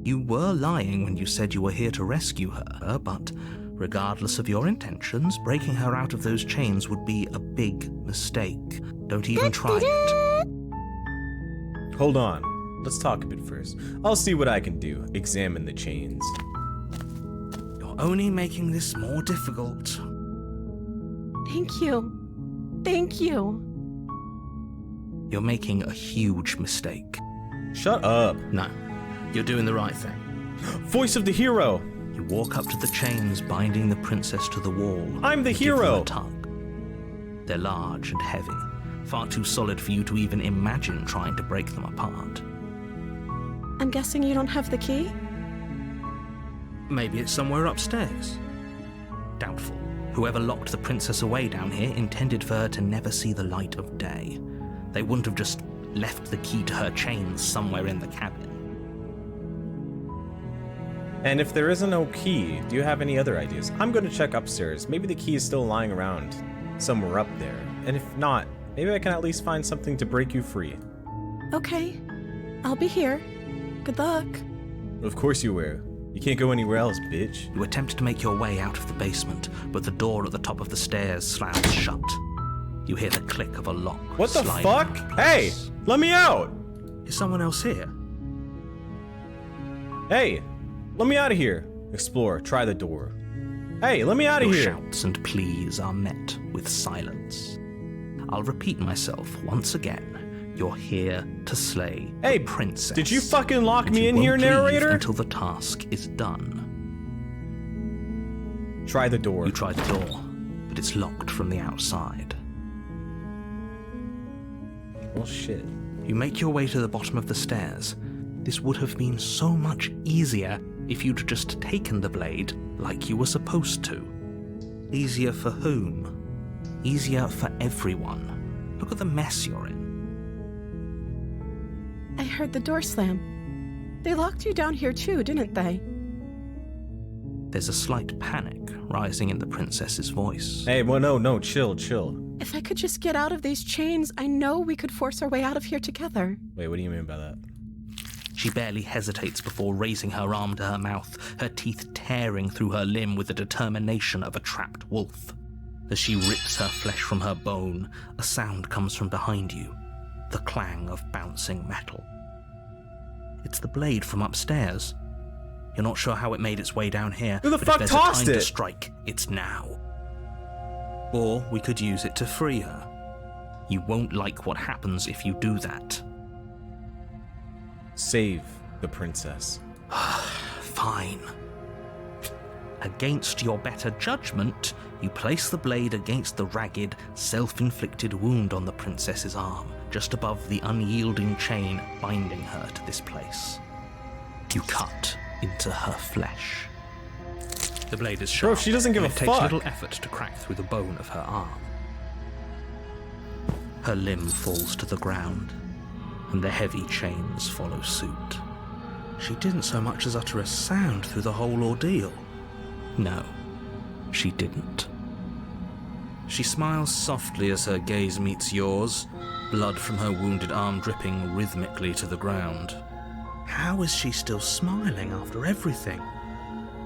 Speaker 5: You were lying when you said you were here to rescue her, but regardless of your intentions, breaking her out of those chains would be a big mistake. Don't even try it.
Speaker 1: Hold on. Let's talk a bit first. I'll see what I can do. Examine the chains.
Speaker 5: You're only making this more difficult.
Speaker 6: Thank you. Thank you.
Speaker 5: You're making a huge mistake.
Speaker 1: Shut up.
Speaker 5: No, you're doing the right thing.
Speaker 1: Voice of the hero.
Speaker 5: You walk up to the chains binding the princess to the wall.
Speaker 1: I'm the
Speaker 5: and give them
Speaker 1: hero.
Speaker 5: a tug. They're large and heavy, far too solid for you to even imagine trying to break them apart.
Speaker 6: I'm guessing you don't have the key?
Speaker 5: Maybe it's somewhere upstairs. Doubtful. Whoever locked the princess away down here intended for her to never see the light of day. They wouldn't have just left the key to her chains somewhere in the cabin.
Speaker 1: And if there isn't no key, do you have any other ideas? I'm going to check upstairs. Maybe the key is still lying around somewhere up there. And if not, maybe I can at least find something to break you free.
Speaker 6: Okay. I'll be here. Good luck.
Speaker 1: Of course you will. You can't go anywhere else, bitch.
Speaker 5: You attempt to make your way out of the basement, but the door at the top of the stairs slams shut. You hear the click of a lock.
Speaker 1: What the
Speaker 5: sliding
Speaker 1: fuck?
Speaker 5: into place.
Speaker 1: Hey, let me out!
Speaker 5: Is someone else here?
Speaker 1: Hey, let me out of here. Explore, try the door. Hey, let me out of
Speaker 5: Your
Speaker 1: here.
Speaker 5: shouts and pleas are met with silence. I'll repeat myself once again. You're here to slay
Speaker 1: Hey,
Speaker 5: the princess.
Speaker 1: Did you fucking lock
Speaker 5: and
Speaker 1: me
Speaker 5: you
Speaker 1: in
Speaker 5: won't
Speaker 1: here,
Speaker 5: leave
Speaker 1: narrator?
Speaker 5: until the task is done.
Speaker 1: Try the door.
Speaker 5: You try the door, but it's locked from the outside.
Speaker 1: Well, shit.
Speaker 5: You make your way to the bottom of the stairs. This would have been so much easier if you'd just taken the blade like you were supposed to. Easier for whom? Easier for everyone. Look at the mess you're in.
Speaker 6: I heard the door slam. They locked you down here too, didn't they?
Speaker 5: There's a slight panic rising in the princess's voice.
Speaker 1: Hey, well, no, chill.
Speaker 6: If I could just get out of these chains, I know we could force our way out of here together.
Speaker 1: Wait, what do you mean by that?
Speaker 5: She barely hesitates before raising her arm to her mouth, her teeth tearing through her limb with the determination of a trapped wolf. As she rips her flesh from her bone, a sound comes from behind you, the clang of bouncing metal. It's the blade from upstairs. You're not sure how it made its way down here,
Speaker 1: Who the
Speaker 5: but
Speaker 1: fuck
Speaker 5: if there's
Speaker 1: tossed
Speaker 5: a time
Speaker 1: it?
Speaker 5: to strike, it's now. Or we could use it to free her. You won't like what happens if you do that.
Speaker 1: Save the princess.
Speaker 5: Fine. Against your better judgment, you place the blade against the ragged, self-inflicted wound on the princess's arm, just above the unyielding chain binding her to this place. You cut into her flesh. The blade is sharp.
Speaker 1: Bro, she doesn't give
Speaker 5: and
Speaker 1: a
Speaker 5: it takes
Speaker 1: fuck.
Speaker 5: little effort to crack through the bone of her arm. Her limb falls to the ground, and the heavy chains follow suit. She didn't so much as utter a sound through the whole ordeal. No, she didn't. She smiles softly as her gaze meets yours, blood from her wounded arm dripping rhythmically to the ground. How is she still smiling after everything?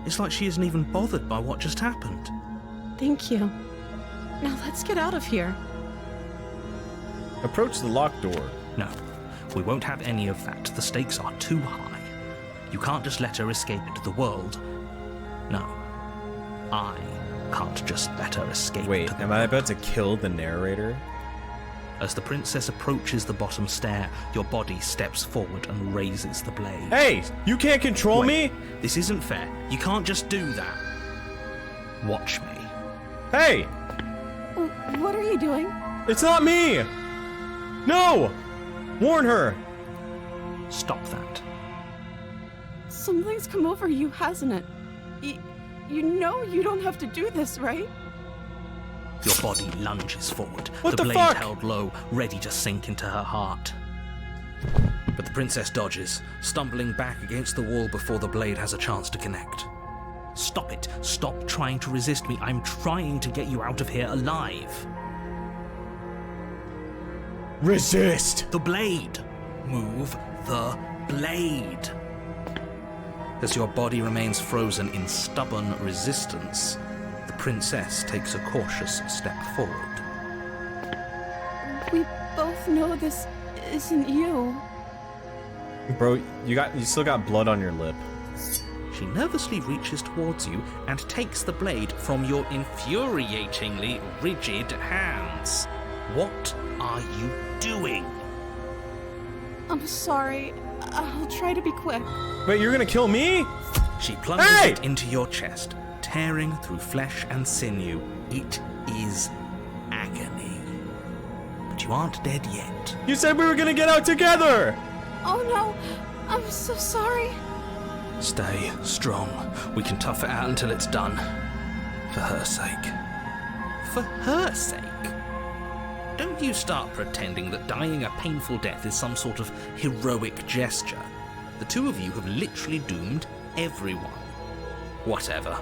Speaker 5: It's like she isn't even bothered by what just happened.
Speaker 6: Thank you. Now let's get out of here.
Speaker 1: Approach the locked door.
Speaker 5: No, we won't have any of that. The stakes are too high. You can't just let her escape into the world. No, I can't just let her escape
Speaker 1: Wait,
Speaker 5: into the
Speaker 1: am I about to kill the narrator?
Speaker 5: As the princess approaches the bottom stair, your body steps forward and raises the blade.
Speaker 1: Hey, you can't control
Speaker 5: Wait,
Speaker 1: me?
Speaker 5: this isn't fair. You can't just do that. Watch me.
Speaker 1: Hey,
Speaker 6: What are you doing?
Speaker 1: it's not me! No! Warn her!
Speaker 5: Stop that.
Speaker 6: Something's come over you, hasn't it? You know you don't have to do this, right?
Speaker 5: Your body lunges forward,
Speaker 1: What the
Speaker 5: blade
Speaker 1: fuck?
Speaker 5: held low, ready to sink into her heart. But the princess dodges, stumbling back against the wall before the blade has a chance to connect. Stop it. Stop trying to resist me. I'm trying to get you out of here alive.
Speaker 1: Resist!
Speaker 5: The blade. Move the blade. As your body remains frozen in stubborn resistance, the princess takes a cautious step forward.
Speaker 6: We both know this isn't you.
Speaker 1: Bro, you still got blood on your lip.
Speaker 5: She nervously reaches towards you and takes the blade from your infuriatingly rigid hands. What are you doing?
Speaker 6: I'm sorry. I'll try to be quick.
Speaker 1: Wait, you're gonna kill me?
Speaker 5: She plunges
Speaker 1: Hey!
Speaker 5: it into your chest, tearing through flesh and sinew. It is agony. But you aren't dead yet.
Speaker 1: You said we were gonna get out together!
Speaker 6: Oh no, I'm so sorry.
Speaker 5: Stay strong. We can tough it out until it's done. For her sake. For her sake? Don't you start pretending that dying a painful death is some sort of heroic gesture. The two of you have literally doomed everyone. Whatever.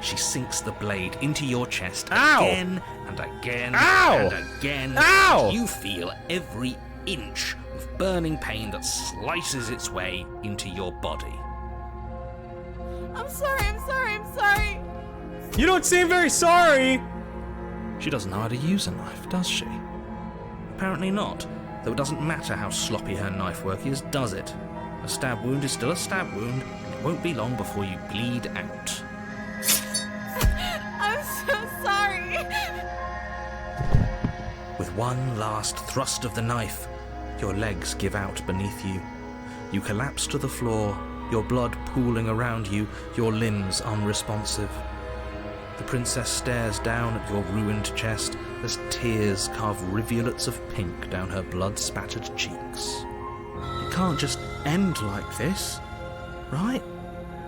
Speaker 5: She sinks the blade into your chest
Speaker 1: Ow!
Speaker 5: again and again
Speaker 1: Ow!
Speaker 5: and again.
Speaker 1: Ow!
Speaker 5: You feel every inch of burning pain that slices its way into your body.
Speaker 6: I'm sorry.
Speaker 1: You don't seem very sorry!
Speaker 5: She doesn't know how to use a knife, does she? Apparently not, though it doesn't matter how sloppy her knife work is, does it? A stab wound is still a stab wound, and it won't be long before you bleed out.
Speaker 6: I'm so sorry.
Speaker 5: With one last thrust of the knife, your legs give out beneath you. You collapse to the floor, your blood pooling around you, your limbs unresponsive. The princess stares down at your ruined chest as tears carve rivulets of pink down her blood-spattered cheeks. It can't just end like this, right?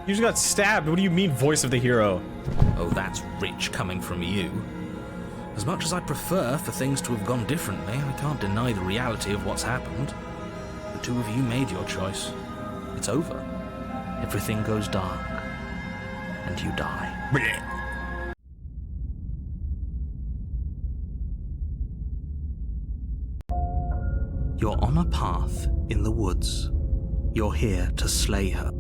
Speaker 1: You just got stabbed. What do you mean, voice of the hero?
Speaker 5: Oh, that's rich coming from you. As much as I'd prefer for things to have gone differently, I can't deny the reality of what's happened. The two of you made your choice. It's over. Everything goes dark. And you die. You're on a path in the woods. You're here to slay her.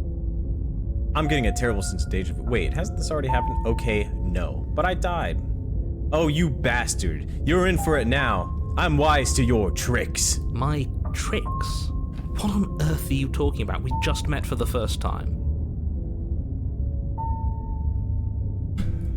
Speaker 1: I'm getting a terrible sense of deja vu. Wait, hasn't this already happened? Okay, no. But I died. Oh, you bastard. You're in for it now. I'm wise to your tricks.
Speaker 5: My tricks? What on earth are you talking about? We just met for the first time.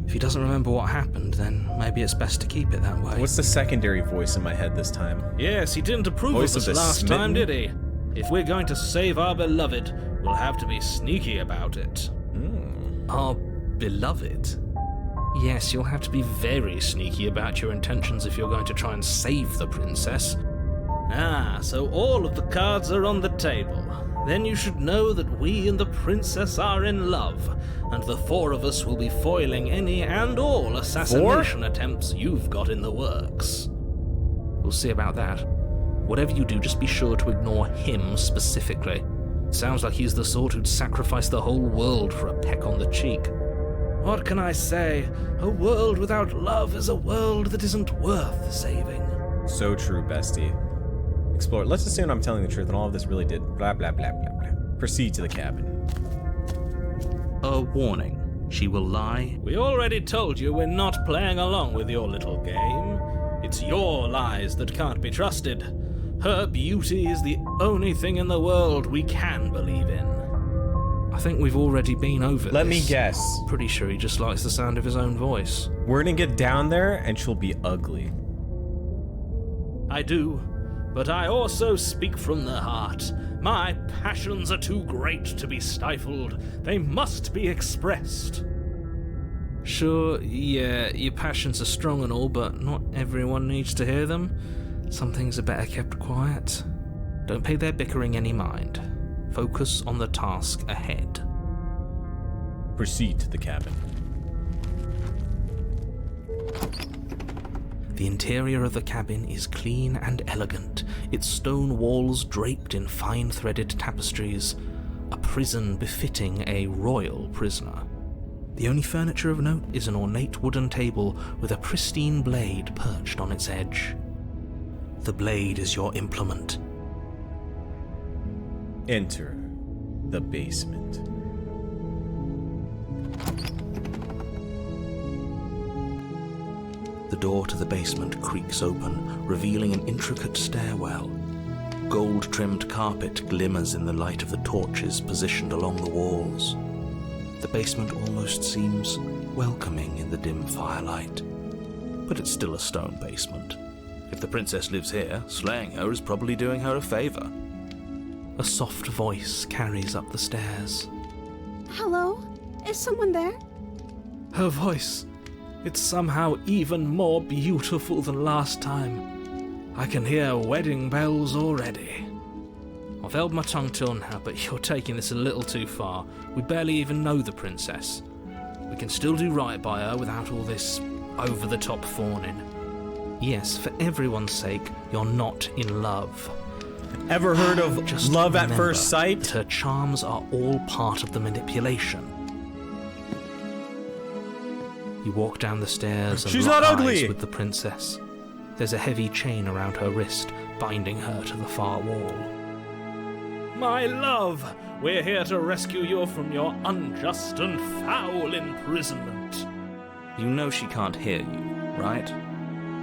Speaker 5: If he doesn't remember what happened, then maybe it's best to keep it that way.
Speaker 1: What's the secondary voice in my head this time?
Speaker 5: Yes, he didn't approve
Speaker 1: Voice
Speaker 5: of
Speaker 1: of
Speaker 5: us
Speaker 1: the
Speaker 5: last
Speaker 1: smitten?
Speaker 5: time, did he? If we're going to save our beloved, we'll have to be sneaky about it. Our beloved? Yes, you'll have to be very sneaky about your intentions if you're going to try and save the princess. Ah, so all of the cards are on the table. Then you should know that we and the princess are in love, and the four of us will be foiling any and all assassination attempts you've got in the works. We'll see about that. Whatever you do, just be sure to ignore him specifically. Sounds like he's the sort who'd sacrifice the whole world for a peck on the cheek. What can I say? A world without love is a world that isn't worth saving.
Speaker 1: So true, bestie. Explore. Let's assume I'm telling the truth and all of this really did blah blah blah blah blah. Proceed to the cabin.
Speaker 5: A warning. She will lie. We already told you we're not playing along with your little game. It's your lies that can't be trusted. Her beauty is the only thing in the world we can believe in. I think we've already been over this.
Speaker 1: Let me guess.
Speaker 5: Pretty sure he just likes the sound of his own voice.
Speaker 1: We're gonna get down there and she'll be ugly.
Speaker 5: I do, but I also speak from the heart. My passions are too great to be stifled. They must be expressed. Sure, yeah, your passions are strong and all, but not everyone needs to hear them. Some things are better kept quiet. Don't pay their bickering any mind. Focus on the task ahead.
Speaker 1: Proceed to the cabin.
Speaker 5: The interior of the cabin is clean and elegant, its stone walls draped in fine-threaded tapestries, a prison befitting a royal prisoner. The only furniture of note is an ornate wooden table with a pristine blade perched on its edge. The blade is your implement.
Speaker 1: Enter the basement.
Speaker 5: The door to the basement creaks open, revealing an intricate stairwell. Gold-trimmed carpet glimmers in the light of the torches positioned along the walls. The basement almost seems welcoming in the dim firelight. But it's still a stone basement. If the princess lives here, slaying her is probably doing her a favor. A soft voice carries up the stairs.
Speaker 6: Hello? Is someone there?
Speaker 5: Her voice. It's somehow even more beautiful than last time. I can hear wedding bells already. I've held my tongue till now, but you're taking this a little too far. We barely even know the princess. We can still do right by her without all this over-the-top fawning. Yes, for everyone's sake, you're not in love.
Speaker 1: Ever heard of
Speaker 5: Just
Speaker 1: love at
Speaker 5: remember
Speaker 1: first sight?
Speaker 5: that her charms are all part of the manipulation. You walk down the stairs and
Speaker 1: She's
Speaker 5: lock
Speaker 1: not
Speaker 5: eyes
Speaker 1: ugly!
Speaker 5: with the princess. There's a heavy chain around her wrist, binding her to the far wall. My love, We're here to rescue you from your unjust and foul imprisonment. You know she can't hear you, right?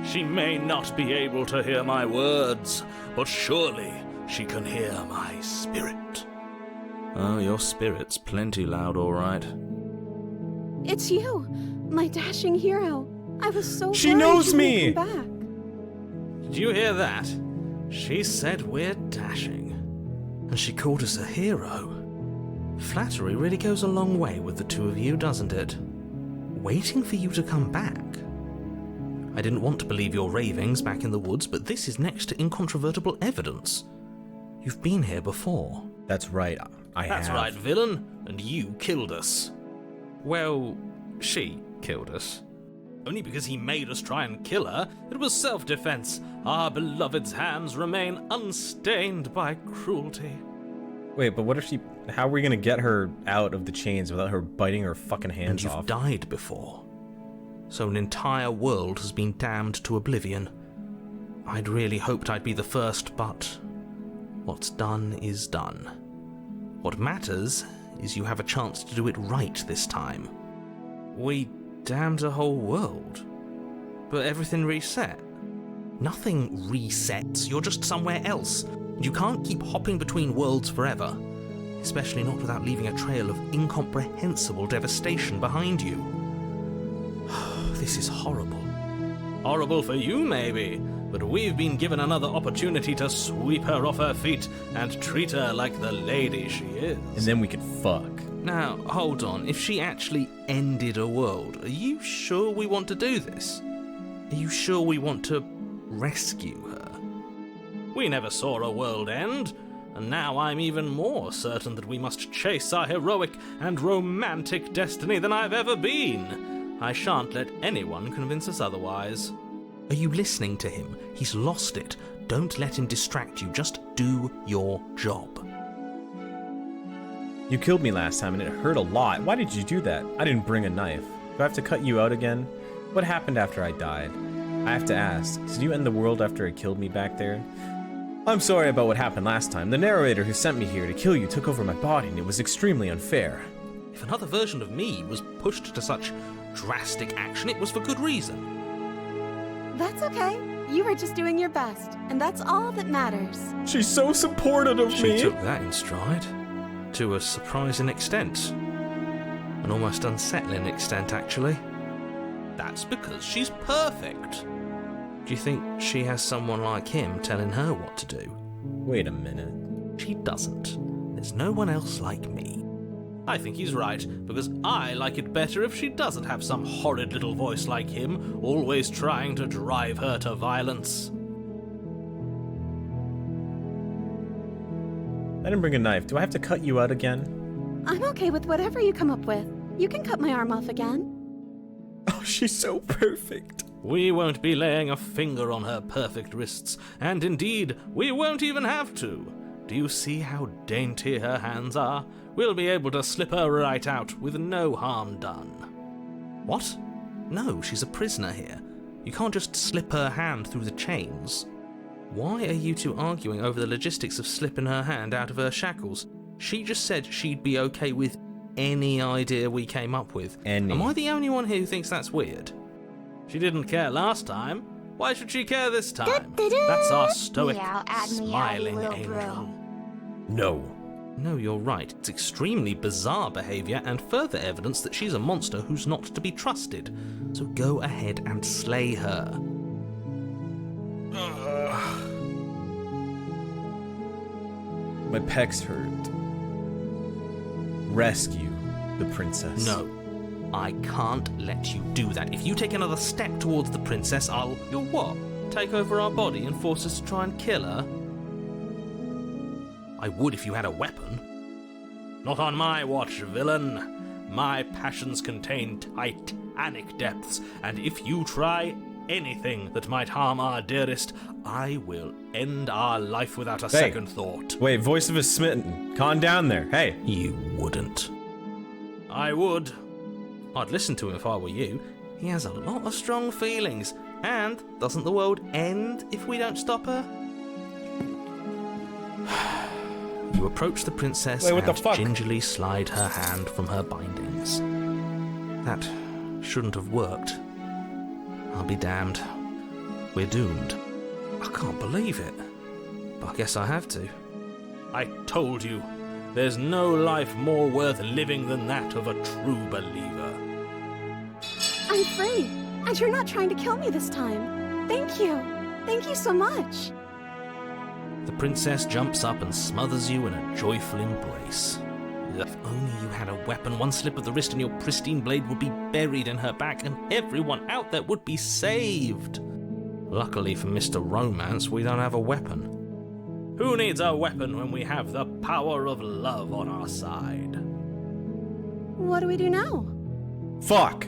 Speaker 5: She may not be able to hear my words, but surely she can hear my spirit. Oh, your spirit's plenty loud, all right.
Speaker 6: It's you, my dashing hero. I was so
Speaker 1: She
Speaker 6: worried
Speaker 1: knows
Speaker 6: you
Speaker 1: me!
Speaker 6: wouldn't come back.
Speaker 5: Did you hear that? She said we're dashing. And she called us a hero. Flattery really goes a long way with the two of you, doesn't it? Waiting for you to come back. I didn't want to believe your ravings back in the woods, but this is next to incontrovertible evidence. You've been here before.
Speaker 1: That's right, I have.
Speaker 5: That's right, villain, and you killed us. Well, she killed us. Only because he made us try and kill her. It was self-defense. Our beloved's hands remain unstained by cruelty.
Speaker 1: Wait, but what if she... How are we gonna get her out of the chains without her biting her fucking hands
Speaker 5: And
Speaker 1: off?
Speaker 5: you've died before. So an entire world has been damned to oblivion. I'd really hoped I'd be the first, but what's done is done. What matters is you have a chance to do it right this time. We damned a whole world, but everything reset. Nothing resets, you're just somewhere else. You can't keep hopping between worlds forever, especially not without leaving a trail of incomprehensible devastation behind you. This is horrible. Horrible for you, maybe, but we've been given another opportunity to sweep her off her feet and treat her like the lady she is.
Speaker 1: And then we could fuck.
Speaker 5: Now, hold on. If she actually ended a world, are you sure we want to do this? Are you sure we want to rescue her? We never saw a world end, and now I'm even more certain that we must chase our heroic and romantic destiny than I've ever been. I shan't let anyone convince us otherwise. Are you listening to him? He's lost it. Don't let him distract you. Just do your job.
Speaker 1: You killed me last time and it hurt a lot. Why did you do that? I didn't bring a knife. Do I have to cut you out again? What happened after I died? I have to ask, did you end the world after it killed me back there? I'm sorry about what happened last time. The narrator who sent me here to kill you took over my body and it was extremely unfair.
Speaker 5: If another version of me was pushed to such drastic action, it was for good reason.
Speaker 6: That's okay. You were just doing your best, and that's all that matters.
Speaker 1: She's so supportive of
Speaker 5: She took that in stride. To a surprising extent. An almost unsettling extent, actually. That's because she's perfect. Do you think she has someone like him telling her what to do?
Speaker 1: Wait a minute.
Speaker 5: She doesn't. There's no one else like me. I think he's right, because I like it better if she doesn't have some horrid little voice like him, always trying to drive her to violence.
Speaker 1: I didn't bring a knife. Do I have to cut you out again?
Speaker 6: I'm okay with whatever you come up with. You can cut my arm off again.
Speaker 1: Oh, she's so perfect.
Speaker 5: We won't be laying a finger on her perfect wrists, and indeed, we won't even have to. Do you see how dainty her hands are? We'll be able to slip her right out with no harm done. What? No, she's a prisoner here. You can't just slip her hand through the chains. Why are you two arguing over the logistics of slipping her hand out of her shackles? She just said she'd be okay with any idea we came up with.
Speaker 1: Any.
Speaker 5: Am I the only one here who thinks that's weird? She didn't care last time. Why should she care this time? That's our stoic,
Speaker 2: Meow, add me,
Speaker 5: smiling
Speaker 2: little
Speaker 5: angel.
Speaker 2: bro.
Speaker 1: No.
Speaker 5: No, you're right. It's extremely bizarre behavior and further evidence that she's a monster who's not to be trusted. So go ahead and slay her.
Speaker 1: My pecs hurt. Rescue the princess.
Speaker 5: No. I can't let you do that. If you take another step towards the princess, You'll what? Take over our body and force us to try and kill her? I would if you had a weapon. Not on my watch, villain. My passions contain titanic depths, and if you try anything that might harm our dearest, I will end our life without a second thought.
Speaker 1: Wait, voice of a smitten. Calm down there. Hey.
Speaker 5: You wouldn't. I would. I'd listen to him if I were you. He has a lot of strong feelings. And doesn't the world end if we don't stop her? You approach the princess
Speaker 1: Wait, what the
Speaker 5: and
Speaker 1: fuck?
Speaker 5: gingerly slide her hand from her bindings. That shouldn't have worked. I'll be damned. We're doomed. I can't believe it. But I guess I have to.
Speaker 9: I told you, there's no life more worth living than that of a true believer.
Speaker 10: I'm free, and you're not trying to kill me this time. Thank you. Thank you so much.
Speaker 5: The princess jumps up and smothers you in a joyful embrace. If only you had a weapon, one slip of the wrist and your pristine blade would be buried in her back and everyone out there would be saved. Luckily for Mr. Romance, we don't have a weapon.
Speaker 9: Who needs a weapon when we have the power of love on our side?
Speaker 10: What do we do now?
Speaker 1: Fuck!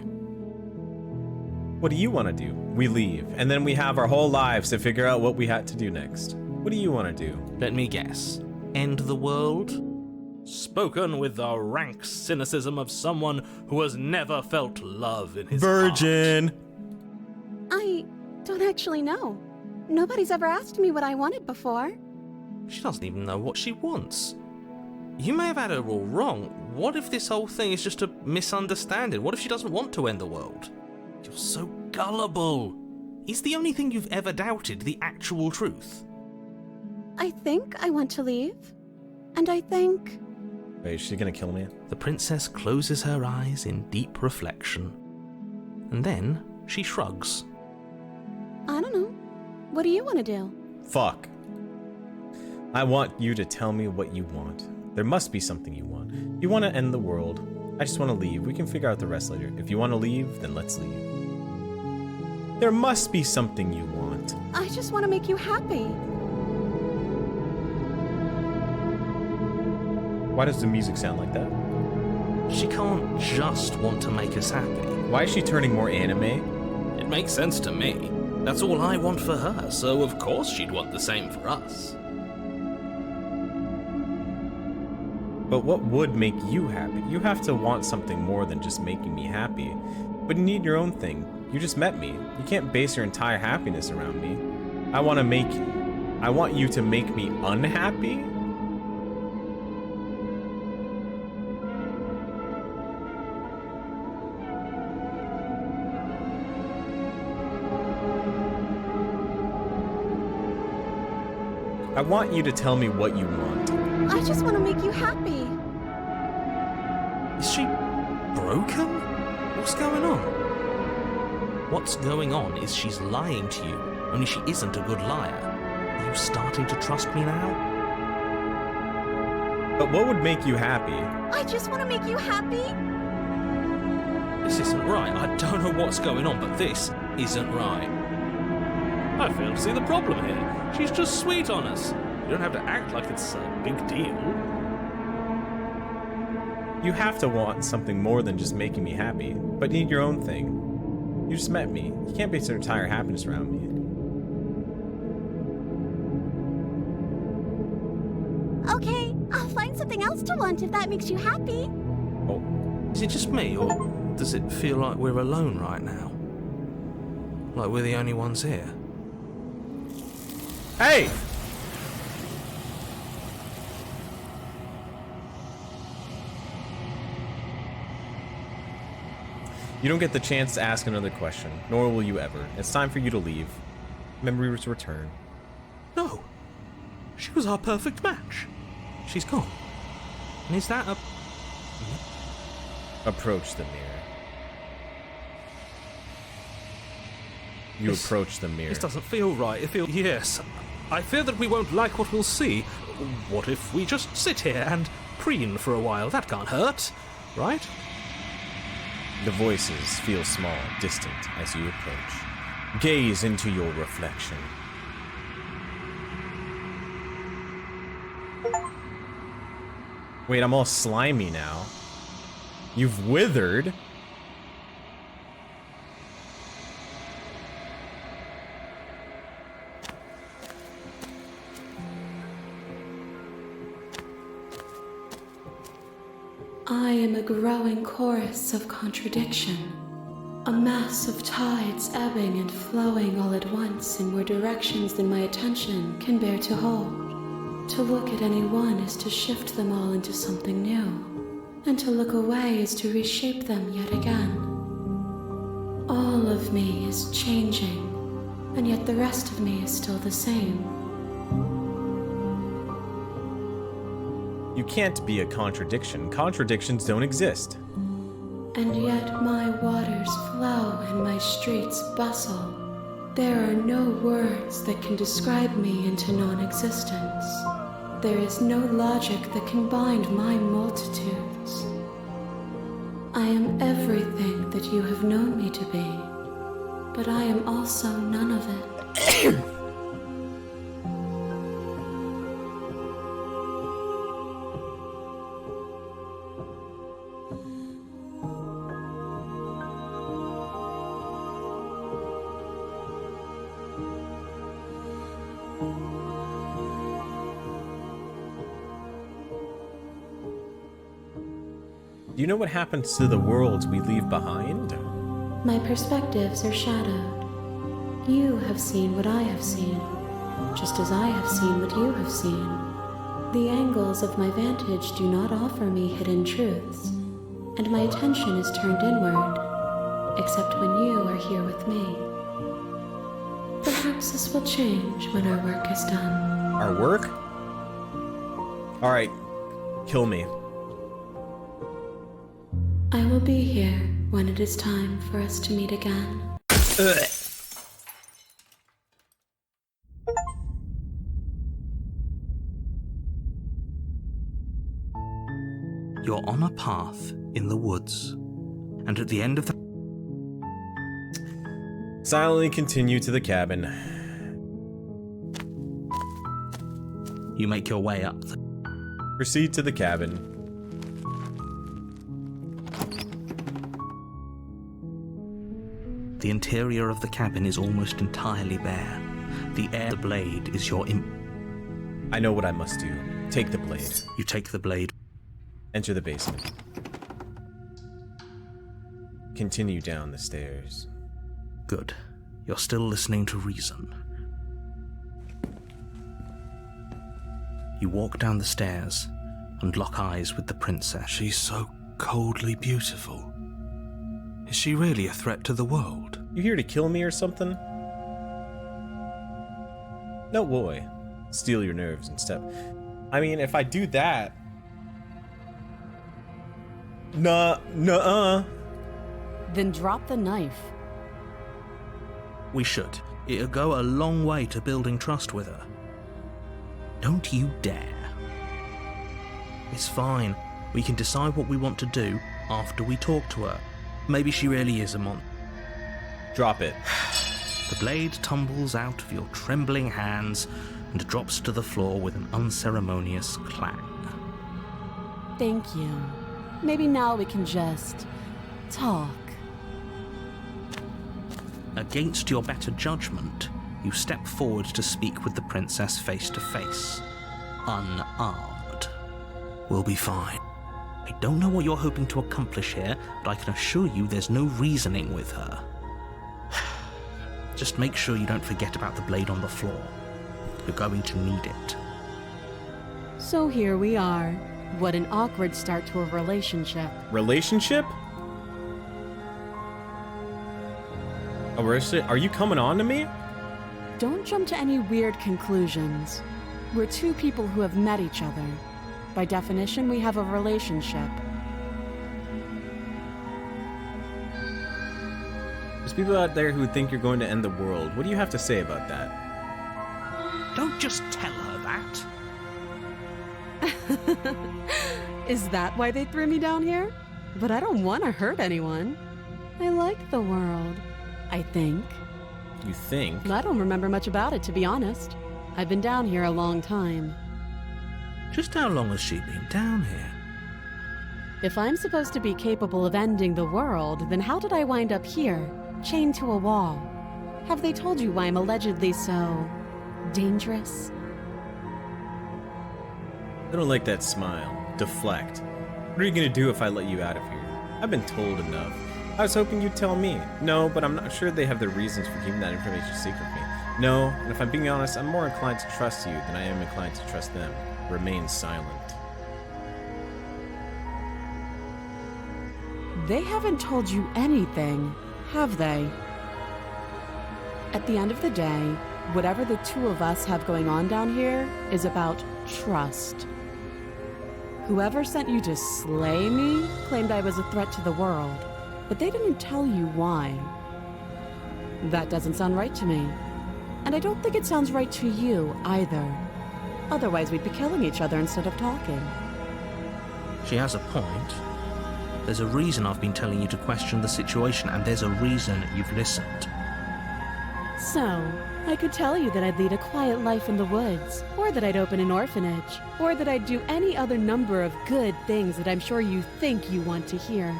Speaker 1: What do you want to do? We leave, and then we have our whole lives to figure out what we had to do next. What do you want to do?
Speaker 5: Let me guess. End the world?
Speaker 9: Spoken with the rank cynicism of someone who has never felt love in his
Speaker 1: Virgin!
Speaker 10: I don't actually know. Nobody's ever asked me what I wanted before.
Speaker 5: She doesn't even know what she wants. You may have had her all wrong. What if this whole thing is just a misunderstanding? What if she doesn't want to end the world? You're so gullible. Is the only thing you've ever doubted the actual truth?
Speaker 10: I think I want to leave. And I think...
Speaker 1: Wait, is she gonna kill me?
Speaker 5: The princess closes her eyes in deep reflection. And then she shrugs.
Speaker 10: I don't know. What do you want to do?
Speaker 1: Fuck. I want you to tell me what you want. There must be something you want. You want to end the world. I just want to leave. We can figure out the rest later. If you want to leave, then let's leave. There must be something you want.
Speaker 10: I just want to make you happy.
Speaker 1: Why does the music sound like that?
Speaker 5: She can't just want to make us happy.
Speaker 1: Why is she turning more anime?
Speaker 9: It makes sense to me. That's all I want for her, so of course she'd want the same for us.
Speaker 1: But what would make you happy? You have to want something more than just making me happy. But you need your own thing. You just met me. You can't base your entire happiness around me. I want you to make me unhappy? I want you to tell me what you want.
Speaker 10: I just want to make you happy.
Speaker 5: Is she broken? What's going on? What's going on is she's lying to you, only she isn't a good liar. Are you starting to trust me now?
Speaker 1: But what would make you happy?
Speaker 10: I just want to make you happy.
Speaker 9: This isn't right. I don't know what's going on, but this isn't right. I fail to see the problem here. She's just sweet on us. You don't have to act like it's a big deal.
Speaker 1: You have to want something more than just making me happy, but need your own thing. You just met me. You can't base your entire happiness around me.
Speaker 10: Okay, I'll find something else to want if that makes you happy.
Speaker 1: Oh,
Speaker 5: Is it just me, or does it feel like we're alone right now? Like we're the only ones here?
Speaker 1: hey! You don't get the chance to ask another question, nor will you ever. It's time for you to leave. Memories return.
Speaker 5: No. She was our perfect match. She's gone. And is that a...
Speaker 1: Approach the mirror. You approach the mirror.
Speaker 9: This doesn't feel right. It feels... Yes. I fear that we won't like what we'll see. What if we just sit here and preen for a while? That can't hurt, right?
Speaker 1: The voices feel small, distant as you approach. Gaze into your reflection. Wait, I'm all slimy now. You've withered?
Speaker 7: I am a growing chorus of contradiction, a mass of tides ebbing and flowing all at once in more directions than my attention can bear to hold. To look at any one is to shift them all into something new, and to look away is to reshape them yet again. All of me is changing, and yet the rest of me is still the same.
Speaker 1: You can't be a contradiction. Contradictions don't exist.
Speaker 7: And yet my waters flow and my streets bustle. There are no words that can describe me into non-existence. There is no logic that can bind my multitudes. I am everything that you have known me to be, but I am also none of it.
Speaker 1: Do you know what happens to the worlds we leave behind?
Speaker 7: My perspectives are shadowed. You have seen what I have seen, just as I have seen what you have seen. The angles of my vantage do not offer me hidden truths, and my attention is turned inward, except when you are here with me. Perhaps this will change when our work is done.
Speaker 1: Our work? Alright, kill me.
Speaker 7: I will be here when it is time for us to meet again.
Speaker 1: Ugh.
Speaker 5: You're on a path in the woods, and at the end of the...
Speaker 1: Silently continue to the cabin.
Speaker 5: You make your way up.
Speaker 1: Proceed to the cabin.
Speaker 5: The interior of the cabin is almost entirely bare. The air blade is your
Speaker 1: I know what I must do. Take the blade.
Speaker 5: You take the blade.
Speaker 1: Enter the basement. Continue down the stairs.
Speaker 5: Good. You're still listening to reason. You walk down the stairs and lock eyes with the princess.
Speaker 3: She's so coldly beautiful. Is she really a threat to the world?
Speaker 1: You here to kill me or something? No boy. Steal your nerves and step. I mean, if I do that... Nuh-uh.
Speaker 6: Then drop the knife.
Speaker 5: We should. It'll go a long way to building trust with her. Don't you dare. It's fine. We can decide what we want to do after we talk to her. Maybe she really is a monster.
Speaker 1: Drop it.
Speaker 5: The blade tumbles out of your trembling hands and drops to the floor with an unceremonious clang.
Speaker 6: Thank you. Maybe now we can just talk.
Speaker 5: Against your better judgment, you step forward to speak with the princess face to face, unarmed. We'll be fine. I don't know what you're hoping to accomplish here, but I can assure you there's no reasoning with her. Just make sure you don't forget about the blade on the floor. You're going to need it.
Speaker 6: So here we are. What an awkward start to a relationship.
Speaker 1: Relationship? Are you coming on to me?
Speaker 6: Don't jump to any weird conclusions. We're two people who have met each other. By definition, we have a relationship.
Speaker 1: There's people out there who think you're going to end the world. What do you have to say about that?
Speaker 5: Don't just tell her that.
Speaker 6: Is that why they threw me down here? But I don't want to hurt anyone. I like the world, I think.
Speaker 1: You think?
Speaker 6: I don't remember much about it, to be honest. I've been down here a long time.
Speaker 5: Just how long has she been down here?
Speaker 6: If I'm supposed to be capable of ending the world, then how did I wind up here, chained to a wall? Have they told you why I'm allegedly so dangerous?
Speaker 1: I don't like that smile. Deflect. What are you gonna do if I let you out of here? I've been told enough. I was hoping you'd tell me. No, but I'm not sure they have their reasons for keeping that information secret from me. No, and if I'm being honest, I'm more inclined to trust you than I am inclined to trust them. Remain silent.
Speaker 6: They haven't told you anything, have they? At the end of the day, whatever the two of us have going on down here is about trust. Whoever sent you to slay me claimed I was a threat to the world, but they didn't tell you why. That doesn't sound right to me. And I don't think it sounds right to you either. Otherwise, we'd be killing each other instead of talking.
Speaker 5: She has a point. There's a reason I've been telling you to question the situation, and there's a reason you've listened.
Speaker 6: So, I could tell you that I'd lead a quiet life in the woods, or that I'd open an orphanage, or that I'd do any other number of good things that I'm sure you think you want to hear.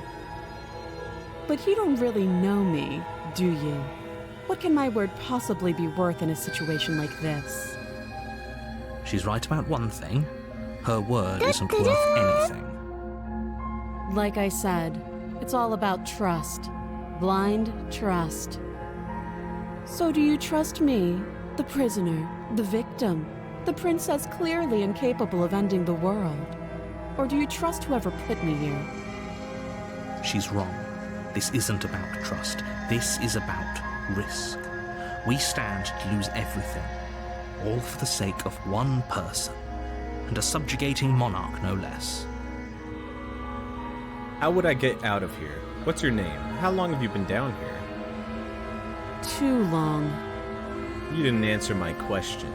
Speaker 6: But you don't really know me, do you? What can my word possibly be worth in a situation like this?
Speaker 5: She's right about one thing. Her word isn't worth anything.
Speaker 6: Like I said, it's all about trust. Blind trust. So do you trust me, the prisoner, the victim, the princess clearly incapable of ending the world? Or do you trust whoever put me here?
Speaker 5: She's wrong. This isn't about trust. This is about risk. We stand to lose everything, all for the sake of one person, and a subjugating monarch no less.
Speaker 1: How would I get out of here? What's your name? How long have you been down here?
Speaker 6: Too long.
Speaker 1: You didn't answer my question.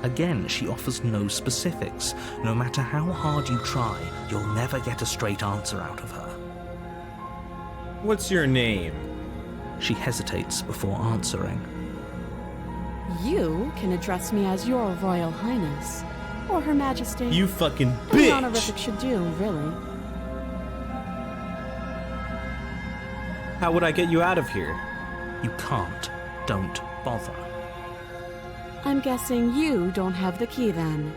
Speaker 5: Again, she offers no specifics. No matter how hard you try, you'll never get a straight answer out of her.
Speaker 1: What's your name?
Speaker 5: She hesitates before answering.
Speaker 6: You can address me as your Royal Highness, or Her Majesty.
Speaker 1: You fucking
Speaker 6: Any
Speaker 1: bitch!
Speaker 6: honorific should do, really.
Speaker 1: How would I get you out of here?
Speaker 5: You can't. Don't bother.
Speaker 6: I'm guessing you don't have the key then.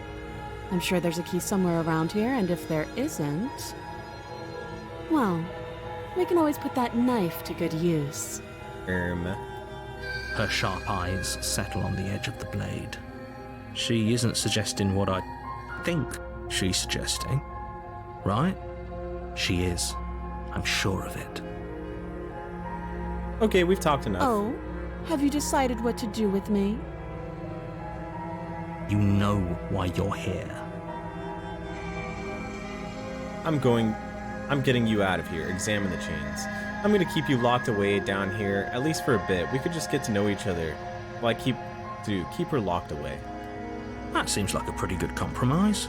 Speaker 6: I'm sure there's a key somewhere around here, and if there isn't... well, we can always put that knife to good use.
Speaker 5: Her sharp eyes settle on the edge of the blade. She isn't suggesting what I think she's suggesting, right? She is. I'm sure of it.
Speaker 1: Okay, we've talked enough.
Speaker 6: Oh, have you decided what to do with me?
Speaker 5: You know why you're here.
Speaker 1: I'm getting you out of here. Examine the chains. I'm gonna keep you locked away down here, at least for a bit. We could just get to know each other. Well, keep her locked away.
Speaker 5: That seems like a pretty good compromise.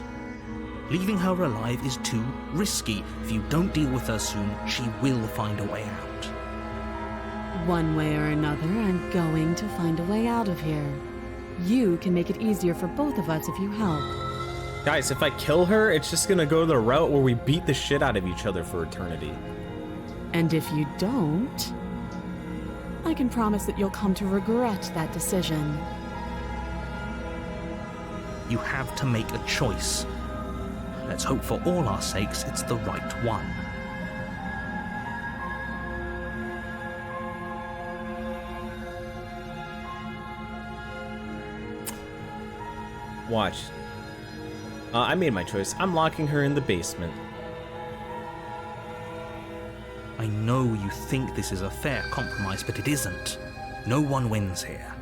Speaker 5: Leaving her alive is too risky. If you don't deal with her soon, she will find a way out.
Speaker 6: One way or another, I'm going to find a way out of here. You can make it easier for both of us if you help.
Speaker 1: Guys, if I kill her, it's just gonna go the route where we beat the shit out of each other for eternity.
Speaker 6: And if you don't, I can promise that you'll come to regret that decision.
Speaker 5: You have to make a choice. Let's hope for all our sakes it's the right one.
Speaker 1: Watch. I made my choice. I'm locking her in the basement.
Speaker 5: I know you think this is a fair compromise, but it isn't. No one wins here.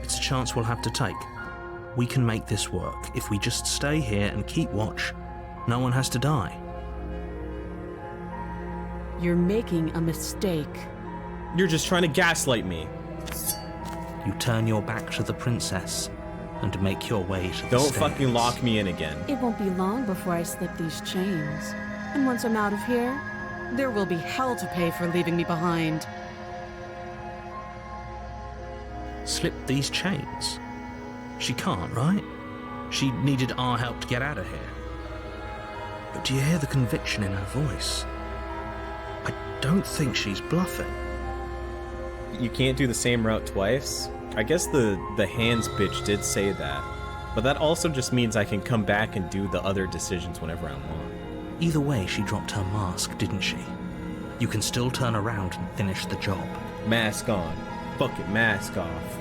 Speaker 5: It's a chance we'll have to take. We can make this work. If we just stay here and keep watch, no one has to die.
Speaker 6: You're making a mistake.
Speaker 1: You're just trying to gaslight me.
Speaker 5: You turn your back to the princess and make your way to the
Speaker 1: Don't
Speaker 5: stairs.
Speaker 1: fucking lock me in again.
Speaker 6: It won't be long before I slip these chains. And once I'm out of here, there will be hell to pay for leaving me behind.
Speaker 5: Slip these chains? She can't, right? She needed our help to get out of here. But do you hear the conviction in her voice? I don't think she's bluffing.
Speaker 1: You can't do the same route twice? I guess the hands bitch did say that. But that also just means I can come back and do the other decisions whenever I want.
Speaker 5: Either way, she dropped her mask, didn't she? You can still turn around and finish the job.
Speaker 1: Mask on. Fuck it, mask off.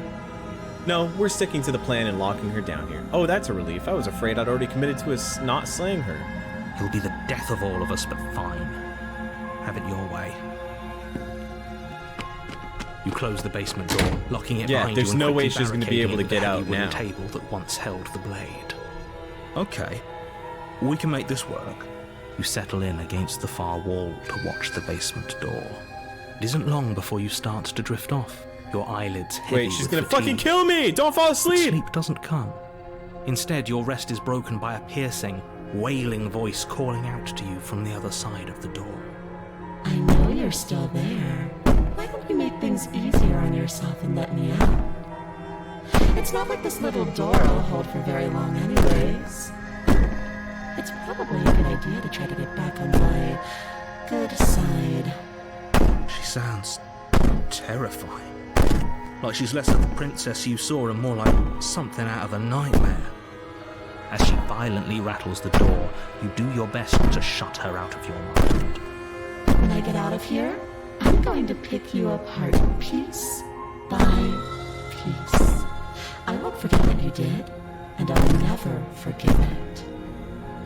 Speaker 1: No, we're sticking to the plan and locking her down here. Oh, that's a relief. I was afraid I'd already committed to us not slaying her.
Speaker 5: It'll be the death of all of us, but fine. Have it your way. You close the basement door, locking it behind you.
Speaker 1: There's no way she's going to be able to get out now.
Speaker 5: The table that once held the blade. Okay, we can make this work. You settle in against the far wall to watch the basement door. It isn't long before you start to drift off. Your eyelids heavy.
Speaker 1: Wait, she's
Speaker 5: with
Speaker 1: gonna
Speaker 5: fatigue.
Speaker 1: fucking kill me! Don't fall asleep!
Speaker 5: Sleep doesn't come. Instead, your rest is broken by a piercing, wailing voice calling out to you from the other side of the door.
Speaker 7: I know you're still there. Why don't you make things easier on yourself and let me out? It's not like this little door will hold for very long anyways. It's probably a good idea to try to get back on my good side.
Speaker 5: She sounds terrifying. Like she's less of the princess you saw and more like something out of a nightmare. As she violently rattles the door, you do your best to shut her out of your mind.
Speaker 7: When I get out of here, I'm going to pick you apart piece by piece. I won't forget what you did, and I'll never forgive it.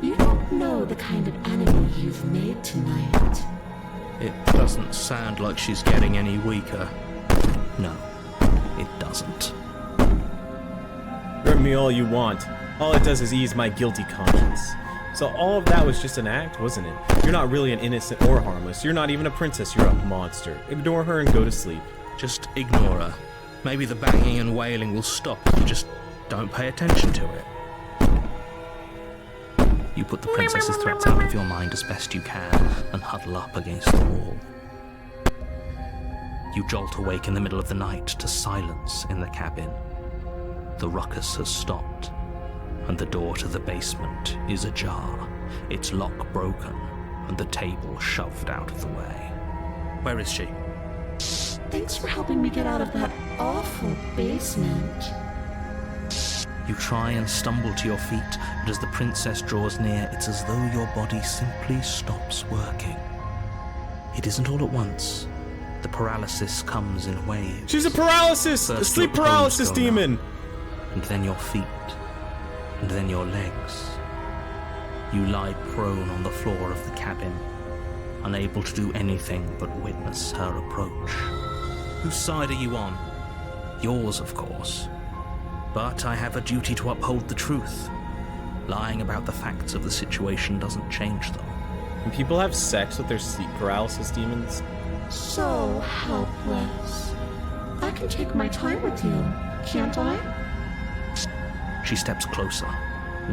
Speaker 7: You don't know the kind of enemy you've made tonight.
Speaker 5: It doesn't sound like she's getting any weaker. No, it doesn't.
Speaker 1: Hurt me all you want. All it does is ease my guilty conscience. So all of that was just an act, wasn't it? You're not really an innocent or harmless. You're not even a princess, you're a monster. Ignore her and go to sleep.
Speaker 5: Just ignore her. Maybe the banging and wailing will stop if you just don't pay attention to it. You put the princess's threats out of your mind as best you can and huddle up against the wall. You jolt awake in the middle of the night to silence in the cabin. The ruckus has stopped, and the door to the basement is ajar, its lock broken, and the table shoved out of the way. Where is she?
Speaker 7: Thanks for helping me get out of that awful basement.
Speaker 5: You try and stumble to your feet, but as the princess draws near, it's as though your body simply stops working. It isn't all at once. The paralysis comes in waves.
Speaker 1: She's a paralysis! A
Speaker 5: First
Speaker 1: sleep
Speaker 5: your
Speaker 1: paralysis
Speaker 5: toes go
Speaker 1: demon!
Speaker 5: numb, and then your feet, and then your legs. You lie prone on the floor of the cabin, unable to do anything but witness her approach. Whose side are you on? Yours, of course. But I have a duty to uphold the truth. Lying about the facts of the situation doesn't change them.
Speaker 1: Can people have sex with their sleep paralysis demons?
Speaker 7: So helpless. I can take my time with you, can't I?
Speaker 5: She steps closer,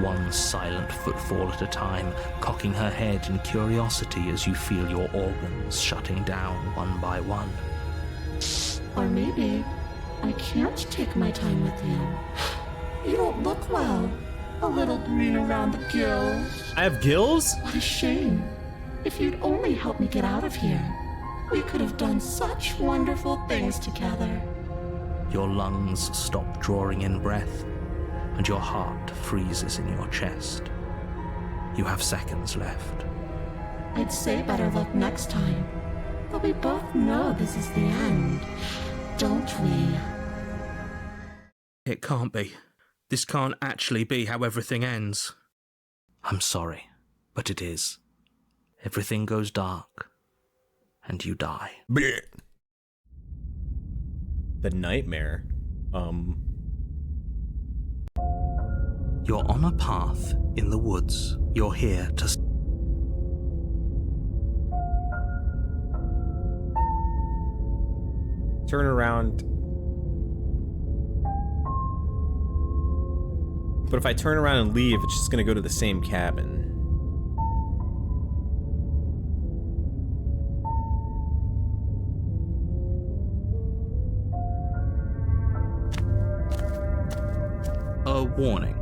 Speaker 5: one silent footfall at a time, cocking her head in curiosity as you feel your organs shutting down one by one.
Speaker 7: Or maybe I can't take my time with you. You don't look well. A little green around the gills.
Speaker 1: I have gills?
Speaker 7: What a shame. If you'd only help me get out of here, we could have done such wonderful things together.
Speaker 5: Your lungs stop drawing in breath, and your heart freezes in your chest. You have seconds left.
Speaker 7: I'd say better luck next time, but we both know this is the end, don't we?
Speaker 5: It can't be. This can't actually be how everything ends. I'm sorry, but it is. Everything goes dark, and you die.
Speaker 1: Blech. The nightmare.
Speaker 5: You're on a path in the woods. You're here to...
Speaker 1: Turn around. But if I turn around and leave, it's just gonna go to the same cabin.
Speaker 5: A warning.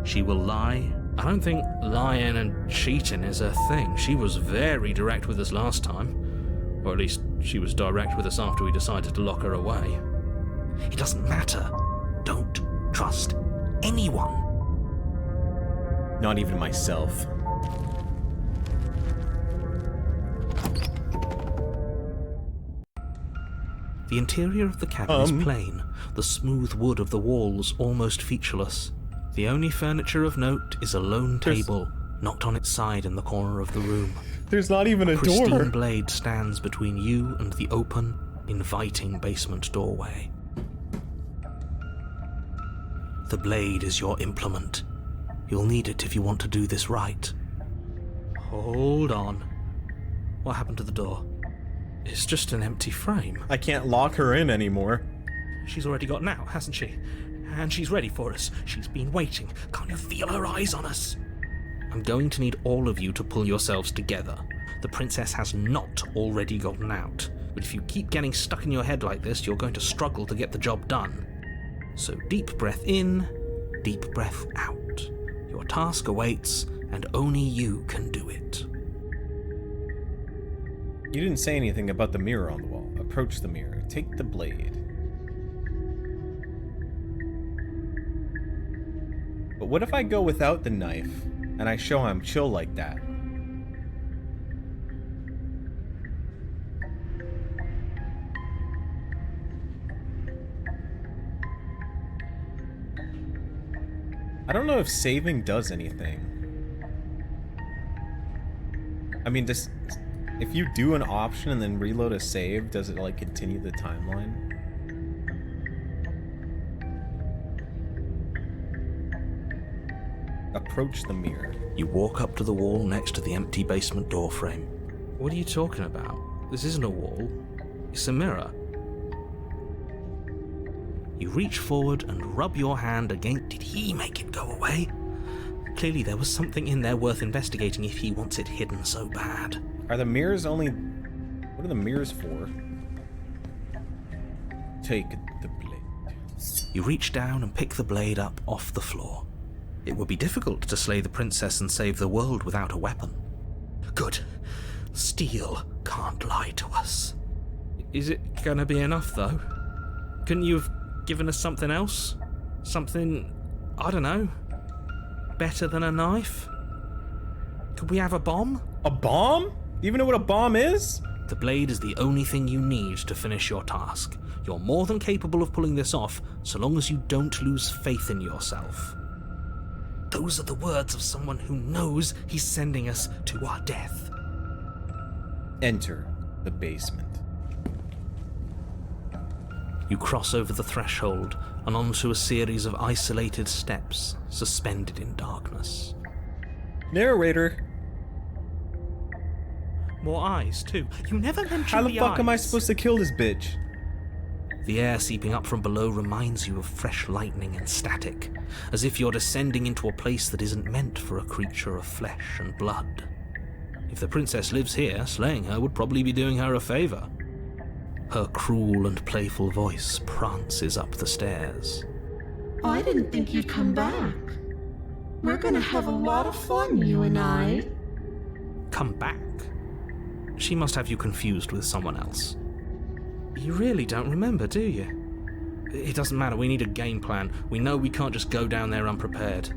Speaker 5: She will lie.
Speaker 9: I don't think lying and cheating is her thing. She was very direct with us last time. Or at least she was direct with us after we decided to lock her away.
Speaker 5: It doesn't matter. Don't trust anyone.
Speaker 1: Not even myself.
Speaker 5: The interior of the cabin is plain, the smooth wood of the walls almost featureless. The only furniture of note is a lone table, knocked on its side in the corner of the room.
Speaker 1: There's not even a
Speaker 5: pristine
Speaker 1: door.
Speaker 5: blade stands between you and the open, inviting basement doorway. The blade is your implement. You'll need it if you want to do this right. Hold on. What happened to the door? It's just an empty frame.
Speaker 1: I can't lock her in anymore.
Speaker 5: She's already gotten out, hasn't she? And she's ready for us. She's been waiting. Can't you feel her eyes on us? I'm going to need all of you to pull yourselves together. The princess has not already gotten out. But if you keep getting stuck in your head like this, you're going to struggle to get the job done. So deep breath in, deep breath out. Your task awaits, and only you can do it.
Speaker 1: You didn't say anything about the mirror on the wall. Approach the mirror. Take the blade. But what if I go without the knife, and I show I'm chill like that? I don't know if saving does anything. I mean, if you do an option and then reload a save, does it like continue the timeline? Approach the mirror.
Speaker 5: You walk up to the wall next to the empty basement door frame. What are you talking about? This isn't a wall. It's a mirror. You reach forward and rub your hand against... Did he make it go away? Clearly there was something in there worth investigating if he wants it hidden so bad.
Speaker 1: Are the mirrors only... What are the mirrors for? Take the blade.
Speaker 5: You reach down and pick the blade up off the floor. It would be difficult to slay the princess and save the world without a weapon. Good. Steel can't lie to us. Is it gonna be enough, though? Couldn't you have given us something else? Something, I don't know, better than a knife? Could we have a bomb?
Speaker 1: A bomb? Do you even know what a bomb is?
Speaker 5: The blade is the only thing you need to finish your task. You're more than capable of pulling this off, so long as you don't lose faith in yourself. Those are the words of someone who knows he's sending us to our death.
Speaker 1: Enter the basement.
Speaker 5: You cross over the threshold and onto a series of isolated steps suspended in darkness.
Speaker 1: Narrator.
Speaker 5: More eyes, too. You never mentioned the eyes.
Speaker 1: How the fuck am I supposed to kill this bitch?
Speaker 5: The air seeping up from below reminds you of fresh lightning and static, as if you're descending into a place that isn't meant for a creature of flesh and blood. If the princess lives here, slaying her would probably be doing her a favor. Her cruel and playful voice prances up the stairs.
Speaker 11: I didn't think you'd come back. We're gonna have a lot of fun, you and I.
Speaker 5: Come back? She must have you confused with someone else. You really don't remember, do you? It doesn't matter, we need a game plan. We know we can't just go down there unprepared.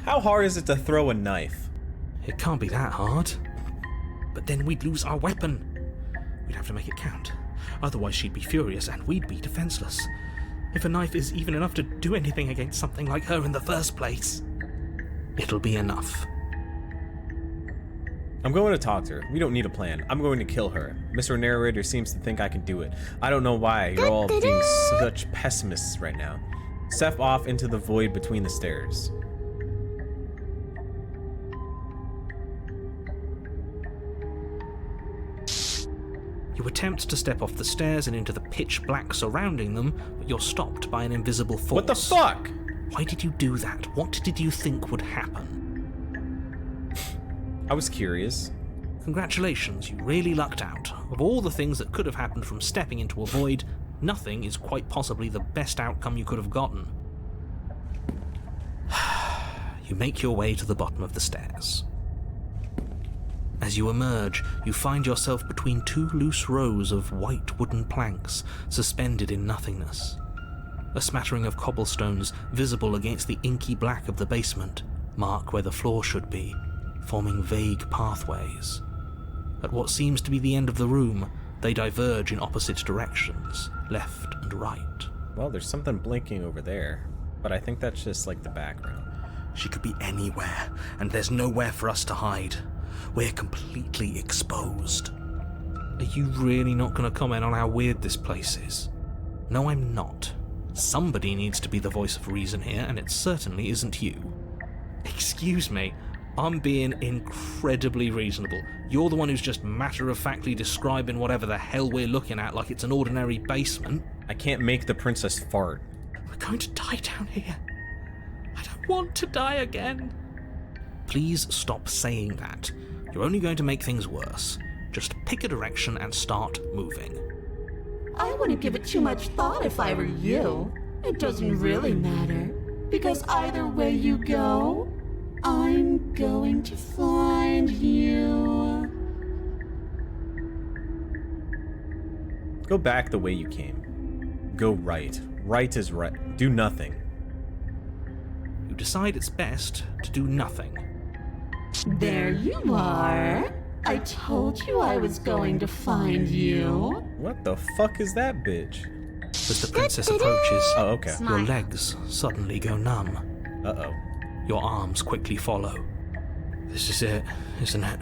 Speaker 1: How hard is it to throw a knife?
Speaker 5: It can't be that hard. But then we'd lose our weapon. We'd have to make it count. Otherwise she'd be furious and we'd be defenseless. If a knife is even enough to do anything against something like her in the first place, it'll be enough.
Speaker 1: I'm going to talk to her. We don't need a plan. I'm going to kill her. Mr. Narrator seems to think I can do it. I don't know why you're all being such pessimists right now. Step off into the void between the stairs.
Speaker 5: You attempt to step off the stairs and into the pitch black surrounding them, but you're stopped by an invisible force.
Speaker 1: What the fuck?
Speaker 5: Why did you do that? What did you think would happen?
Speaker 1: I was curious.
Speaker 5: Congratulations, you really lucked out. Of all the things that could have happened from stepping into a void, nothing is quite possibly the best outcome you could have gotten. You make your way to the bottom of the stairs. As you emerge, you find yourself between two loose rows of white wooden planks suspended in nothingness. A smattering of cobblestones, visible against the inky black of the basement, mark where the floor should be, forming vague pathways. At what seems to be the end of the room, They diverge in opposite directions, left and right.
Speaker 1: Well, there's something blinking over there, but I think that's just like the background.
Speaker 5: She could be anywhere, and there's nowhere for us to hide. We're completely exposed.
Speaker 9: Are you really not going to comment on how weird this place is?
Speaker 5: No, I'm not. Somebody needs to be the voice of reason here, and it certainly isn't you.
Speaker 9: Excuse me, I'm being incredibly reasonable. You're the one who's just matter-of-factly describing whatever the hell we're looking at like it's an ordinary basement.
Speaker 1: I can't make the princess fart.
Speaker 9: We're going to die down here. I don't want to die again.
Speaker 5: Please stop saying that. You're only going to make things worse. Just pick a direction and start moving.
Speaker 11: I wouldn't give it too much thought if I were you. It doesn't really matter, because either way you go, I'm going to find you.
Speaker 1: Go back the way you came. Go right. Right is right. Do nothing.
Speaker 5: You decide it's best to do nothing.
Speaker 11: There you are. I told you I was going to find you.
Speaker 1: What the fuck is that bitch?
Speaker 5: As the princess approaches,
Speaker 1: Oh, okay.
Speaker 5: your legs suddenly go numb.
Speaker 1: Uh-oh.
Speaker 5: Your arms quickly follow. This is it, isn't it?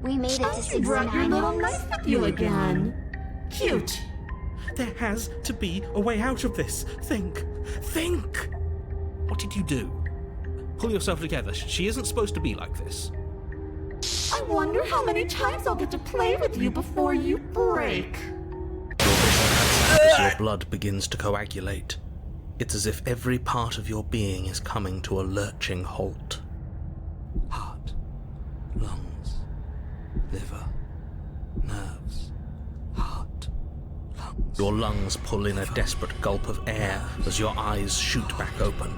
Speaker 2: We made it to
Speaker 11: You brought your
Speaker 2: 69
Speaker 11: little
Speaker 2: holes.
Speaker 11: knife with you again. Cute.
Speaker 5: There has to be a way out of this. Think. Think! What did you do? Pull yourself together. She isn't supposed to be like this.
Speaker 11: I wonder how many times I'll get to play with you before you break.
Speaker 5: As your blood begins to coagulate, it's as if every part of your being is coming to a lurching halt. Heart, lungs, liver, nerves, heart, lungs. Your lungs pull in a desperate gulp of air as your eyes shoot back open.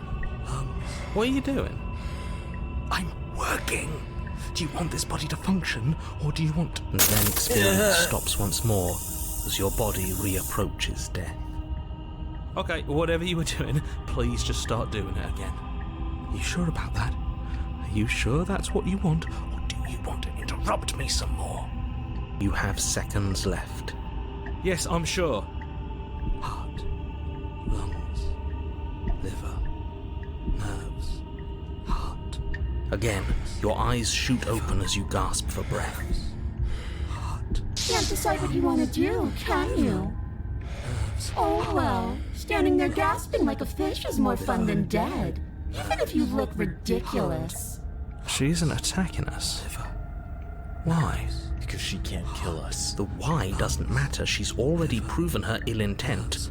Speaker 5: What are you doing? I'm working. Do you want this body to function, or do you want... And then experience stops once more as your body reapproaches death.
Speaker 9: Okay, whatever you were doing, please just start doing it again.
Speaker 5: You sure about that? Are you sure that's what you want, or do you want to interrupt me some more? You have seconds left.
Speaker 9: Yes, I'm sure.
Speaker 5: Heart, lungs, liver, nerves, heart. Again, your eyes shoot open as you gasp for breath. Heart.
Speaker 11: Can't decide what you want to do, can you? Oh well, standing there gasping like a fish is more fun than dead, even if you look ridiculous.
Speaker 5: She isn't attacking us. Why?
Speaker 1: Because she can't kill us.
Speaker 5: The why doesn't matter. She's already proven her ill intent.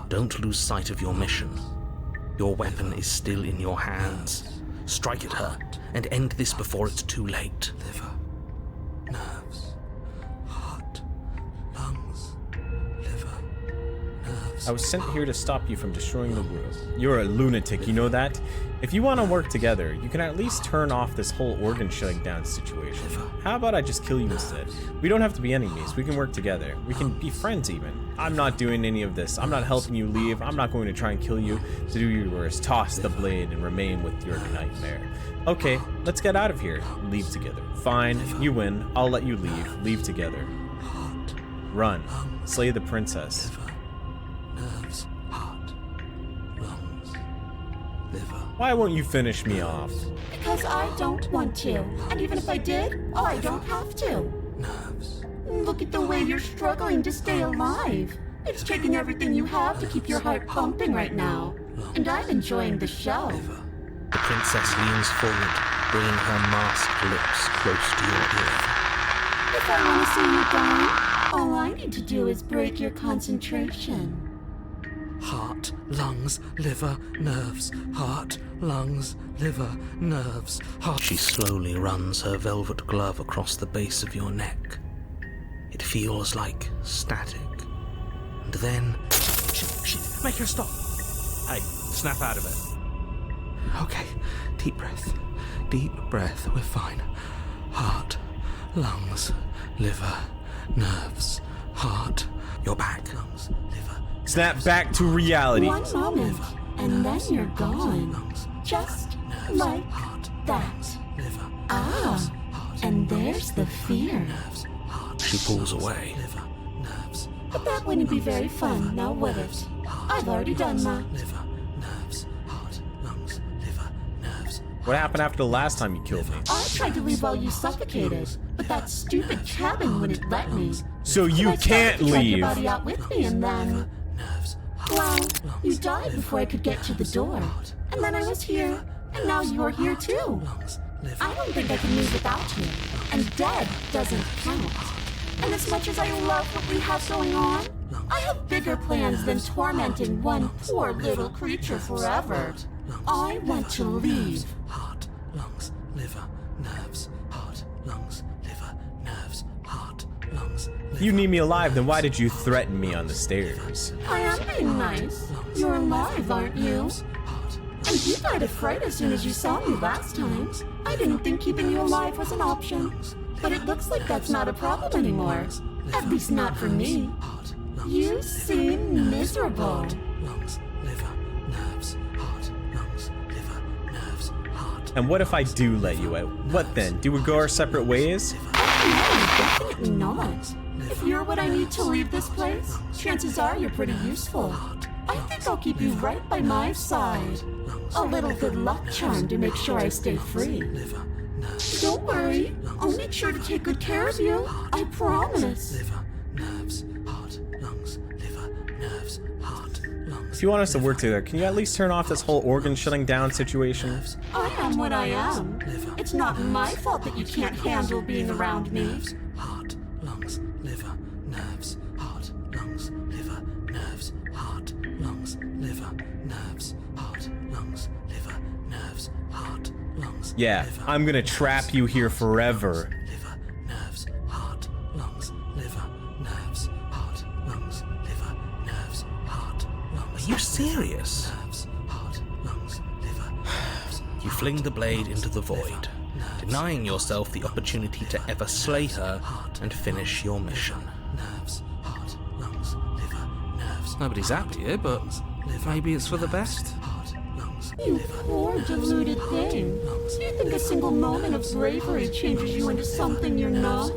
Speaker 5: Don't lose sight of your mission. Your weapon is still in your hands. Strike at her and end this before it's too late. Liver, nerves, heart, lungs, liver, nerves.
Speaker 1: I was sent here to stop you from destroying the world. You're a lunatic, you know that? If you want to work together, you can at least turn off this whole organ shutting down situation. How about I just kill you instead? We don't have to be enemies, we can work together. We can be friends even. I'm not doing any of this. I'm not helping you leave. I'm not going to try and kill you. To do your worst, toss the blade and remain with your nightmare. Okay, let's get out of here. Leave together. Fine, you win. I'll let you leave. Leave together. Run. Slay the princess.
Speaker 5: Nerves, heart, lungs, liver.
Speaker 1: Why won't you finish me off?
Speaker 11: Because I don't want to, and even if I did, I don't have to.
Speaker 5: Nerves.
Speaker 11: Look at the way you're struggling to stay alive. It's taking everything you have to keep your heart pumping right now. And I'm enjoying the show.
Speaker 5: The princess leans forward, bringing her masked lips close to your ear.
Speaker 11: If I want to see you die, all I need to do is break your concentration.
Speaker 5: Heart, lungs, liver, nerves. Heart, lungs, liver, nerves. Heart. She slowly runs her velvet glove across the base of your neck. It feels like static. And then... Shit, make her stop.
Speaker 9: Hey, snap out of it.
Speaker 5: Okay, deep breath. Deep breath, we're fine. Heart, lungs, liver, nerves. Heart, you're back. Lungs, liver.
Speaker 1: Snap back to reality.
Speaker 11: One moment, and then you're gone. Just like that. Ah, and there's the fear.
Speaker 5: She pulls away.
Speaker 11: But that wouldn't be very fun, now would it? I've already done that.
Speaker 1: What happened after the last time you killed me?
Speaker 11: I tried to leave while you suffocated, but that stupid cabin wouldn't let me.
Speaker 1: So you can't
Speaker 11: I
Speaker 1: leave.
Speaker 11: your body out with me, and then, well, you died before I could get to the door. And then I was here, and now you're here too. I don't think I can leave without you, and dead doesn't count. And as much as I love what we have going on, I have bigger plans than tormenting one poor little creature forever. I want to leave.
Speaker 5: Heart, lungs, liver, nerves, heart, lungs, liver, nerves, heart, lungs.
Speaker 1: If you need me alive, then why did you threaten me on the stairs?
Speaker 11: I am being nice. You're alive, aren't you? And you died of fright as soon as you saw me last time. I didn't think keeping you alive was an option. But it looks like that's not a problem anymore. At least not for me. You seem miserable.
Speaker 1: And what if I do let you out? What then? Do we go our separate ways?
Speaker 11: No, definitely not. If you're what I need to leave this place, chances are you're pretty useful. I think I'll keep you right by my side. A little good luck charm to make sure I stay free. Don't worry, I'll make sure to take good care of you. I promise.
Speaker 1: If you want us to work together, can you at least turn off this whole organ shutting down situation?
Speaker 11: I am what I am. It's not my fault that you can't handle being around me.
Speaker 5: Heart, lungs, liver, nerves, heart, lungs, liver, nerves, heart, lungs, liver, nerves, heart, lungs, liver, nerves, heart, lungs.
Speaker 1: Yeah, I'm gonna trap you here forever.
Speaker 5: Liver, nerves, heart, lungs, liver, nerves, heart, lungs, liver, nerves, heart, lungs. Are you serious? Nerves, heart, lungs, liver, nerves. You fling the blade into the void, denying yourself the opportunity to ever slay her and finish your mission. Nerves, heart, lungs, liver, nerves. Nobody's happy here, but maybe it's for the best.
Speaker 11: You poor deluded thing. You think a single moment of bravery changes you into something you're not?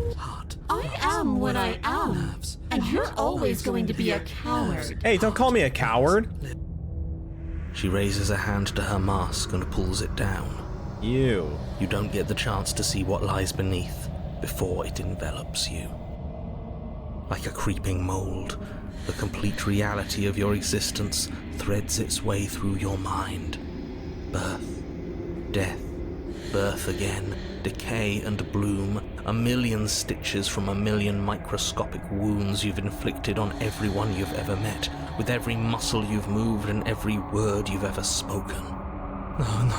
Speaker 11: I am what I am, and you're always going to be a coward.
Speaker 1: Hey, don't call me a coward.
Speaker 5: She raises a hand to her mask and pulls it down.
Speaker 1: You
Speaker 5: don't get the chance to see what lies beneath before it envelops you. Like a creeping mold, the complete reality of your existence threads its way through your mind. Birth, death, birth again, decay and bloom, a million stitches from a million microscopic wounds you've inflicted on everyone you've ever met, with every muscle you've moved and every word you've ever spoken. No.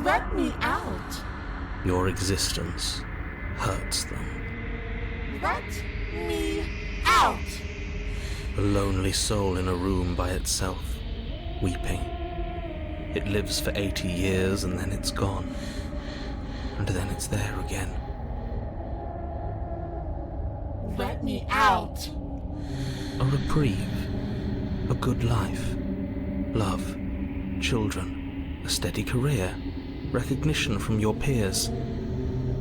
Speaker 11: Let me out.
Speaker 5: Your existence hurts them.
Speaker 11: Let me out.
Speaker 5: A lonely soul in a room by itself, weeping. It lives for 80 years and then it's gone. And then it's there again.
Speaker 11: Let me out.
Speaker 5: A reprieve. A good life. Love. Children. A steady career. Recognition from your peers.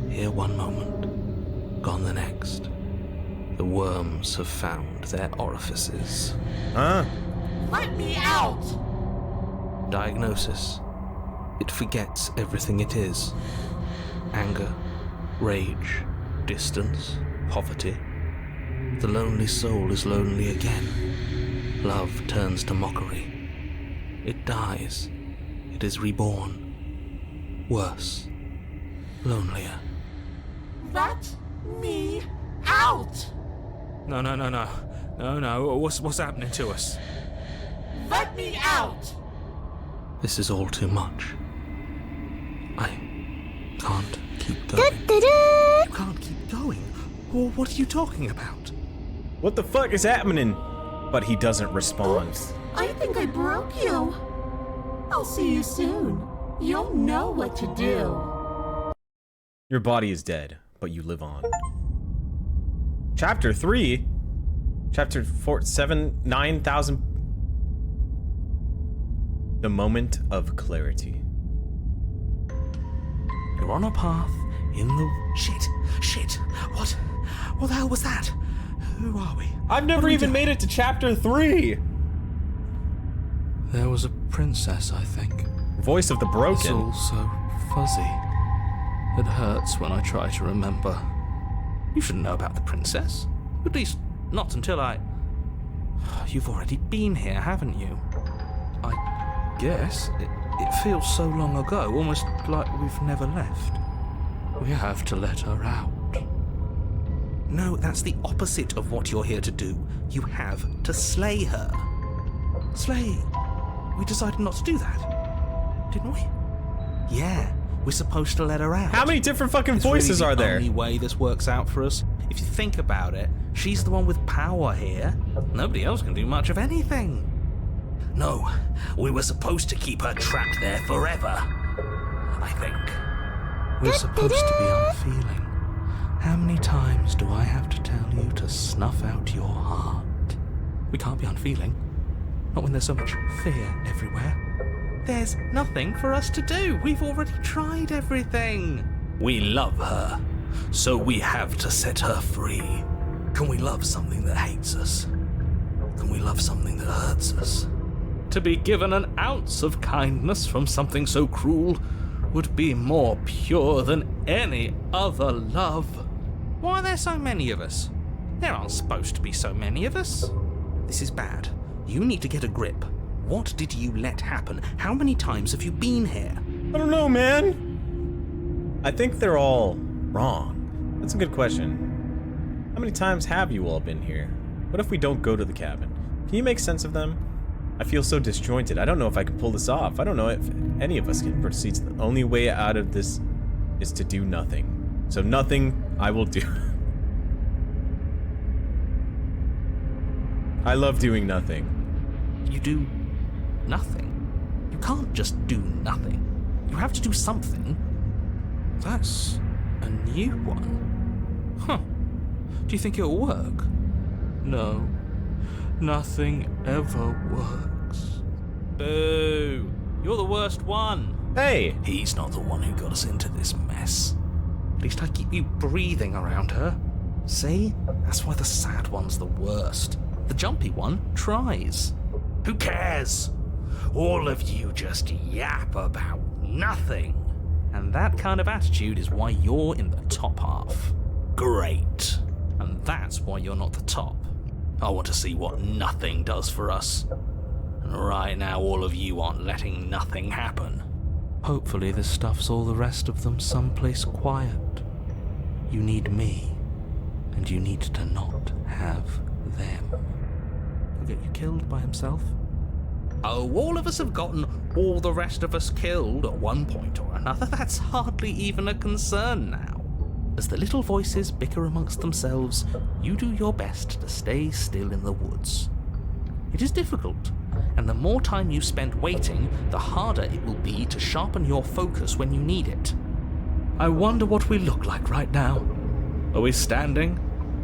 Speaker 5: Here one moment. Gone the next. The worms have found their orifices.
Speaker 1: Huh?
Speaker 11: Let me out.
Speaker 5: Diagnosis. It forgets everything it is. Anger, rage, distance, poverty. The lonely soul is lonely again. Love turns to mockery. It dies. It is reborn. Worse. Lonelier.
Speaker 11: Let me out.
Speaker 9: No. What's happening to us?
Speaker 11: Let me out.
Speaker 5: This is all too much. I can't keep going.
Speaker 9: You can't keep going? Well, what are you talking about?
Speaker 1: What the fuck is happening? But he doesn't respond.
Speaker 11: Oops, I think I broke you. I'll see you soon. You'll know what to do.
Speaker 1: Your body is dead, but you live on. Chapter 3? Chapter 9,000. The moment of clarity.
Speaker 5: You're on a path in the...
Speaker 9: Shit. What?
Speaker 5: What the hell was that? Who are we?
Speaker 1: I've never even made it to chapter 3.
Speaker 5: There was a princess, I think.
Speaker 1: Voice of the
Speaker 5: It's
Speaker 1: broken.
Speaker 5: all so fuzzy. It hurts when I try to remember.
Speaker 9: You shouldn't know about the princess. At least, not until I... You've already been here, haven't you? I guess. It feels so long ago, almost like we've never left.
Speaker 5: We have to let her out.
Speaker 9: No, that's the opposite of what you're here to do. You have to slay her. Slay? We decided not to do that, didn't we? Yeah, we're supposed to let her out.
Speaker 1: How many different fucking
Speaker 9: It's
Speaker 1: voices
Speaker 9: really
Speaker 1: are there?
Speaker 9: the only way this works out for us. If you think about it, she's the one with power here. Nobody else can do much of anything. No, we were supposed to keep her trapped there forever. I think.
Speaker 5: We're supposed to be unfeeling. How many times do I have to tell you to snuff out your heart?
Speaker 9: We can't be unfeeling. Not when there's so much fear everywhere. There's nothing for us to do. We've already tried everything. We love her, so we have to set her free. Can we love something that hates us? Can we love something that hurts us? To be given an ounce of kindness from something so cruel would be more pure than any other love. Why are there so many of us? There aren't supposed to be so many of us. This is bad. You need to get a grip. What did you let happen? How many times have you been here?
Speaker 1: I don't know, man. I think they're all wrong. That's a good question. How many times have you all been here? What if we don't go to the cabin? Can you make sense of them? I feel so disjointed. I don't know if I can pull this off. I don't know if any of us can proceed. The only way out of this is to do nothing. So nothing I will do. I love doing nothing.
Speaker 9: You do nothing. You can't just do nothing. You have to do something. That's a new one. Huh. Do you think it'll work?
Speaker 5: No. Nothing ever works.
Speaker 9: Boo! You're the worst one.
Speaker 1: Hey!
Speaker 9: He's not the one who got us into this mess. At least I keep you breathing around her. See? That's why the sad one's the worst. The jumpy one tries. Who cares? All of you just yap about nothing. And that kind of attitude is why you're in the top half. Great. And that's why you're not the top. I want to see what nothing does for us. And right now all of you aren't letting nothing happen.
Speaker 5: Hopefully this stuffs all the rest of them someplace quiet. You need me, and you need to not have them.
Speaker 9: He'll get you killed by himself. Oh, all of us have gotten all the rest of us killed at one point or another. That's hardly even a concern now. As the little voices bicker amongst themselves, you do your best to stay still in the woods. It is difficult, and the more time you spend waiting, the harder it will be to sharpen your focus when you need it. I wonder what we look like right now. Are we standing?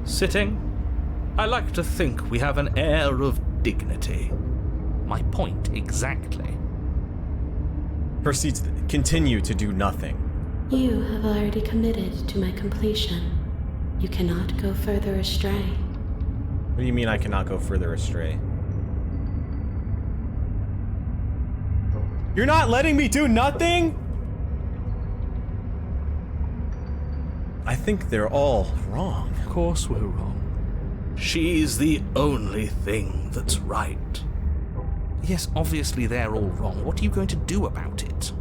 Speaker 9: Sitting? I like to think we have an air of dignity. My point exactly.
Speaker 1: Proceeds to continue to do nothing.
Speaker 7: You have already committed to my completion. You cannot go further astray.
Speaker 1: What do you mean I cannot go further astray? You're not letting me do nothing? I think they're all wrong.
Speaker 5: Of course we're wrong.
Speaker 9: She's the only thing that's right. Yes, obviously they're all wrong. What are you going to do about it?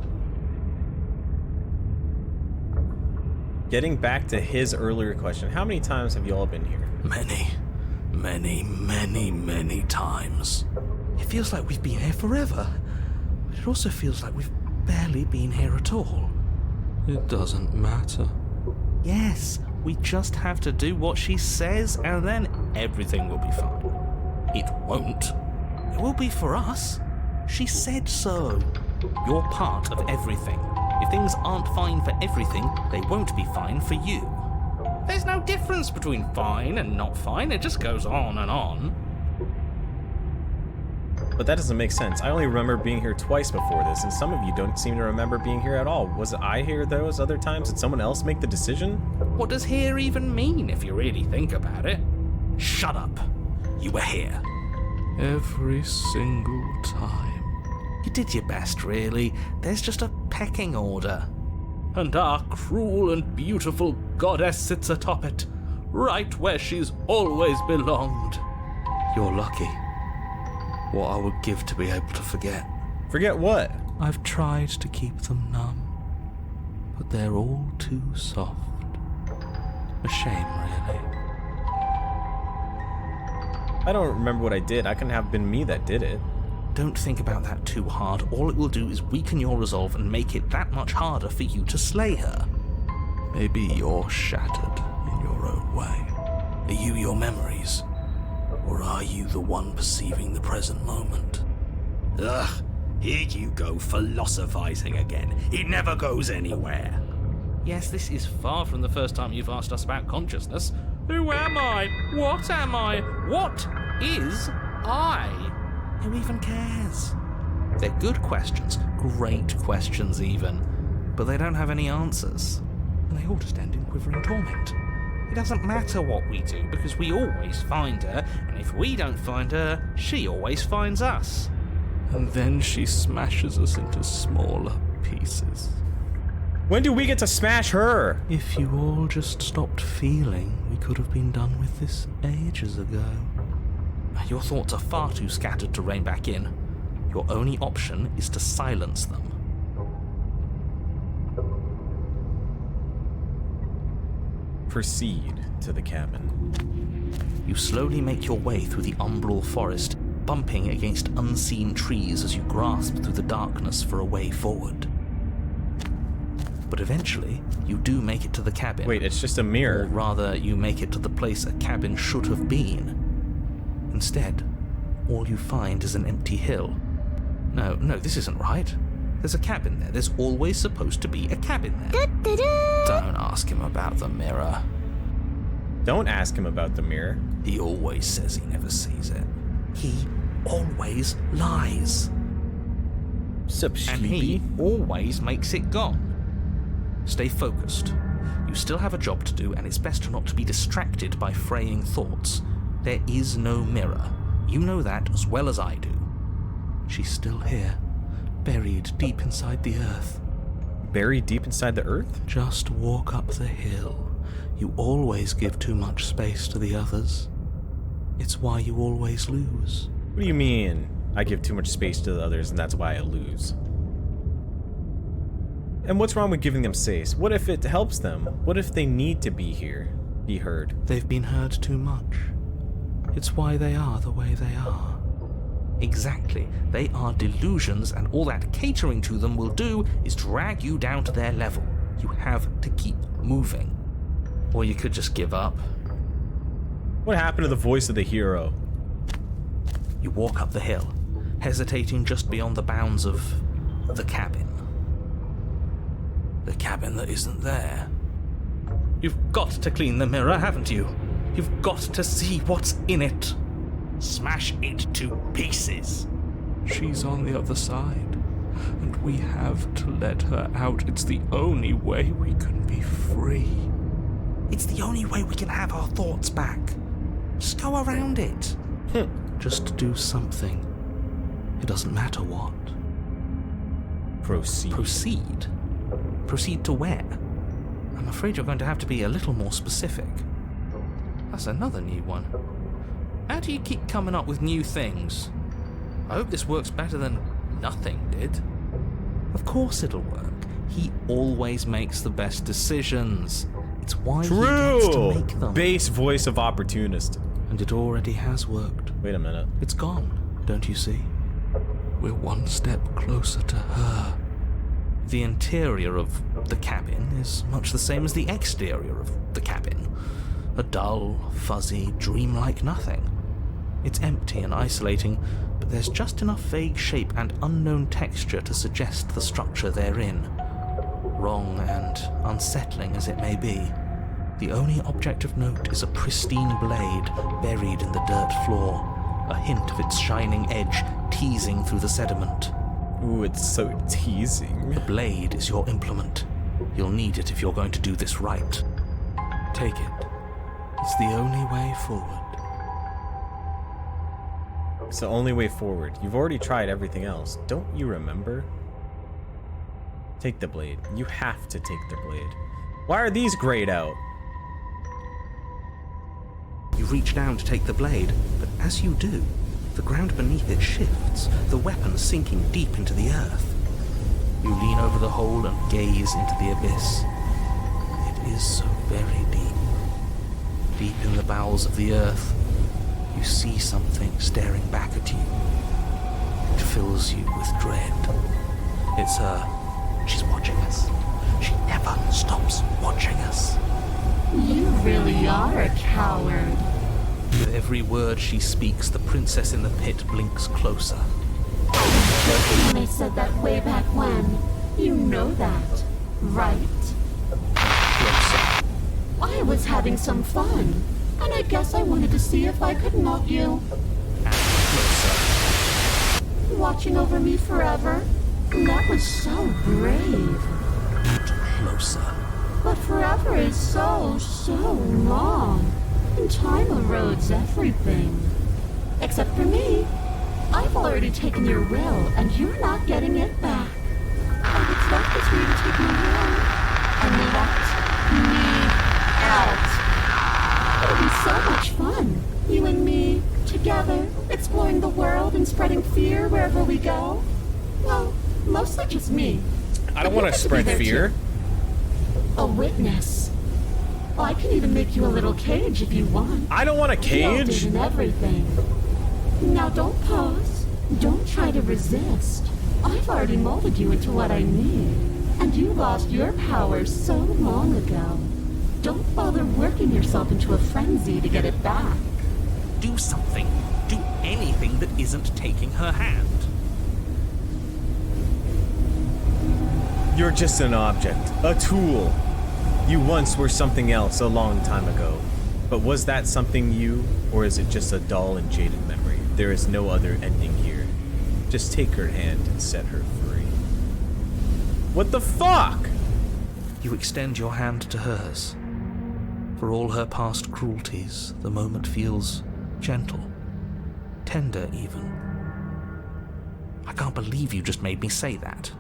Speaker 1: Getting back to his earlier question, how many times have you all been here?
Speaker 9: Many times. It feels like we've been here forever. But it also feels like we've barely been here at all.
Speaker 5: It doesn't matter.
Speaker 9: Yes, we just have to do what she says and then everything will be fine. It won't. It will be for us. She said so. You're part of everything. If things aren't fine for everything, they won't be fine for you. There's no difference between fine and not fine. It just goes on and on.
Speaker 1: But that doesn't make sense. I only remember being here twice before this, and some of you don't seem to remember being here at all. Was I here those other times? Did someone else make the decision?
Speaker 9: What does here even mean if you really think about it? Shut up. You were here. Every single time. You did your best, really. There's just a pecking order. And our cruel and beautiful goddess sits atop it, right where she's always belonged. You're lucky. What I would give to be able to forget.
Speaker 1: Forget what?
Speaker 9: I've tried to keep them numb, but they're all too soft. A shame, really.
Speaker 1: I don't remember what I did. I couldn't have been me that did it.
Speaker 9: Don't think about that too hard. All it will do is weaken your resolve and make it that much harder for you to slay her. Maybe you're shattered in your own way. Are you your memories? Or are you the one perceiving the present moment? Ugh, here you go philosophizing again. It never goes anywhere. Yes, this is far from the first time you've asked us about consciousness. Who am I? What am I? What is I? Who even cares? They're good questions, great questions even, but they don't have any answers. And they all just end in quivering torment. It doesn't matter what we do, because we always find her, and if we don't find her, she always finds us. And then she smashes us into smaller pieces.
Speaker 1: When do we get to smash her?
Speaker 9: If you all just stopped feeling, we could have been done with this ages ago. Your thoughts are far too scattered to rein back in. Your only option is to silence them.
Speaker 1: Proceed to the cabin.
Speaker 9: You slowly make your way through the umbral forest, bumping against unseen trees as you grasp through the darkness for a way forward. But eventually, you do make it to the cabin.
Speaker 1: Wait, it's just a mirror.
Speaker 9: Or rather, you make it to the place a cabin should have been. Instead, all you find is an empty hill. No, this isn't right. There's a cabin there. There's always supposed to be a cabin there. Don't ask him about the mirror.
Speaker 1: Don't ask him about the mirror.
Speaker 9: He always says he never sees it. He always lies.
Speaker 1: Sup,
Speaker 9: and he always makes it gone. Stay focused. You still have a job to do, and it's best not to be distracted by fraying thoughts. There is no mirror. You know that as well as I do. She's still here, buried deep inside the earth.
Speaker 1: Buried deep inside the earth?
Speaker 9: Just walk up the hill. You always give too much space to the others. It's why you always lose.
Speaker 1: What do you mean, I give too much space to the others and that's why I lose? And what's wrong with giving them space? What if it helps them? What if they need to be here, be heard?
Speaker 9: They've been heard too much. It's why they are the way they are. Exactly. They are delusions, and all that catering to them will do is drag you down to their level. You have to keep moving. Or you could just give up.
Speaker 1: What happened to the voice of the hero?
Speaker 9: You walk up the hill, hesitating just beyond the bounds of the cabin. The cabin that isn't there. You've got to clean the mirror, haven't you? You've got to see what's in it. Smash it to pieces. She's on the other side, and we have to let her out. It's the only way we can be free. It's the only way we can have our thoughts back. Just go around it. Just do something. It doesn't matter what.
Speaker 1: Proceed.
Speaker 9: Proceed? Proceed to where? I'm afraid you're going to have to be a little more specific. That's another new one. How do you keep coming up with new things? I hope this works better than nothing did. Of course it'll work. He always makes the best decisions. It's why he gets to make them.
Speaker 1: Base voice of opportunist.
Speaker 9: And it already has worked.
Speaker 1: Wait a minute.
Speaker 9: It's gone, don't you see? We're one step closer to her. The interior of the cabin is much the same as the exterior of the cabin. A dull, fuzzy, dreamlike nothing. It's empty and isolating, but there's just enough vague shape and unknown texture to suggest the structure they're in. Wrong and unsettling as it may be, the only object of note is a pristine blade buried in the dirt floor,
Speaker 5: a hint of its shining edge teasing through the sediment.
Speaker 1: Ooh, it's so teasing.
Speaker 5: The blade is your implement. You'll need it if you're going to do this right. Take it. It's the only way forward.
Speaker 1: It's the only way forward. You've already tried everything else. Don't you remember? Take the blade. You have to take the blade. Why are these grayed out?
Speaker 5: You reach down to take the blade, but as you do, the ground beneath it shifts, the weapon sinking deep into the earth. You lean over the hole and gaze into the abyss. It is so very deep. Deep in the bowels of the earth, you see something staring back at you. It fills you with dread. It's her. She's watching us. She never stops watching us.
Speaker 11: You really are a coward.
Speaker 5: With every word she speaks, the princess in the pit blinks closer.
Speaker 11: Joking when I said that way back when. You know that, right?
Speaker 5: Closer.
Speaker 11: I was having some fun, and I guess I wanted to see if I could melt you.
Speaker 5: And closer.
Speaker 11: Watching over me forever? That was so brave.
Speaker 5: And closer.
Speaker 11: But forever is so long. And time erodes everything. Except for me. I've already taken your will, and you're not getting it back. All that's left is for you to take my will and let me out. It'll be so much fun. You and me, together, exploring the world and spreading fear wherever we go. Well, mostly just me.
Speaker 1: I don't want to spread fear.
Speaker 11: A witness. I can even make you a little cage if you want.
Speaker 1: I don't want a cage.
Speaker 11: Gilded and everything. Now don't pause. Don't try to resist. I've already molded you into what I need. And you lost your power so long ago. Don't bother working yourself into a frenzy to get it back.
Speaker 5: Do something. Do anything that isn't taking her hand.
Speaker 1: You're just an object, a tool. You once were something else a long time ago. But was that something you, or is it just a dull and jaded memory? There is no other ending here. Just take her hand and set her free. What the fuck?
Speaker 5: You extend your hand to hers. For all her past cruelties, the moment feels gentle, tender even. I can't believe you just made me say that.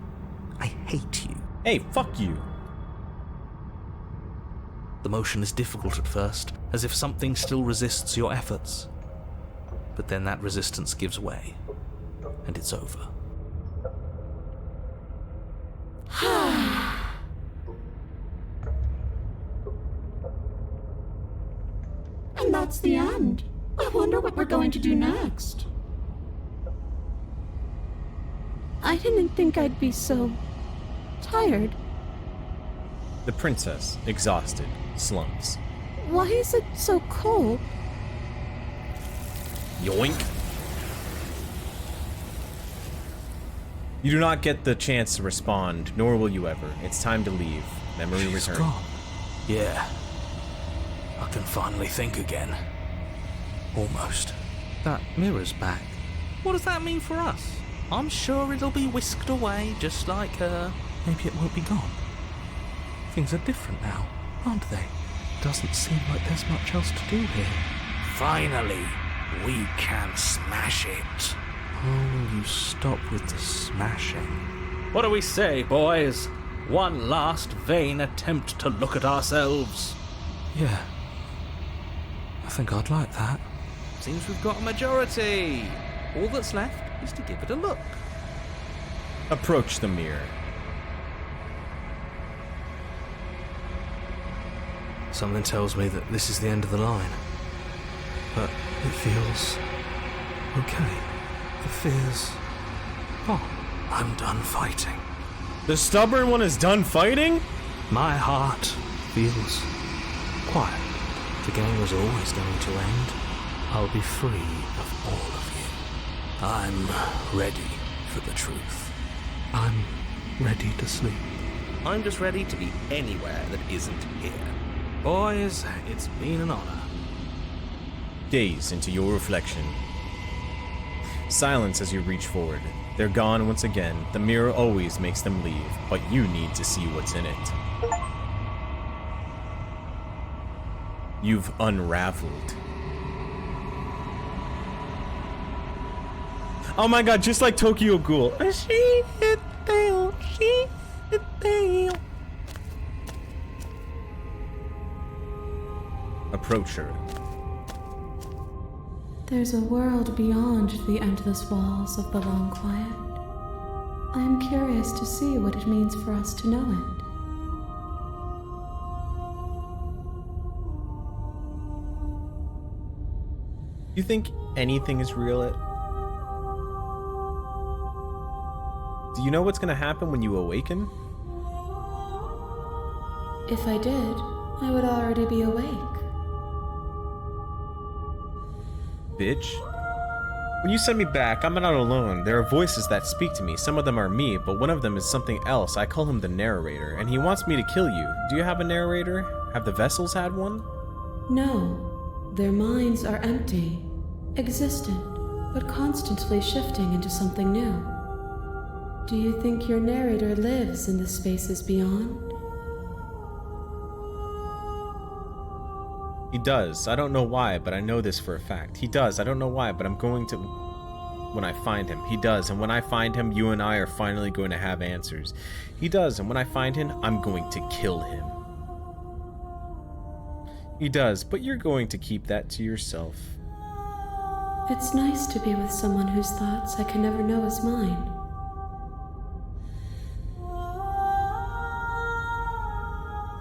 Speaker 5: I hate you.
Speaker 1: Hey, fuck you.
Speaker 5: The motion is difficult at first, as if something still resists your efforts. But then that resistance gives way, and it's over.
Speaker 11: And that's the end. I wonder what we're going to do next.
Speaker 10: I didn't think I'd be so tired.
Speaker 1: The princess, exhausted, slumps.
Speaker 10: Why is it so cold?
Speaker 1: Yoink. You do not get the chance to respond, nor will you ever. It's time to leave. Memory
Speaker 5: She's
Speaker 1: return.
Speaker 5: gone. Yeah. I can finally think again. Almost. That mirror's back. What does that mean for us? I'm sure it'll be whisked away, just like her. Maybe it won't be gone. Things are different now, aren't they? Doesn't seem like there's much else to do here. Finally, we can smash it. Oh, will you stop with the smashing?
Speaker 9: What do we say, boys? One last vain attempt to look at ourselves.
Speaker 5: Yeah. I think I'd like that.
Speaker 9: Seems we've got a majority. All that's left is to give it a look.
Speaker 1: Approach the mirror.
Speaker 5: Something tells me that this is the end of the line. But it feels okay. The fear's gone. I'm done fighting.
Speaker 1: The stubborn one is done fighting?
Speaker 5: My heart feels quiet. The game was always going to end. I'll be free of all of you. I'm ready for the truth. I'm ready to sleep.
Speaker 9: I'm just ready to be anywhere that isn't here. Boys, it's been an honor.
Speaker 1: Gaze into your reflection. Silence as you reach forward. They're gone once again. The mirror always makes them leave, but you need to see what's in it. You've unraveled. Oh my god, just like Tokyo Ghoul. Approach her.
Speaker 7: There's a world beyond the endless walls of the long quiet. I am curious to see what it means for us to know it.
Speaker 1: You think anything is real? Do you know what's gonna happen when you awaken?
Speaker 7: If I did, I would already be awake.
Speaker 1: Bitch. When you send me back, I'm not alone. There are voices that speak to me. Some of them are me, but one of them is something else. I call him the narrator, and he wants me to kill you. Do you have a narrator? Have the vessels had one?
Speaker 7: No, their minds are empty, existent, but constantly shifting into something new. Do you think your narrator lives in the spaces beyond?
Speaker 1: He does. I don't know why, but I know this for a fact. He does. I don't know why, but I'm going to... When I find him. He does. And when I find him, you and I are finally going to have answers. He does. And when I find him, I'm going to kill him. He does. But you're going to keep that to yourself.
Speaker 7: It's nice to be with someone whose thoughts I can never know as mine.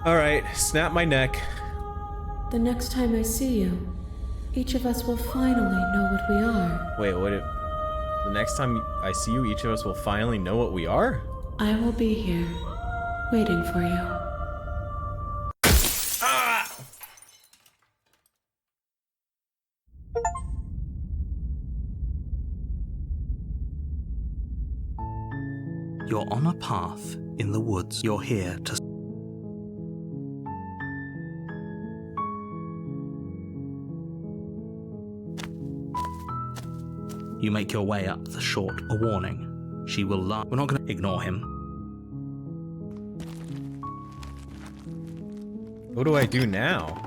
Speaker 1: Alright, snap my neck.
Speaker 7: The next time I see you, each of us will finally know what we are.
Speaker 1: Wait, what if... The next time I see you, each of us will finally know what we are?
Speaker 7: I will be here, waiting for you.
Speaker 1: Ah!
Speaker 5: You're on a path in the woods. You're here to... You make your way up the short, a warning. She will lie. We're not going to ignore him.
Speaker 1: What do I do now?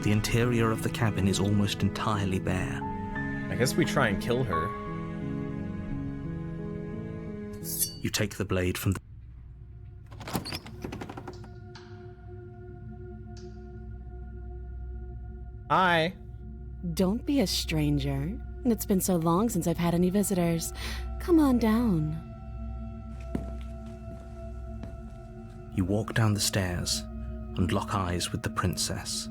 Speaker 5: The interior of the cabin is almost entirely bare.
Speaker 1: I guess we try and kill her.
Speaker 5: You take the blade from the...
Speaker 1: Hi.
Speaker 6: Don't be a stranger. It's been so long since I've had any visitors. Come on down.
Speaker 5: You walk down the stairs and lock eyes with the princess.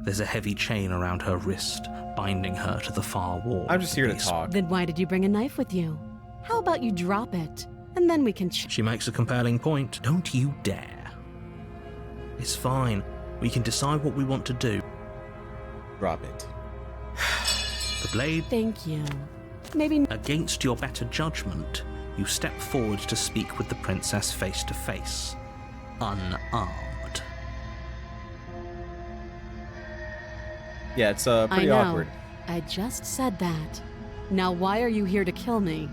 Speaker 5: There's a heavy chain around her wrist, binding her to the far wall.
Speaker 1: I'm just here to talk.
Speaker 6: Then why did you bring a knife with you? How about you drop it, and then we can
Speaker 5: She makes a compelling point. Don't you dare. It's fine. We can decide what we want to do.
Speaker 1: Drop it.
Speaker 5: The blade...
Speaker 6: Thank you. Maybe...
Speaker 5: Against your better judgment, you step forward to speak with the princess face to face. Unarmed.
Speaker 1: Yeah, it's pretty
Speaker 6: I know.
Speaker 1: awkward.
Speaker 6: I just said that. Now why are you here to kill me?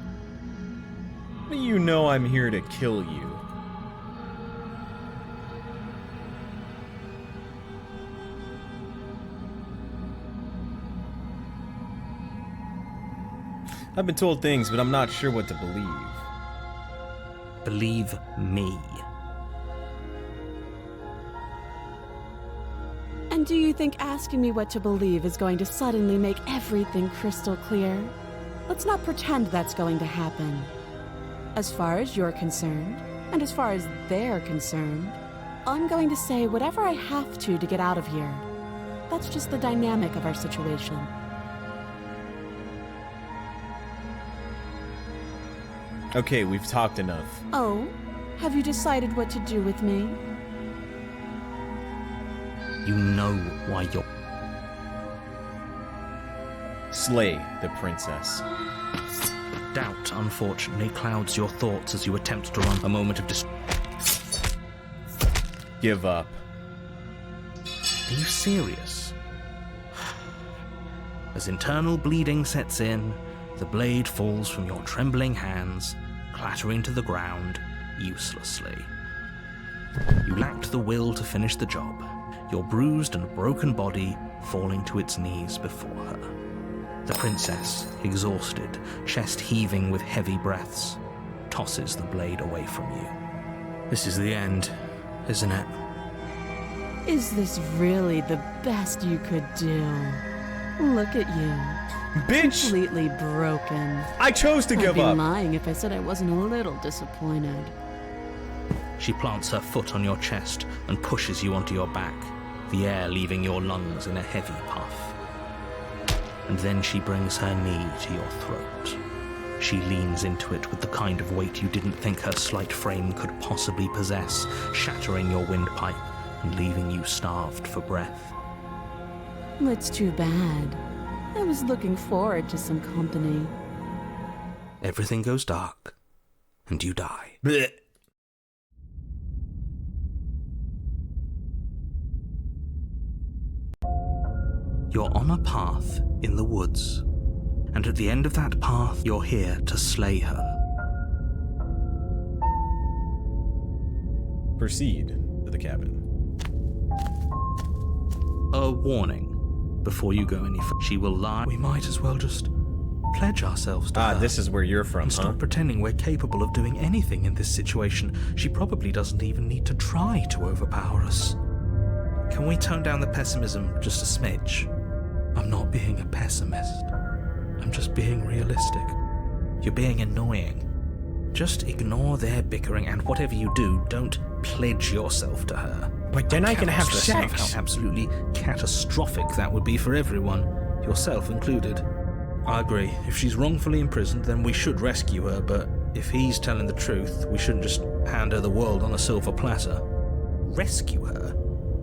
Speaker 1: You know I'm here to kill you. I've been told things, but I'm not sure what to believe.
Speaker 5: Believe me.
Speaker 6: And do you think asking me what to believe is going to suddenly make everything crystal clear? Let's not pretend that's going to happen. As far as you're concerned, and as far as they're concerned, I'm going to say whatever I have to get out of here. That's just the dynamic of our situation.
Speaker 1: Okay, we've talked enough.
Speaker 6: Oh? Have you decided what to do with me?
Speaker 5: You know why you're...
Speaker 1: Slay the princess.
Speaker 5: Doubt, unfortunately, clouds your thoughts as you attempt to run. A moment of
Speaker 1: Give up.
Speaker 5: Are you serious? As internal bleeding sets in, the blade falls from your trembling hands, clattering to the ground uselessly. You lacked the will to finish the job, your bruised and broken body falling to its knees before her. The princess, exhausted, chest heaving with heavy breaths, tosses the blade away from you. This is the end, isn't it?
Speaker 11: Is this really the best you could do? Look at you.
Speaker 1: Bitch!
Speaker 11: Completely broken.
Speaker 1: I chose to give
Speaker 11: I'd be
Speaker 1: up.
Speaker 11: lying if I said I wasn't a little disappointed.
Speaker 5: She plants her foot on your chest and pushes you onto your back, the air leaving your lungs in a heavy puff. And then she brings her knee to your throat. She leans into it with the kind of weight you didn't think her slight frame could possibly possess, shattering your windpipe and leaving you starved for breath.
Speaker 11: That's too bad. I was looking forward to some company.
Speaker 5: Everything goes dark, and you die.
Speaker 1: Blech.
Speaker 5: You're on a path in the woods, and at the end of that path, you're here to slay her.
Speaker 1: Proceed to the cabin.
Speaker 5: A warning. Before you go any further, she will lie. We might as well just pledge ourselves to her.
Speaker 1: This is where you're from,
Speaker 5: and
Speaker 1: huh?
Speaker 5: stop pretending we're capable of doing anything in this situation. She probably doesn't even need to try to overpower us. Can we tone down the pessimism just a smidge? I'm not being a pessimist. I'm just being realistic. You're being annoying. Just ignore their bickering, and whatever you do, don't pledge yourself to her.
Speaker 1: But then I can have
Speaker 5: stress enough
Speaker 1: sex.
Speaker 5: how absolutely catastrophic that would be for everyone, yourself included. I agree. If she's wrongfully imprisoned, then we should rescue her, but if he's telling the truth, we shouldn't just hand her the world on a silver platter. Rescue her?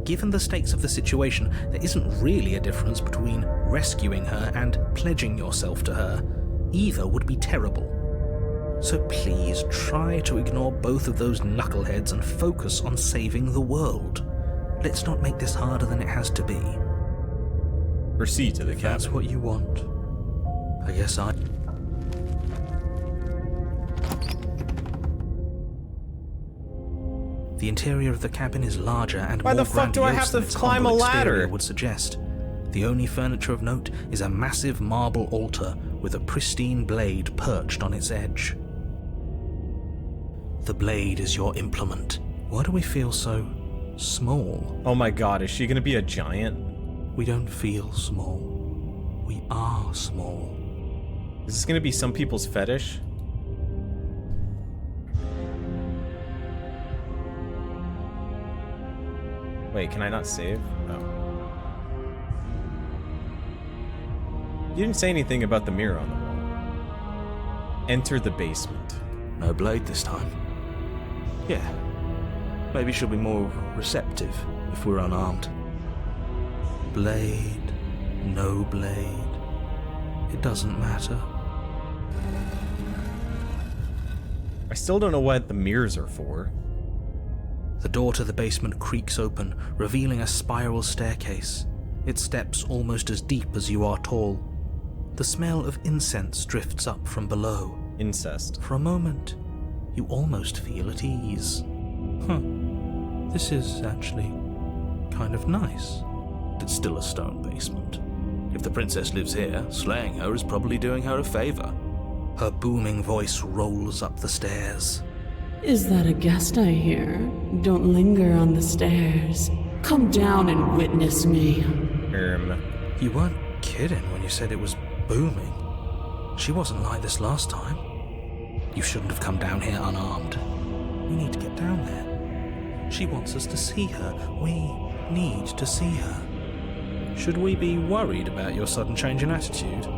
Speaker 5: Given the stakes of the situation, there isn't really a difference between rescuing her and pledging yourself to her. Either would be terrible. So please try to ignore both of those knuckleheads and focus on saving the world. Let's not make this harder than it has to be.
Speaker 1: Proceed to the
Speaker 5: If
Speaker 1: cabin.
Speaker 5: that's what you want, I guess I... The interior of the cabin is larger and
Speaker 1: Why
Speaker 5: more
Speaker 1: the fuck do I have
Speaker 5: grandiose than
Speaker 1: to
Speaker 5: its
Speaker 1: climb a
Speaker 5: humble exterior
Speaker 1: ladder?
Speaker 5: would suggest. The only furniture of note is a massive marble altar with a pristine blade perched on its edge. The blade is your implement. Why do we feel so small?
Speaker 1: Oh my god, is she gonna be a giant?
Speaker 5: We don't feel small. We are small.
Speaker 1: Is this gonna be some people's fetish? Wait, can I not save? Oh. You didn't say anything about the mirror on the wall. Enter the basement.
Speaker 5: No blade this time. Yeah. Maybe she'll be more receptive if we're unarmed. Blade, no blade. It doesn't matter.
Speaker 1: I still don't know what the mirrors are for.
Speaker 5: The door to the basement creaks open, revealing a spiral staircase, its steps almost as deep as you are tall. The smell of incense drifts up from below.
Speaker 1: Incest.
Speaker 5: For a moment, you almost feel at ease. This is actually kind of nice. It's still a stone basement. If the princess lives here, slaying her is probably doing her a favor. Her booming voice rolls up the stairs.
Speaker 11: Is that a guest I hear? Don't linger on the stairs. Come down and witness me.
Speaker 5: You weren't kidding when you said it was booming. She wasn't like this last time. You shouldn't have come down here unarmed. We need to get down there. She wants us to see her. We need to see her.
Speaker 9: Should we be worried about your sudden change in attitude?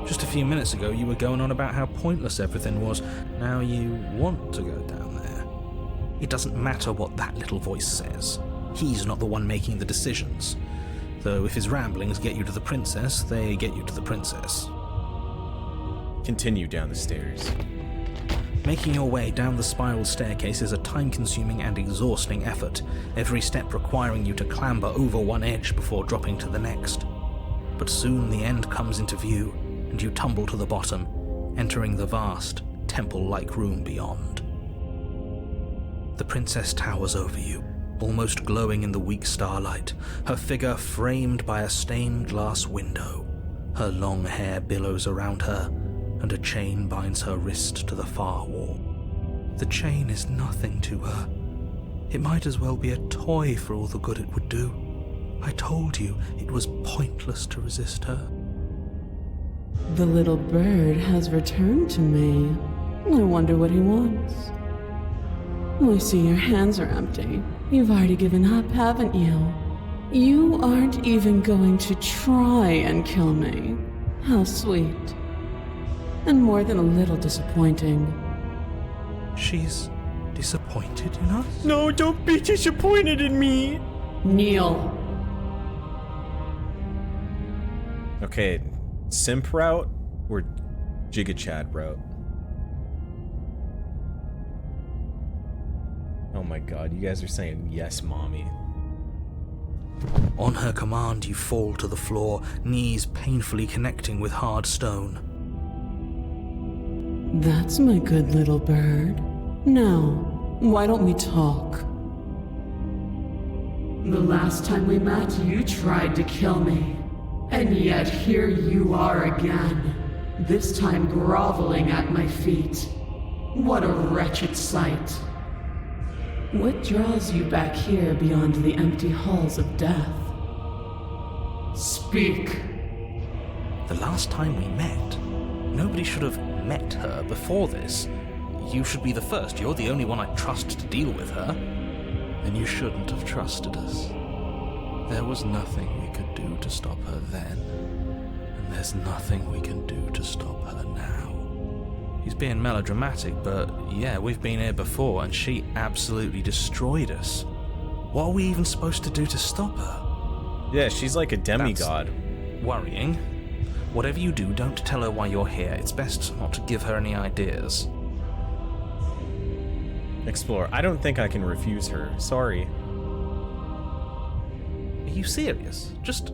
Speaker 9: Just a few minutes ago you were going on about how pointless everything was. Now you want to go down there.
Speaker 5: It doesn't matter what that little voice says. He's not the one making the decisions. Though if his ramblings get you to the princess, they get you to the princess.
Speaker 1: Continue down the stairs.
Speaker 5: Making your way down the spiral staircase is a time-consuming and exhausting effort, every step requiring you to clamber over one edge before dropping to the next. But soon the end comes into view, and you tumble to the bottom, entering the vast, temple-like room beyond. The princess towers over you, almost glowing in the weak starlight, her figure framed by a stained glass window. Her long hair billows around her, and a chain binds her wrist to the far wall. The chain is nothing to her. It might as well be a toy for all the good it would do. I told you it was pointless to resist her.
Speaker 11: The little bird has returned to me. I wonder what he wants. I see your hands are empty. You've already given up, haven't you? You aren't even going to try and kill me. How sweet. And more than a little disappointing.
Speaker 5: She's disappointed in us?
Speaker 1: No, don't be disappointed in me!
Speaker 11: Kneel.
Speaker 1: Okay, simp route or Giga Chad route? Oh my god, you guys are saying yes, mommy.
Speaker 5: On her command, you fall to the floor, knees painfully connecting with hard stone.
Speaker 11: That's my good little bird. Now, why don't we talk? The last time we met, you tried to kill me. And yet here you are again. This time groveling at my feet. What a wretched sight. What draws you back here beyond the empty halls of death? Speak.
Speaker 5: The last time we met, nobody should have met her before this. You should be the first. You're the only one I trust to deal with her.
Speaker 9: Then you shouldn't have trusted us. There was nothing we could do to stop her then, and there's nothing we can do to stop her now.
Speaker 5: He's being melodramatic, but yeah, we've been here before, and she absolutely destroyed us. What are we even supposed to do to stop her?
Speaker 1: Yeah, she's like a demigod.
Speaker 5: That's worrying. Whatever you do, don't tell her why you're here. It's best not to give her any ideas.
Speaker 1: Explore. I don't think I can refuse her. Sorry.
Speaker 5: Are you serious? Just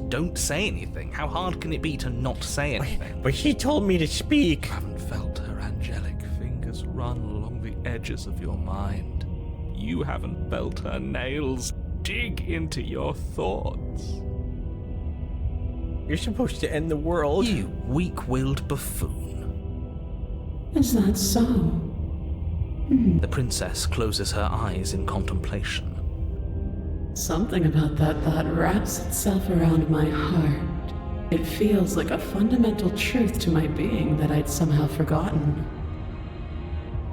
Speaker 5: don't say anything. How hard can it be to not say anything?
Speaker 1: But he told me to speak.
Speaker 9: You haven't felt her angelic fingers run along the edges of your mind. You haven't felt her nails dig into your thoughts.
Speaker 1: You're supposed to end the world.
Speaker 5: You weak-willed buffoon.
Speaker 11: Is that so?
Speaker 5: The princess closes her eyes in contemplation.
Speaker 11: Something about that thought wraps itself around my heart. It feels like a fundamental truth to my being that I'd somehow forgotten.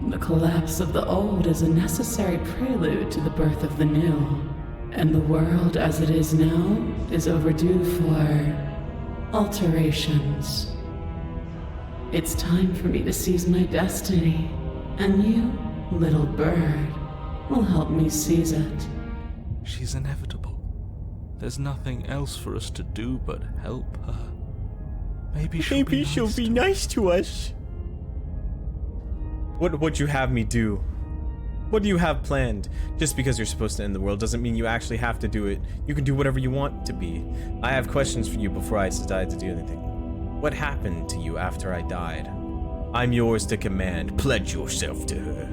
Speaker 11: The collapse of the old is a necessary prelude to the birth of the new, and the world as it is now is overdue for alterations. It's time for me to seize my destiny, and you, little bird, will help me seize it.
Speaker 9: She's inevitable. There's nothing else for us to do but help her. Maybe she'll be
Speaker 1: nice to us. What would you have me do? What do you have planned? Just because you're supposed to end the world doesn't mean you actually have to do it. You can do whatever you want to be. I have questions for you before I decide to do anything. What happened to you after I died? I'm yours to command. Pledge yourself to her.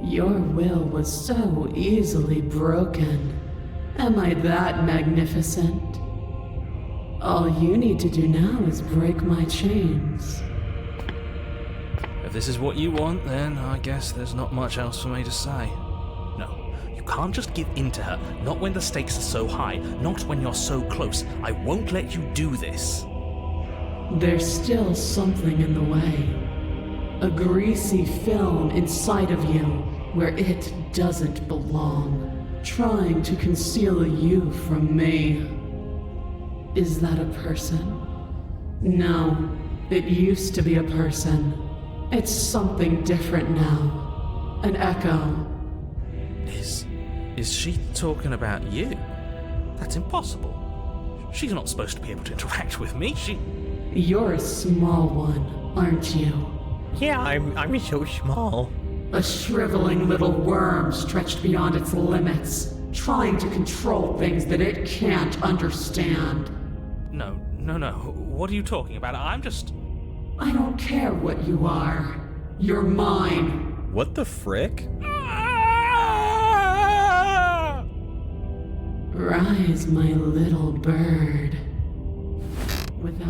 Speaker 11: Your will was so easily broken. Am I that magnificent? All you need to do now is break my chains.
Speaker 5: If this is what you want, then I guess there's not much else for me to say. No, you can't just give in to her. Not when the stakes are so high. Not when you're so close. I won't let you do this.
Speaker 11: There's still something in the way. A greasy film inside of you where it doesn't belong, trying to conceal you from me. Is that a person? No, it used to be a person. It's something different now. An echo.
Speaker 5: Is she talking about you? That's impossible. She's not supposed to be able to interact with me.
Speaker 11: You're a small one, aren't you?
Speaker 1: Yeah, I'm so small.
Speaker 11: A shriveling little worm stretched beyond its limits, trying to control things that it can't understand.
Speaker 9: No. What are you talking about? I'm just...
Speaker 11: I don't care what you are. You're mine.
Speaker 1: What the frick?
Speaker 11: Rise, my little bird.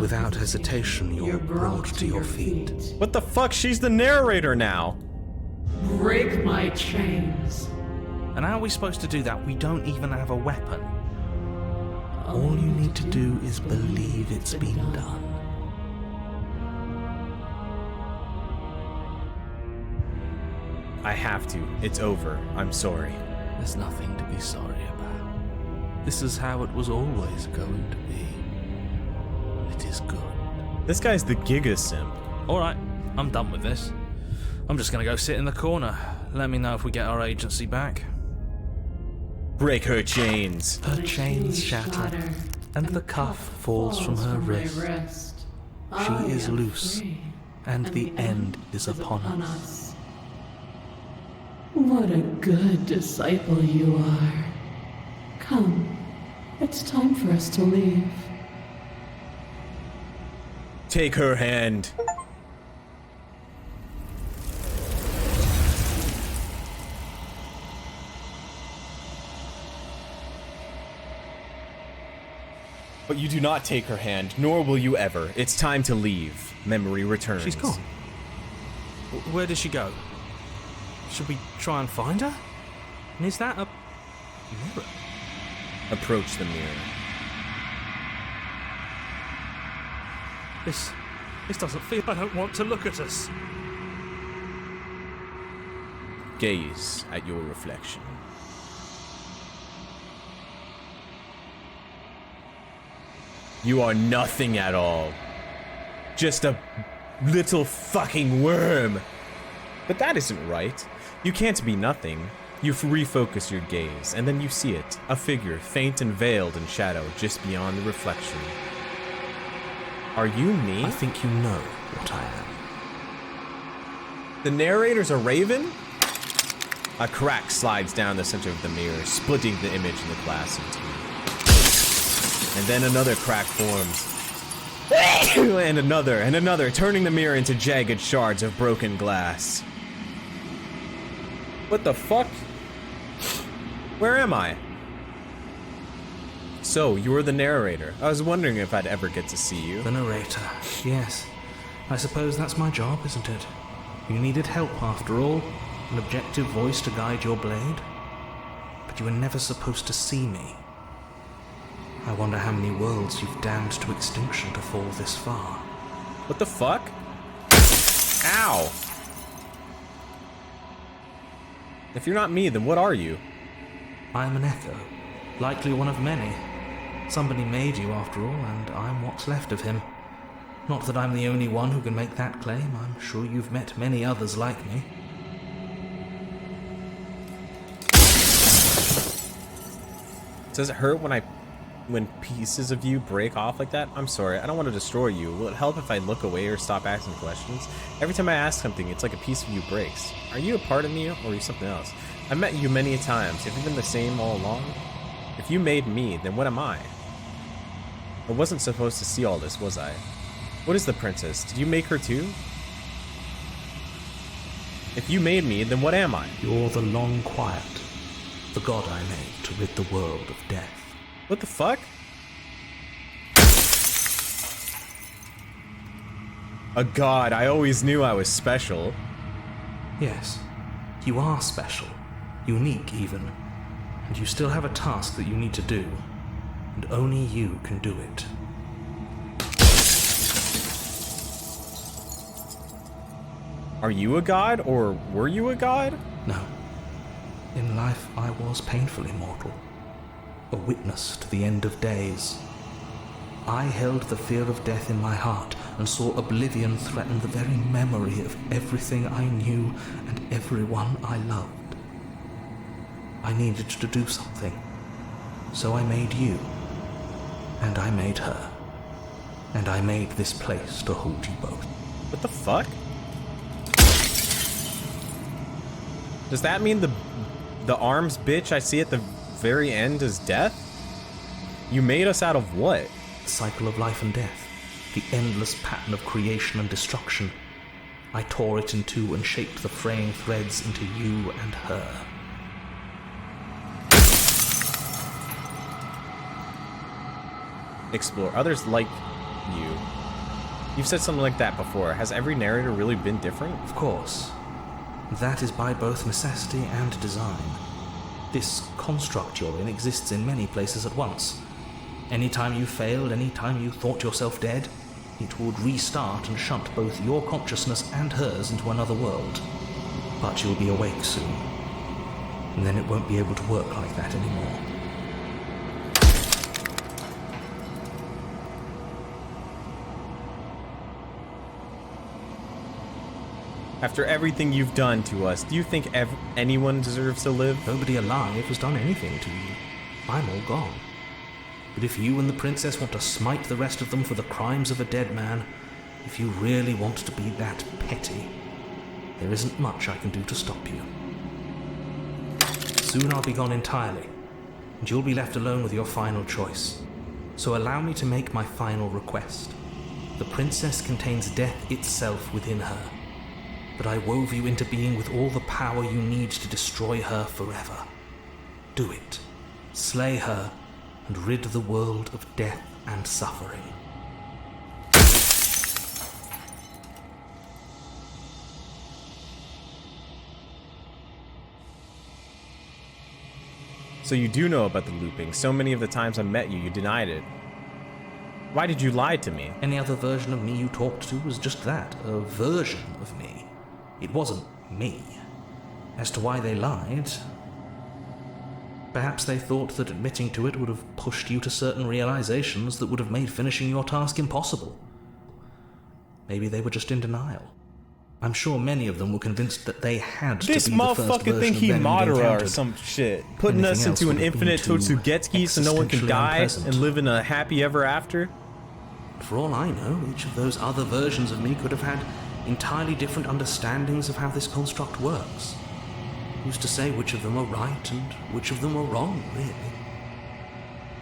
Speaker 5: Without hesitation, you're brought to your feet.
Speaker 1: What the fuck? She's the narrator now.
Speaker 11: Break my chains.
Speaker 5: And how are we supposed to do that? We don't even have a weapon. All you need to do is believe it's been done.
Speaker 1: I have to. It's over. I'm sorry.
Speaker 9: There's nothing to be sorry about. This is how it was always going to be. It is good.
Speaker 1: This guy's the Giga Simp.
Speaker 9: Alright, I'm done with this. I'm just gonna go sit in the corner. Let me know if we get our agency back.
Speaker 1: Break her chains.
Speaker 5: Her chains shatter, and the cuff falls from her wrist. She is loose, and the end is upon us.
Speaker 11: What a good disciple you are. Come, it's time for us to leave.
Speaker 1: Take her hand. But you do not take her hand, nor will you ever. It's time to leave. Memory returns.
Speaker 9: She's gone. Where did she go? Should we try and find her? And is that a mirror?
Speaker 1: Approach the mirror.
Speaker 9: This doesn't feel... I don't want to look at us.
Speaker 1: Gaze at your reflection. You are nothing at all. Just a little fucking worm. But that isn't right. You can't be nothing. You refocus your gaze, and then you see it. A figure, faint and veiled in shadow, just beyond the reflection. Are you me?
Speaker 5: I think you know what I am.
Speaker 1: The narrator's a raven? A crack slides down the center of the mirror, splitting the image in the glass in two. And then another crack forms. And another, turning the mirror into jagged shards of broken glass. What the fuck? Where am I? So, you were the narrator. I was wondering if I'd ever get to see you.
Speaker 5: The narrator, yes. I suppose that's my job, isn't it? You needed help after all. An objective voice to guide your blade. But you were never supposed to see me. I wonder how many worlds you've damned to extinction to fall this far.
Speaker 1: What the fuck? Ow! If you're not me, then what are you?
Speaker 5: I'm an echo. Likely one of many. Somebody made you after all, and I'm what's left of him. Not that I'm the only one who can make that claim. I'm sure you've met many others like me.
Speaker 1: Does it hurt when pieces of you break off like that? I'm sorry, I don't want to destroy you. Will it help if I look away or stop asking questions? Every time I ask something, it's like a piece of you breaks. Are you a part of me, or are you something else? I've met you many times. Have you been the same all along? If you made me, then what am I? I wasn't supposed to see all this, was I? What is the princess? Did you make her too? If you made me, then what am I?
Speaker 5: You're the long quiet, the god I made to rid the world of death.
Speaker 1: What the fuck? A god, I always knew I was special.
Speaker 5: Yes, you are special, unique even, and you still have a task that you need to do, and only you can do it.
Speaker 1: Are you a god, or were you a god?
Speaker 5: No. In life, I was painfully mortal. A witness to the end of days. I held the fear of death in my heart and saw oblivion threaten the very memory of everything I knew and everyone I loved. I needed to do something. So I made you. And I made her. And I made this place to hold you both.
Speaker 1: What the fuck? Does that mean the arms bitch I see at the very end is death? You made us out of what?
Speaker 5: the cycle of life and death, the endless pattern of creation and destruction. I tore it in two and shaped the fraying threads into you and her.
Speaker 1: Explore others like you. You've said something like that before. Has every narrator really been different?
Speaker 5: Of course. That is by both necessity and design. This construct you're in exists in many places at once. Anytime you failed, anytime you thought yourself dead, it would restart and shunt both your consciousness and hers into another world. But you'll be awake soon, and then it won't be able to work like that anymore.
Speaker 1: After everything you've done to us, do you think anyone deserves to live?
Speaker 5: Nobody alive has done anything to you. I'm all gone. But if you and the princess want to smite the rest of them for the crimes of a dead man, if you really want to be that petty, there isn't much I can do to stop you. Soon I'll be gone entirely, and you'll be left alone with your final choice. So allow me to make my final request. The princess contains death itself within her, but I wove you into being with all the power you need to destroy her forever. Do it. Slay her, and rid the world of death and suffering.
Speaker 1: So you do know about the looping. So many of the times I met you, you denied it. Why did you lie to me?
Speaker 5: Any other version of me you talked to was just that, a version of me. It wasn't me. As to why they lied, perhaps they thought that admitting to it would have pushed you to certain realizations that would have made finishing your task impossible. Maybe they were just in denial. I'm sure many of them were convinced that they had to be the first version of them
Speaker 1: This motherfucker think he Madara or some shit. Putting us into an infinite Totsugetsuki so no one can die and live in a happy ever after?
Speaker 5: For all I know, each of those other versions of me could have had entirely different understandings of how this construct works. Who's to say which of them are right and which of them are wrong, really?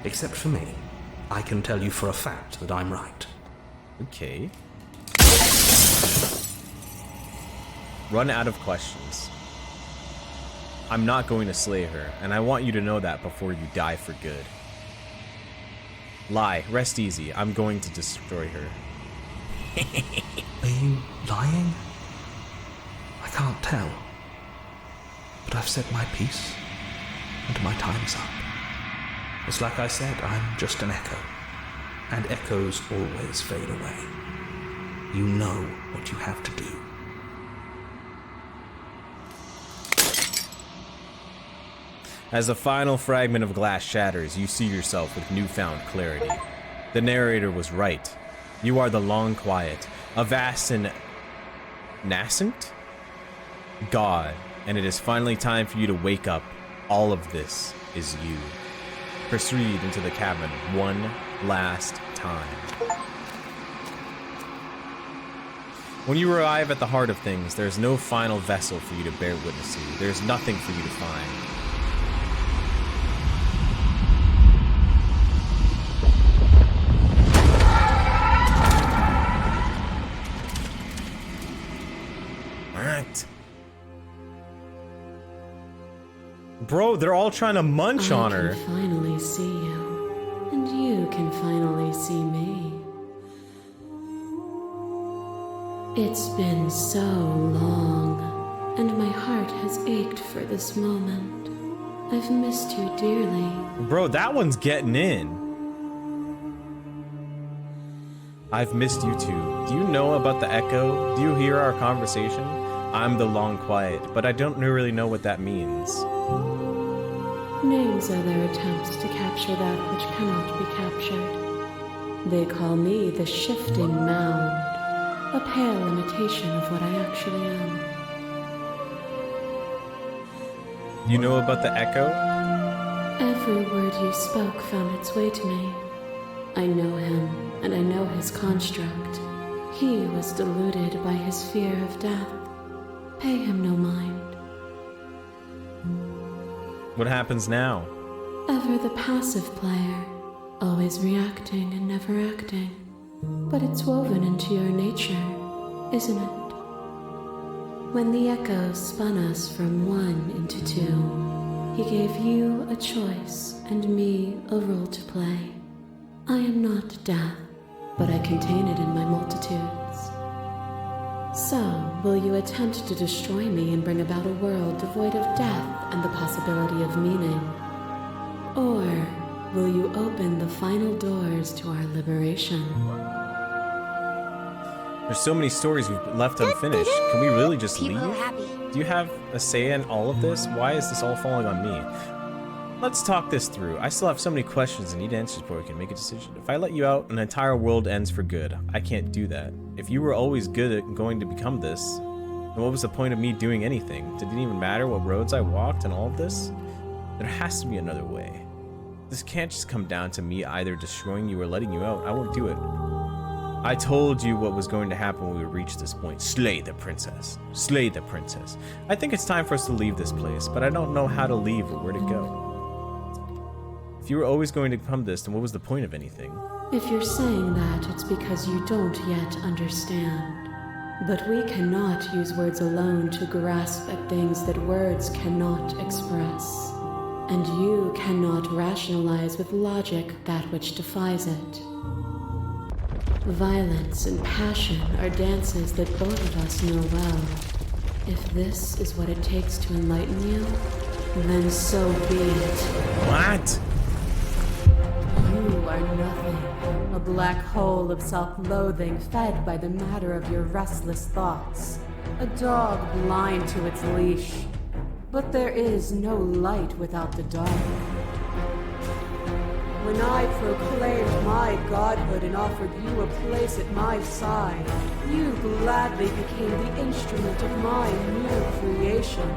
Speaker 5: Except for me. I can tell you for a fact that I'm right.
Speaker 1: Okay. Run out of questions. I'm not going to slay her, and I want you to know that before you die for good. Lie, rest easy. I'm going to destroy her.
Speaker 5: Are you lying? I can't tell. But I've said my piece, and my time's up. It's like I said, I'm just an echo, and echoes always fade away. You know what you have to do.
Speaker 1: As the final fragment of glass shatters, you see yourself with newfound clarity. The narrator was right. You are the long quiet, a vast and nascent god, and it is finally time for you to wake up. All of this is you. Proceed into the cabin one last time. When you arrive at the heart of things, there's no final vessel for you to bear witness to. There's nothing for you to find. Bro, they're all trying to munch on her.
Speaker 7: I can finally see you, and you can finally see me. It's been so long, and my heart has ached for this moment. I've missed you dearly.
Speaker 1: Bro, that one's getting in. I've missed you too. Do you know about the echo? Do you hear our conversation? I'm the long quiet, but I don't really know what that means.
Speaker 7: Names are their attempts to capture that which cannot be captured. They call me the shifting mound, a pale imitation of what I actually am.
Speaker 1: You know about the echo?
Speaker 7: Every word you spoke found its way to me. I know him, and I know his construct. He was deluded by his fear of death. Pay him no mind.
Speaker 1: What happens now?
Speaker 7: Ever the passive player, always reacting and never acting. But it's woven into your nature, isn't it? When the echo spun us from one into two, he gave you a choice and me a role to play. I am not death, but I contain it in my multitudes. So, will you attempt to destroy me and bring about a world devoid of death and the possibility of meaning? Or will you open the final doors to our liberation?
Speaker 1: There's so many stories we've left unfinished. Can we really just leave?
Speaker 2: People are happy.
Speaker 1: Do you have a say in all of this? Why is this all falling on me? Let's talk this through. I still have so many questions and need answers before we can make a decision. If I let you out, an entire world ends for good. I can't do that. If you were always good at going to become this, then what was the point of me doing anything? Did it even matter what roads I walked and all of this? There has to be another way. This can't just come down to me either destroying you or letting you out. I won't do it. I told you what was going to happen when we reached this point. Slay the princess. Slay the princess. I think it's time for us to leave this place, but I don't know how to leave or where to go. If you were always going to become this, then what was the point of anything?
Speaker 7: If you're saying that, it's because you don't yet understand. But we cannot use words alone to grasp at things that words cannot express. And you cannot rationalize with logic that which defies it. Violence and passion are dances that both of us know well. If this is what it takes to enlighten you, then so be it.
Speaker 1: What?
Speaker 8: You are nothing. A black hole of self-loathing fed by the matter of your restless thoughts. A dog blind to its leash. But there is no light without the dark. When I proclaimed my godhood and offered you a place at my side, you gladly became the instrument of my new creation.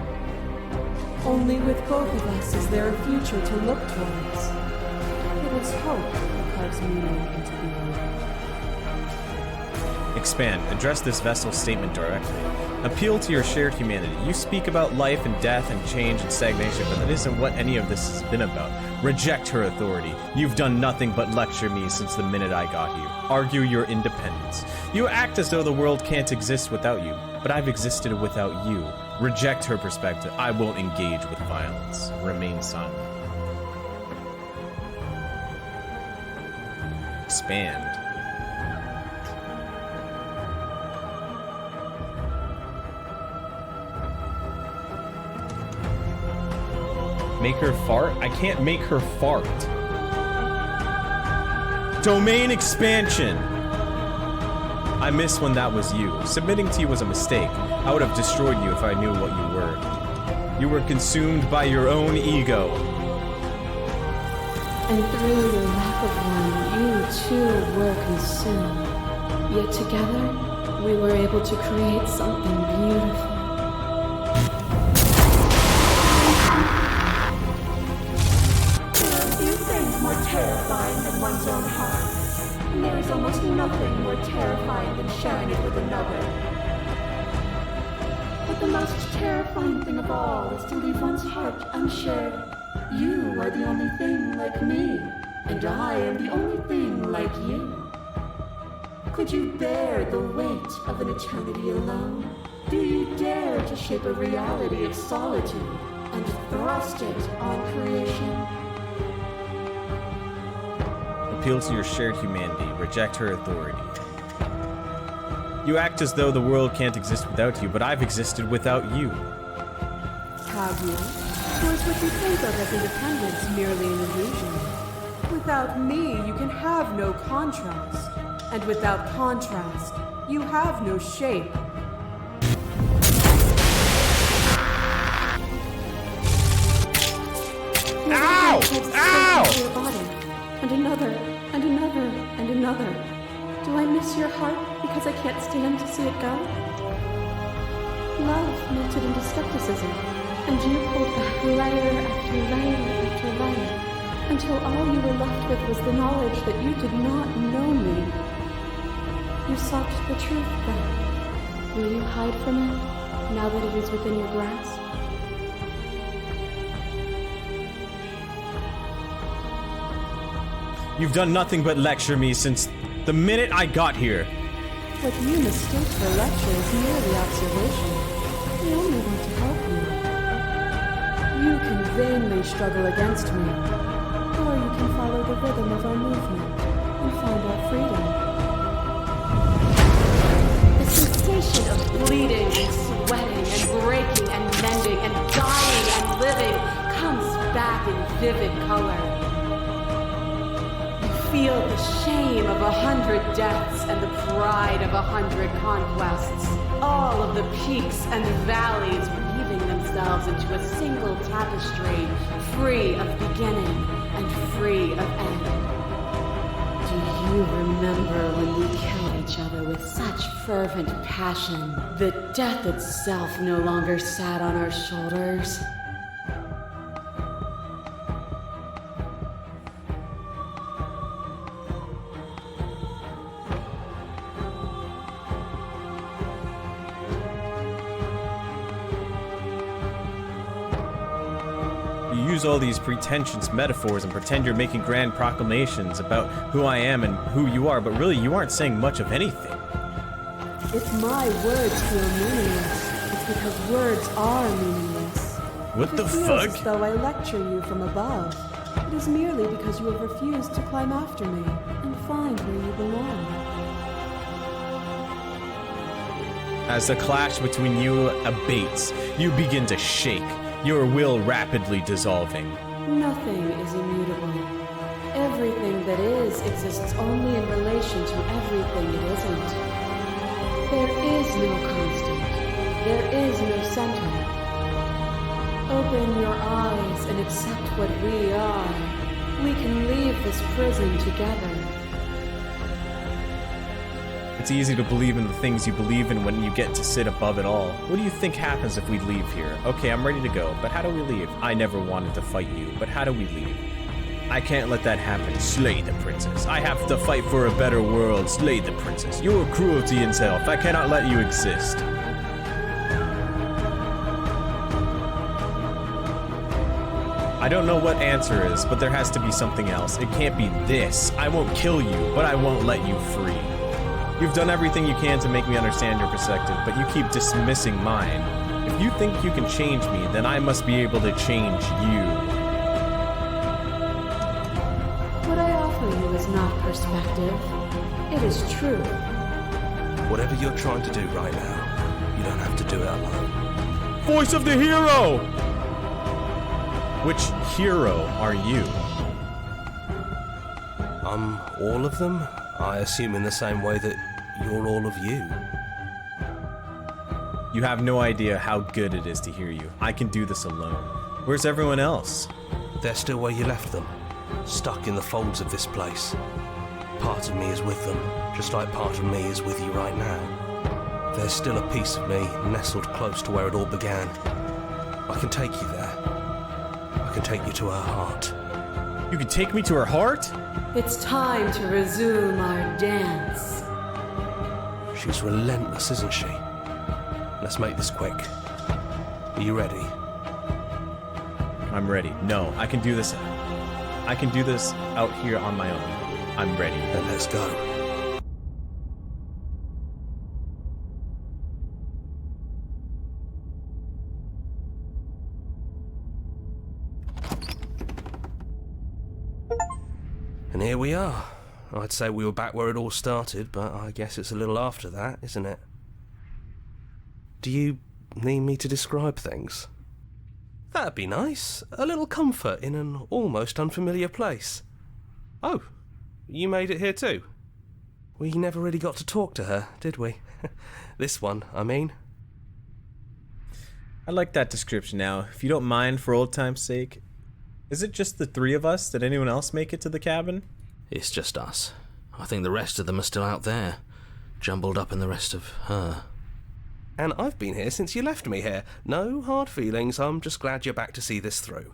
Speaker 8: Only with both of us is there a future to look towards. It is hope that carves meaning into being.
Speaker 1: Expand. Address this vessel's statement directly. Appeal to your shared humanity. You speak about life and death and change and stagnation, but that isn't what any of this has been about. Reject her authority. You've done nothing but lecture me since the minute I got here. Argue your independence. You act as though the world can't exist without you, but I've existed without you. Reject her perspective. I won't engage with violence. Remain silent. Expand. Make her fart? I can't make her fart. Domain expansion! I miss when that was you. Submitting to you was a mistake. I would have destroyed you if I knew what you were. You were consumed by your own ego.
Speaker 7: And through your lack of one, you too were consumed. Yet together, we were able to create something beautiful.
Speaker 11: Terrifying than one's own heart. And there is almost nothing more terrifying than sharing it with another. But the most terrifying thing of all is to leave one's heart unshared. You are the only thing like me, and I am the only thing like you. Could you bear the weight of an eternity alone? Do you dare to shape a reality of solitude and thrust it on creation?
Speaker 1: Appeal to your shared humanity. Reject her authority. You act as though the world can't exist without you, but I've existed without you.
Speaker 8: Have you? Or is what you think of as independence merely an illusion? Without me, you can have no contrast. And without contrast, you have no shape.
Speaker 1: Ow! Ow!
Speaker 7: Your body. And another, and another, and another. Do I miss your heart because I can't stand to see it go? Love melted into skepticism, and you pulled back layer after layer after layer, until all you were left with was the knowledge that you did not know me. You sought the truth then. Will you hide from it, now that it is within your grasp?
Speaker 1: You've done nothing but lecture me since the minute I got here.
Speaker 8: What you mistake for lecture is merely observation. We only want to help you. You can vainly struggle against me, or you can follow the rhythm of our movement and find our freedom.
Speaker 6: The sensation of bleeding and sweating and breaking and mending and dying and living comes back in vivid color. You feel the shame of 100 deaths and the pride of 100 conquests. All of the peaks and valleys weaving themselves into a single tapestry, free of beginning and free of end. Do you remember when we killed each other with such fervent passion that death itself no longer sat on our shoulders?
Speaker 1: You use all these pretentious metaphors and pretend you're making grand proclamations about who I am and who you are, but really you aren't saying much of anything.
Speaker 8: If my words feel meaningless, it's because words are meaningless.
Speaker 1: What the
Speaker 8: If it feels
Speaker 1: fuck?
Speaker 8: as though I lecture you from above, it is merely because you have refused to climb after me and find where you belong.
Speaker 1: As the clash between you abates, you begin to shake, your will rapidly dissolving.
Speaker 8: Nothing is immutable. Everything that is exists only in relation to everything it isn't. There is no constant. There is no center. Open your eyes and accept what we are. We can leave this prison together.
Speaker 1: It's easy to believe in the things you believe in when you get to sit above it all. What do you think happens if we leave here? Okay, I'm ready to go, but how do we leave? I never wanted to fight you, but how do we leave? I can't let that happen. Slay the princess. I have to fight for a better world. Slay the princess. Your cruelty itself. I cannot let you exist. I don't know what answer is, but there has to be something else. It can't be this. I won't kill you, but I won't let you free. You've done everything you can to make me understand your perspective, but you keep dismissing mine. If you think you can change me, then I must be able to change you.
Speaker 8: What I offer you is not perspective. It is truth.
Speaker 5: Whatever you're trying to do right now, you don't have to do it alone.
Speaker 1: Voice of the hero! Which hero are you?
Speaker 5: I'm all of them, I assume in the same way that you're all of you.
Speaker 1: You have no idea how good it is to hear you. I can do this alone. Where's everyone else?
Speaker 5: They're still where you left them, stuck in the folds of this place. Part of me is with them, just like part of me is with you right now. There's still a piece of me nestled close to where it all began. I can take you there. I can take you to her heart.
Speaker 1: You can take me to her heart?
Speaker 6: It's time to resume our dance.
Speaker 5: She's relentless, isn't she? Let's make this quick. Are you ready?
Speaker 1: I'm ready. No, I can do this. I can do this out here on my own. I'm ready.
Speaker 5: Then let's go. And here we are. I'd say we were back where it all started, but I guess it's a little after that, isn't it? Do you need me to describe things? That'd be nice. A little comfort in an almost unfamiliar place. Oh, you made it here too? We never really got to talk to her, did we? This one, I mean.
Speaker 1: I like that description now. If you don't mind, for old time's sake. Is it just the three of us? Did anyone else make it to the cabin?
Speaker 9: It's just us. I think the rest of them are still out there, jumbled up in the rest of her.
Speaker 5: And I've been here since you left me here. No hard feelings, I'm just glad you're back to see this through.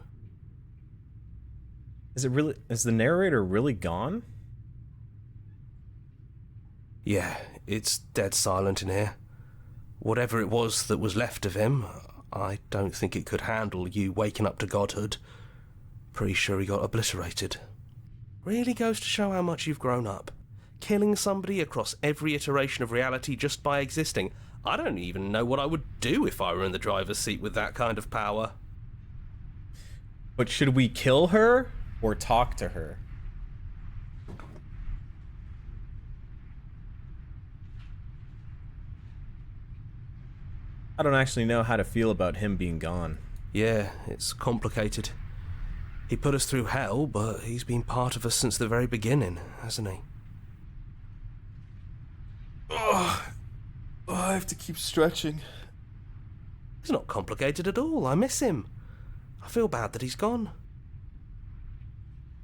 Speaker 1: Is the narrator really gone?
Speaker 5: Yeah, it's dead silent in here. Whatever it was that was left of him, I don't think it could handle you waking up to godhood. Pretty sure he got obliterated.
Speaker 12: Really goes to show how much you've grown up. Killing somebody across every iteration of reality just by existing. I don't even know what I would do if I were in the driver's seat with that kind of power.
Speaker 1: But should we kill her or talk to her? I don't actually know how to feel about him being gone.
Speaker 12: Yeah, it's complicated. He put us through hell, but he's been part of us since the very beginning, hasn't he?
Speaker 1: Oh, I have to keep stretching.
Speaker 12: It's not complicated at all. I miss him. I feel bad that he's gone.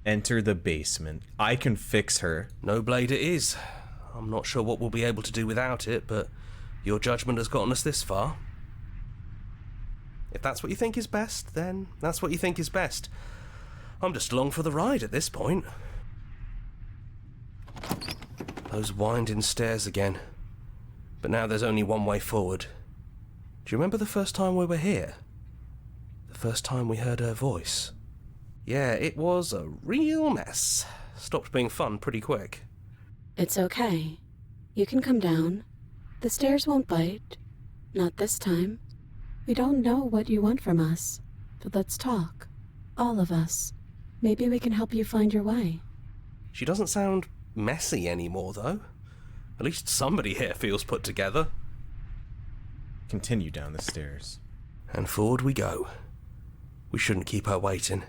Speaker 1: Enter the basement. I can fix her.
Speaker 12: No blade it is. I'm not sure what we'll be able to do without it, but your judgment has gotten us this far. If that's what you think is best, then that's what you think is best. I'm just along for the ride at this point. Those winding stairs again. But now there's only one way forward. Do you remember the first time we were here? The first time we heard her voice? Yeah, it was a real mess. Stopped being fun pretty quick.
Speaker 6: It's okay. You can come down. The stairs won't bite. Not this time. We don't know what you want from us, but let's talk. All of us. Maybe we can help you find your way.
Speaker 12: She doesn't sound messy anymore, though. At least somebody here feels put together.
Speaker 1: Continue down the stairs.
Speaker 12: And forward we go. We shouldn't keep her waiting.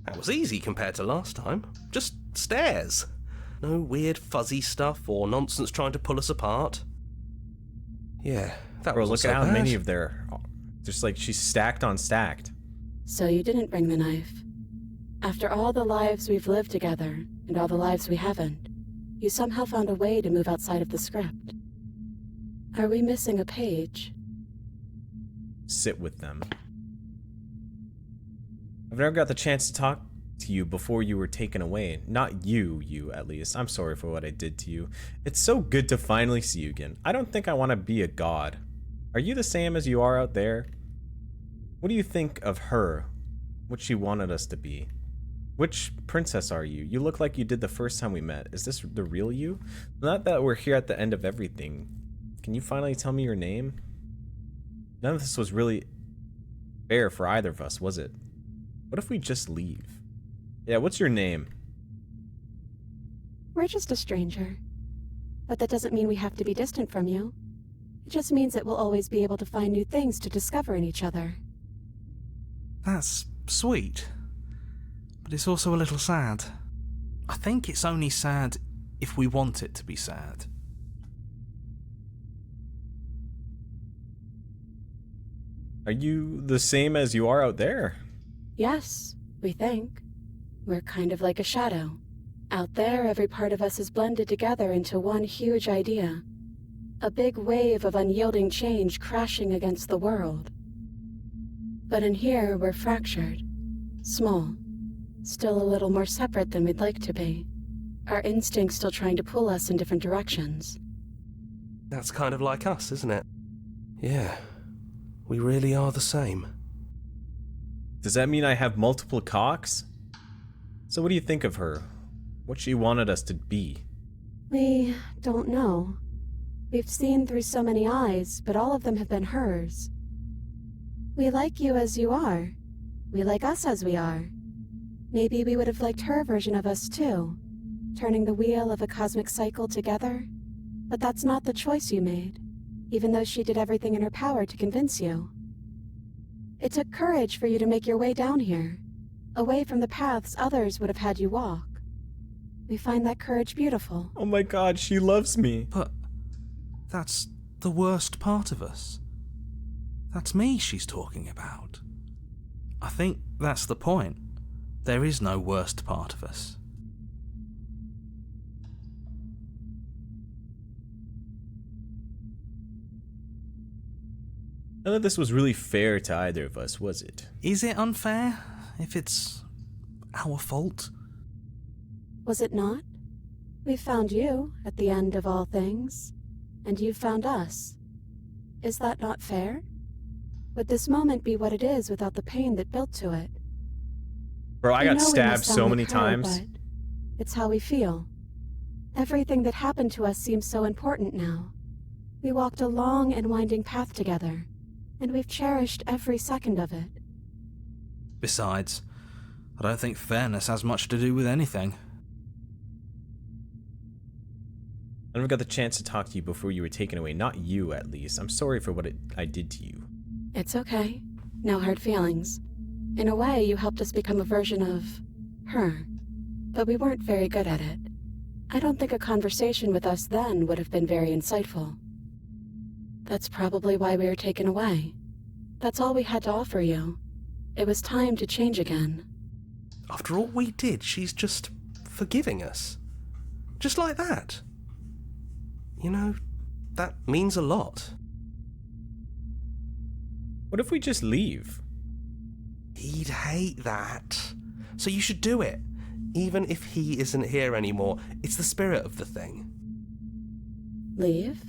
Speaker 12: That was easy compared to last time. Just stairs. No weird fuzzy stuff or nonsense trying to pull us apart. Yeah, that
Speaker 1: Bro,
Speaker 12: wasn't
Speaker 1: look
Speaker 12: so
Speaker 1: at how
Speaker 12: bad.
Speaker 1: many of there. Just like she's stacked on stacked.
Speaker 6: So you didn't bring the knife. After all the lives we've lived together, and all the lives we haven't, you somehow found a way to move outside of the script. Are we missing a page?
Speaker 1: Sit with them. I've never got the chance to talk to you before you were taken away. Not you at least. I'm sorry for what I did to you. It's so good to finally see you again. I don't think I want to be a god. Are you the same as you are out there? What do you think of her? What she wanted us to be? Which princess are you? You look like you did the first time we met. Is this the real you? Not that we're here at the end of everything. Can you finally tell me your name? None of this was really fair for either of us, was it? What if we just leave? Yeah, what's your name?
Speaker 10: We're just a stranger. But that doesn't mean we have to be distant from you. It just means that we'll always be able to find new things to discover in each other.
Speaker 5: That's sweet. But it's also a little sad. I think it's only sad if we want it to be sad.
Speaker 1: Are you the same as you are out there?
Speaker 6: Yes, we think. We're kind of like a shadow. Out there, every part of us is blended together into one huge idea. A big wave of unyielding change crashing against the world. But in here, we're fractured. Small. Still a little more separate than we'd like to be. Our instincts still trying to pull us in different directions.
Speaker 12: That's kind of like us, isn't it? Yeah, we really are the same.
Speaker 1: Does that mean I have multiple cocks? So what do you think of her? What she wanted us to be?
Speaker 10: We don't know. We've seen through so many eyes, but all of them have been hers. We like you as you are. We like us as we are. Maybe we would have liked her version of us too, turning the wheel of a cosmic cycle together. But that's not the choice you made, even though she did everything in her power to convince you. It took courage for you to make your way down here, away from the paths others would have had you walk. We find that courage beautiful.
Speaker 1: Oh my god, she loves me.
Speaker 5: But that's the worst part of us. That's me she's talking about. I think that's the point. There is no worst part of us.
Speaker 1: None of this was really fair to either of us, was it?
Speaker 5: Is it unfair if it's our fault?
Speaker 10: Was it not? We found you at the end of all things, and you found us. Is that not fair? Would this moment be what it is without the pain that built to it?
Speaker 1: Bro, I
Speaker 10: We
Speaker 1: got
Speaker 10: know we
Speaker 1: stabbed
Speaker 10: must sound
Speaker 1: so
Speaker 10: like
Speaker 1: many
Speaker 10: her,
Speaker 1: times.
Speaker 10: but it's how we feel. Everything that happened to us seems so important now. We walked a long and winding path together, and we've cherished every second of it.
Speaker 5: Besides, I don't think fairness has much to do with anything.
Speaker 1: I never got the chance to talk to you before you were taken away. Not you, at least. I'm sorry for what I did to you.
Speaker 10: It's okay. No hard feelings. In a way, you helped us become a version of her, but we weren't very good at it. I don't think a conversation with us then would have been very insightful. That's probably why we were taken away. That's all we had to offer you. It was time to change again.
Speaker 12: After all we did, she's just forgiving us. Just like that. You know, that means a lot.
Speaker 1: What if we just leave?
Speaker 12: He'd hate that. So you should do it. Even if he isn't here anymore, it's the spirit of the thing.
Speaker 10: Leave?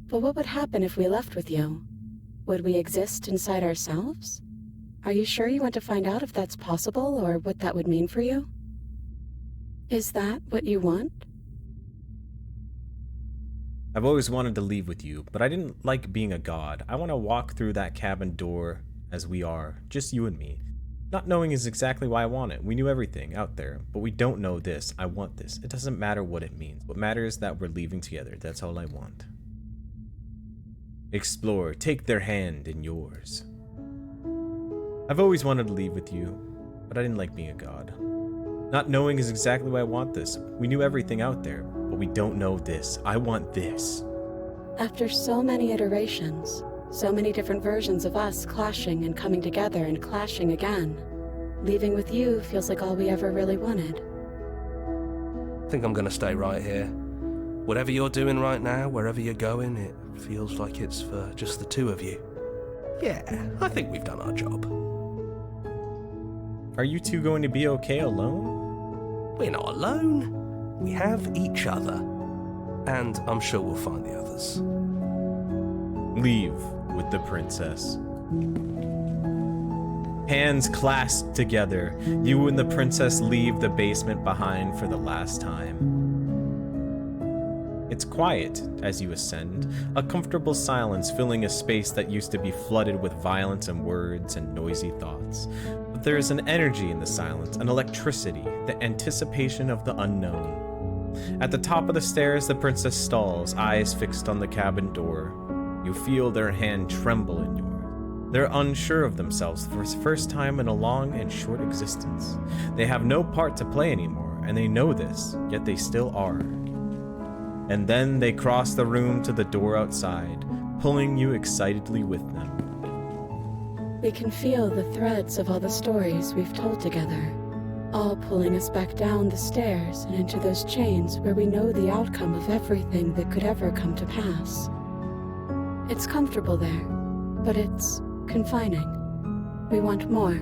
Speaker 10: But what would happen if we left with you? Would we exist inside ourselves? Are you sure you want to find out if that's possible or what that would mean for you? Is that what you want?
Speaker 1: I've always wanted to leave with you, but I didn't like being a god. I want to walk through that cabin door as we are, just you and me. Not knowing is exactly why I want it. We knew everything out there, but we don't know this. I want this. It doesn't matter what it means. What matters is that we're leaving together. That's all I want. Explore. Take their hand in yours. I've always wanted to leave with you, but I didn't like being a god. Not knowing is exactly why I want this. We knew everything out there, but we don't know this. I want this.
Speaker 10: After so many iterations, so many different versions of us clashing and coming together and clashing again, leaving with you feels like all we ever really wanted.
Speaker 12: I think I'm gonna stay right here. Whatever you're doing right now, wherever you're going, it feels like it's for just the two of you. Yeah, I think we've done our job.
Speaker 1: Are you two going to be okay alone?
Speaker 12: We're not alone. We have each other. And I'm sure we'll find the others.
Speaker 1: Leave with the princess. Hands clasped together, you and the princess leave the basement behind for the last time. It's quiet as you ascend, a comfortable silence filling a space that used to be flooded with violence and words and noisy thoughts. But there is an energy in the silence, an electricity, the anticipation of the unknown. At the top of the stairs, the princess stalls, eyes fixed on the cabin door. You feel their hand tremble in yours. They're unsure of themselves for the first time in a long and short existence. They have no part to play anymore, and they know this, yet they still are. And then they cross the room to the door outside, pulling you excitedly with them.
Speaker 10: We can feel the threads of all the stories we've told together, all pulling us back down the stairs and into those chains where we know the outcome of everything that could ever come to pass. It's comfortable there, but it's confining. We want more.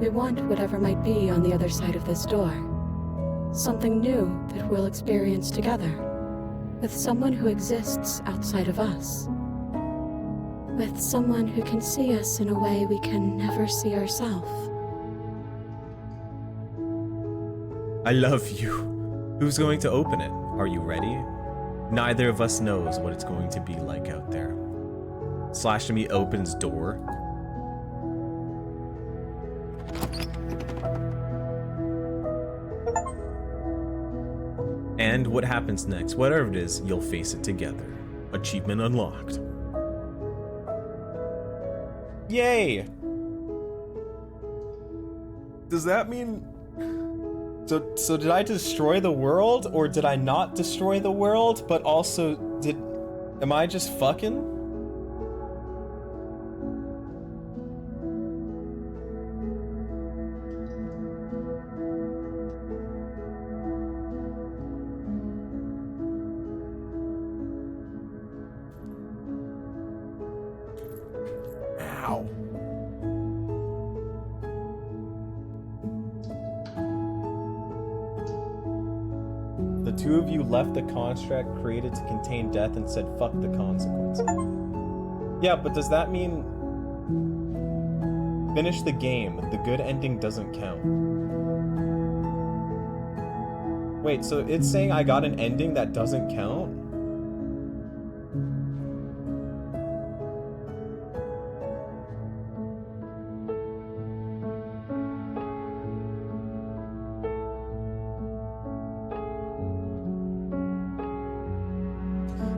Speaker 10: We want whatever might be on the other side of this door. Something new that we'll experience together. With someone who exists outside of us. With someone who can see us in a way we can never see ourselves.
Speaker 1: I love you. Who's going to open it? Are you ready? Neither of us knows what it's going to be like out there. /me opens door. And what happens next? Whatever it is, you'll face it together. Achievement unlocked. Yay! Does that mean... So did I destroy the world? Or did I not destroy the world? But also, am I just fucking? Ow. The two of you left the construct created to contain death and said fuck the consequences. Yeah, but does that mean... Finish the game. The good ending doesn't count. Wait, so it's saying I got an ending that doesn't count?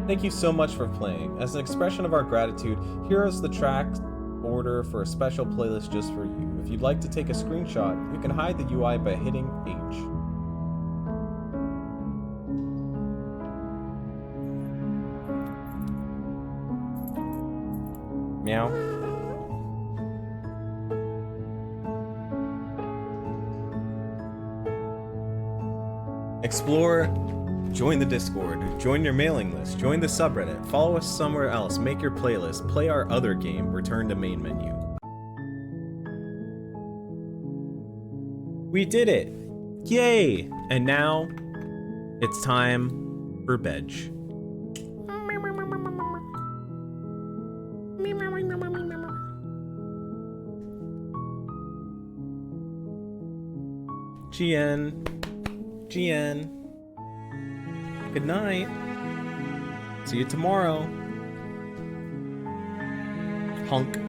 Speaker 1: Thank you so much for playing. As an expression of our gratitude, here is the track order for a special playlist just for you. If you'd like to take a screenshot, you can hide the UI by hitting H. Meow. Explore. Join the Discord, join your mailing list, join the subreddit, follow us somewhere else, make your playlist, play our other game, return to main menu. We did it! Yay! And now, it's time for bed. GN. Good night. See you tomorrow. Hunk.